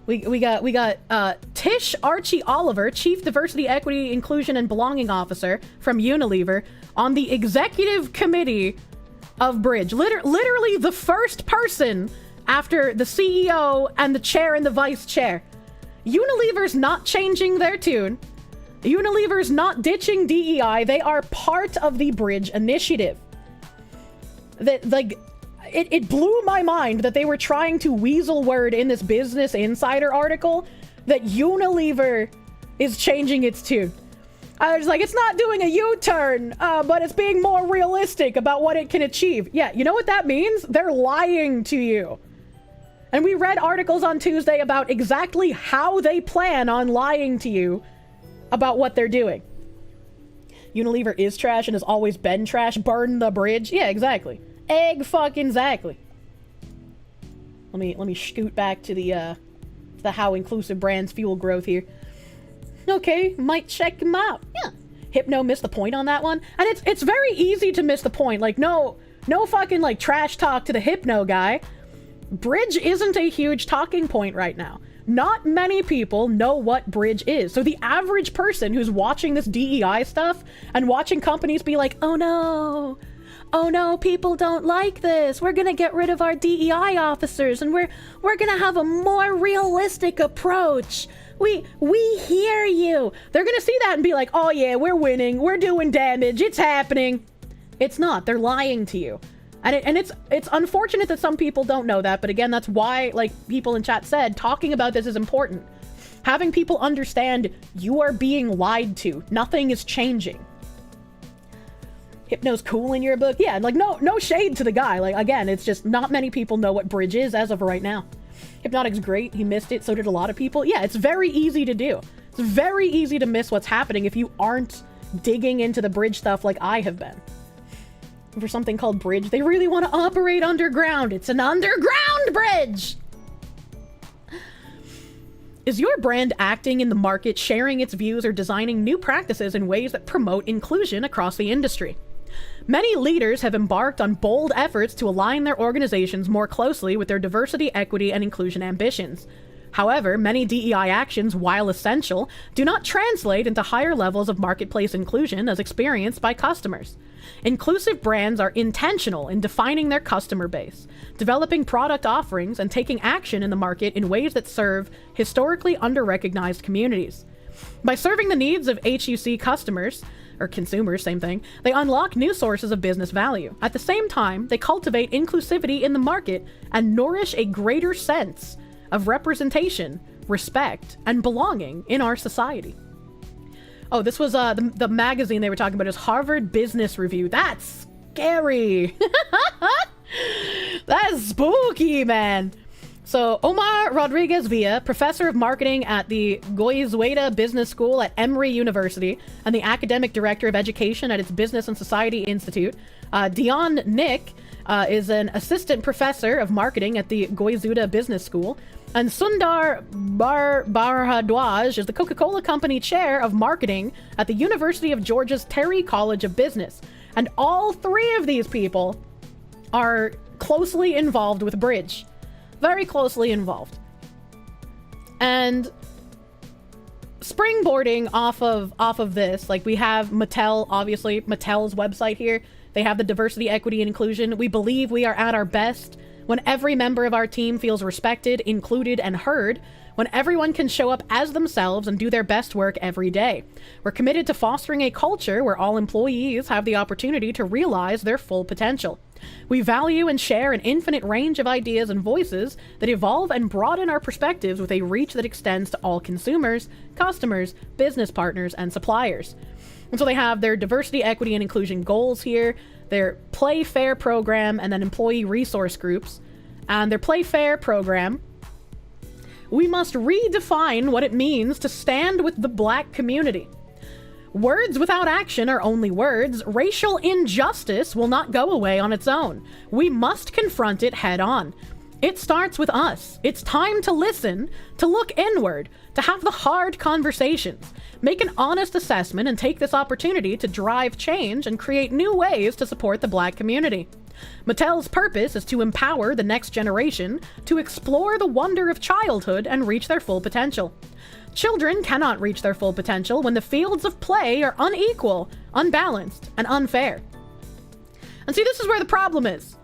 We got Tish Archie Oliver, Chief Diversity, Equity, Inclusion, and Belonging Officer from Unilever, on the executive committee of Bridge. Literally the first person after the CEO and the chair and the vice chair. Unilever's not changing their tune. Unilever's not ditching DEI. They are part of the Bridge initiative. That, like, it blew my mind that they were trying to weasel word in this Business Insider article that Unilever is changing its tune. I was like, it's not doing a U-turn, but it's being more realistic about what it can achieve. Yeah, you know what that means? They're lying to you. And we read articles on Tuesday about exactly how they plan on lying to you about what they're doing. Unilever is trash and has always been trash. Burn the bridge. Yeah, exactly. Egg fucking exactly. Let me scoot back to the how inclusive brands fuel growth here. Okay, might check them out. Yeah. Hypno missed the point on that one. And it's very easy to miss the point. Like, no fucking, like, trash talk to the Hypno guy. Bridge isn't a huge talking point right now. Not many people know what bridge is. So the average person who's watching this DEI stuff and watching companies be like, oh no, people don't like this. We're gonna get rid of our DEI officers and we're gonna have a more realistic approach. We hear you. They're gonna see that and be like, oh yeah, we're winning. We're doing damage. It's happening. It's not. They're lying to you. And it's unfortunate that some people don't know that, but again, that's why, like people in chat said, talking about this is important. Having people understand you are being lied to. Nothing is changing. Hypno's cool in your book? Yeah, like no shade to the guy. Like, again, it's just not many people know what bridge is as of right now. Hypnotic's great. He missed it. So did a lot of people. Yeah, it's very easy to do. It's very easy to miss what's happening if you aren't digging into the bridge stuff like I have been. For something called bridge, they really want to operate underground. It's an underground bridge! Is your brand acting in the market, sharing its views, or designing new practices in ways that promote inclusion across the industry? Many leaders have embarked on bold efforts to align their organizations more closely with their diversity, equity, and inclusion ambitions. However, many DEI actions, while essential, do not translate into higher levels of marketplace inclusion as experienced by customers. Inclusive brands are intentional in defining their customer base, developing product offerings, and taking action in the market in ways that serve historically under-recognized communities. By serving the needs of HUC customers, or consumers, same thing, they unlock new sources of business value. At the same time, they cultivate inclusivity in the market and nourish a greater sense of representation, respect, and belonging in our society. Oh, this was the magazine they were talking about is Harvard Business Review. That's scary. That's spooky, man. So Omar Rodriguez Villa, professor of marketing at the Goizueta Business School at Emory University and the academic director of education at its Business and Society Institute. Dion Nick is an assistant professor of marketing at the Goizueta Business School. And Sundar Bharadwaj is the Coca-Cola Company chair of marketing at the University of Georgia's Terry College of Business. And all three of these people are closely involved with Bridge. Very closely involved. And springboarding off of this, like we have Mattel, obviously, Mattel's website here. They have the diversity, equity, and inclusion. We believe we are at our best when every member of our team feels respected, included, and heard, when everyone can show up as themselves and do their best work every day. We're committed to fostering a culture where all employees have the opportunity to realize their full potential. We value and share an infinite range of ideas and voices that evolve and broaden our perspectives with a reach that extends to all consumers, customers, business partners, and suppliers. And so they have their diversity, equity, and inclusion goals here, their Play Fair program, and then employee resource groups. And their Play Fair program, we must redefine what it means to stand with the Black community. Words without action are only words. Racial injustice will not go away on its own. We must confront it head on. It starts with us. It's time to listen, to look inward, to have the hard conversations, make an honest assessment, and take this opportunity to drive change and create new ways to support the Black community. Mattel's purpose is to empower the next generation to explore the wonder of childhood and reach their full potential. Children cannot reach their full potential when the fields of play are unequal, unbalanced, and unfair. And see, this is where the problem is.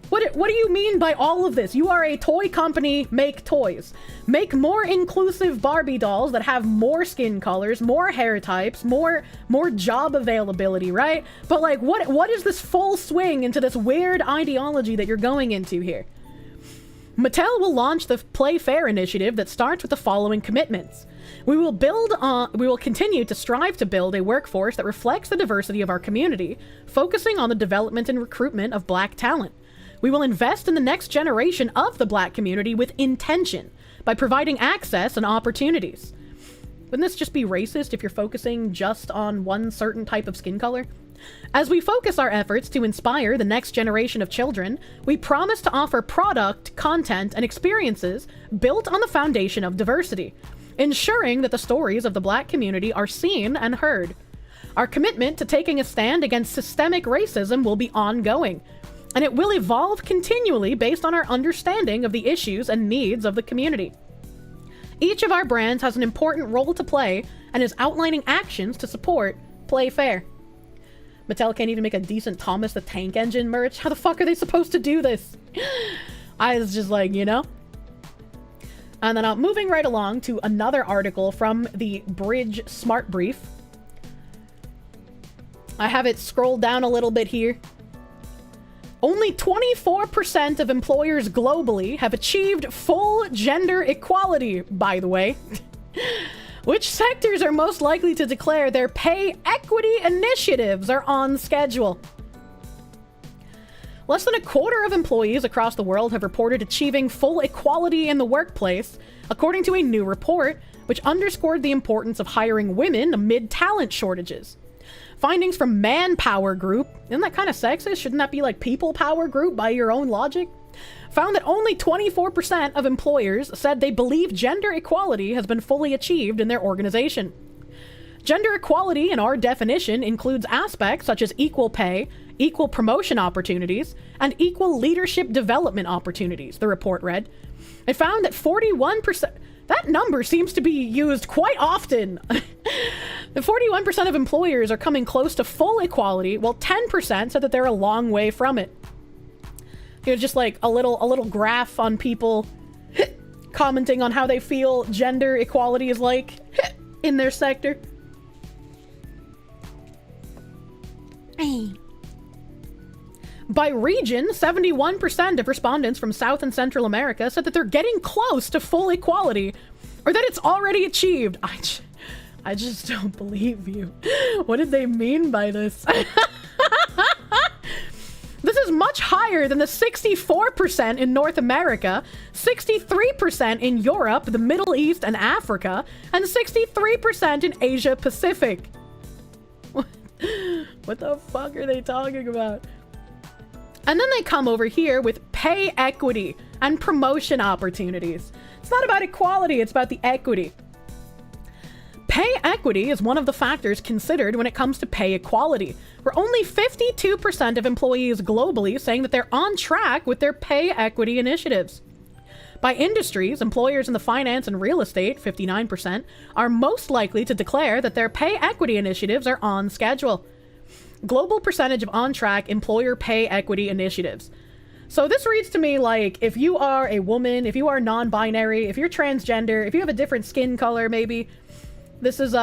What do you mean by all of this? You are a toy company, make toys. Make more inclusive Barbie dolls that have more skin colors, more hair types, more job availability, right? But like, what is this full swing into this weird ideology that you're going into here? Mattel will launch the Play Fair initiative that starts with the following commitments. We will continue to strive to build a workforce that reflects the diversity of our community, focusing on the development and recruitment of Black talent. We will invest in the next generation of the Black community with intention by providing access and opportunities. Wouldn't this just be racist if you're focusing just on one certain type of skin color? As we focus our efforts to inspire the next generation of children, we promise to offer product, content, and experiences built on the foundation of diversity, ensuring that the stories of the Black community are seen and heard. Our commitment to taking a stand against systemic racism will be ongoing, and it will evolve continually based on our understanding of the issues and needs of the community. Each of our brands has an important role to play and is outlining actions to support Play Fair. Mattel can't even make a decent Thomas the Tank Engine merch. How the fuck are they supposed to do this? I was just like, you know? And then moving right along to another article from the Bridge Smart Brief. I have it scrolled down a little bit here. Only 24% of employers globally have achieved full gender equality, by the way. Which sectors are most likely to declare their pay equity initiatives are on schedule? Less than a quarter of employees across the world have reported achieving full equality in the workplace, according to a new report, which underscored the importance of hiring women amid talent shortages. Findings from Manpower Group, isn't that kind of sexist? Shouldn't that be like People Power Group by your own logic? Found that only 24% of employers said they believe gender equality has been fully achieved in their organization. Gender equality, in our definition, includes aspects such as equal pay, equal promotion opportunities, and equal leadership development opportunities, the report read. It found that 41%, that number seems to be used quite often. The 41% of employers are coming close to full equality, while 10% said that they're a long way from it. You know, just like a little graph on people commenting on how they feel gender equality is like in their sector. By region, 71% of respondents from South and Central America said that they're getting close to full equality, or that it's already achieved. I just don't believe you. What did they mean by this? This is much higher than the 64% in North America, 63% in Europe, the Middle East, and Africa, and 63% in Asia Pacific. What the fuck are they talking about? And then they come over here with pay equity and promotion opportunities. It's not about equality, it's about the equity. Pay equity is one of the factors considered when it comes to pay equality, where only 52% of employees globally saying that they're on track with their pay equity initiatives. By industries, employers in the finance and real estate, 59%, are most likely to declare that their pay equity initiatives are on schedule. Global percentage of on-track employer pay equity initiatives. So this reads to me like, if you are a woman, if you are non-binary, if you're transgender, if you have a different skin color maybe, this is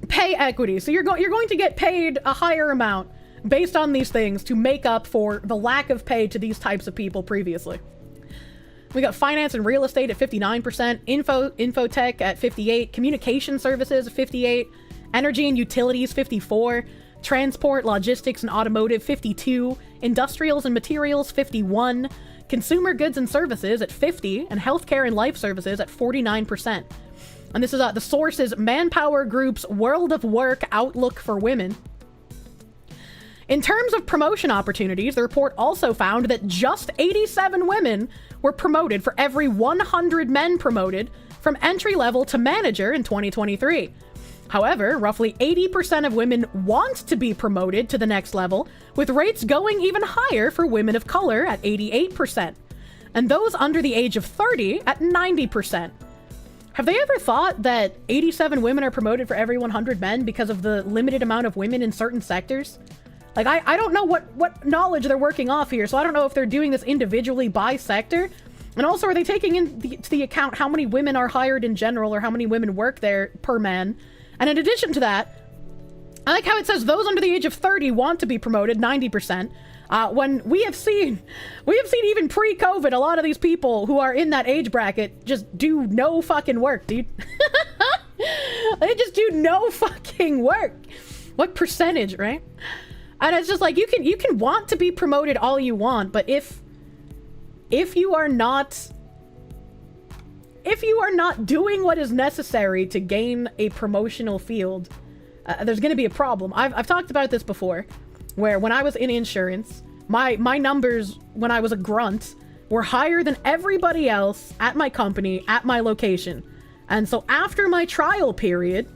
pay equity. So you're going to get paid a higher amount based on these things to make up for the lack of pay to these types of people previously. We got finance and real estate at 59%, infotech at 58%, communication services at 58%, energy and utilities 54%, transport, logistics, and automotive 52%, industrials and materials 51%, consumer goods and services at 50%, and healthcare and life services at 49%. And this is the source is Manpower Group's World of Work Outlook for Women. In terms of promotion opportunities, the report also found that just 87 women were promoted for every 100 men promoted from entry level to manager in 2023. However, roughly 80% of women want to be promoted to the next level, with rates going even higher for women of color at 88%, and those under the age of 30 at 90%. Have they ever thought that 87 women are promoted for every 100 men because of the limited amount of women in certain sectors? Like, I don't know what knowledge they're working off here, so I don't know if they're doing this individually by sector. And also, are they taking into the account how many women are hired in general or how many women work there per man? And in addition to that, I like how it says those under the age of 30 want to be promoted, 90%. When we have seen even pre-COVID, a lot of these people who are in that age bracket just do no fucking work, dude. They just do no fucking work. What percentage, right? And it's just like, you can want to be promoted all you want, but if you are not doing what is necessary to gain a promotional field, there's going to be a problem. I've talked about this before, where when I was in insurance, my numbers when I was a grunt were higher than everybody else at my company, at my location. And so after my trial period,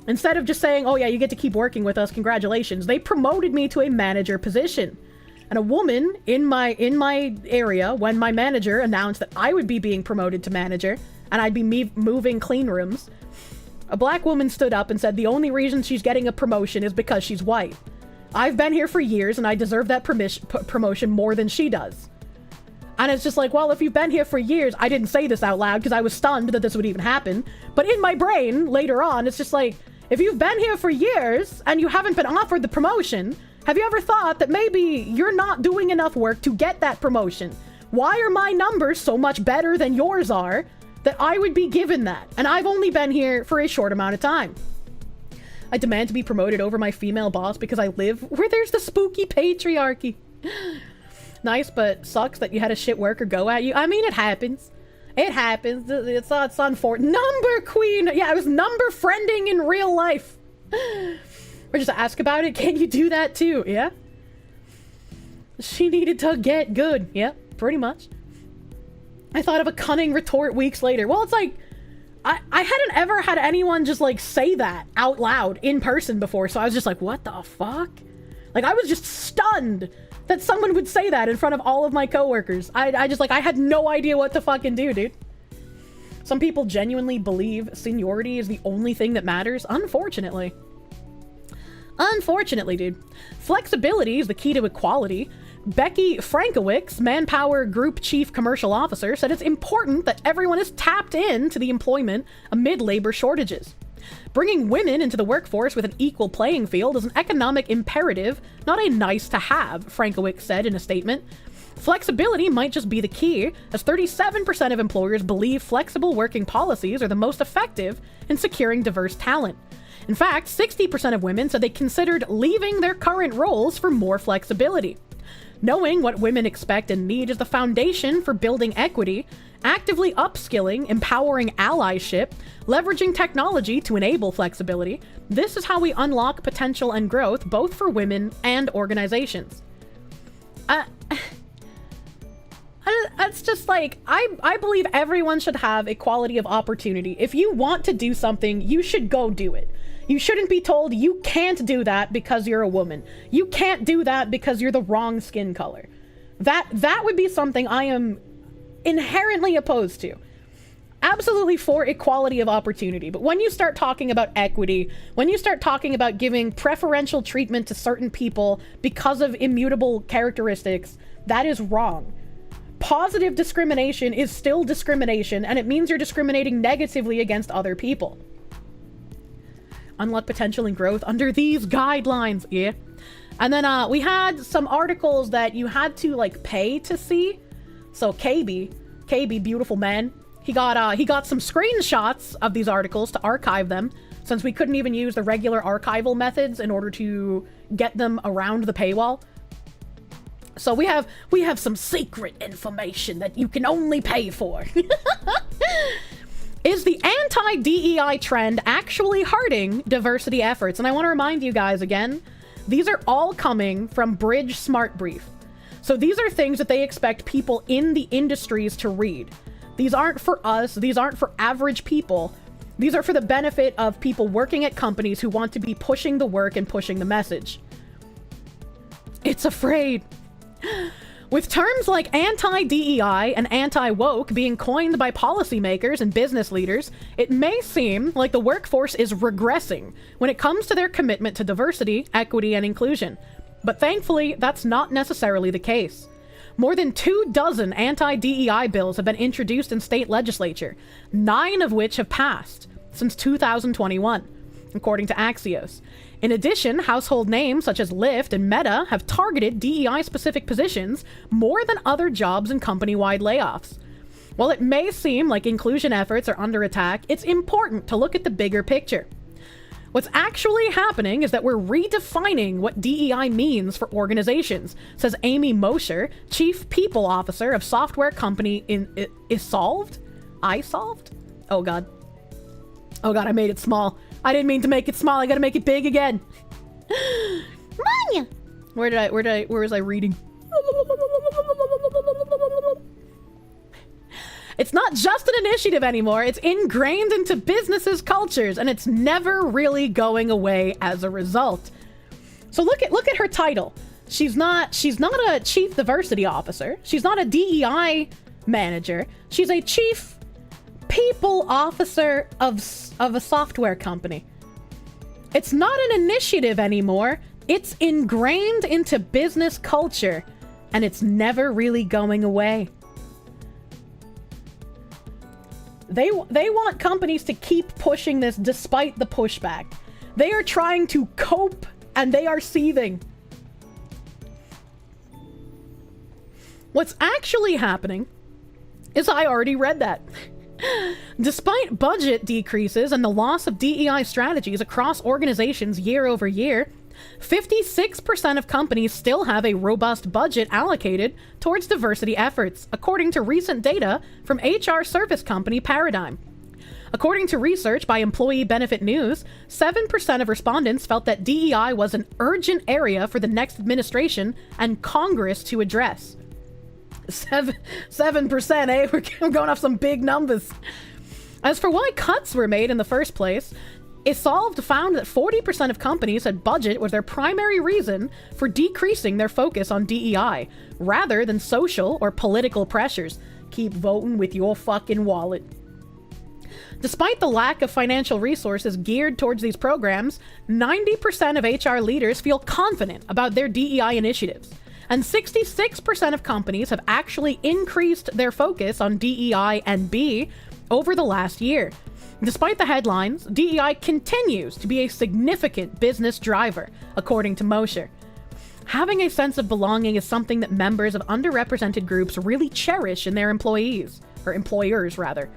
instead of just saying, oh yeah, you get to keep working with us, congratulations, they promoted me to a manager position. And a woman in my area, when my manager announced that I would be being promoted to manager and I'd be moving clean rooms, a black woman stood up and said the only reason she's getting a promotion is because she's white. I've been here for years and I deserve that promotion more than she does. And it's just like, well, if you've been here for years, I didn't say this out loud because I was stunned that this would even happen. But in my brain, later on, it's just like, if you've been here for years and you haven't been offered the promotion, have you ever thought that maybe you're not doing enough work to get that promotion? Why are my numbers so much better than yours are that I would be given that? And I've only been here for a short amount of time. I demand to be promoted over my female boss because I live where there's the spooky patriarchy. Nice, but sucks that you had a shit worker go at you. I mean, it happens. It happens. It's unfortunate. Number queen! Yeah, I was number friending in real life. Or just ask about it. Can you do that too? Yeah? She needed to get good. Yep, pretty much. I thought of a cunning retort weeks later. Well, it's like, I hadn't ever had anyone just like say that out loud in person before, so I was just like, what the fuck? Like, I was just stunned that someone would say that in front of all of my coworkers. I just like, I had no idea what to fucking do, dude. Some people genuinely believe seniority is the only thing that matters, unfortunately. Unfortunately, dude. Flexibility is the key to equality. Becky Frankowicz, Manpower Group Chief Commercial Officer, said it's important that everyone is tapped into the employment amid labor shortages. Bringing women into the workforce with an equal playing field is an economic imperative, not a nice to have, Frankowicz said in a statement. Flexibility might just be the key, as 37% of employers believe flexible working policies are the most effective in securing diverse talent. In fact, 60% of women said they considered leaving their current roles for more flexibility. Knowing what women expect and need is the foundation for building equity, actively upskilling, empowering allyship, leveraging technology to enable flexibility. This is how we unlock potential and growth both for women and organizations. It's just like, I believe everyone should have equality of opportunity. If you want to do something, you should go do it. You shouldn't be told you can't do that because you're a woman. You can't do that because you're the wrong skin color. That would be something I am inherently opposed to. Absolutely for equality of opportunity. But when you start talking about equity, when you start talking about giving preferential treatment to certain people because of immutable characteristics, that is wrong. Positive discrimination is still discrimination, and it means you're discriminating negatively against other people. Unlock potential and growth under these guidelines. Yeah. And then we had some articles that you had to like pay to see. So KB, beautiful man, he got some screenshots of these articles to archive them, since we couldn't even use the regular archival methods in order to get them around the paywall. So we have some secret information that you can only pay for. Is the anti-DEI trend actually hurting diversity efforts? And I want to remind you guys again, these are all coming from Bridge Smart Brief. So these are things that they expect people in the industries to read. These aren't for us. These aren't for average people. These are for the benefit of people working at companies who want to be pushing the work and pushing the message. It's afraid. With terms like anti-DEI and anti-woke being coined by policymakers and business leaders, it may seem like the workforce is regressing when it comes to their commitment to diversity, equity, and inclusion. But thankfully, that's not necessarily the case. More than 24 anti-DEI bills have been introduced in state legislature, 9 of which have passed since 2021, according to Axios. In addition, household names such as Lyft and Meta have targeted DEI-specific positions more than other jobs in company-wide layoffs. While it may seem like inclusion efforts are under attack, it's important to look at the bigger picture. What's actually happening is that we're redefining what DEI means for organizations, says Amy Mosher, Chief People Officer of software company iSolved? Oh god, I made it small. I didn't mean to make it small. I gotta make it big again. Manya! Where was I reading? It's not just an initiative anymore. It's ingrained into businesses' cultures, and it's never really going away as a result. So look at her title. She's not a chief diversity officer. She's not a DEI manager. She's a chief people officer of a software company. It's not an initiative anymore. It's ingrained into business culture, and it's never really going away. They want companies to keep pushing this despite the pushback. They are trying to cope, and they are seething. What's actually happening is I already read that. Despite budget decreases and the loss of DEI strategies across organizations year over year, 56% of companies still have a robust budget allocated towards diversity efforts, according to recent data from HR service company Paradigm. According to research by Employee Benefit News, 7% of respondents felt that DEI was an urgent area for the next administration and Congress to address. 7%, eh? We're going off some big numbers. As for why cuts were made in the first place, Esolved found that 40% of companies said budget was their primary reason for decreasing their focus on DEI, rather than social or political pressures. Keep voting with your fucking wallet. Despite the lack of financial resources geared towards these programs, 90% of HR leaders feel confident about their DEI initiatives, and 66% of companies have actually increased their focus on DEI and B over the last year. Despite the headlines, DEI continues to be a significant business driver, according to Mosher. Having a sense of belonging is something that members of underrepresented groups really cherish in their employees, or employers rather.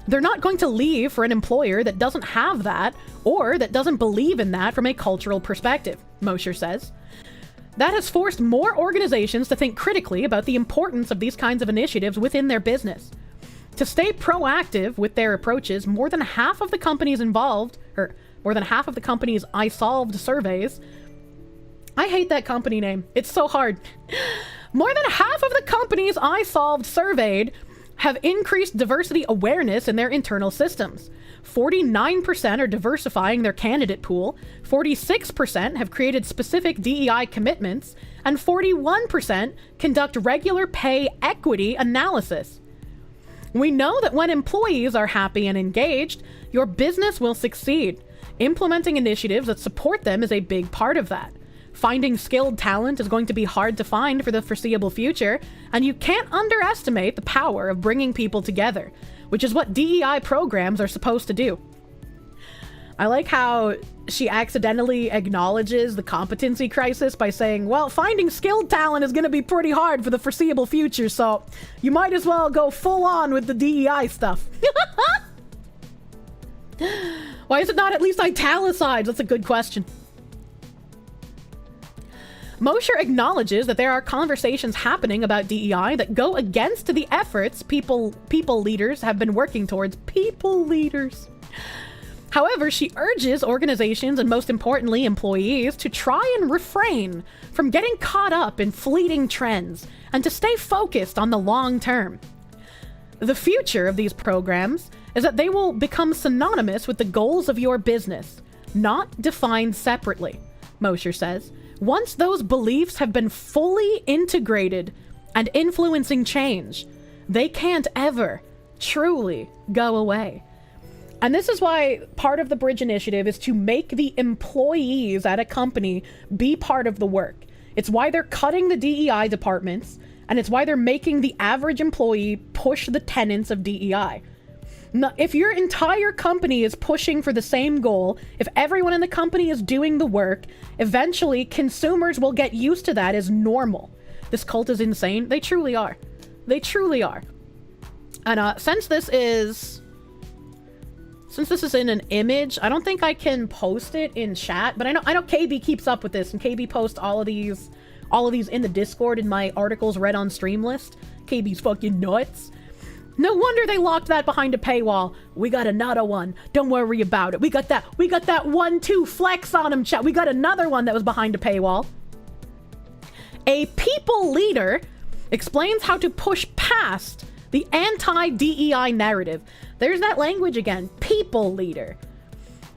They're not going to leave for an employer that doesn't have that, or that doesn't believe in that from a cultural perspective, Mosher says. That has forced more organizations to think critically about the importance of these kinds of initiatives within their business. To stay proactive with their approaches, more than half of the companies involved, or more than half of the companies I solved surveys, I hate that company name, it's so hard. More than half of the companies I solved surveyed have increased diversity awareness in their internal systems. 49% are diversifying their candidate pool, 46% have created specific DEI commitments, and 41% conduct regular pay equity analysis. We know that when employees are happy and engaged, your business will succeed. Implementing initiatives that support them is a big part of that. Finding skilled talent is going to be hard to find for the foreseeable future, and you can't underestimate the power of bringing people together, which is what DEI programs are supposed to do. I like how she accidentally acknowledges the competency crisis by saying, well, finding skilled talent is going to be pretty hard for the foreseeable future, so you might as well go full on with the DEI stuff. Why is it not at least italicized? That's a good question. Mosher acknowledges that there are conversations happening about DEI that go against the efforts people leaders have been working towards. People leaders. However, she urges organizations and most importantly employees to try and refrain from getting caught up in fleeting trends and to stay focused on the long term. The future of these programs is that they will become synonymous with the goals of your business, not defined separately, Mosher says. Once those beliefs have been fully integrated and influencing change, they can't ever truly go away. And this is why part of the Bridge Initiative is to make the employees at a company be part of the work. It's why they're cutting the DEI departments, and it's why they're making the average employee push the tenets of DEI. Now, if your entire company is pushing for the same goal, if everyone in the company is doing the work, eventually consumers will get used to that as normal. This cult is insane. They truly are. They truly are. And since this is in an image, I don't think I can post it in chat, but I know KB keeps up with this, and KB posts all of these in the Discord in my articles read on stream list. KB's fucking nuts. No wonder they locked that behind a paywall. We got another one. Don't worry about it. We got that 1-2 flex on him, chat. We got another one that was behind a paywall. A people leader explains how to push past the anti-DEI narrative. There's that language again. People leader.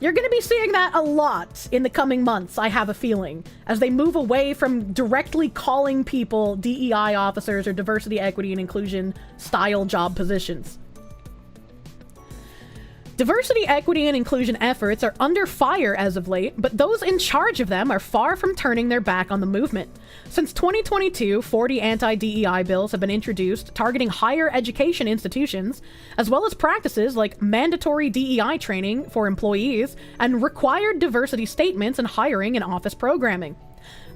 You're going to be seeing that a lot in the coming months, I have a feeling, as they move away from directly calling people DEI officers or diversity, equity, and inclusion style job positions. Diversity, equity, and inclusion efforts are under fire as of late, but those in charge of them are far from turning their back on the movement. Since 2022, 40 anti-DEI bills have been introduced targeting higher education institutions, as well as practices like mandatory DEI training for employees and required diversity statements in hiring and office programming.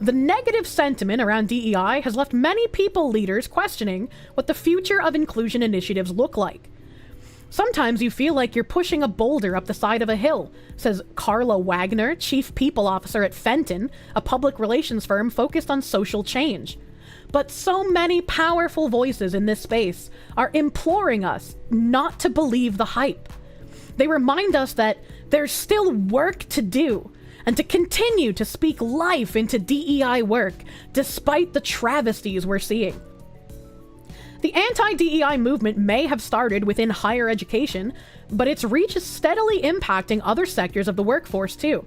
The negative sentiment around DEI has left many people leaders questioning what the future of inclusion initiatives look like. Sometimes you feel like you're pushing a boulder up the side of a hill, says Carla Wagner, Chief People Officer at Fenton, a public relations firm focused on social change. But so many powerful voices in this space are imploring us not to believe the hype. They remind us that there's still work to do, and to continue to speak life into DEI work, despite the travesties we're seeing. The anti-DEI movement may have started within higher education, but its reach is steadily impacting other sectors of the workforce too.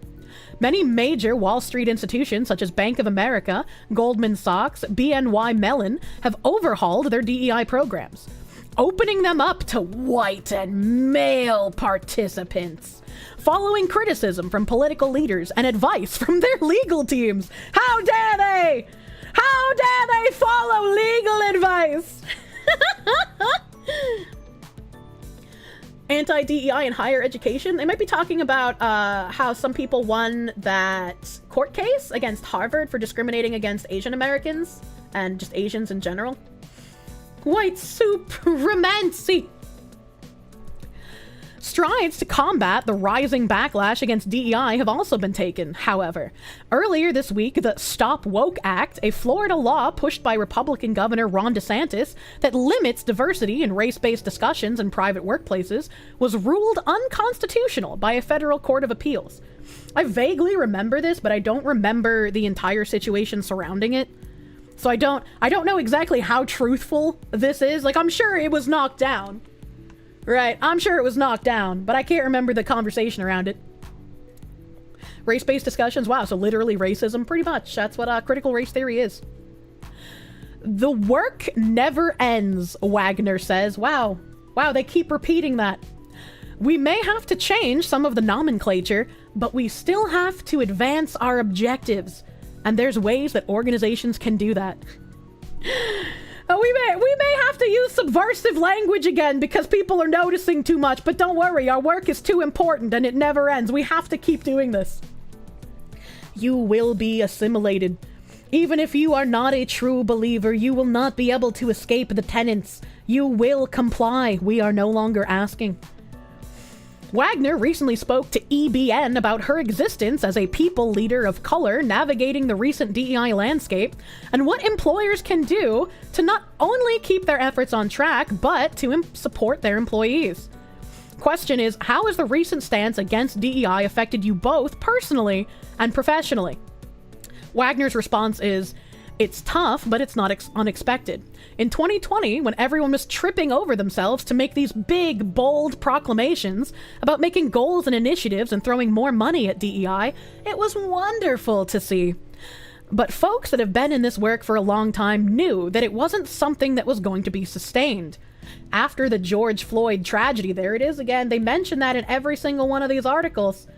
Many major Wall Street institutions such as Bank of America, Goldman Sachs, BNY Mellon have overhauled their DEI programs, opening them up to white and male participants, following criticism from political leaders and advice from their legal teams. How dare they! How dare they follow legal advice? Anti-DEI in higher education. They might be talking about how some people won that court case against Harvard for discriminating against Asian Americans and just Asians in general. White supremacy. Strides to combat the rising backlash against DEI have also been taken, however. Earlier this week, the Stop Woke Act, a Florida law pushed by Republican Governor Ron DeSantis that limits diversity in race-based discussions in private workplaces, was ruled unconstitutional by a federal court of appeals. I vaguely remember this, but I don't remember the entire situation surrounding it. So I don't know exactly how truthful this is. Like, I'm sure it was knocked down. Right, I'm sure it was knocked down, but I can't remember the conversation around it. Race-based discussions, wow, so literally racism, pretty much. That's what critical race theory is. The work never ends, Wagner says. Wow, they keep repeating that. We may have to change some of the nomenclature, but we still have to advance our objectives. And there's ways that organizations can do that. We may have to use subversive language again because people are noticing too much, but don't worry, our work is too important and it never ends. We have to keep doing this. You will be assimilated. Even if you are not a true believer, you will not be able to escape the tenets. You will comply. We are no longer asking. Wagner recently spoke to EBN about her existence as a people leader of color navigating the recent DEI landscape and what employers can do to not only keep their efforts on track, but to support their employees. Question is, how has the recent stance against DEI affected you both personally and professionally? Wagner's response is, it's tough, but it's not unexpected. In 2020, when everyone was tripping over themselves to make these big, bold proclamations about making goals and initiatives and throwing more money at DEI, it was wonderful to see. But folks that have been in this work for a long time knew that it wasn't something that was going to be sustained. After the George Floyd tragedy, there it is again, they mention that in every single one of these articles.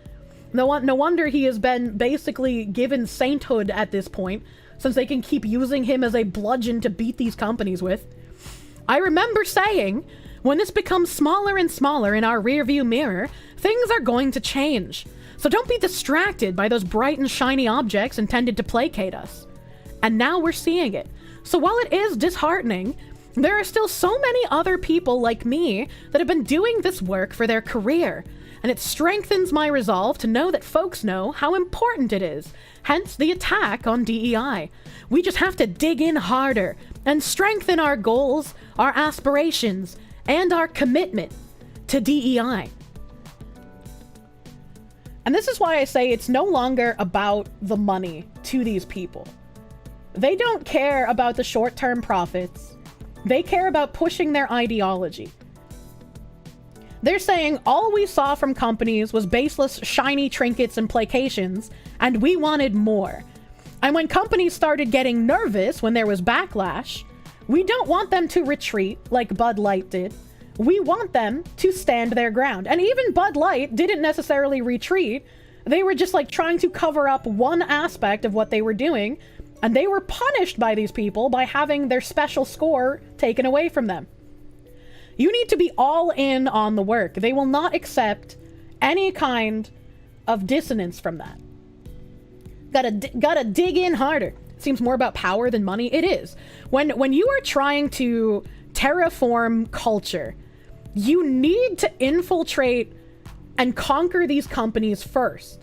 No wonder he has been basically given sainthood at this point, since they can keep using him as a bludgeon to beat these companies with. I remember saying, when this becomes smaller and smaller in our rearview mirror, things are going to change. So don't be distracted by those bright and shiny objects intended to placate us. And now we're seeing it. So while it is disheartening, there are still so many other people like me that have been doing this work for their career. And it strengthens my resolve to know that folks know how important it is. Hence the attack on DEI. We just have to dig in harder and strengthen our goals, our aspirations, and our commitment to DEI. And this is why I say it's no longer about the money to these people. They don't care about the short-term profits. They care about pushing their ideology. They're saying all we saw from companies was baseless, shiny trinkets and placations, and we wanted more. And when companies started getting nervous when there was backlash, we don't want them to retreat like Bud Light did. We want them to stand their ground. And even Bud Light didn't necessarily retreat. They were just like trying to cover up one aspect of what they were doing, and they were punished by these people by having their special score taken away from them. You need to be all in on the work. They will not accept any kind of dissonance from that. Gotta dig in harder. Seems more about power than money. It is. When you are trying to terraform culture, you need to infiltrate and conquer these companies first.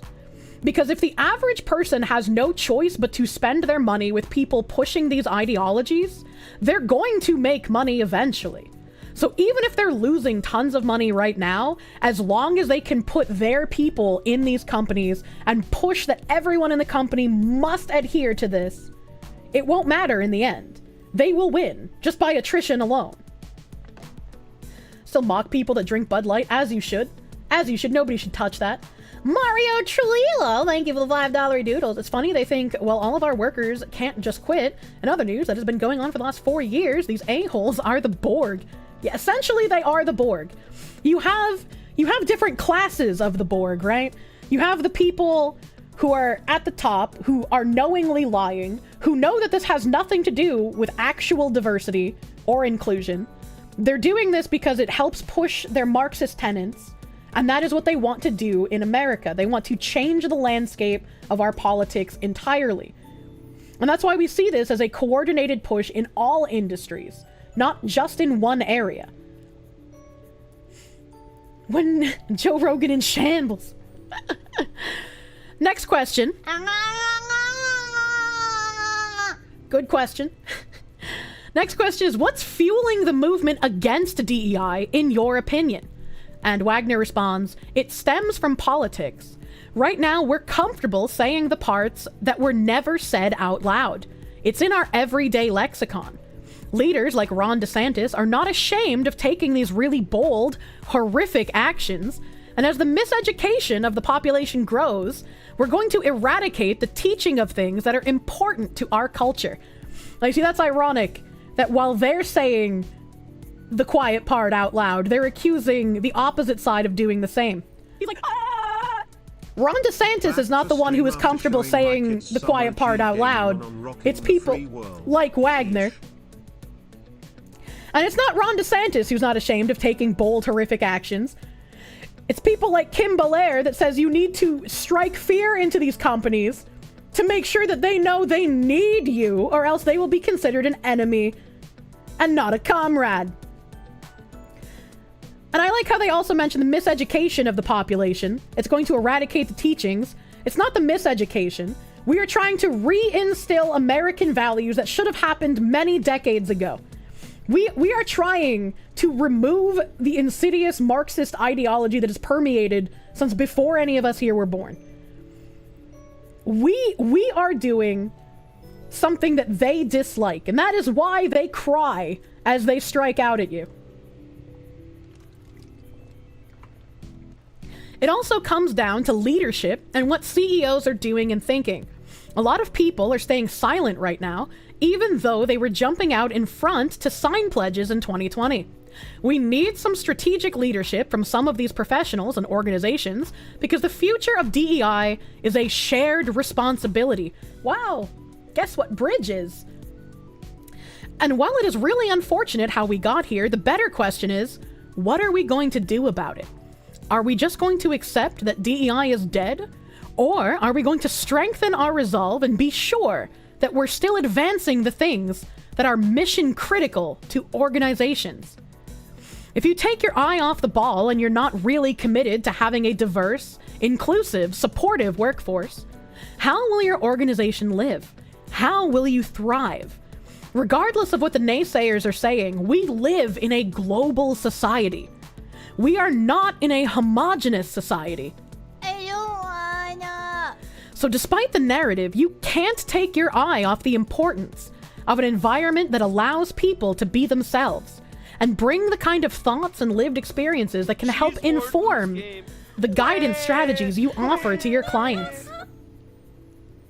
Because if the average person has no choice but to spend their money with people pushing these ideologies, they're going to make money eventually. So even if they're losing tons of money right now, as long as they can put their people in these companies and push that everyone in the company must adhere to this, it won't matter in the end. They will win, just by attrition alone. Still mock people that drink Bud Light, as you should. As you should. Nobody should touch that. Mario Trulilo, thank you for the $5 doodles. It's funny, they think, well, all of our workers can't just quit. In other news that has been going on for the last 4 years, these a-holes are the Borg. Yeah, essentially they are the Borg. You have different classes of the Borg, right? You have the people who are at the top, who are knowingly lying, who know that this has nothing to do with actual diversity or inclusion. They're doing this because it helps push their Marxist tenets, and that is what they want to do in America. They want to change the landscape of our politics entirely. And that's why we see this as a coordinated push in all industries, not just in one area. When Joe Rogan in shambles. Next question. Good question. Next question is, what's fueling the movement against DEI, in your opinion? And Wagner responds, it stems from politics. Right now, we're comfortable saying the parts that were never said out loud. It's in our everyday lexicon. Leaders like Ron DeSantis are not ashamed of taking these really bold, horrific actions. And as the miseducation of the population grows, we're going to eradicate the teaching of things that are important to our culture. Like, see, that's ironic that while they're saying the quiet part out loud, they're accusing the opposite side of doing the same. He's like, ah! Ron DeSantis is not the one who is comfortable saying the quiet part out loud. It's people like Wagner. And it's not Ron DeSantis who's not ashamed of taking bold, horrific actions. It's people like Kim Belair that says you need to strike fear into these companies to make sure that they know they need you, or else they will be considered an enemy and not a comrade. And I like how they also mention the miseducation of the population. It's going to eradicate the teachings. It's not the miseducation. We are trying to reinstill American values that should have happened many decades ago. We are trying to remove the insidious Marxist ideology that has permeated since before any of us here were born. We are doing something that they dislike, and that is why they cry as they strike out at you. It also comes down to leadership and what CEOs are doing and thinking. A lot of people are staying silent right now, even though they were jumping out in front to sign pledges in 2020. We need some strategic leadership from some of these professionals and organizations because the future of DEI is a shared responsibility. Wow, guess what bridge is? And while it is really unfortunate how we got here, the better question is, what are we going to do about it? Are we just going to accept that DEI is dead? Or are we going to strengthen our resolve and be sure that we're still advancing the things that are mission critical to organizations? If you take your eye off the ball and you're not really committed to having a diverse, inclusive, supportive workforce, how will your organization live? How will you thrive? Regardless of what the naysayers are saying, we live in a global society. We are not in a homogenous society. I don't wanna. So despite the narrative, you can't take your eye off the importance of an environment that allows people to be themselves and bring the kind of thoughts and lived experiences that can help inform the guidance strategies you offer to your clients.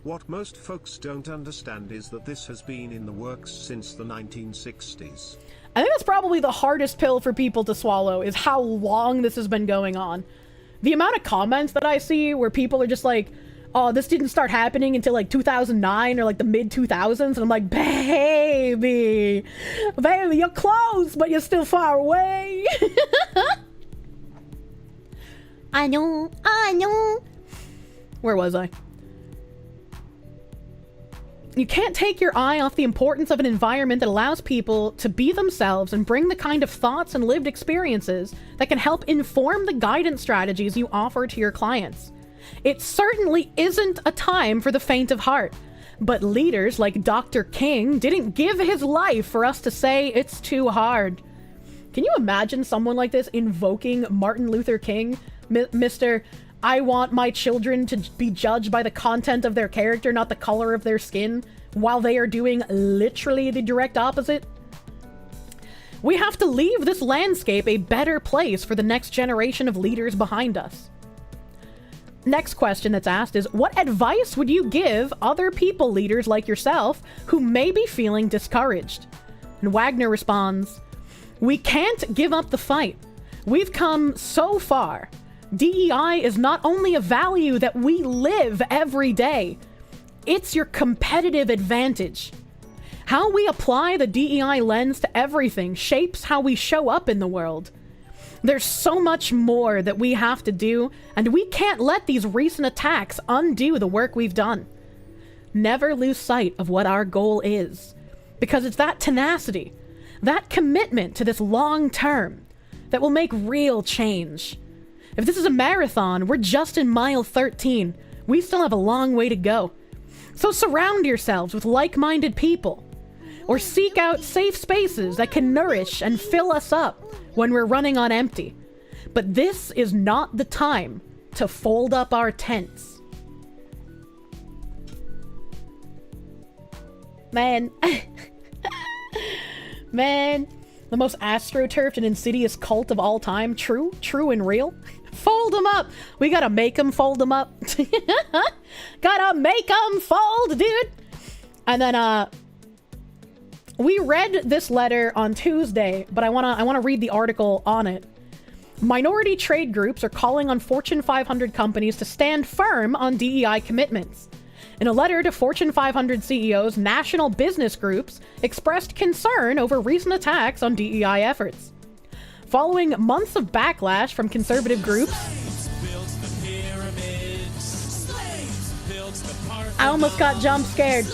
What most folks don't understand is that this has been in the works since the 1960s. I think that's probably the hardest pill for people to swallow, is how long this has been going on. The amount of comments that I see where people are just like, oh, this didn't start happening until like 2009 or like the mid 2000s. And I'm like, baby, you're close, but you're still far away. I know. Where was I? You can't take your eye off the importance of an environment that allows people to be themselves and bring the kind of thoughts and lived experiences that can help inform the guidance strategies you offer to your clients. It certainly isn't a time for the faint of heart, but leaders like Dr. King didn't give his life for us to say it's too hard. Can you imagine someone like this invoking Martin Luther King, Mr. I want my children to be judged by the content of their character, not the color of their skin, while they are doing literally the direct opposite? We have to leave this landscape a better place for the next generation of leaders behind us. Next question that's asked is, what advice would you give other people leaders like yourself who may be feeling discouraged? And Wagner responds, we can't give up the fight. We've come so far. DEI is not only a value that we live every day, it's your competitive advantage. How we apply the DEI lens to everything shapes how we show up in the world. There's so much more that we have to do, and we can't let these recent attacks undo the work we've done. Never lose sight of what our goal is, because it's that tenacity, that commitment to this long term, that will make real change. If this is a marathon, we're just in mile 13. We still have a long way to go. So surround yourselves with like-minded people, or seek out safe spaces that can nourish and fill us up when we're running on empty. But this is not the time to fold up our tents. Man. Man. The most astroturfed and insidious cult of all time. True and real. Fold them up. We gotta make them fold them up. Gotta make them fold, dude. And then, we read this letter on Tuesday, but I wanna read the article on it. Minority trade groups are calling on Fortune 500 companies to stand firm on DEI commitments. In a letter to Fortune 500 CEOs, national business groups expressed concern over recent attacks on DEI efforts. Following months of backlash from conservative groups, I almost got jump scared.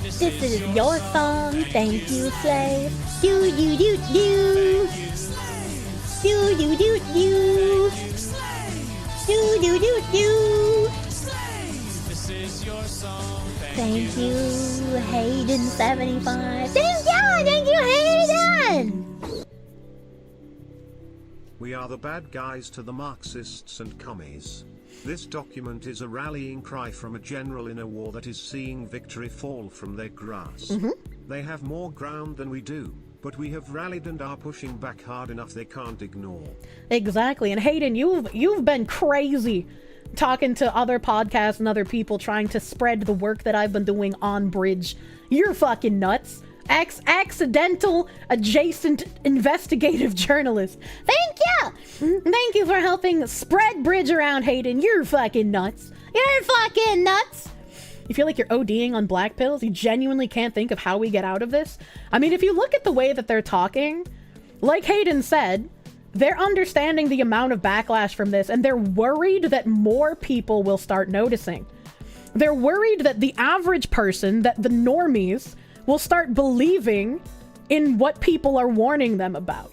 This is your song, thank you, slave. Do do do do. Do do do do. Do do do do. Thank you, Hayden75. Thank you, Hayden. We are the bad guys to the Marxists and commies. This document is a rallying cry from a general in a war that is seeing victory fall from their grasp. They have more ground than we do, but we have rallied and are pushing back hard enough they can't ignore. Exactly. And Hayden, you've been crazy talking to other podcasts and other people trying to spread the work that I've been doing on Bridge. You're fucking nuts. Accidental adjacent investigative journalist. Thank you for helping spread Bridge around, Hayden. You're fucking nuts. You're fucking nuts. You feel like you're ODing on black pills? You genuinely can't think of how we get out of this? I mean, if you look at the way that they're talking, like Hayden said, they're understanding the amount of backlash from this, and they're worried that more people will start noticing. They're worried that the average person, that the normies, will start believing in what people are warning them about.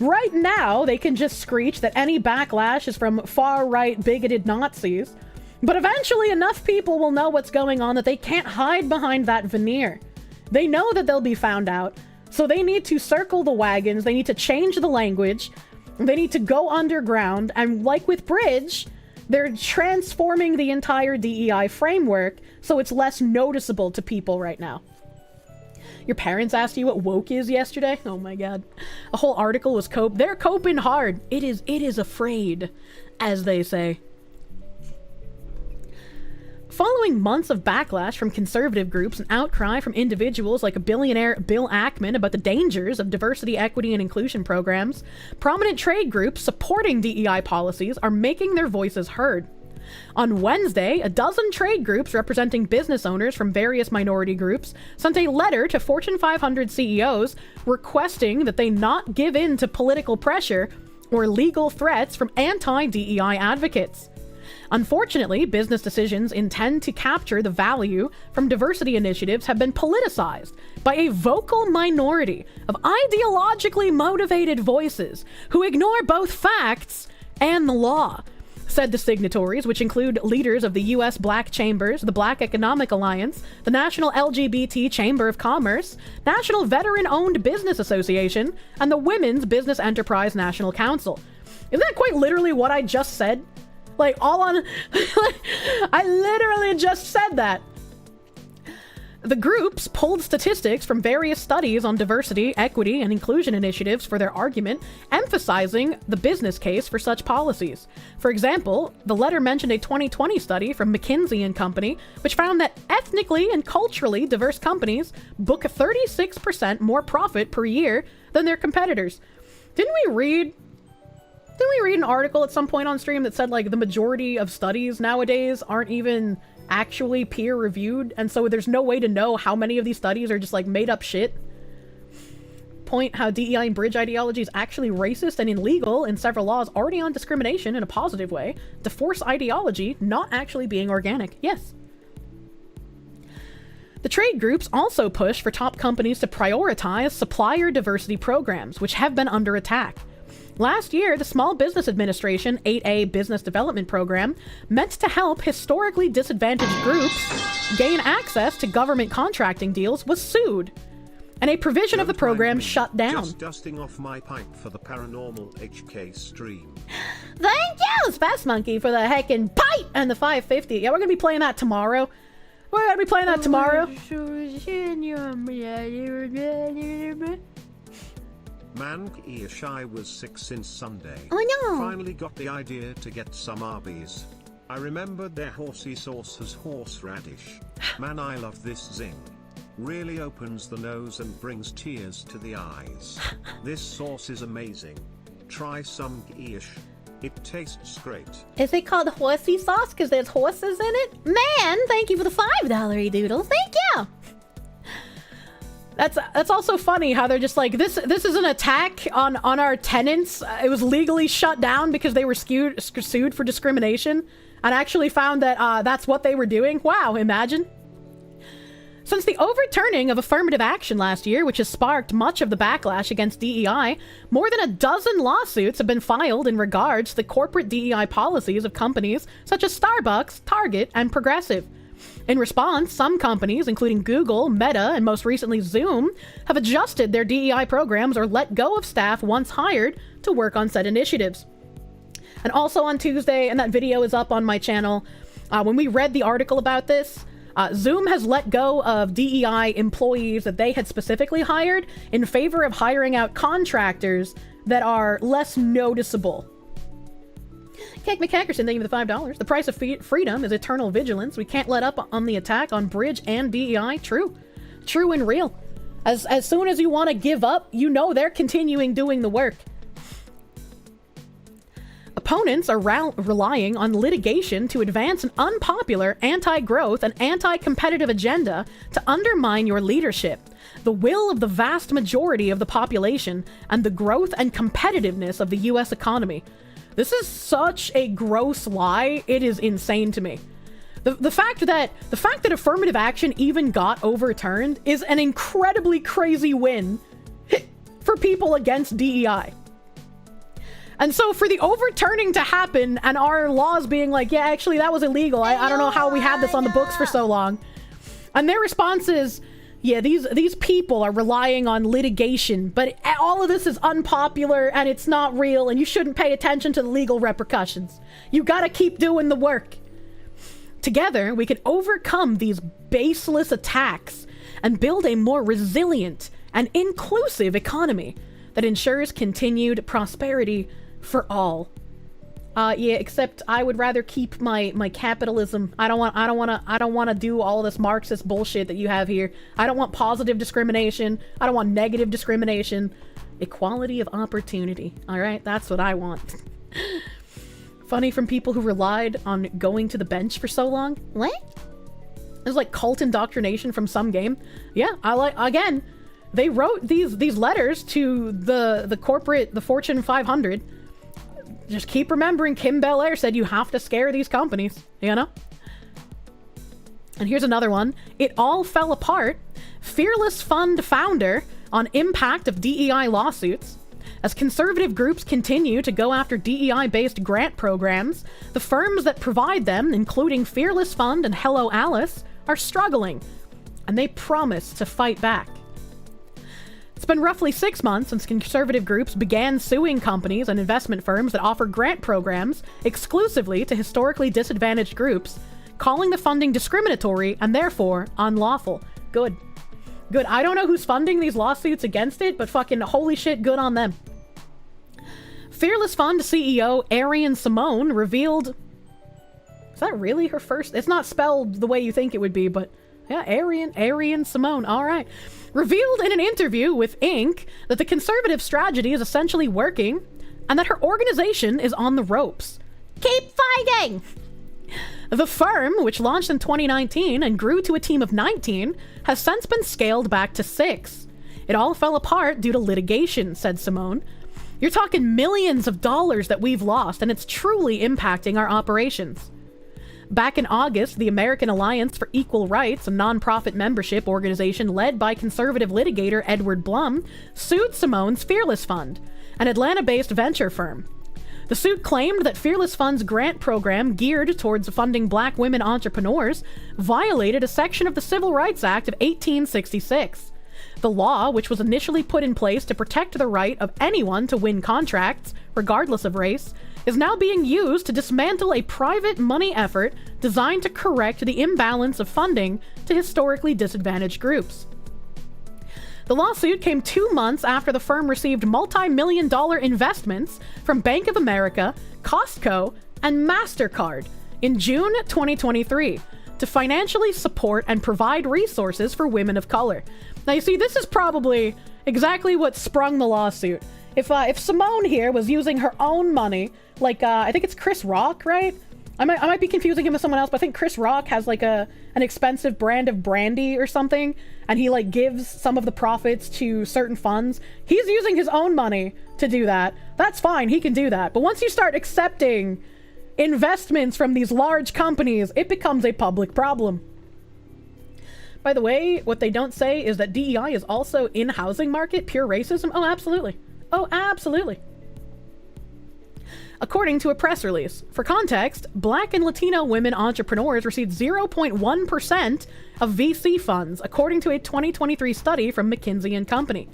Right now, they can just screech that any backlash is from far-right bigoted Nazis, But eventually enough people will know what's going on that they can't hide behind that veneer. They know that they'll be found out, so they need to circle the wagons, they need to change the language, they need to go underground, and like with Bridge, they're transforming the entire DEI framework so it's less noticeable to people right now. Your parents asked you what woke is yesterday? Oh my god. A whole article was they're coping hard. It is afraid, as they say. Following months of backlash from conservative groups and outcry from individuals like a billionaire Bill Ackman about the dangers of diversity, equity, and inclusion programs, prominent trade groups supporting DEI policies are making their voices heard. On Wednesday, a dozen trade groups representing business owners from various minority groups sent a letter to Fortune 500 CEOs requesting that they not give in to political pressure or legal threats from anti-DEI advocates. Unfortunately, business decisions intend to capture the value from diversity initiatives have been politicized by a vocal minority of ideologically motivated voices who ignore both facts and the law, said the signatories, which include leaders of the U.S. Black Chambers, the Black Economic Alliance, the National LGBT Chamber of Commerce, National Veteran-Owned Business Association, and the Women's Business Enterprise National Council. Isn't that quite literally what I just said? Like, all on... I literally just said that. The groups pulled statistics from various studies on diversity, equity, and inclusion initiatives for their argument, emphasizing the business case for such policies. For example, the letter mentioned a 2020 study from McKinsey & Company, which found that ethnically and culturally diverse companies book 36% more profit per year than their competitors. Didn't we read an article at some point on stream that said, like, the majority of studies nowadays aren't even actually peer-reviewed, and so there's no way to know how many of these studies are just, like, made-up shit? Point how DEI and Bridge ideology is actually racist and illegal in several laws already on discrimination in a positive way, to force ideology not actually being organic. Yes. The trade groups also push for top companies to prioritize supplier diversity programs, which have been under attack. Last year, the Small Business Administration 8A Business Development Program, meant to help historically disadvantaged groups gain access to government contracting deals, was sued, and a provision of the program shut down. Just dusting off my pipe for the Paranormal HK stream. Thank you, Space Monkey, for the heckin' pipe and the 550. Yeah, we're gonna be playing that tomorrow. Man, I was sick since Sunday. Oh no! Finally got the idea to get some Arby's. I remembered their horsey sauce as horseradish. Man, I love this zing. Really opens the nose and brings tears to the eyes. This sauce is amazing. Try some ish. It tastes great. Is it called horsey sauce because there's horses in it? Man, thank you for the $5 doodle. Thank you! That's also funny how they're just like, this is an attack on our tenants. It was legally shut down because they were sued for discrimination, and actually found that that's what they were doing. Wow, imagine. Since the overturning of affirmative action last year, which has sparked much of the backlash against DEI, more than a dozen lawsuits have been filed in regards to the corporate DEI policies of companies such as Starbucks, Target, and Progressive. In response, some companies, including Google, Meta, and most recently Zoom, have adjusted their DEI programs or let go of staff once hired to work on said initiatives. And also on Tuesday, and that video is up on my channel, when we read the article about this, Zoom has let go of DEI employees that they had specifically hired in favor of hiring out contractors that are less noticeable. Cake McCackerson, thank you for the $5. The price of freedom is eternal vigilance. We can't let up on the attack on Bridge and DEI. True. True and real. As soon as you want to give up, you know they're continuing doing the work. Opponents are relying on litigation to advance an unpopular anti-growth and anti-competitive agenda to undermine your leadership, the will of the vast majority of the population, and the growth and competitiveness of the U.S. economy. This is such a gross lie. It is insane to me. The fact that affirmative action even got overturned is an incredibly crazy win for people against DEI. And so for the overturning to happen and our laws being like, yeah, actually that was illegal. I don't know how we had this on the books for so long. And their response is, yeah, these people are relying on litigation, but all of this is unpopular and it's not real and you shouldn't pay attention to the legal repercussions. You gotta keep doing the work. Together, we can overcome these baseless attacks and build a more resilient and inclusive economy that ensures continued prosperity for all. Yeah, except I would rather keep my capitalism. I don't want to do all this Marxist bullshit that you have here. I don't want positive discrimination. I don't want negative discrimination. Equality of opportunity. All right, that's what I want. Funny from people who relied on going to the bench for so long. What? It was like cult indoctrination from some game. Yeah, again, they wrote these letters to the corporate, the Fortune 500. Just keep remembering Kim Bel-Air said you have to scare these companies, you know? And here's another one. It all fell apart. Fearless Fund founder on impact of DEI lawsuits. As conservative groups continue to go after DEI-based grant programs, the firms that provide them, including Fearless Fund and Hello Alice, are struggling, and they promise to fight back. It's been roughly 6 months since conservative groups began suing companies and investment firms that offer grant programs exclusively to historically disadvantaged groups, calling the funding discriminatory and therefore unlawful. Good. Good. I don't know who's funding these lawsuits against it, but fucking holy shit, good on them. Fearless Fund CEO Arian Simone revealed... Is that really her first? It's not spelled the way you think it would be, but... Yeah, Arian Simone. All right. Revealed in an interview with Inc. that the conservative strategy is essentially working and that her organization is on the ropes. Keep fighting! The firm, which launched in 2019 and grew to a team of 19, has since been scaled back to 6. It all fell apart due to litigation, said Simone. You're talking millions of dollars that we've lost, and it's truly impacting our operations. Back in August, the American Alliance for Equal Rights, a nonprofit membership organization led by conservative litigator Edward Blum, sued Simone's Fearless Fund, an Atlanta-based venture firm. The suit claimed that Fearless Fund's grant program geared towards funding black women entrepreneurs violated a section of the Civil Rights Act of 1866. The law, which was initially put in place to protect the right of anyone to win contracts, regardless of race, is now being used to dismantle a private money effort designed to correct the imbalance of funding to historically disadvantaged groups. The lawsuit came 2 months after the firm received multi-million-dollar investments from Bank of America, Costco, and MasterCard in June 2023 to financially support and provide resources for women of color. Now, you see, this is probably exactly what sprung the lawsuit. If Simone here was using her own money, like, I think it's Chris Rock, right? I might be confusing him with someone else, but I think Chris Rock has, like, an expensive brand of brandy or something, and he, like, gives some of the profits to certain funds. He's using his own money to do that. That's fine, he can do that. But once you start accepting investments from these large companies, it becomes a public problem. By the way, what they don't say is that DEI is also in housing market pure racism. Oh, absolutely. Oh, absolutely. According to a press release. For context, Black and Latino women entrepreneurs received 0.1% of VC funds, according to a 2023 study from McKinsey & Company.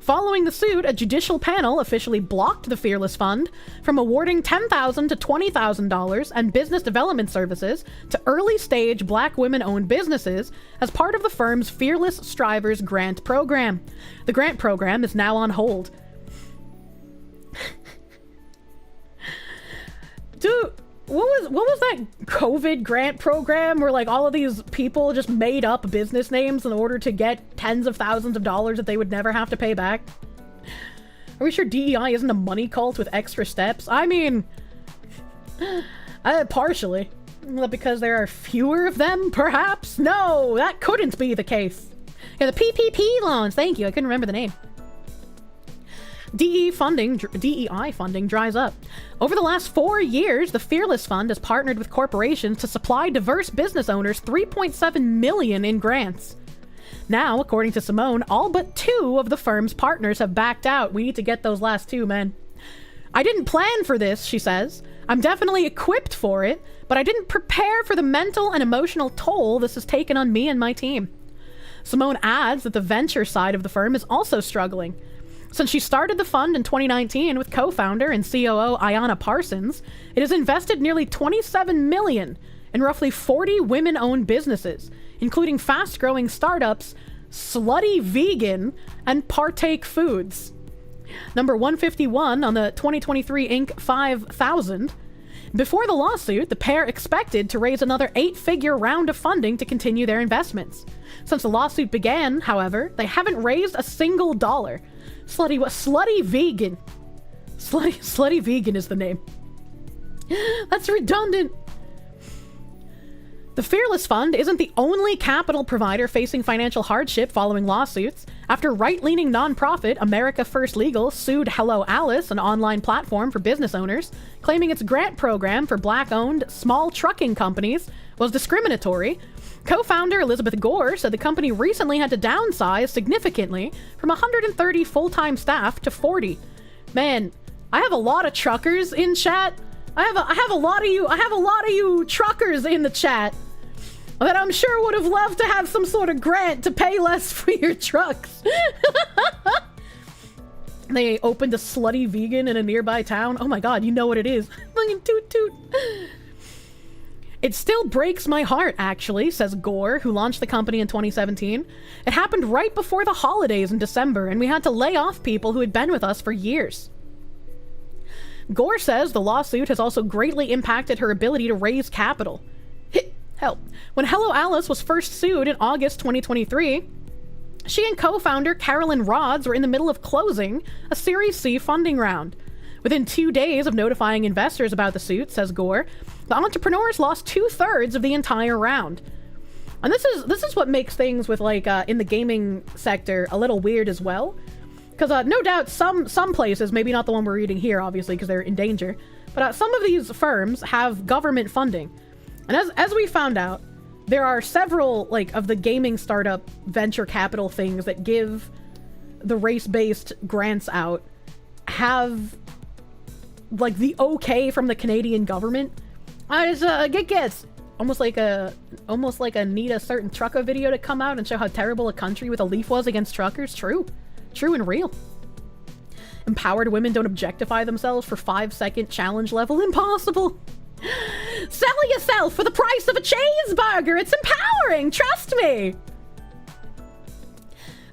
Following the suit, a judicial panel officially blocked the Fearless Fund from awarding $10,000 to $20,000 and business development services to early-stage Black women-owned businesses as part of the firm's Fearless Strivers grant program. The grant program is now on hold. Dude, what was that COVID grant program where, like, all of these people just made up business names in order to get tens of thousands of dollars that they would never have to pay back? Are we sure DEI isn't a money cult with extra steps? I mean, partially. Because there are fewer of them, perhaps? No, that couldn't be the case. Yeah, the PPP loans. Thank you. I couldn't remember the name. DEI funding dries up. Over the last 4 years, the Fearless Fund has partnered with corporations to supply diverse business owners $3.7 million in grants. Now, according to Simone, all but 2 of the firm's partners have backed out. We need to get those last 2, man. I didn't plan for this, she says. I'm definitely equipped for it, but I didn't prepare for the mental and emotional toll this has taken on me and my team. Simone adds that the venture side of the firm is also struggling. Since she started the fund in 2019 with co-founder and COO Ayanna Parsons, it has invested nearly $27 million in roughly 40 women-owned businesses, including fast-growing startups Slutty Vegan and Partake Foods. Number 151 on the 2023 Inc. 5000. Before the lawsuit, the pair expected to raise another 8-figure round of funding to continue their investments. Since the lawsuit began, however, they haven't raised a single dollar. Slutty Vegan. Slutty Vegan is the name. That's redundant. The Fearless Fund isn't the only capital provider facing financial hardship following lawsuits. After right-leaning nonprofit America First Legal sued Hello Alice, an online platform for business owners, claiming its grant program for black-owned small trucking companies was discriminatory, co-founder Elizabeth Gore said the company recently had to downsize significantly from 130 full-time staff to 40. Man, I have a lot of truckers in chat. I have a lot of you truckers in the chat that I'm sure would have loved to have some sort of grant to pay less for your trucks. They opened a Slutty Vegan in a nearby town. Oh my god, you know what it is. Fucking toot toot. It still breaks my heart, actually, says Gore, who launched the company in 2017. It happened right before the holidays in December, and we had to lay off people who had been with us for years. Gore says the lawsuit has also greatly impacted her ability to raise capital. Help. When Hello Alice was first sued in August 2023, she and co-founder Carolyn Rods were in the middle of closing a Series C funding round. Within 2 days of notifying investors about the suit, says Gore, the entrepreneurs lost 2/3 of the entire round. And this is what makes things with in the gaming sector a little weird as well. Because no doubt some places, maybe not the one we're reading here, obviously, because they're in danger, but some of these firms have government funding. And as we found out, there are several, of the gaming startup venture capital things that give the race-based grants out have, the okay from the Canadian government. Get guess. Almost like a need a certain trucker video to come out and show how terrible a country with a leaf was against truckers. True and real. Empowered women don't objectify themselves for 5-second challenge level. Impossible. Sell yourself for the price of a cheeseburger. It's empowering. Trust me.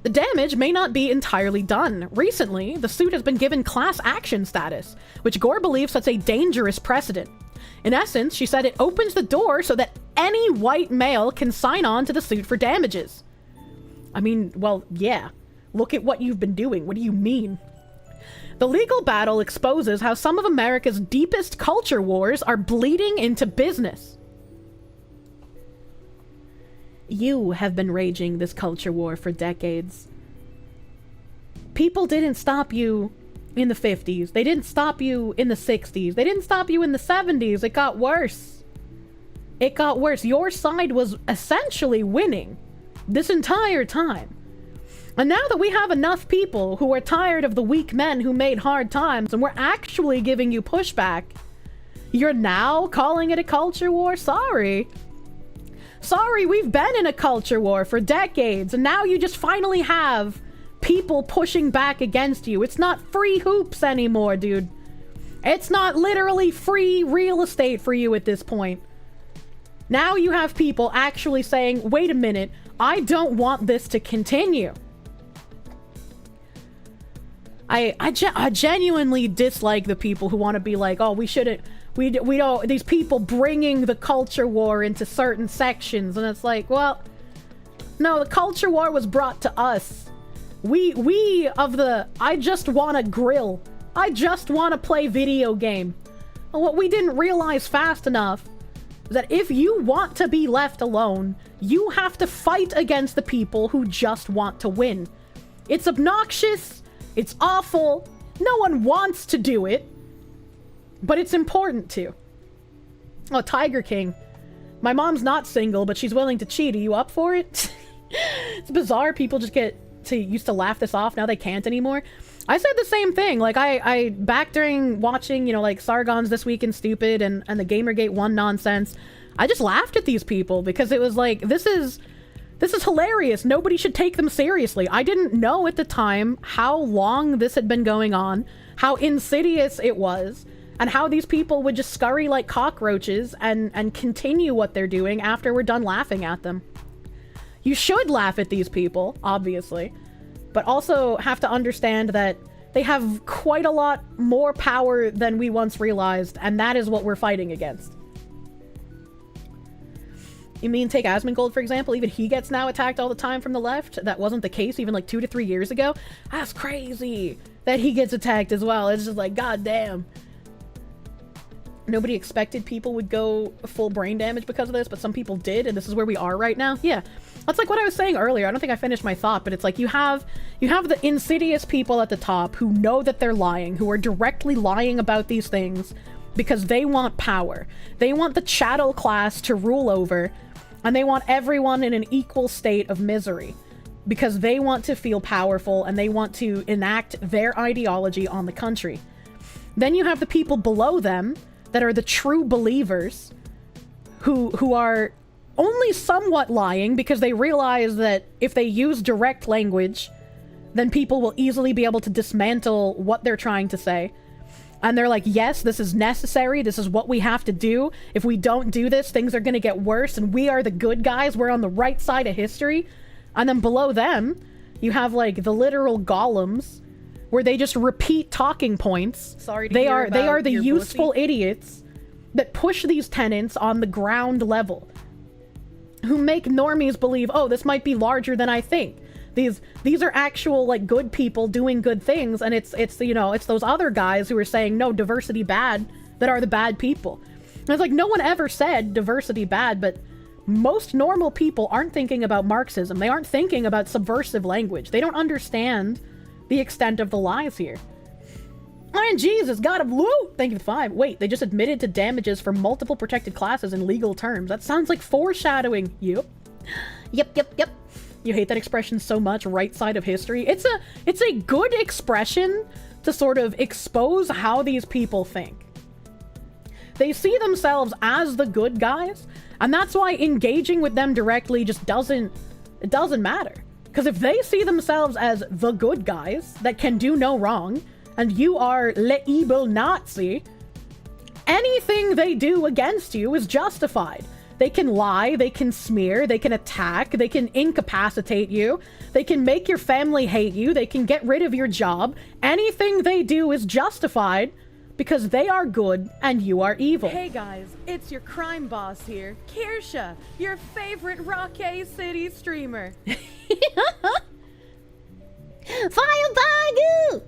The damage may not be entirely done. Recently, the suit has been given class action status, which Gore believes sets a dangerous precedent. In essence, she said it opens the door so that any white male can sign on to the suit for damages. I mean, well, yeah. Look at what you've been doing. What do you mean? The legal battle exposes how some of America's deepest culture wars are bleeding into business. You have been raging this culture war for decades. People didn't stop you in the 50s. They didn't stop you in the 60s. They didn't stop you in the 70s. It got worse. It got worse. Your side was essentially winning this entire time. And now that we have enough people who are tired of the weak men who made hard times and we're actually giving you pushback, you're now calling it a culture war? Sorry, we've been in a culture war for decades, and now you just finally have people pushing back against you. It's not free hoops anymore, dude. It's not literally free real estate for you at this point. Now you have people actually saying, wait a minute, I don't want this to continue. I genuinely dislike the people who want to be like, oh, we don't, these people bringing the culture war into certain sections. And it's like, well, no, the culture war was brought to us. I just want to grill. I just want to play video game. And what we didn't realize fast enough is that if you want to be left alone, you have to fight against the people who just want to win. It's obnoxious. It's awful. No one wants to do it, but it's important to. Oh, Tiger King. My mom's not single, but she's willing to cheat. Are you up for it? It's bizarre. People just used to laugh this off. Now they can't anymore. I said the same thing. Like, I back during watching, you know, like Sargon's This Week in Stupid and the Gamergate 1 nonsense, I just laughed at these people because it was like, this is hilarious. Nobody should take them seriously. I didn't know at the time how long this had been going on, how insidious it was, and how these people would just scurry like cockroaches and continue what they're doing after we're done laughing at them. You should laugh at these people, obviously, but also have to understand that they have quite a lot more power than we once realized, and that is what we're fighting against. You mean take Asmongold, for example? Even he gets now attacked all the time from the left? That wasn't the case even like 2 to 3 years ago? That's crazy that he gets attacked as well. It's just like, goddamn. Nobody expected people would go full brain damage because of this, but some people did, and this is where we are right now. Yeah. That's like what I was saying earlier. I don't think I finished my thought, but it's like you have the insidious people at the top who know that they're lying, who are directly lying about these things because they want power. They want the chattel class to rule over, and they want everyone in an equal state of misery because they want to feel powerful and they want to enact their ideology on the country. Then you have the people below them that are the true believers who are only somewhat lying because they realize that if they use direct language, then people will easily be able to dismantle what they're trying to say. And they're like, yes, this is necessary. This is what we have to do. If we don't do this, things are going to get worse. And we are the good guys. We're on the right side of history. And then below them, you have like the literal golems where they just repeat talking points. Sorry to they hear are about the your useful pussy. idiots that push these tenets on the ground level, who make normies believe, oh, this might be larger than I think. These are actual like good people doing good things, and it's you know, it's those other guys who are saying no, diversity bad, that are the bad people. And it's like no one ever said diversity bad, but most normal people aren't thinking about Marxism. They aren't thinking about subversive language. They don't understand the extent of the lies here. And Jesus, God of loot! Thank you for the 5. Wait, they just admitted to damages for multiple protected classes in legal terms. That sounds like foreshadowing. Yep. Yep. You hate that expression so much, right side of history. It's a good expression to sort of expose how these people think. They see themselves as the good guys, and that's why engaging with them directly just doesn't matter. Because if they see themselves as the good guys that can do no wrong, and you are le evil Nazi, anything they do against you is justified. They can lie, they can smear, they can attack, they can incapacitate you, they can make your family hate you, they can get rid of your job. Anything they do is justified because they are good and you are evil. Hey guys, it's your crime boss here, Kirsche, your favorite Rocket City streamer.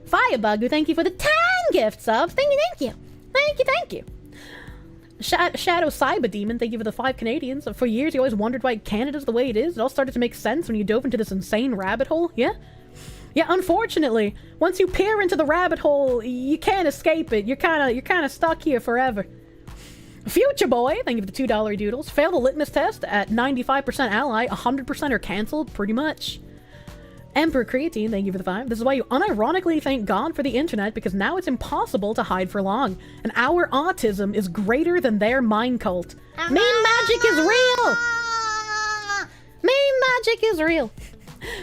Firebagu, thank you for the 10 gift subs. Thank you. Shadow Cyber Demon, thank you for the 5 Canadians. For years, you always wondered why Canada's the way it is. It all started to make sense when you dove into this insane rabbit hole. Yeah, unfortunately, once you peer into the rabbit hole, you can't escape it. You're kind of stuck here forever. Future Boy, thank you for the $2 doodles. Fail the litmus test at 95% ally, 100% are cancelled, pretty much. Emperor Creatine, thank you for the 5. This is why you unironically thank God for the internet, because now it's impossible to hide for long. And our autism is greater than their mind cult. Meme magic is real! Meme magic is real.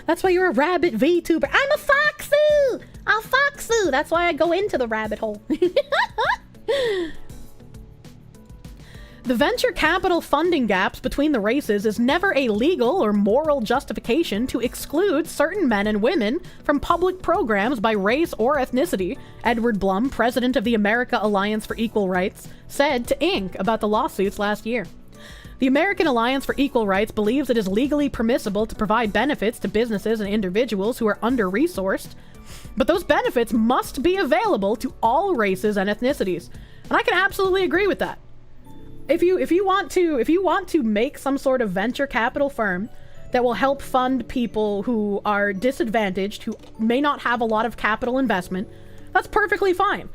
That's why you're a rabbit VTuber. I'm a foxu! A foxu! That's why I go into the rabbit hole. The venture capital funding gaps between the races is never a legal or moral justification to exclude certain men and women from public programs by race or ethnicity, Edward Blum, president of the America Alliance for Equal Rights, said to Inc. about the lawsuits last year. The American Alliance for Equal Rights believes it is legally permissible to provide benefits to businesses and individuals who are under-resourced, but those benefits must be available to all races and ethnicities. And I can absolutely agree with that. If you want to make some sort of venture capital firm that will help fund people who are disadvantaged, who may not have a lot of capital investment, that's perfectly fine.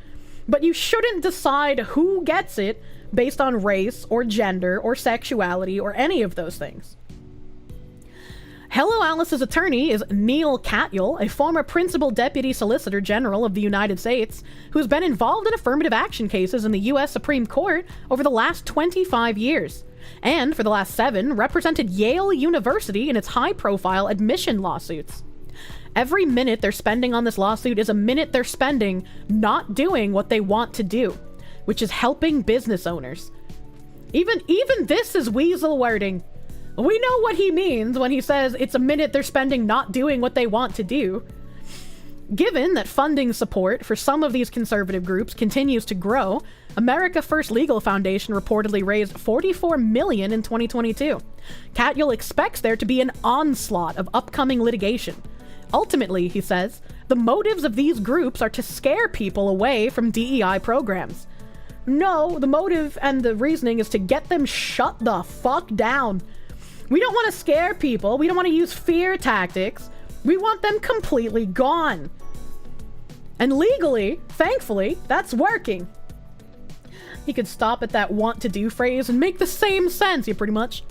But you shouldn't decide who gets it based on race or gender or sexuality or any of those things. Hello Alice's attorney is Neil Katyal, a former principal deputy solicitor general of the United States, who's been involved in affirmative action cases in the U.S. Supreme Court over the last 25 years, and for the last 7, represented Yale University in its high-profile admission lawsuits. Every minute they're spending on this lawsuit is a minute they're spending not doing what they want to do, which is helping business owners. Even this is weasel wording. We know what he means when he says it's a minute they're spending not doing what they want to do. Given that funding support for some of these conservative groups continues to grow, America First Legal Foundation reportedly raised $44 million in 2022. Katyal expects there to be an onslaught of upcoming litigation. Ultimately, he says, the motives of these groups are to scare people away from DEI programs. No, the motive and the reasoning is to get them shut the fuck down. We don't want to scare people. We don't want to use fear tactics. We want them completely gone. And legally, thankfully, that's working. He could stop at that want to do phrase and make the same sense, pretty much.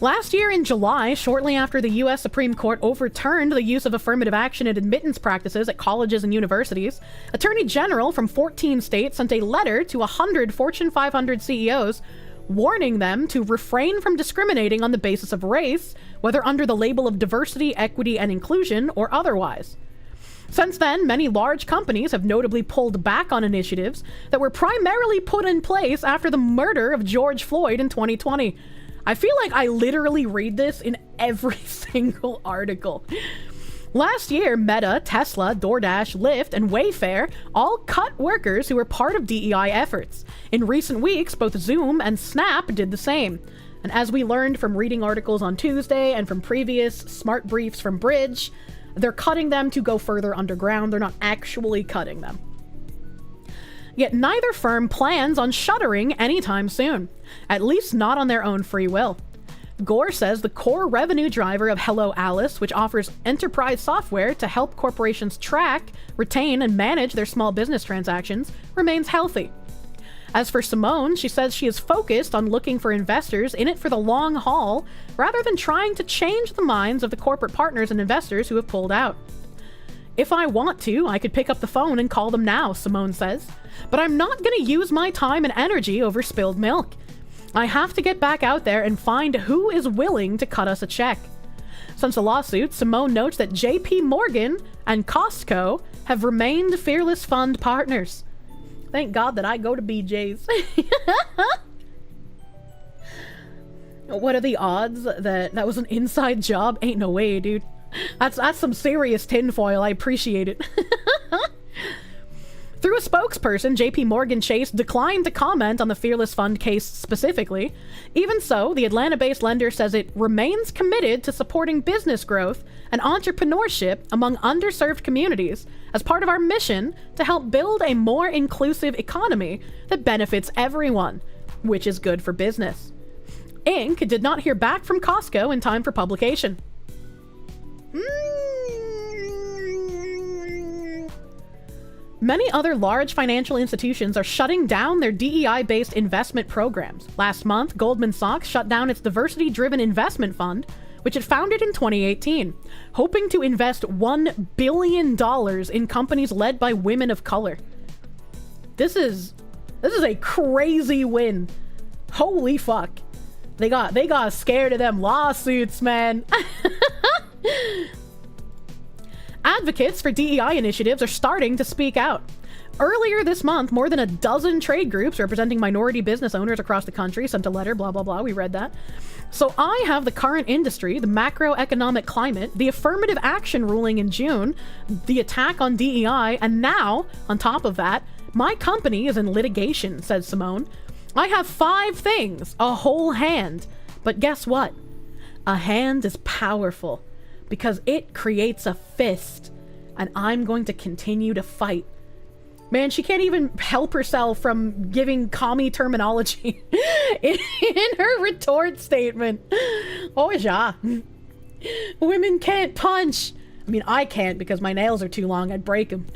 Last year in July, shortly after the U.S. Supreme Court overturned the use of affirmative action and admittance practices at colleges and universities, Attorney General from 14 states sent a letter to 100 Fortune 500 CEOs warning them to refrain from discriminating on the basis of race, whether under the label of diversity, equity, and inclusion, or otherwise. Since then, many large companies have notably pulled back on initiatives that were primarily put in place after the murder of George Floyd in 2020. I feel like I literally read this in every single article. Last year, Meta, Tesla, DoorDash, Lyft, and Wayfair all cut workers who were part of DEI efforts. In recent weeks, both Zoom and Snap did the same. And as we learned from reading articles on Tuesday and from previous smart briefs from Bridge, they're cutting them to go further underground. They're not actually cutting them. Yet neither firm plans on shuttering anytime soon, at least not on their own free will. Gore says the core revenue driver of Hello Alice, which offers enterprise software to help corporations track, retain, and manage their small business transactions, remains healthy. As for Simone, she says she is focused on looking for investors in it for the long haul, rather than trying to change the minds of the corporate partners and investors who have pulled out. If I want to, I could pick up the phone and call them now, Simone says, but I'm not going to use my time and energy over spilled milk. I have to get back out there and find who is willing to cut us a check. Since the lawsuit, Simone notes that JP Morgan and Costco have remained Fearless Fund partners. Thank God that I go to BJ's. What are the odds that that was an inside job? Ain't no way, dude. That's some serious tinfoil. I appreciate it. Through a spokesperson, JP Morgan Chase declined to comment on the Fearless Fund case specifically. Even so, the Atlanta-based lender says it remains committed to supporting business growth and entrepreneurship among underserved communities as part of our mission to help build a more inclusive economy that benefits everyone, which is good for business. Inc. did not hear back from Costco in time for publication. Many other large financial institutions are shutting down their DEI-based investment programs. Last month, Goldman Sachs shut down its diversity-driven investment fund, which it founded in 2018, hoping to invest $1 billion in companies led by women of color. This is a crazy win. Holy fuck. They got scared of them lawsuits, man. Advocates for DEI initiatives are starting to speak out. Earlier this month, more than a dozen trade groups representing minority business owners across the country sent a letter, blah, blah, blah. We read that. So I have the current industry, the macroeconomic climate, the affirmative action ruling in June, the attack on DEI, and now, on top of that, my company is in litigation, says Simone. I have 5 things, a whole hand. But guess what? A hand is powerful because it creates a fist, and I'm going to continue to fight. Man, she can't even help herself from giving commie terminology in her retort statement. Oh, yeah. Women can't punch. I mean, I can't because my nails are too long. I'd break them.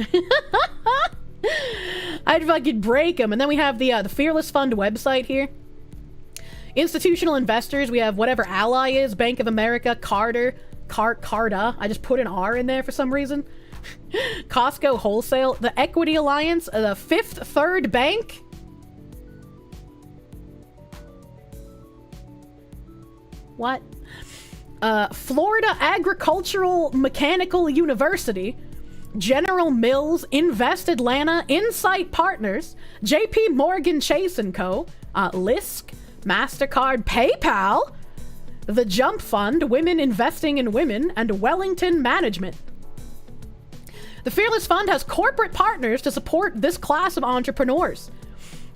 I'd fucking break them. And then we have the Fearless Fund website here. Institutional investors, we have whatever Ally is, Bank of America, Carta. I just put an R in there for some reason. Costco Wholesale, the Equity Alliance, the Fifth Third Bank. What? Florida Agricultural Mechanical University, General Mills, Invest Atlanta, Insight Partners, JP Morgan Chase & Co., Lisk, MasterCard, PayPal, The Jump Fund, Women Investing in Women, and Wellington Management. The Fearless Fund has corporate partners to support this class of entrepreneurs.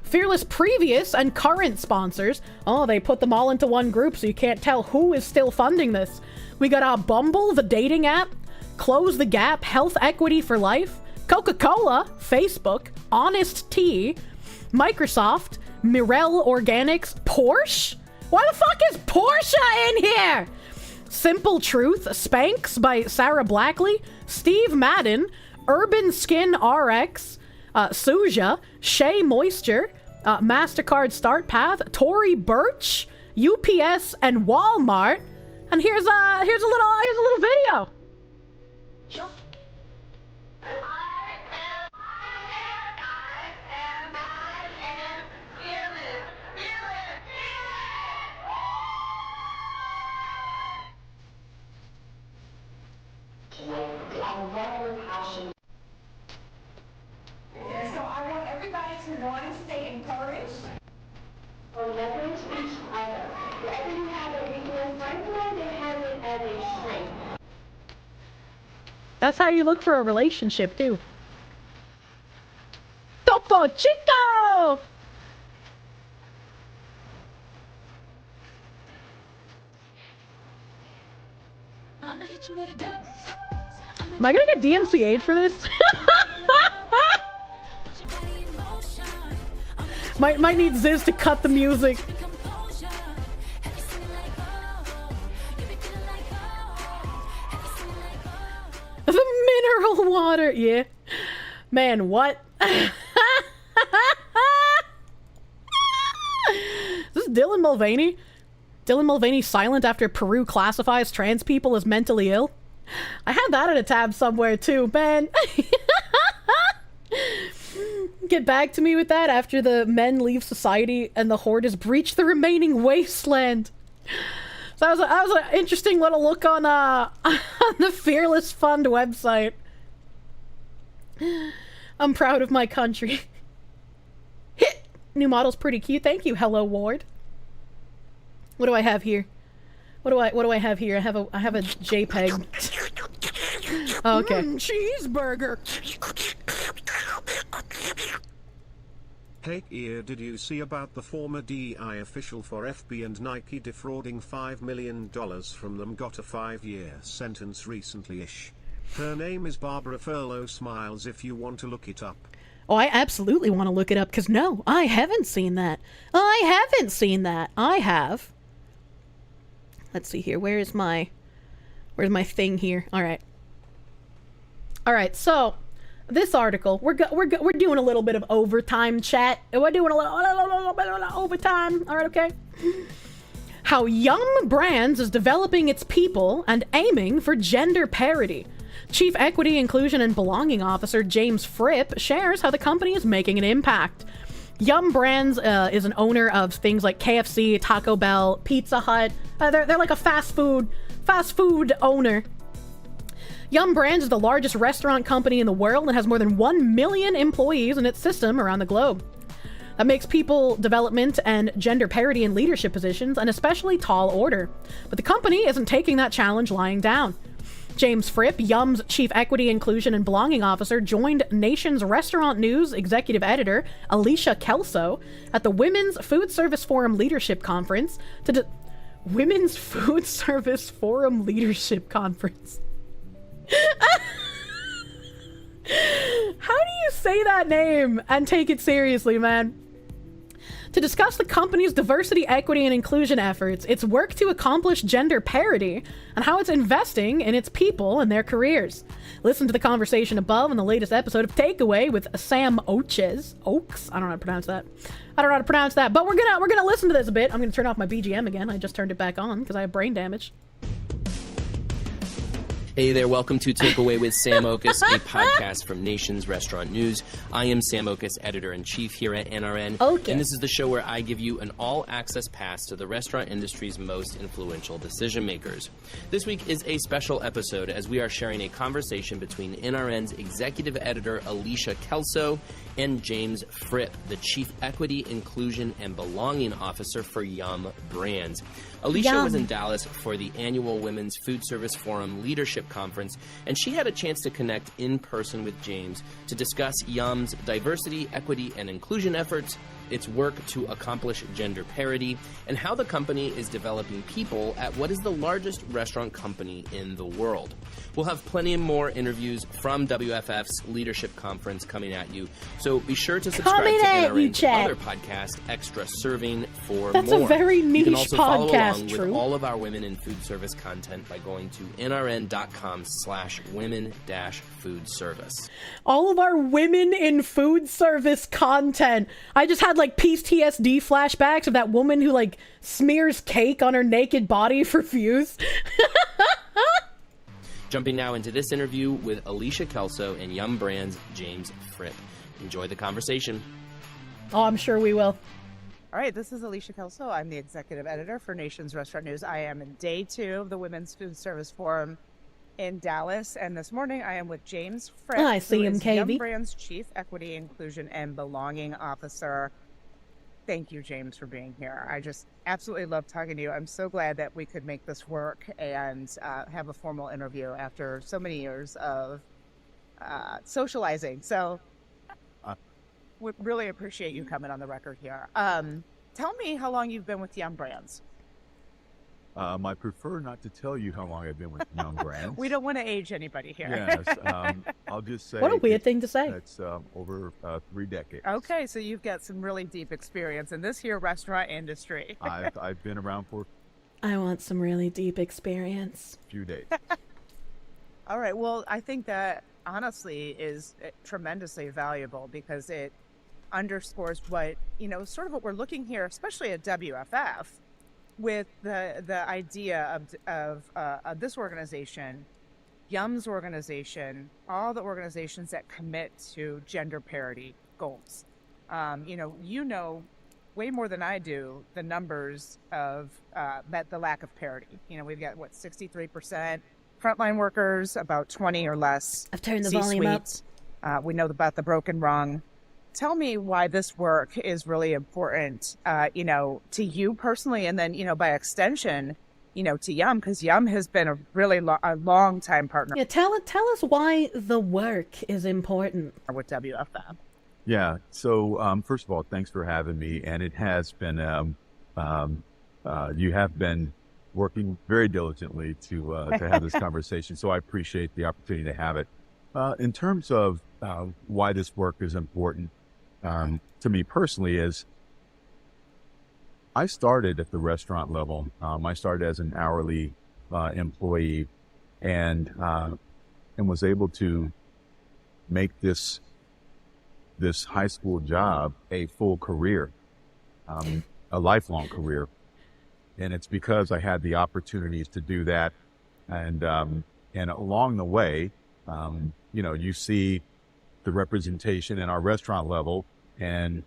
Fearless previous and current sponsors. Oh, they put them all into one group so you can't tell who is still funding this. We got Bumble, the dating app, Close the Gap, Health Equity for Life, Coca-Cola, Facebook, Honest Tea, Microsoft, Mirel Organics, Porsche? Why the fuck is Porsche in here? Simple Truth, Spanx by Sarah Blackley, Steve Madden, Urban Skin RX, Suja, Shea Moisture, MasterCard Start Path, Tory Burch, UPS, and Walmart. And here's a little video. So I want everybody to, one, stay encouraged. Leverage each other. Wherever you have a weakness, recognize and have it as a strength. That's how you look for a relationship, too. Topo Chico! Am I gonna get DMCA'd for this? Might need Ziz to cut the music. The mineral water, yeah. Man, what? Is this Dylan Mulvaney? Dylan Mulvaney silent after Peru classifies trans people as mentally ill? I had that in a tab somewhere too, man. Get back to me with that after the men leave society and the horde has breached the remaining wasteland. So that was an interesting little look on the Fearless Fund website. I'm proud of my country. New model's pretty cute. Thank you, Hello Ward. What do I have here? What do I have here? I have a JPEG. Oh, okay. Cheeseburger. Hey Ear, did you see about the former DI official for FB and Nike defrauding $5 million from them? Got a 5-year sentence recently-ish. Her name is Barbara Furlow Smiles if you want to look it up. Oh, I absolutely want to look it up, because no, I haven't seen that. I haven't seen that. I have. Let's see here. Where's my thing here? All right, so this article, we're doing a little bit of overtime chat. We're doing a little bit of overtime. All right, okay. How Yum Brands is developing its people and aiming for gender parity. Chief Equity, Inclusion, and Belonging Officer James Fripp shares how the company is making an impact. Yum Brands is an owner of things like KFC, Taco Bell, Pizza Hut. They're like a fast food owner. Yum Brands is the largest restaurant company in the world and has more than 1 million employees in its system around the globe. That makes people development and gender parity in leadership positions an especially tall order. But the company isn't taking that challenge lying down. James Fripp, Yum's Chief Equity, Inclusion, and Belonging Officer, joined Nation's Restaurant News Executive Editor Alicia Kelso at the Women's Food Service Forum Leadership Conference Women's Food Service Forum Leadership Conference. How do you say that name and take it seriously, man? to discuss the company's diversity, equity, and inclusion efforts, its work to accomplish gender parity, and how it's investing in its people and their careers. Listen to the conversation above in the latest episode of Takeaway with Sam Oakes. I don't know how to pronounce that. But we're gonna listen to this a bit. I'm gonna turn off my BGM again. I just turned it back on because I have brain damage. Hey there, welcome to Takeaway with Sam Oakes, a podcast from Nation's Restaurant News. I am Sam Oakes, editor-in-chief here at NRN, and this is the show where I give you an all-access pass to the restaurant industry's most influential decision-makers. This week is a special episode as we are sharing a conversation between NRN's executive editor Alicia Kelso and James Fripp, the Chief Equity, Inclusion, and Belonging Officer for Yum Brands. Alicia was in Dallas for the annual Women's Food Service Forum Leadership Conference, and she had a chance to connect in person with James to discuss Yum's diversity, equity, and inclusion efforts, its work to accomplish gender parity, and how the company is developing people at what is the largest restaurant company in the world. We'll have plenty more interviews from WFF's Leadership Conference coming at you, so be sure to subscribe to NRN's other podcast, Extra Serving, for more. That's a very niche You can also follow podcast, along with all of our women in food service content by going to nrn.com/women-food-service. All of our women in food service content. I just had like PTSD flashbacks of that woman who like smears cake on her naked body for views. Jumping now into this interview with Alicia Kelso and Yum Brands' James Fripp. Enjoy the conversation. Oh, I'm sure we will. All right, this is Alicia Kelso. I'm the executive editor for Nation's Restaurant News. I am in day 2 of the Women's Food Service Forum in Dallas, and this morning I am with James Fripp, I see him, KB. Yum Brands' Chief Equity, Inclusion, and Belonging Officer. Thank you, James, for being here. I just absolutely love talking to you. I'm so glad that we could make this work and have a formal interview after so many years of socializing. So would really appreciate you coming on the record here. Tell me how long you've been with Yum Brands. I prefer not to tell you how long I've been with Yum Brands. We don't want to age anybody here. Yes, I'll just say. What a weird thing to say. It's over 3 decades. Okay, so you've got some really deep experience in this here restaurant industry. I've been around for I want some really deep experience. a few days. All right, well, I think that honestly is tremendously valuable because it underscores what, sort of what we're looking here, especially at WFF, with the idea of this organization, Yum's organization, all the organizations that commit to gender parity goals. You know way more than I do the numbers of the lack of parity. We've got 63% frontline workers, about 20 or less. I've turned the volume up. We know about the broken rung. Tell me why this work is really important, to you personally, and then, by extension, to Yum, because Yum has been a really long time partner. Yeah, tell us why the work is important with WFF. Yeah. So first of all, thanks for having me, and it has been you have been working very diligently to have this conversation. So I appreciate the opportunity to have it. In terms of why this work is important to me personally is I started at the restaurant level. I started as an hourly employee and was able to make this high school job a full career, a lifelong career. And it's because I had the opportunities to do that. And along the way, you see the representation in our restaurant level and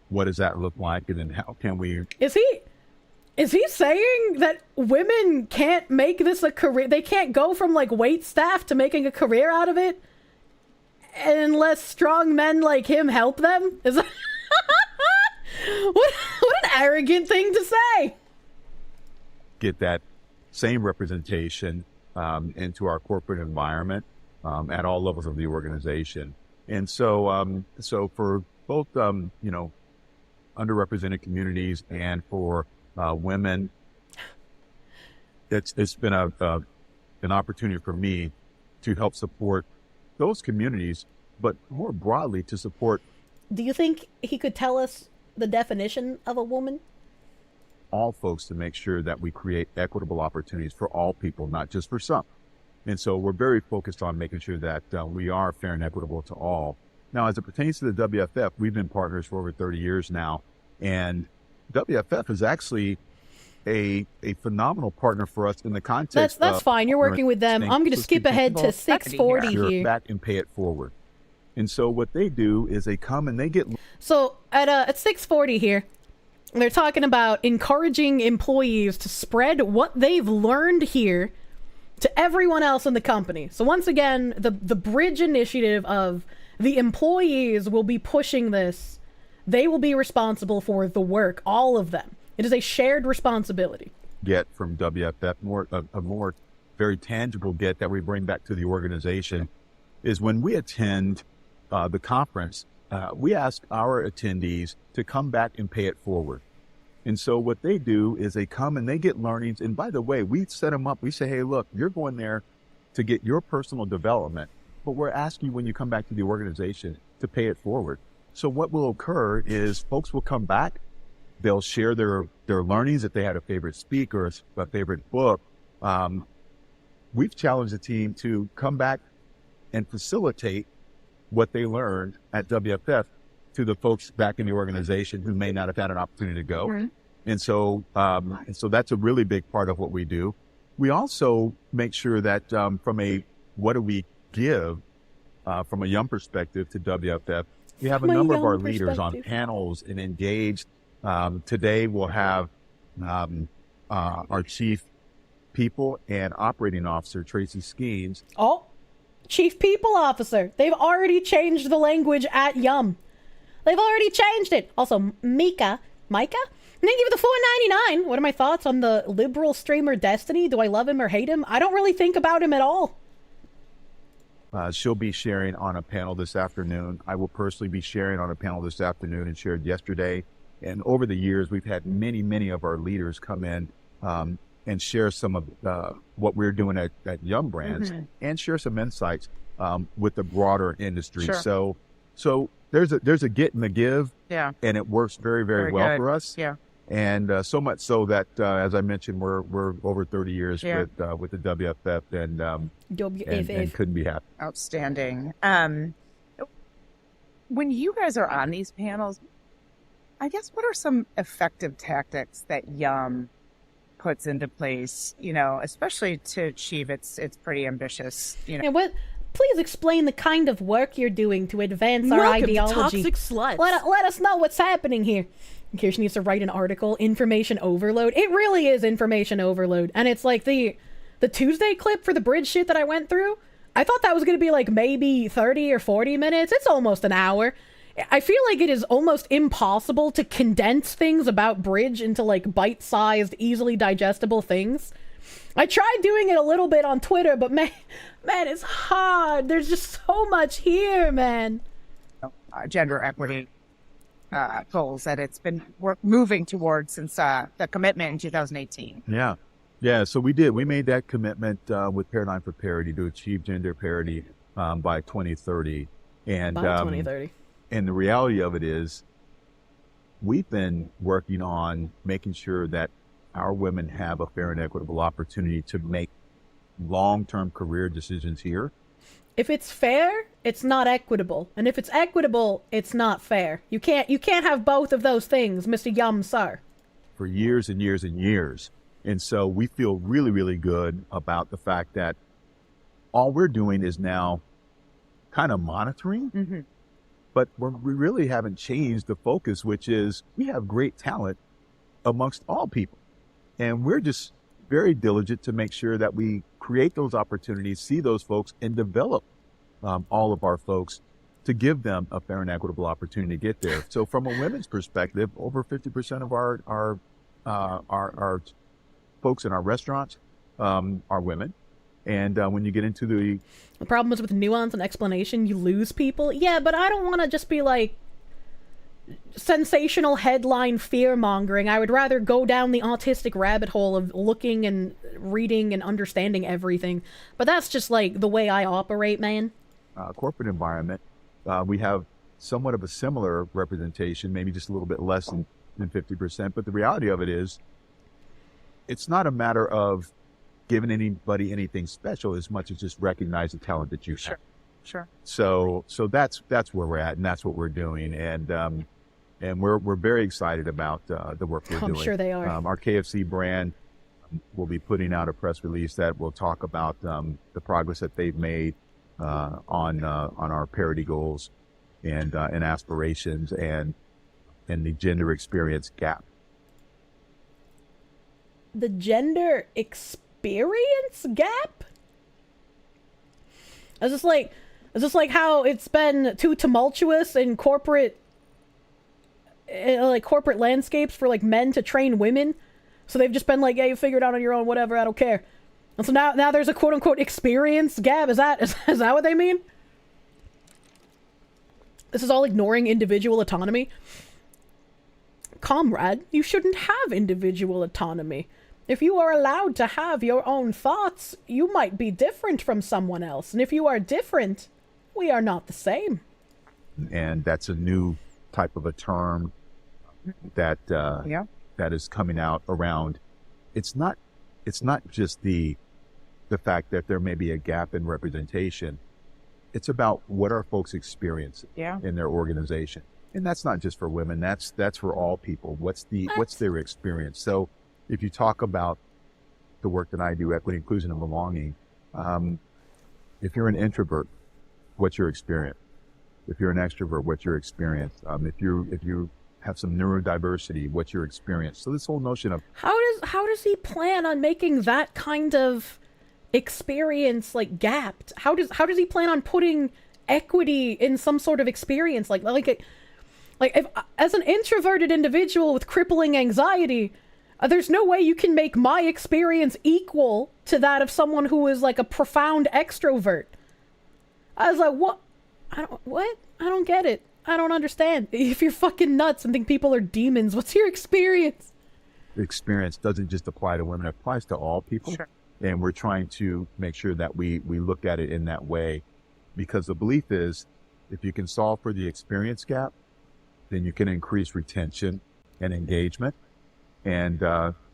what does that look like? And then how can we... Is he saying that women can't make this a career? They can't go from wait staff to making a career out of it unless strong men like him help them? Is that... what an arrogant thing to say. Get that same representation into our corporate environment at all levels of the organization. And so for both, underrepresented communities and for women, it's been an opportunity for me to help support those communities, but more broadly to support. Do you think he could tell us the definition of a woman? All folks to make sure that we create equitable opportunities for all people, not just for some. And so we're very focused on making sure that we are fair and equitable to all. Now, as it pertains to the WFF, we've been partners for over 30 years now, and WFF is actually a phenomenal partner for us in the context. That's fine. You're working with them. I'm going to skip ahead to 640 here. Back and pay it forward. And so what they do is they come and they get. So at 640 here, they're talking about encouraging employees to spread what they've learned here to everyone else in the company. So once again, the bridge initiative of the employees will be pushing this. They will be responsible for the work, all of them. It is a shared responsibility. Get from WFF, a more very tangible get that we bring back to the organization is when we attend the conference, we ask our attendees to come back and pay it forward. And so what they do is they come and they get learnings. And by the way, we set them up. We say, hey, look, you're going there to get your personal development, but we're asking you when you come back to the organization to pay it forward. So what will occur is folks will come back. They'll share their learnings. If they had a favorite speaker, a favorite book, we've challenged the team to come back and facilitate what they learned at WFF to the folks back in the organization who may not have had an opportunity to go. Mm-hmm. And so that's a really big part of what we do. We also make sure that from a what do we give from a young perspective to WFF, we have a number of our leaders on panels and engaged. Today we'll have our chief people and operating officer, Tracy Skeens. Oh, chief people officer. They've already changed the language at Yum. They've already changed it. Also, Micah? Thank you for the $4.99. What are my thoughts on the liberal streamer Destiny? Do I love him or hate him? I don't really think about him at all. She'll be sharing on a panel this afternoon. I will personally be sharing on a panel this afternoon and shared yesterday. And over the years, we've had many, many of our leaders come in and share some of what we're doing at Yum Brands and share some insights with the broader industry. Sure. So there's a get and a give, and it works very, very well for us. Yeah. And so much so that, as I mentioned, we're over 30 years with the WFF and couldn't be happy. Outstanding. When you guys are on these panels, I guess what are some effective tactics that Yum puts into place, especially to achieve its pretty ambitious, And please explain the kind of work you're doing to advance our ideology. Toxic sluts. Let us know what's happening here. Kirsche needs to write an article, information overload. It really is information overload. And it's like the Tuesday clip for the bridge shit that I went through. I thought that was going to be like maybe 30 or 40 minutes. It's almost an hour. I feel like it is almost impossible to condense things about bridge into like bite-sized, easily digestible things. I tried doing it a little bit on Twitter, but man, it's hard. There's just so much here, man. Gender equity goals that it's been moving towards since the commitment in 2018. Yeah. So we made that commitment with Paradigm for Parity to achieve gender parity by 2030. And by 2030. And the reality of it is, we've been working on making sure that our women have a fair and equitable opportunity to make long-term career decisions here. If it's fair, it's not equitable. And if it's equitable, it's not fair. You can't have both of those things, Mr. Yum Sir. For years and years and years. And so we feel really, really good about the fact that all we're doing is now kind of monitoring. Mm-hmm. But we really haven't changed the focus, which is we have great talent amongst all people. And we're just very diligent to make sure that we create those opportunities, see those folks, and develop all of our folks to give them a fair and equitable opportunity to get there. So from a women's perspective, over 50% of our folks in our restaurants are women. And when you get into the problem is with nuance and explanation, you lose people. Yeah, but I don't want to just be like sensational headline fear-mongering. I would rather go down the autistic rabbit hole of looking and reading and understanding everything. But that's just like the way I operate, man. Corporate environment, we have somewhat of a similar representation, maybe just a little bit less than 50%. But the reality of it is, it's not a matter of giving anybody anything special as much as just recognize the talent that you have. Sure. So that's where we're at, and that's what we're doing, and we're very excited about the work we're doing. I'm sure they are. Our KFC brand will be putting out a press release that will talk about the progress that they've made on our parity goals and aspirations and the gender experience gap. The gender experience gap? Is this like how it's been too tumultuous in corporate landscapes for like men to train women? So they've just been like, yeah, you figure it out on your own, whatever, I don't care. And so now there's a quote unquote experience gap. Is that what they mean? This is all ignoring individual autonomy. Comrade, you shouldn't have individual autonomy. If you are allowed to have your own thoughts, you might be different from someone else. And if you are different, we are not the same. And that's a new type of a term that that is coming out around. It's not just the fact that there may be a gap in representation. It's about what are folks experiencing in their organization. And that's not just for women, that's for all people. What's their experience? So if you talk about the work that I do, equity, inclusion, and belonging, if you're an introvert, what's your experience? If you're an extrovert, what's your experience? If you have some neurodiversity, what's your experience? So this whole notion of how does he plan on making that kind of experience like gapped? How does he plan on putting equity in some sort of experience like if as an introverted individual with crippling anxiety, there's no way you can make my experience equal to that of someone who is like a profound extrovert. I was like, what? I don't get it. I don't understand. If you're fucking nuts and think people are demons, what's your experience? The experience doesn't just apply to women, it applies to all people. Sure. And we're trying to make sure that we look at it in that way, because the belief is if you can solve for the experience gap, then you can increase retention and engagement. And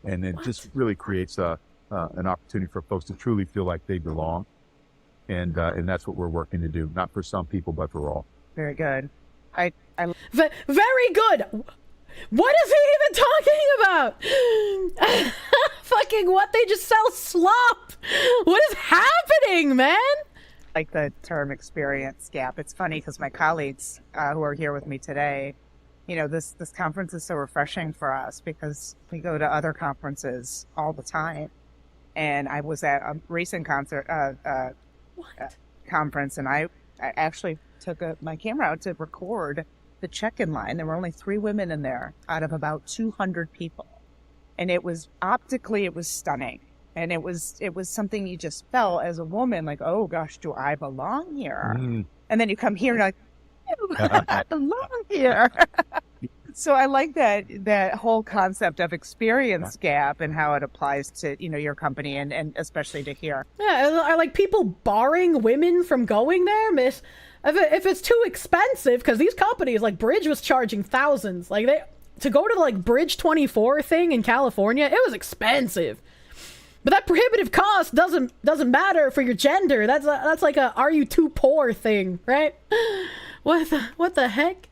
it just really creates an opportunity for folks to truly feel like they belong. And that's what we're working to do, not for some people, but for all. Very good. Very good. What is he even talking about? Fucking what? They just sell slop. What is happening, man? Like the term experience gap. It's funny because my colleagues who are here with me today, you know, this conference is so refreshing for us because we go to other conferences all the time. And I was at a recent conference, and I actually took my camera out to record the check-in line. There were only 3 women in there out of about 200 people. And it was optically, it was stunning. And it was something you just felt as a woman, like, oh gosh, do I belong here? Mm. And then you come here and you're like, I belong here. So I like that whole concept of experience gap and how it applies to, you know, your company and especially to here. Yeah, I like people barring women from going there, miss. If it's too expensive, because these companies, like Bridge was charging thousands. Like to go to the like Bridge 24 thing in California, it was expensive. But that prohibitive cost doesn't matter for your gender. That's like a are you too poor thing, right? What the heck?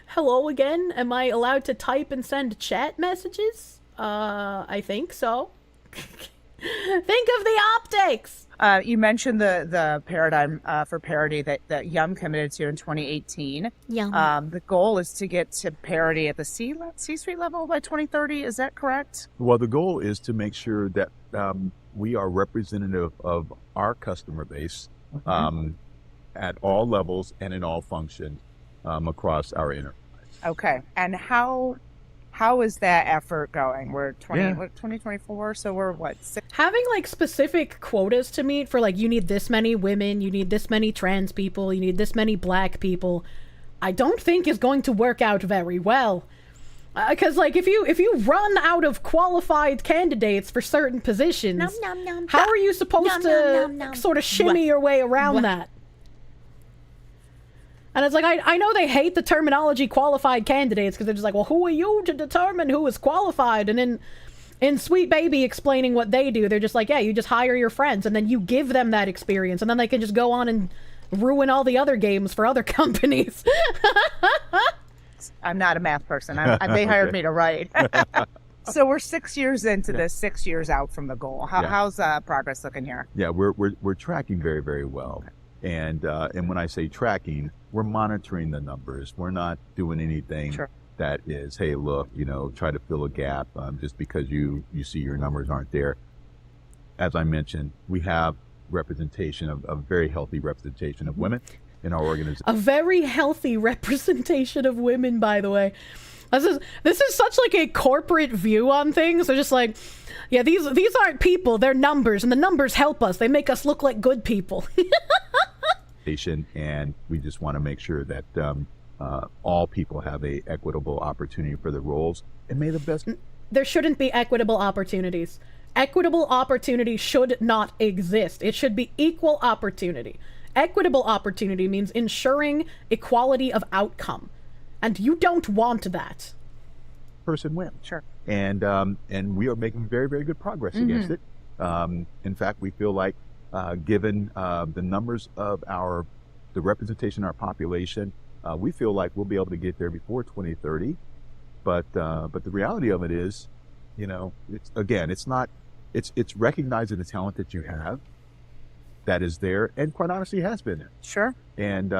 Hello again. Am I allowed to type and send chat messages? I think so. Think of the optics. You mentioned the paradigm for parity that Yum committed to in 2018. Yum. The goal is to get to parity at the C-suite level by 2030. Is that correct? Well, the goal is to make sure that we are representative of our customer base at all levels and in all functions across our enterprise. Okay. And how is that effort going? We're 2024, so we're what? Having like specific quotas to meet for like you need this many women, you need this many trans people, you need this many black people, I don't think is going to work out very well. Because like if you run out of qualified candidates for certain positions, how are you supposed to sort of shimmy your way around that? And it's like, I know they hate the terminology qualified candidates because they're just like, well, who are you to determine who is qualified? And in Sweet Baby explaining what they do, they're just like, yeah, you just hire your friends and then you give them that experience and then they can just go on and ruin all the other games for other companies. I'm not a math person. They hired me to write. So we're 6 years into this, 6 years out from the goal. How's progress looking here? Yeah, we're tracking very, very well. And when I say tracking, we're monitoring the numbers. We're not doing anything that is, hey, look, try to fill a gap just because you see your numbers aren't there. As I mentioned, we have representation of a very healthy representation of women in our organization. A very healthy representation of women, by the way. This is such like a corporate view on things. They're just like, yeah, these aren't people, they're numbers, and the numbers help us. They make us look like good people. And we just want to make sure that all people have a equitable opportunity for the roles, and may the best. There shouldn't be equitable opportunities. Equitable opportunity should not exist. It should be equal opportunity. Equitable opportunity means ensuring equality of outcome. And you don't want that. Person wins. Sure. And we are making very, very good progress against it. In fact, we feel like given the numbers of the representation of our population, we feel like we'll be able to get there before 2030. But the reality of it is, it's recognizing the talent that you have that is there, and quite honestly has been there. Sure. And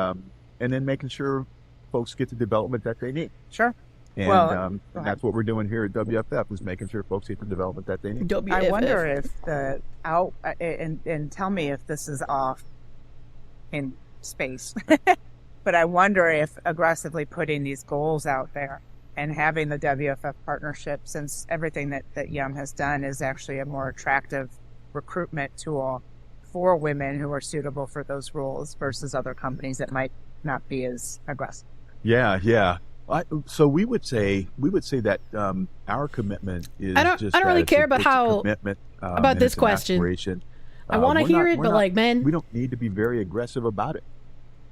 then making sure folks get the development that they need. Sure. And that's what we're doing here at WFF, is making sure folks get the development that they need. I wonder if and tell me if this is off in space, but I wonder if aggressively putting these goals out there and having the WFF partnership, since everything that Yum has done is actually a more attractive recruitment tool for women who are suitable for those roles versus other companies that might not be as aggressive. Yeah. So we would say that our commitment is I don't really care about how about this question. I want to hear it, but man, we don't need to be very aggressive about it.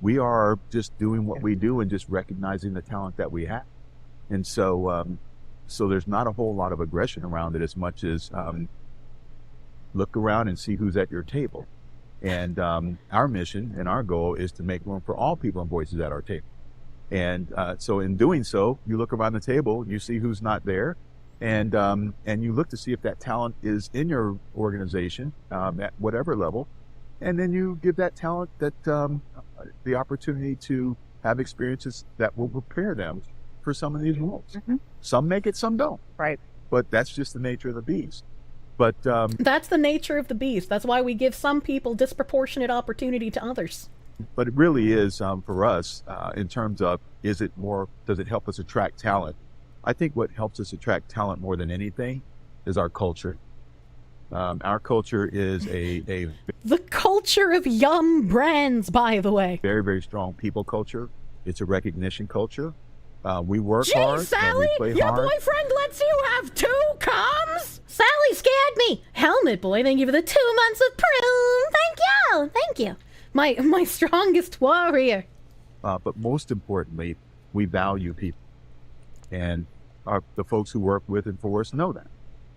We are just doing what we do and just recognizing the talent that we have. And so there's not a whole lot of aggression around it, as much as look around and see who's at your table. And our mission and our goal is to make room for all people and voices at our table. And so in doing so, you look around the table, you see who's not there, and you look to see if that talent is in your organization at whatever level, and then you give that talent the opportunity to have experiences that will prepare them for some of these roles. Mm-hmm. Some make it, some don't. Right. But that's just the nature of the beast. But that's the nature of the beast. That's why we give some people disproportionate opportunity to others. But it really is for us in terms of, does it help us attract talent? I think what helps us attract talent more than anything is our culture. Our culture is the culture of Yum Brands, by the way. Very, very strong people culture. It's a recognition culture. We work Gee, hard Sally, and we play your hard. boyfriend lets you have 2 comms? Sally scared me. Helmet boy, thank you for the 2 months of prune. Thank you. My strongest warrior. But most importantly, we value people, and the folks who work with and for us know that.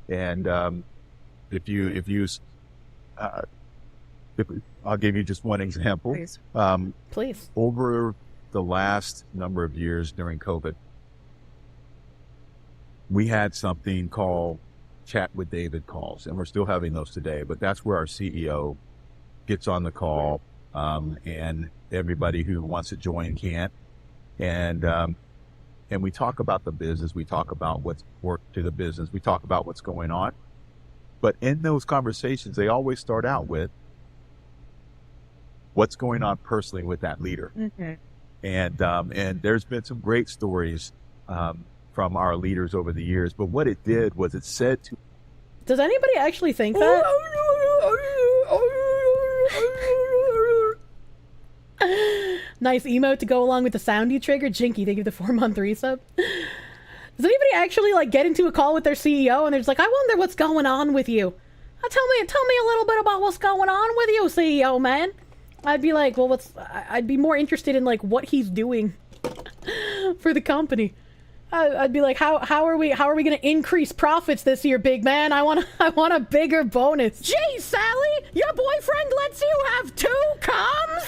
And I'll give you just one example. Please. Please. Over the last number of years during COVID, we had something called Chat with David calls, and we're still having those today. But that's where our CEO gets on the call, and everybody who wants to join can. And we talk about the business. We talk about what's worked to the business. We talk about what's going on. But in those conversations, they always start out with what's going on personally with that leader. Mm-hmm. And there's been some great stories from our leaders over the years. But what it did was it said to... Does anybody actually think that? Nice emote to go along with the sound you triggered. Jinky, thank you for the 4-month resub. Does anybody actually get into a call with their CEO and they're just like, I wonder what's going on with you? Tell me a little bit about what's going on with you, CEO man. I'd be like, well, I'd be more interested in like what he's doing for the company. I'd be like, how are we gonna increase profits this year, big man? I want a bigger bonus. Gee, Sally, your boyfriend lets you have 2 comms?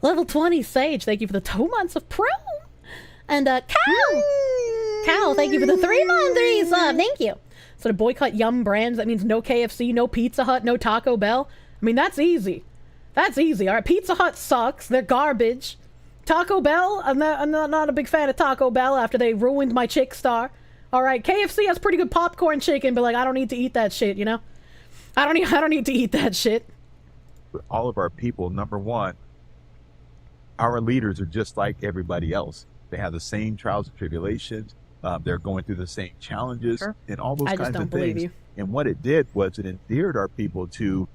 Level 20 Sage, thank you for the 2 months of Pro. And Cal, thank you for the 3-month resub. Thank you. So to boycott Yum Brands, that means no KFC, no Pizza Hut, no Taco Bell. I mean, that's easy. That's easy. All right, Pizza Hut sucks. They're garbage. Taco Bell, I'm not a big fan of Taco Bell after they ruined my Chick Star. All right, KFC has pretty good popcorn chicken, but like I don't need to eat that shit, you know? I don't need to eat that shit. All of our people, number one, our leaders are just like everybody else. They have the same trials and tribulations. They're going through the same challenges and all those kinds of things. And what it did was it endeared our people to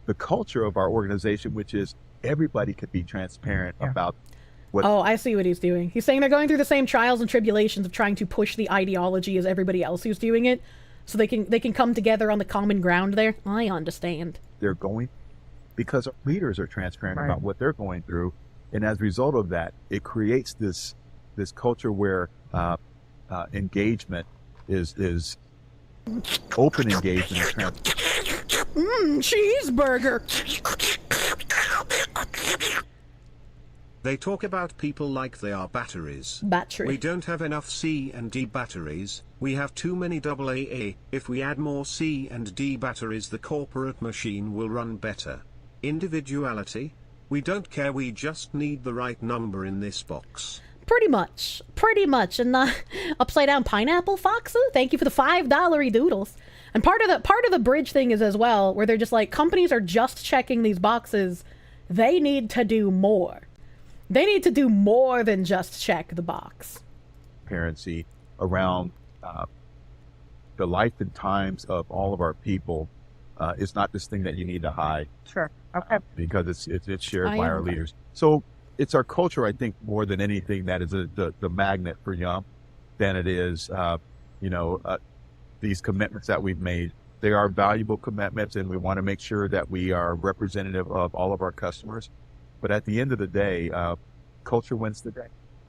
the culture of our organization, which is everybody could be transparent about what. Oh, I see what he's doing. He's saying they're going through the same trials and tribulations of trying to push the ideology as everybody else who's doing it, so they can come together on the common ground there. I understand. They're going because our leaders are transparent about what they're going through, and as a result of that, it creates this culture where engagement is open engagement. Cheeseburger. They talk about people like they are batteries. Battery. We don't have enough C and D batteries. We have too many AAA. If we add more C and D batteries, the corporate machine will run better. Individuality? We don't care. We just need the right number in this box. Pretty much. And upside down pineapple Foxu, thank you for the $5 doodles. And part of the bridge thing is as well, where they're just like, companies are just checking these boxes. They need to do more. They need to do more than just check the box. Transparency around the life and times of all of our people is not this thing that you need to hide. Sure. Okay. Because it's shared by our leaders. So it's our culture, I think, more than anything that is the magnet for Yum than it is, these commitments that we've made. They are valuable commitments, and we want to make sure that we are representative of all of our customers. But at the end of the day, culture wins the day.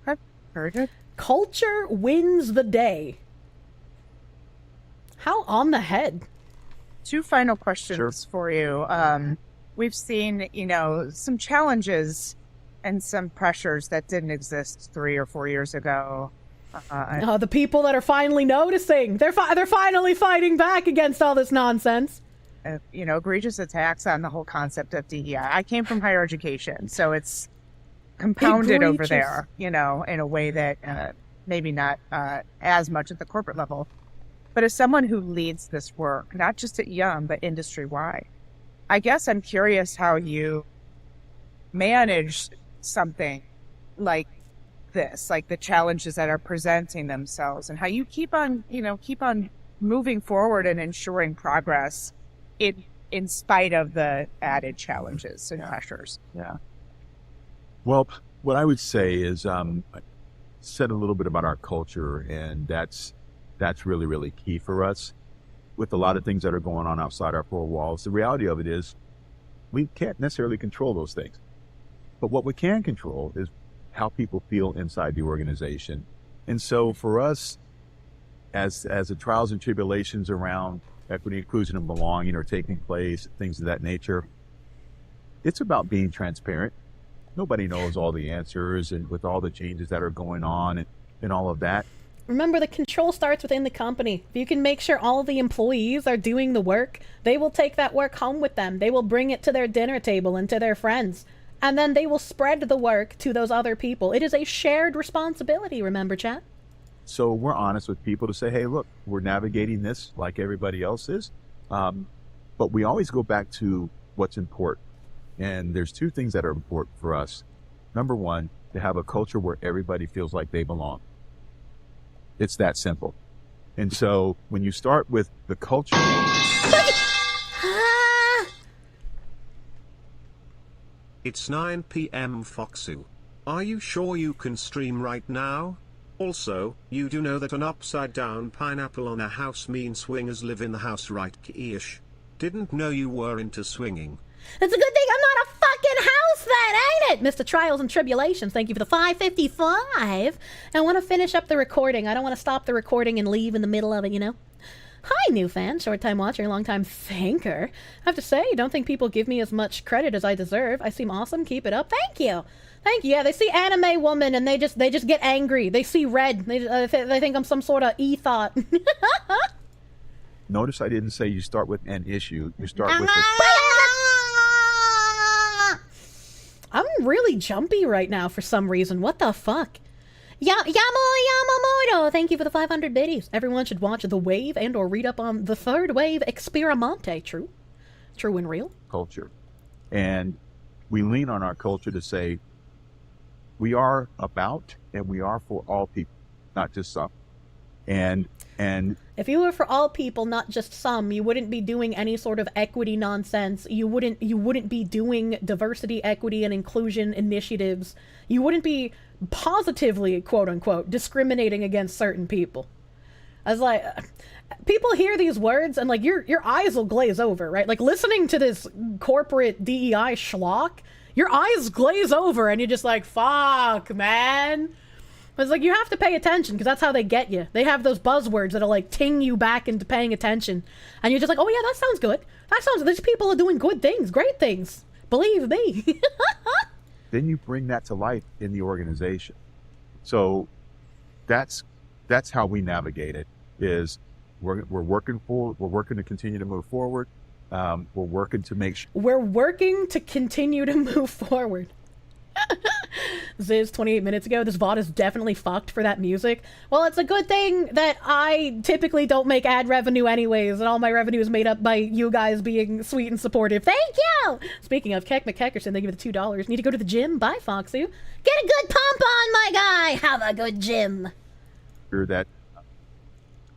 Okay. Very good. Culture wins the day. How on the head? 2 final questions for you. We've seen, some challenges and some pressures that didn't exist 3 or 4 years ago. The people that are finally noticing. They're finally fighting back against all this nonsense. Egregious attacks on the whole concept of DEI. I came from higher education, so it's compounded over there, in a way that maybe not as much at the corporate level. But as someone who leads this work, not just at Yum, but industry-wide, I guess I'm curious how you manage something like this, like the challenges that are presenting themselves, and how you keep on moving forward and ensuring progress in spite of the added challenges and pressures. Yeah. Well, what I would say is, I said a little bit about our culture, and that's really, really key for us. With a lot of things that are going on outside our 4 walls, the reality of it is we can't necessarily control those things. But what we can control is how people feel inside the organization. And so for us, as the trials and tribulations around equity, inclusion, and belonging are taking place, things of that nature, it's about being transparent. Nobody knows all the answers, and with all the changes that are going on and all of that. Remember, the control starts within the company. If you can make sure all the employees are doing the work, they will take that work home with them. They will bring it to their dinner table and to their friends. And then they will spread the work to those other people. It is a shared responsibility, remember, chat? So we're honest with people to say, hey, look, we're navigating this like everybody else is. But we always go back to what's important. And there's 2 things that are important for us. Number one, to have a culture where everybody feels like they belong. It's that simple. And so when you start with the culture... It's 9 p.m. Foxu. Are you sure you can stream right now? Also, you do know that an upside down pineapple on a house means swingers live in the house, right, Kirsche? Didn't know you were into swinging. It's a good thing I'm not a fucking almost that, ain't it? Mr. Trials and Tribulations, thank you for the 555. I want to finish up the recording. I don't want to stop the recording and leave in the middle of it, you know? Hi, new fan, short-time watcher, long-time thinker. I have to say, I don't think people give me as much credit as I deserve. I seem awesome. Keep it up. Thank you. Thank you. Yeah, they see anime woman and they just get angry. They see red. They think I'm some sort of e-thought. Notice I didn't say you start with an issue. You start with I'm really jumpy right now for some reason. What the fuck? Yamamoto, thank you for the 500 biddies. Everyone should watch The Wave and or read up on the Third Wave Experimente. True? True and real? culture. And we lean on our culture to say we are about and we are for all people, not just some. And if you were for all people, not just some, you wouldn't be doing any sort of equity nonsense. You wouldn't be doing diversity, equity, and inclusion initiatives. You wouldn't be positively, quote unquote, discriminating against certain people. I was like, people hear these words and like your eyes will glaze over, right? Like listening to this corporate DEI schlock, your eyes glaze over and you're just like, fuck, man. It's like, you have to pay attention because that's how they get you. They have those buzzwords that'll like ting you back into paying attention. And you're just like, oh yeah, that sounds good. These people are doing good things, great things. Believe me. then you bring that to life in the organization. So that's how we navigate it. Is we're working to continue to move forward. We're working to make sure we're working to continue to move forward. Ziz 28 minutes ago, this VOD is definitely fucked for that music. Well, it's a good thing that I typically don't make ad revenue anyways, and all my revenue is made up by you guys being sweet and supportive. Thank you! Speaking of, Keck McKeckerson, they give it the $2. Need to go to the gym? Bye, Foxy. Get a good pump on, my guy! Have a good gym! that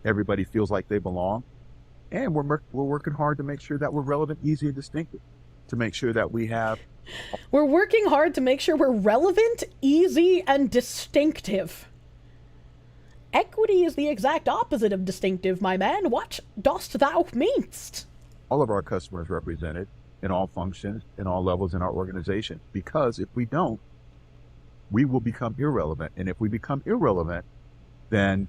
everybody feels like they belong. And we're working hard to make sure that we're relevant, easy, and distinctive. To make sure that we have... We're working hard to make sure we're relevant, easy, and distinctive. Equity is the exact opposite of distinctive, my man. What dost thou meanst? All of our customers represented in all functions, in all levels in our organization. Because if we don't, we will become irrelevant. And if we become irrelevant, then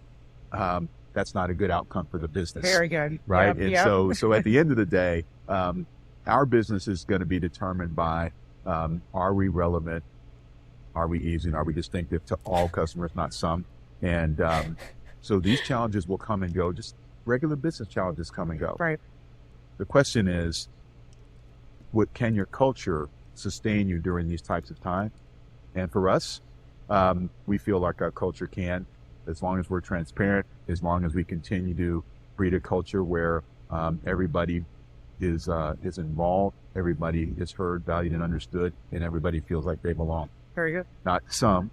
that's not a good outcome for the business. Very good. Right? Yep, and yep. so at the end of the day, our business is going to be determined by, are we relevant? Are we easy? And are we distinctive to all customers, not some? And so these challenges will come and go. Just regular business challenges come and go. Right. The question is, can your culture sustain you during these types of times? And for us, we feel like our culture can, as long as we're transparent, as long as we continue to breed a culture where everybody is involved, everybody is heard, valued, and understood, and everybody feels like they belong. Very good. Not some,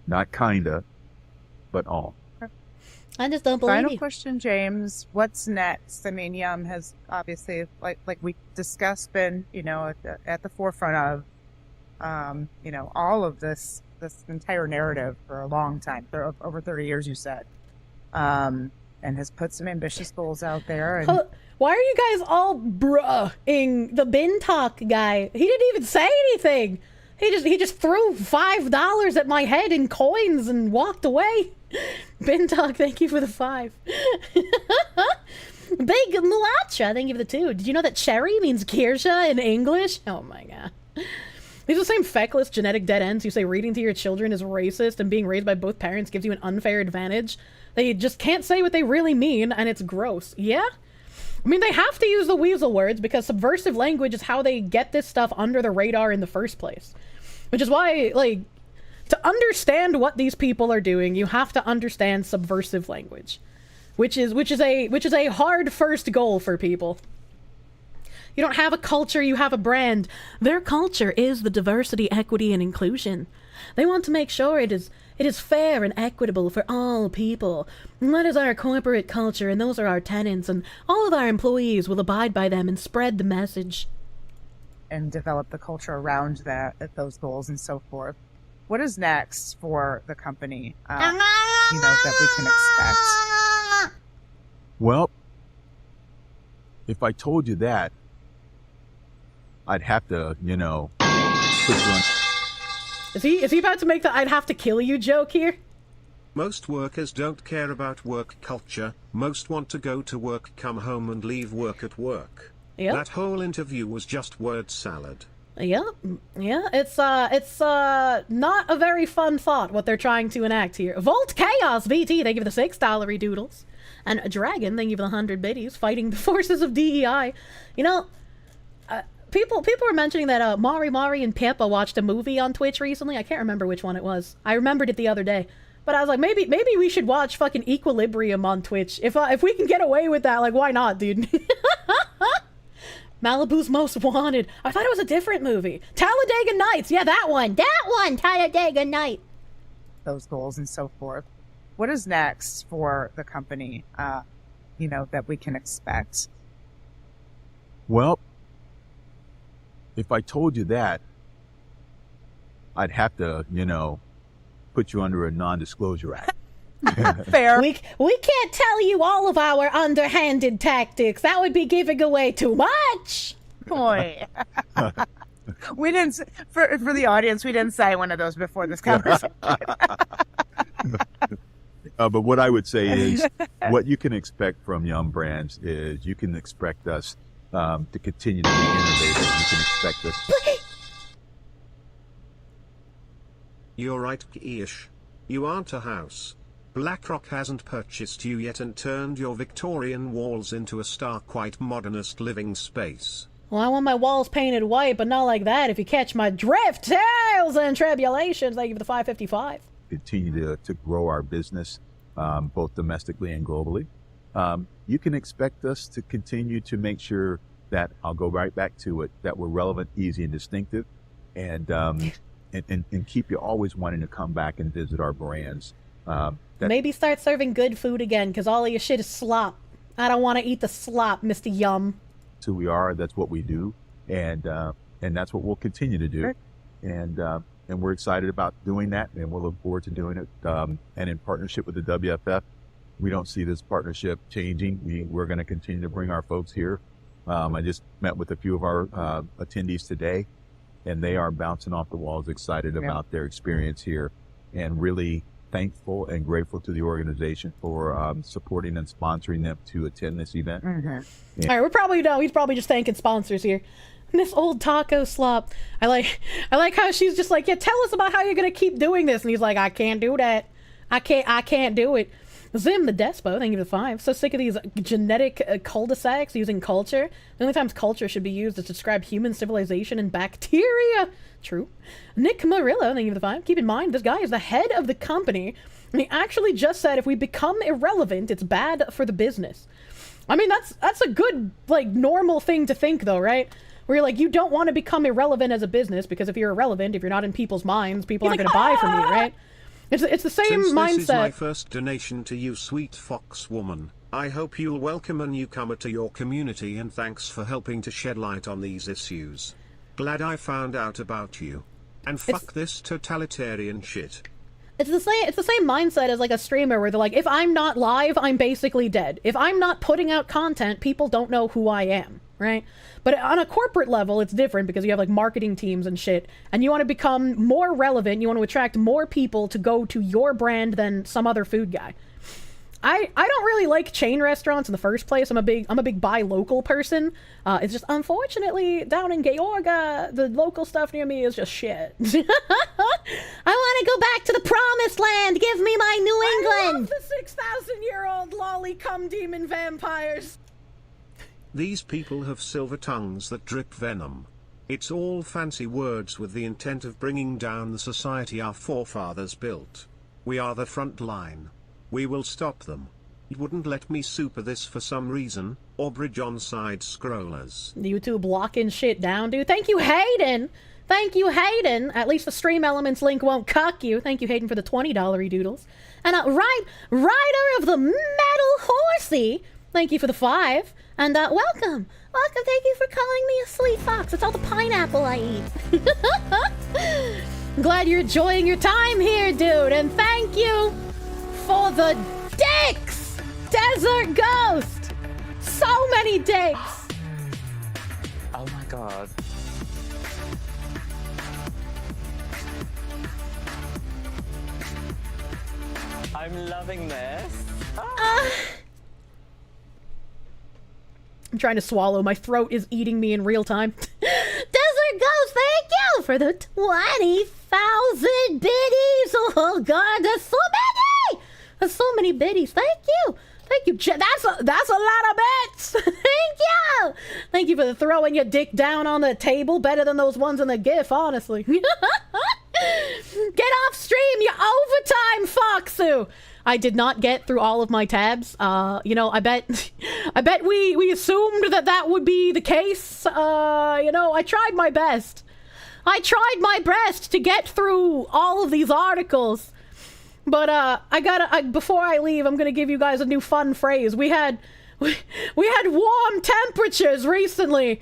not kinda, but all. I just don't believe Final you. question, James. What's next? I mean, Yum has obviously, like we discussed, been at the forefront of all of this entire narrative for a long time, for over 30 years, you said, and has put some ambitious goals out there. And why are you guys all bruh-ing the bin talk guy? He didn't even say anything. He just threw $5 at my head in coins and walked away. Bin talk, thank you for the 5. Big Muacha, thank you for the 2. Did you know that cherry means Kirsche in English? Oh my god. These are the same feckless genetic dead ends who say reading to your children is racist and being raised by both parents gives you an unfair advantage. They just can't say what they really mean, and it's gross. Yeah? I mean, they have to use the weasel words because subversive language is how they get this stuff under the radar in the first place. Which is why, like, to understand what these people are doing, you have to understand subversive language. Which is a hard first goal for people. You don't have a culture, you have a brand. Their culture is the diversity, equity, and inclusion. They want to make sure it is fair and equitable for all people. And that is our corporate culture, and those are our tenants, and all of our employees will abide by them and spread the message. And develop the culture around those goals and so forth. What is next for the company, that we can expect? Well, if I told you that, I'd have to, you know, put you on. Is he about to make the "I'd have to kill you" joke here? Most workers don't care about work culture. Most want to go to work, come home, and leave work at work. Yep. That whole interview was just word salad. Yeah, it's not a very fun thought what they're trying to enact here. Volt Chaos VT, thank you for the $6 doodles. And Dragon, thank you for the 100 biddies, fighting the forces of DEI. You know, people were mentioning that Mari and Peppa watched a movie on Twitch recently. I can't remember which one it was. I remembered it the other day. But I was like, maybe we should watch fucking Equilibrium on Twitch. If we can get away with that, like, why not, dude? Malibu's Most Wanted. I thought it was a different movie. Talladega Nights. Yeah, that one. Talladega Night. Those goals and so forth. What is next for the company, you know, that we can expect? Well, if I told you that, I'd have to, you know, put you under a non-disclosure act. Fair. We can't tell you all of our underhanded tactics. That would be giving away too much. Boy. We didn't, for the audience, we didn't say one of those before this conversation. But what I would say is, what you can expect from Yum Brands is you can expect us to continue to be innovative. You can expect us. You're right, Kirsche. You aren't a house. BlackRock hasn't purchased you yet and turned your Victorian walls into a stark white modernist living space. Well, I want my walls painted white, but not like that, if you catch my drift. Tales and tribulations. Thank you for the 555. Continue to grow our business, both domestically and globally. You can expect us to continue to make sure that, I'll go right back to it, that we're relevant, easy, and distinctive, and keep you always wanting to come back and visit our brands. Maybe start serving good food again, because all of your shit is slop. I don't want to eat the slop, Mr. Yum. That's who we are. That's what we do, and that's what we'll continue to do. Sure. And we're excited about doing that, and we'll look forward to doing it. And in partnership with the WFF, we don't see this partnership changing. We're going to continue to bring our folks here. I just met with a few of our attendees today, and they are bouncing off the walls, excited about their experience here, and really thankful and grateful to the organization for supporting and sponsoring them to attend this event. Mm-hmm. All right, we're probably done. He's probably just thanking sponsors here. Miss Old Taco Slop. I like how she's just like, yeah, tell us about how you're gonna keep doing this, and he's like, I can't do that. I can't do it. Zim the Despo, thank you for the 5. So sick of these genetic cul-de-sacs using culture. The only times culture should be used is to describe human civilization and bacteria. True. Nick Murillo, thank you for the 5. Keep in mind, this guy is the head of the company, and he actually just said if we become irrelevant, it's bad for the business. I mean, that's a good, like, normal thing to think, though, right? Where you're like, you don't want to become irrelevant as a business, because if you're irrelevant, if you're not in people's minds, people aren't going to buy from you, right? It's the same mindset. This is my first donation to you, sweet fox woman. I hope you'll welcome a newcomer to your community, and thanks for helping to shed light on these issues. Glad I found out about you. And fuck this totalitarian shit. It's the same mindset as like a streamer where they're like, if I'm not live, I'm basically dead. If I'm not putting out content, people don't know who I am, right? But on a corporate level, it's different because you have like marketing teams and shit, and you want to become more relevant, you want to attract more people to go to your brand than some other food guy. I don't really like chain restaurants in the first place. I'm a big buy local person. It's just unfortunately down in Georgia, the local stuff near me is just shit. I want to go back to the promised land. Give me my New England. I love the 6,000-year-old lolly cum demon vampires. These people have silver tongues that drip venom. It's all fancy words with the intent of bringing down the society our forefathers built. We are the front line. We will stop them. You wouldn't let me super this for some reason, or bridge on side scrollers. YouTube locking shit down, dude. Thank you, Hayden. Thank you, Hayden. At least the Stream Elements link won't cuck you. Thank you, Hayden, for the $20 doodles. And Rider of the Metal Horsey, thank you for the 5. And welcome. Thank you for calling me a sweet fox. It's all the pineapple I eat. Glad you're enjoying your time here, dude. And thank you for the dicks! Desert Ghost! So many dicks! Oh my god. I'm loving this. I'm trying to swallow. My throat is eating me in real time. Desert Ghost, thank you for the 20,000 biddies. Oh God, that's so many. That's so many biddies. Thank you. Thank you. That's a lot of bits. Thank you. Thank you for throwing your dick down on the table. Better than those ones in the GIF, honestly. Get off stream, you overtime, Foxu. I did not get through all of my tabs. You know, I bet we assumed that would be the case. You know, I tried my best. I tried my best to get through all of these articles. But before I leave, I'm gonna give you guys a new fun phrase. We had warm temperatures recently.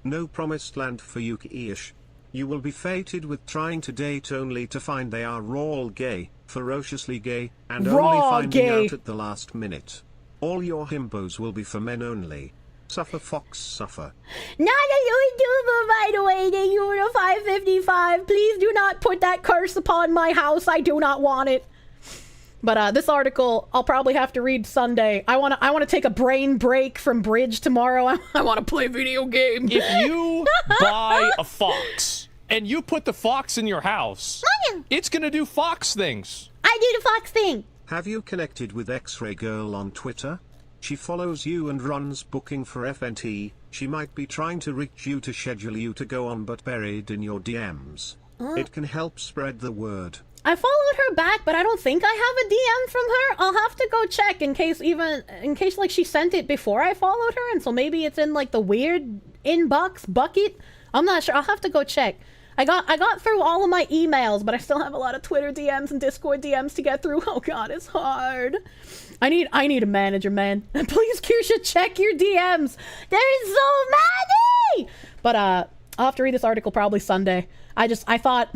No promised land for you, Kirsche. You will be fated with trying to date only to find they are all gay, ferociously gay, and only finding out at the last minute. All your himbos will be for men only. Suffer, Fox, suffer. Not a YouTuber, by the way. Thank you for the 555. Please do not put that curse upon my house. I do not want it. But this article, I'll probably have to read Sunday. I wanna take a brain break from Bridge tomorrow. I wanna play video games. If you buy a fox and you put the fox in your house, it's gonna do fox things. I do the fox thing. Have you connected with X-Ray Girl on Twitter? She follows you and runs booking for FNT. She might be trying to reach you to schedule you to go on, but buried in your DMs. It can help spread the word. I followed her back, but I don't think I have a DM from her. I'll have to go check in case like she sent it before I followed her, and so maybe it's in like the weird inbox bucket. I'm not sure. I'll have to go check. I got through all of my emails, but I still have a lot of Twitter DMs and Discord DMs to get through. Oh God, it's hard. I need a manager, man. Please, Kirsche, check your DMs. There's so many. But I'll have to read this article probably Sunday. I thought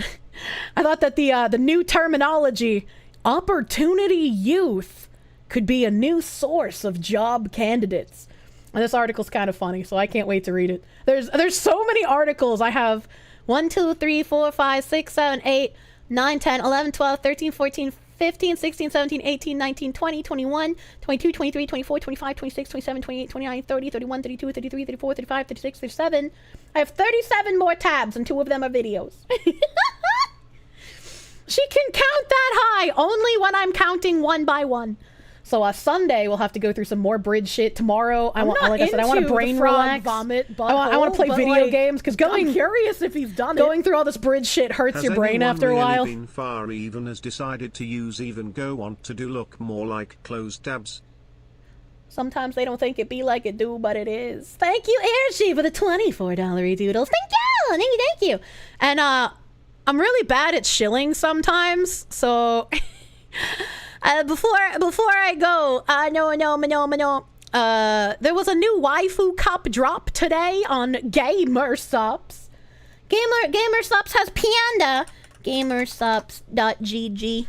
that the new terminology, opportunity youth, could be a new source of job candidates. And this article's kind of funny, so I can't wait to read it. There's so many articles. I have 1, 2, 3, 4, 5, 6, 7, 8, 9, 10, 11, 12, 13, 14, 15, 16, 17, 18, 19, 20, 21, 22, 23, 24, 25, 26, 27, 28, 29, 30, 31, 32, 33, 34, 35, 36, 37. I have 37 more tabs, and 2 of them are videos. She can count that high only when I'm counting one by one. So Sunday we'll have to go through some more Bridge shit. Tomorrow I want to brain relax. Vomit, I want to play video games because I'm curious if he's done going through all this Bridge shit hurts your brain after a while. Has anyone really been far even has decided to use even go want to do look more like closed tabs? Sometimes they don't think it be like it do, but it is. Thank you, Airshi, for the $24 doodles. Thank you. And I'm really bad at shilling sometimes, so before I go, there was a new waifu cup drop today on Gamersups. Gamersups has Panda. Gamersups.gg.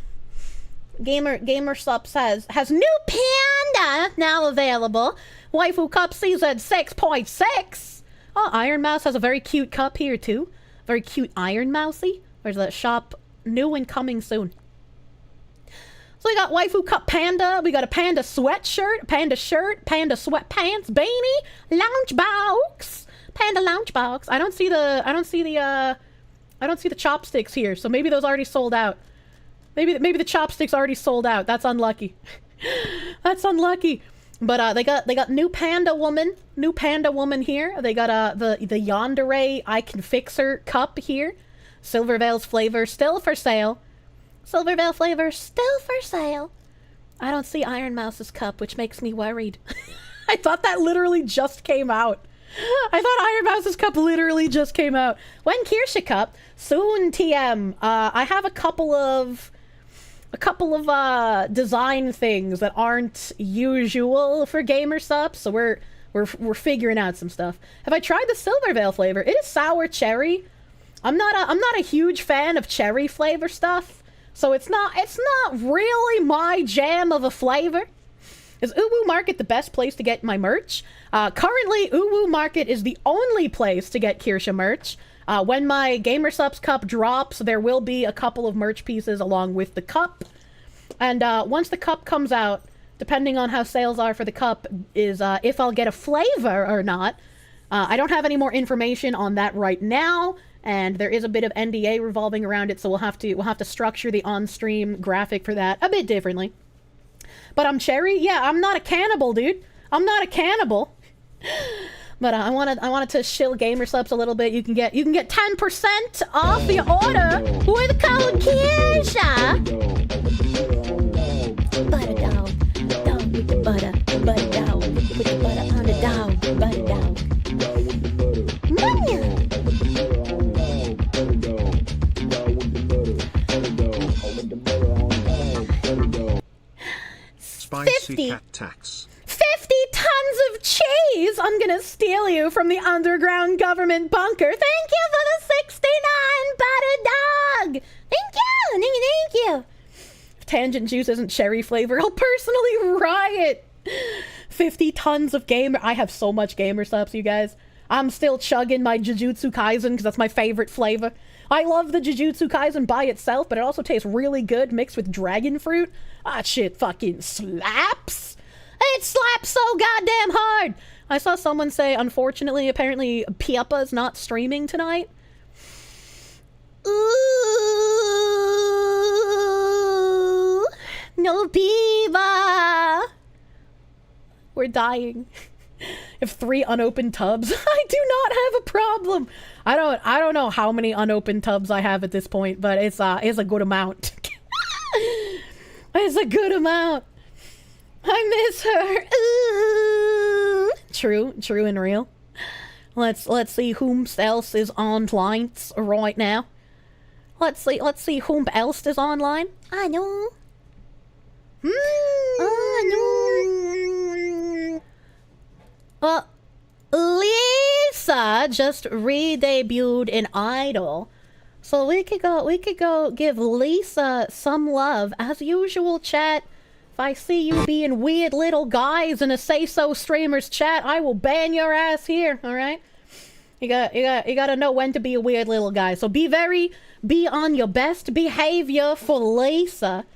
Gamersups has new Panda now available. Waifu cup season 6.6. Oh, Iron Mouse has a very cute cup here too. Very cute Iron Mousey. There's a shop new and coming soon. So we got waifu cup Panda. We got a Panda sweatshirt, Panda shirt, Panda sweatpants, beanie, lounge box, Panda lounge box. I don't see the chopsticks here. So maybe those already sold out. Maybe the chopsticks already sold out. That's unlucky. That's unlucky. But they got new Panda woman here. They got the Yandere I Can Fix Her cup here. Silvervale's flavor still for sale. Silvervale flavor still for sale. I don't see Iron Mouse's cup, which makes me worried. I thought that literally just came out. I thought Iron Mouse's cup literally just came out. When Kirsche cup, soon TM. I have a couple of design things that aren't usual for Gamersups, so we're figuring out some stuff. Have I tried the Silvervale flavor? It is sour cherry. I'm not a huge fan of cherry flavor stuff, so it's not really my jam of a flavor. Is Uwu Market the best place to get my merch? Currently, Uwu Market is the only place to get Kirsche merch. When my GamerSupps cup drops, there will be a couple of merch pieces along with the cup. And once the cup comes out, depending on how sales are for the cup, is if I'll get a flavor or not. I don't have any more information on that right now, and there is a bit of NDA revolving around it, so we'll have to structure the on-stream graphic for that a bit differently. But I'm Cherry. Yeah, I'm not a cannibal, dude. I'm not a cannibal. But I wanted to shill GamerSupps a little bit. You can get 10% off your order with the code Kirsche. Butter dog, dog with the butter dog, with the butter on the dog, butter dog. Spicy cat tax. 50 tons of cheese! I'm gonna steal you from the underground government bunker. Thank you for the 69 butter dog! Thank you! If Tangent Juice isn't cherry flavor, I'll personally riot! 50 tons of gamer... I have so much GamerSupps, you guys. I'm still chugging my Jujutsu Kaisen because that's my favorite flavor. I love the Jujutsu Kaisen by itself, but it also tastes really good mixed with dragon fruit. That shit fucking slaps! It slaps so goddamn hard! I saw someone say, unfortunately, apparently, Piapa's not streaming tonight. Ooh, no Piva! We're dying. If 3 unopened tubs, I do not have a problem. I don't know how many unopened tubs I have at this point, but it's a good amount. It's a good amount. I miss her. Ooh. True and real. Let's see whom else is online right now. Let's see whom else is online. I know. Well, Lisa just re-debuted in Idol, so we could go give Lisa some love as usual. Chat. If I see you being weird little guys in a Say So Streamers chat, I will ban your ass here. All right. You gotta know when to be a weird little guy. So be on your best behavior for Lisa.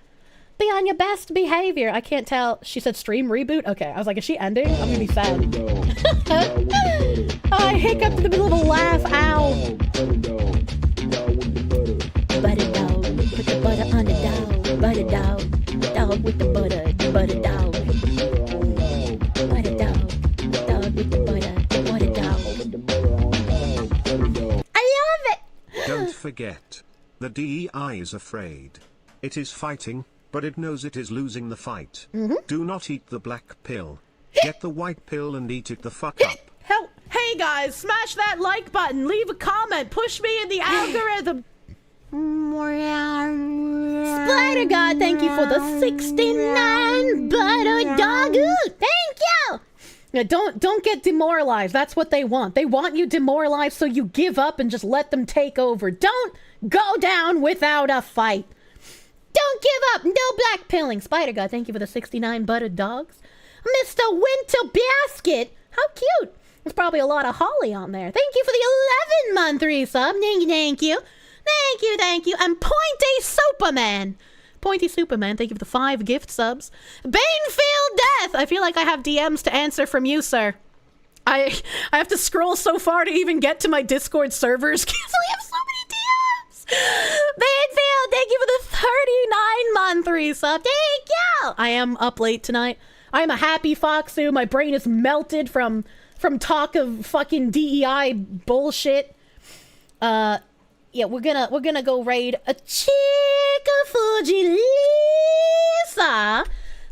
Be on your best behavior. I can't tell. She said stream reboot? Okay, I was like, is she ending? I'm gonna be sad. I hiccuped in the middle of a laugh. Ow. Butter dog. Put the butter on the dog. Butter dog. Dog with the butter. Butter dog. Butter dog. Dog with the butter. Butter dog. I love it! Don't forget. The DEI is afraid. It is fighting, but it knows it is losing the fight. Do not eat the black pill. Get the white pill and eat it the fuck up. Help! Hey guys, smash that like button, leave a comment, push me in the algorithm. Spider God, thank you for the 69 butter dog. Thank you. Now, don't get demoralized. That's what they want. They want you demoralized so you give up and just let them take over. Don't go down without a fight. Don't give up. No black pilling. Spider God, thank you for the 69 buttered dogs. Mr. Winter Basket. How cute. There's probably a lot of holly on there. Thank you for the 11-month resub. Thank you. Thank you. And Pointy Superman. Pointy Superman, thank you for the 5 gift subs. Banefield Death. I feel like I have DMs to answer from you, sir. I have to scroll so far to even get to my Discord servers because we have so many DMs. Banefield, thank you for the 39-month resub. Thank you. I am up late tonight. I am a happy Foxu. My brain is melted from talk of fucking DEI bullshit. Yeah, we're gonna go raid a Chica Fuji Lisa.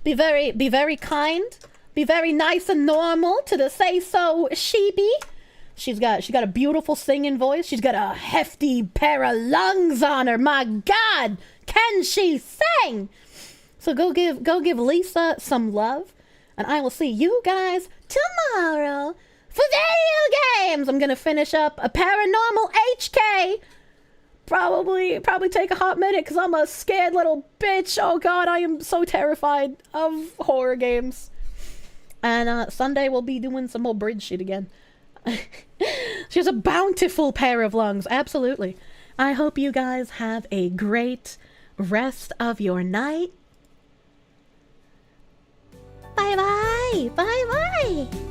Be very kind. Be very nice and normal to the Say So Sheepy. She's got a beautiful singing voice. She's got a hefty pair of lungs on her. My God, can she sing? So go give Lisa some love, and I will see you guys tomorrow for video games. I'm gonna finish up a Paranormal HK. Probably take a hot minute because I'm a scared little bitch. Oh God, I am so terrified of horror games. And Sunday we'll be doing some more bridge shit again. She has a bountiful pair of lungs. Absolutely. I hope you guys have a great rest of your night. Bye bye. Bye bye.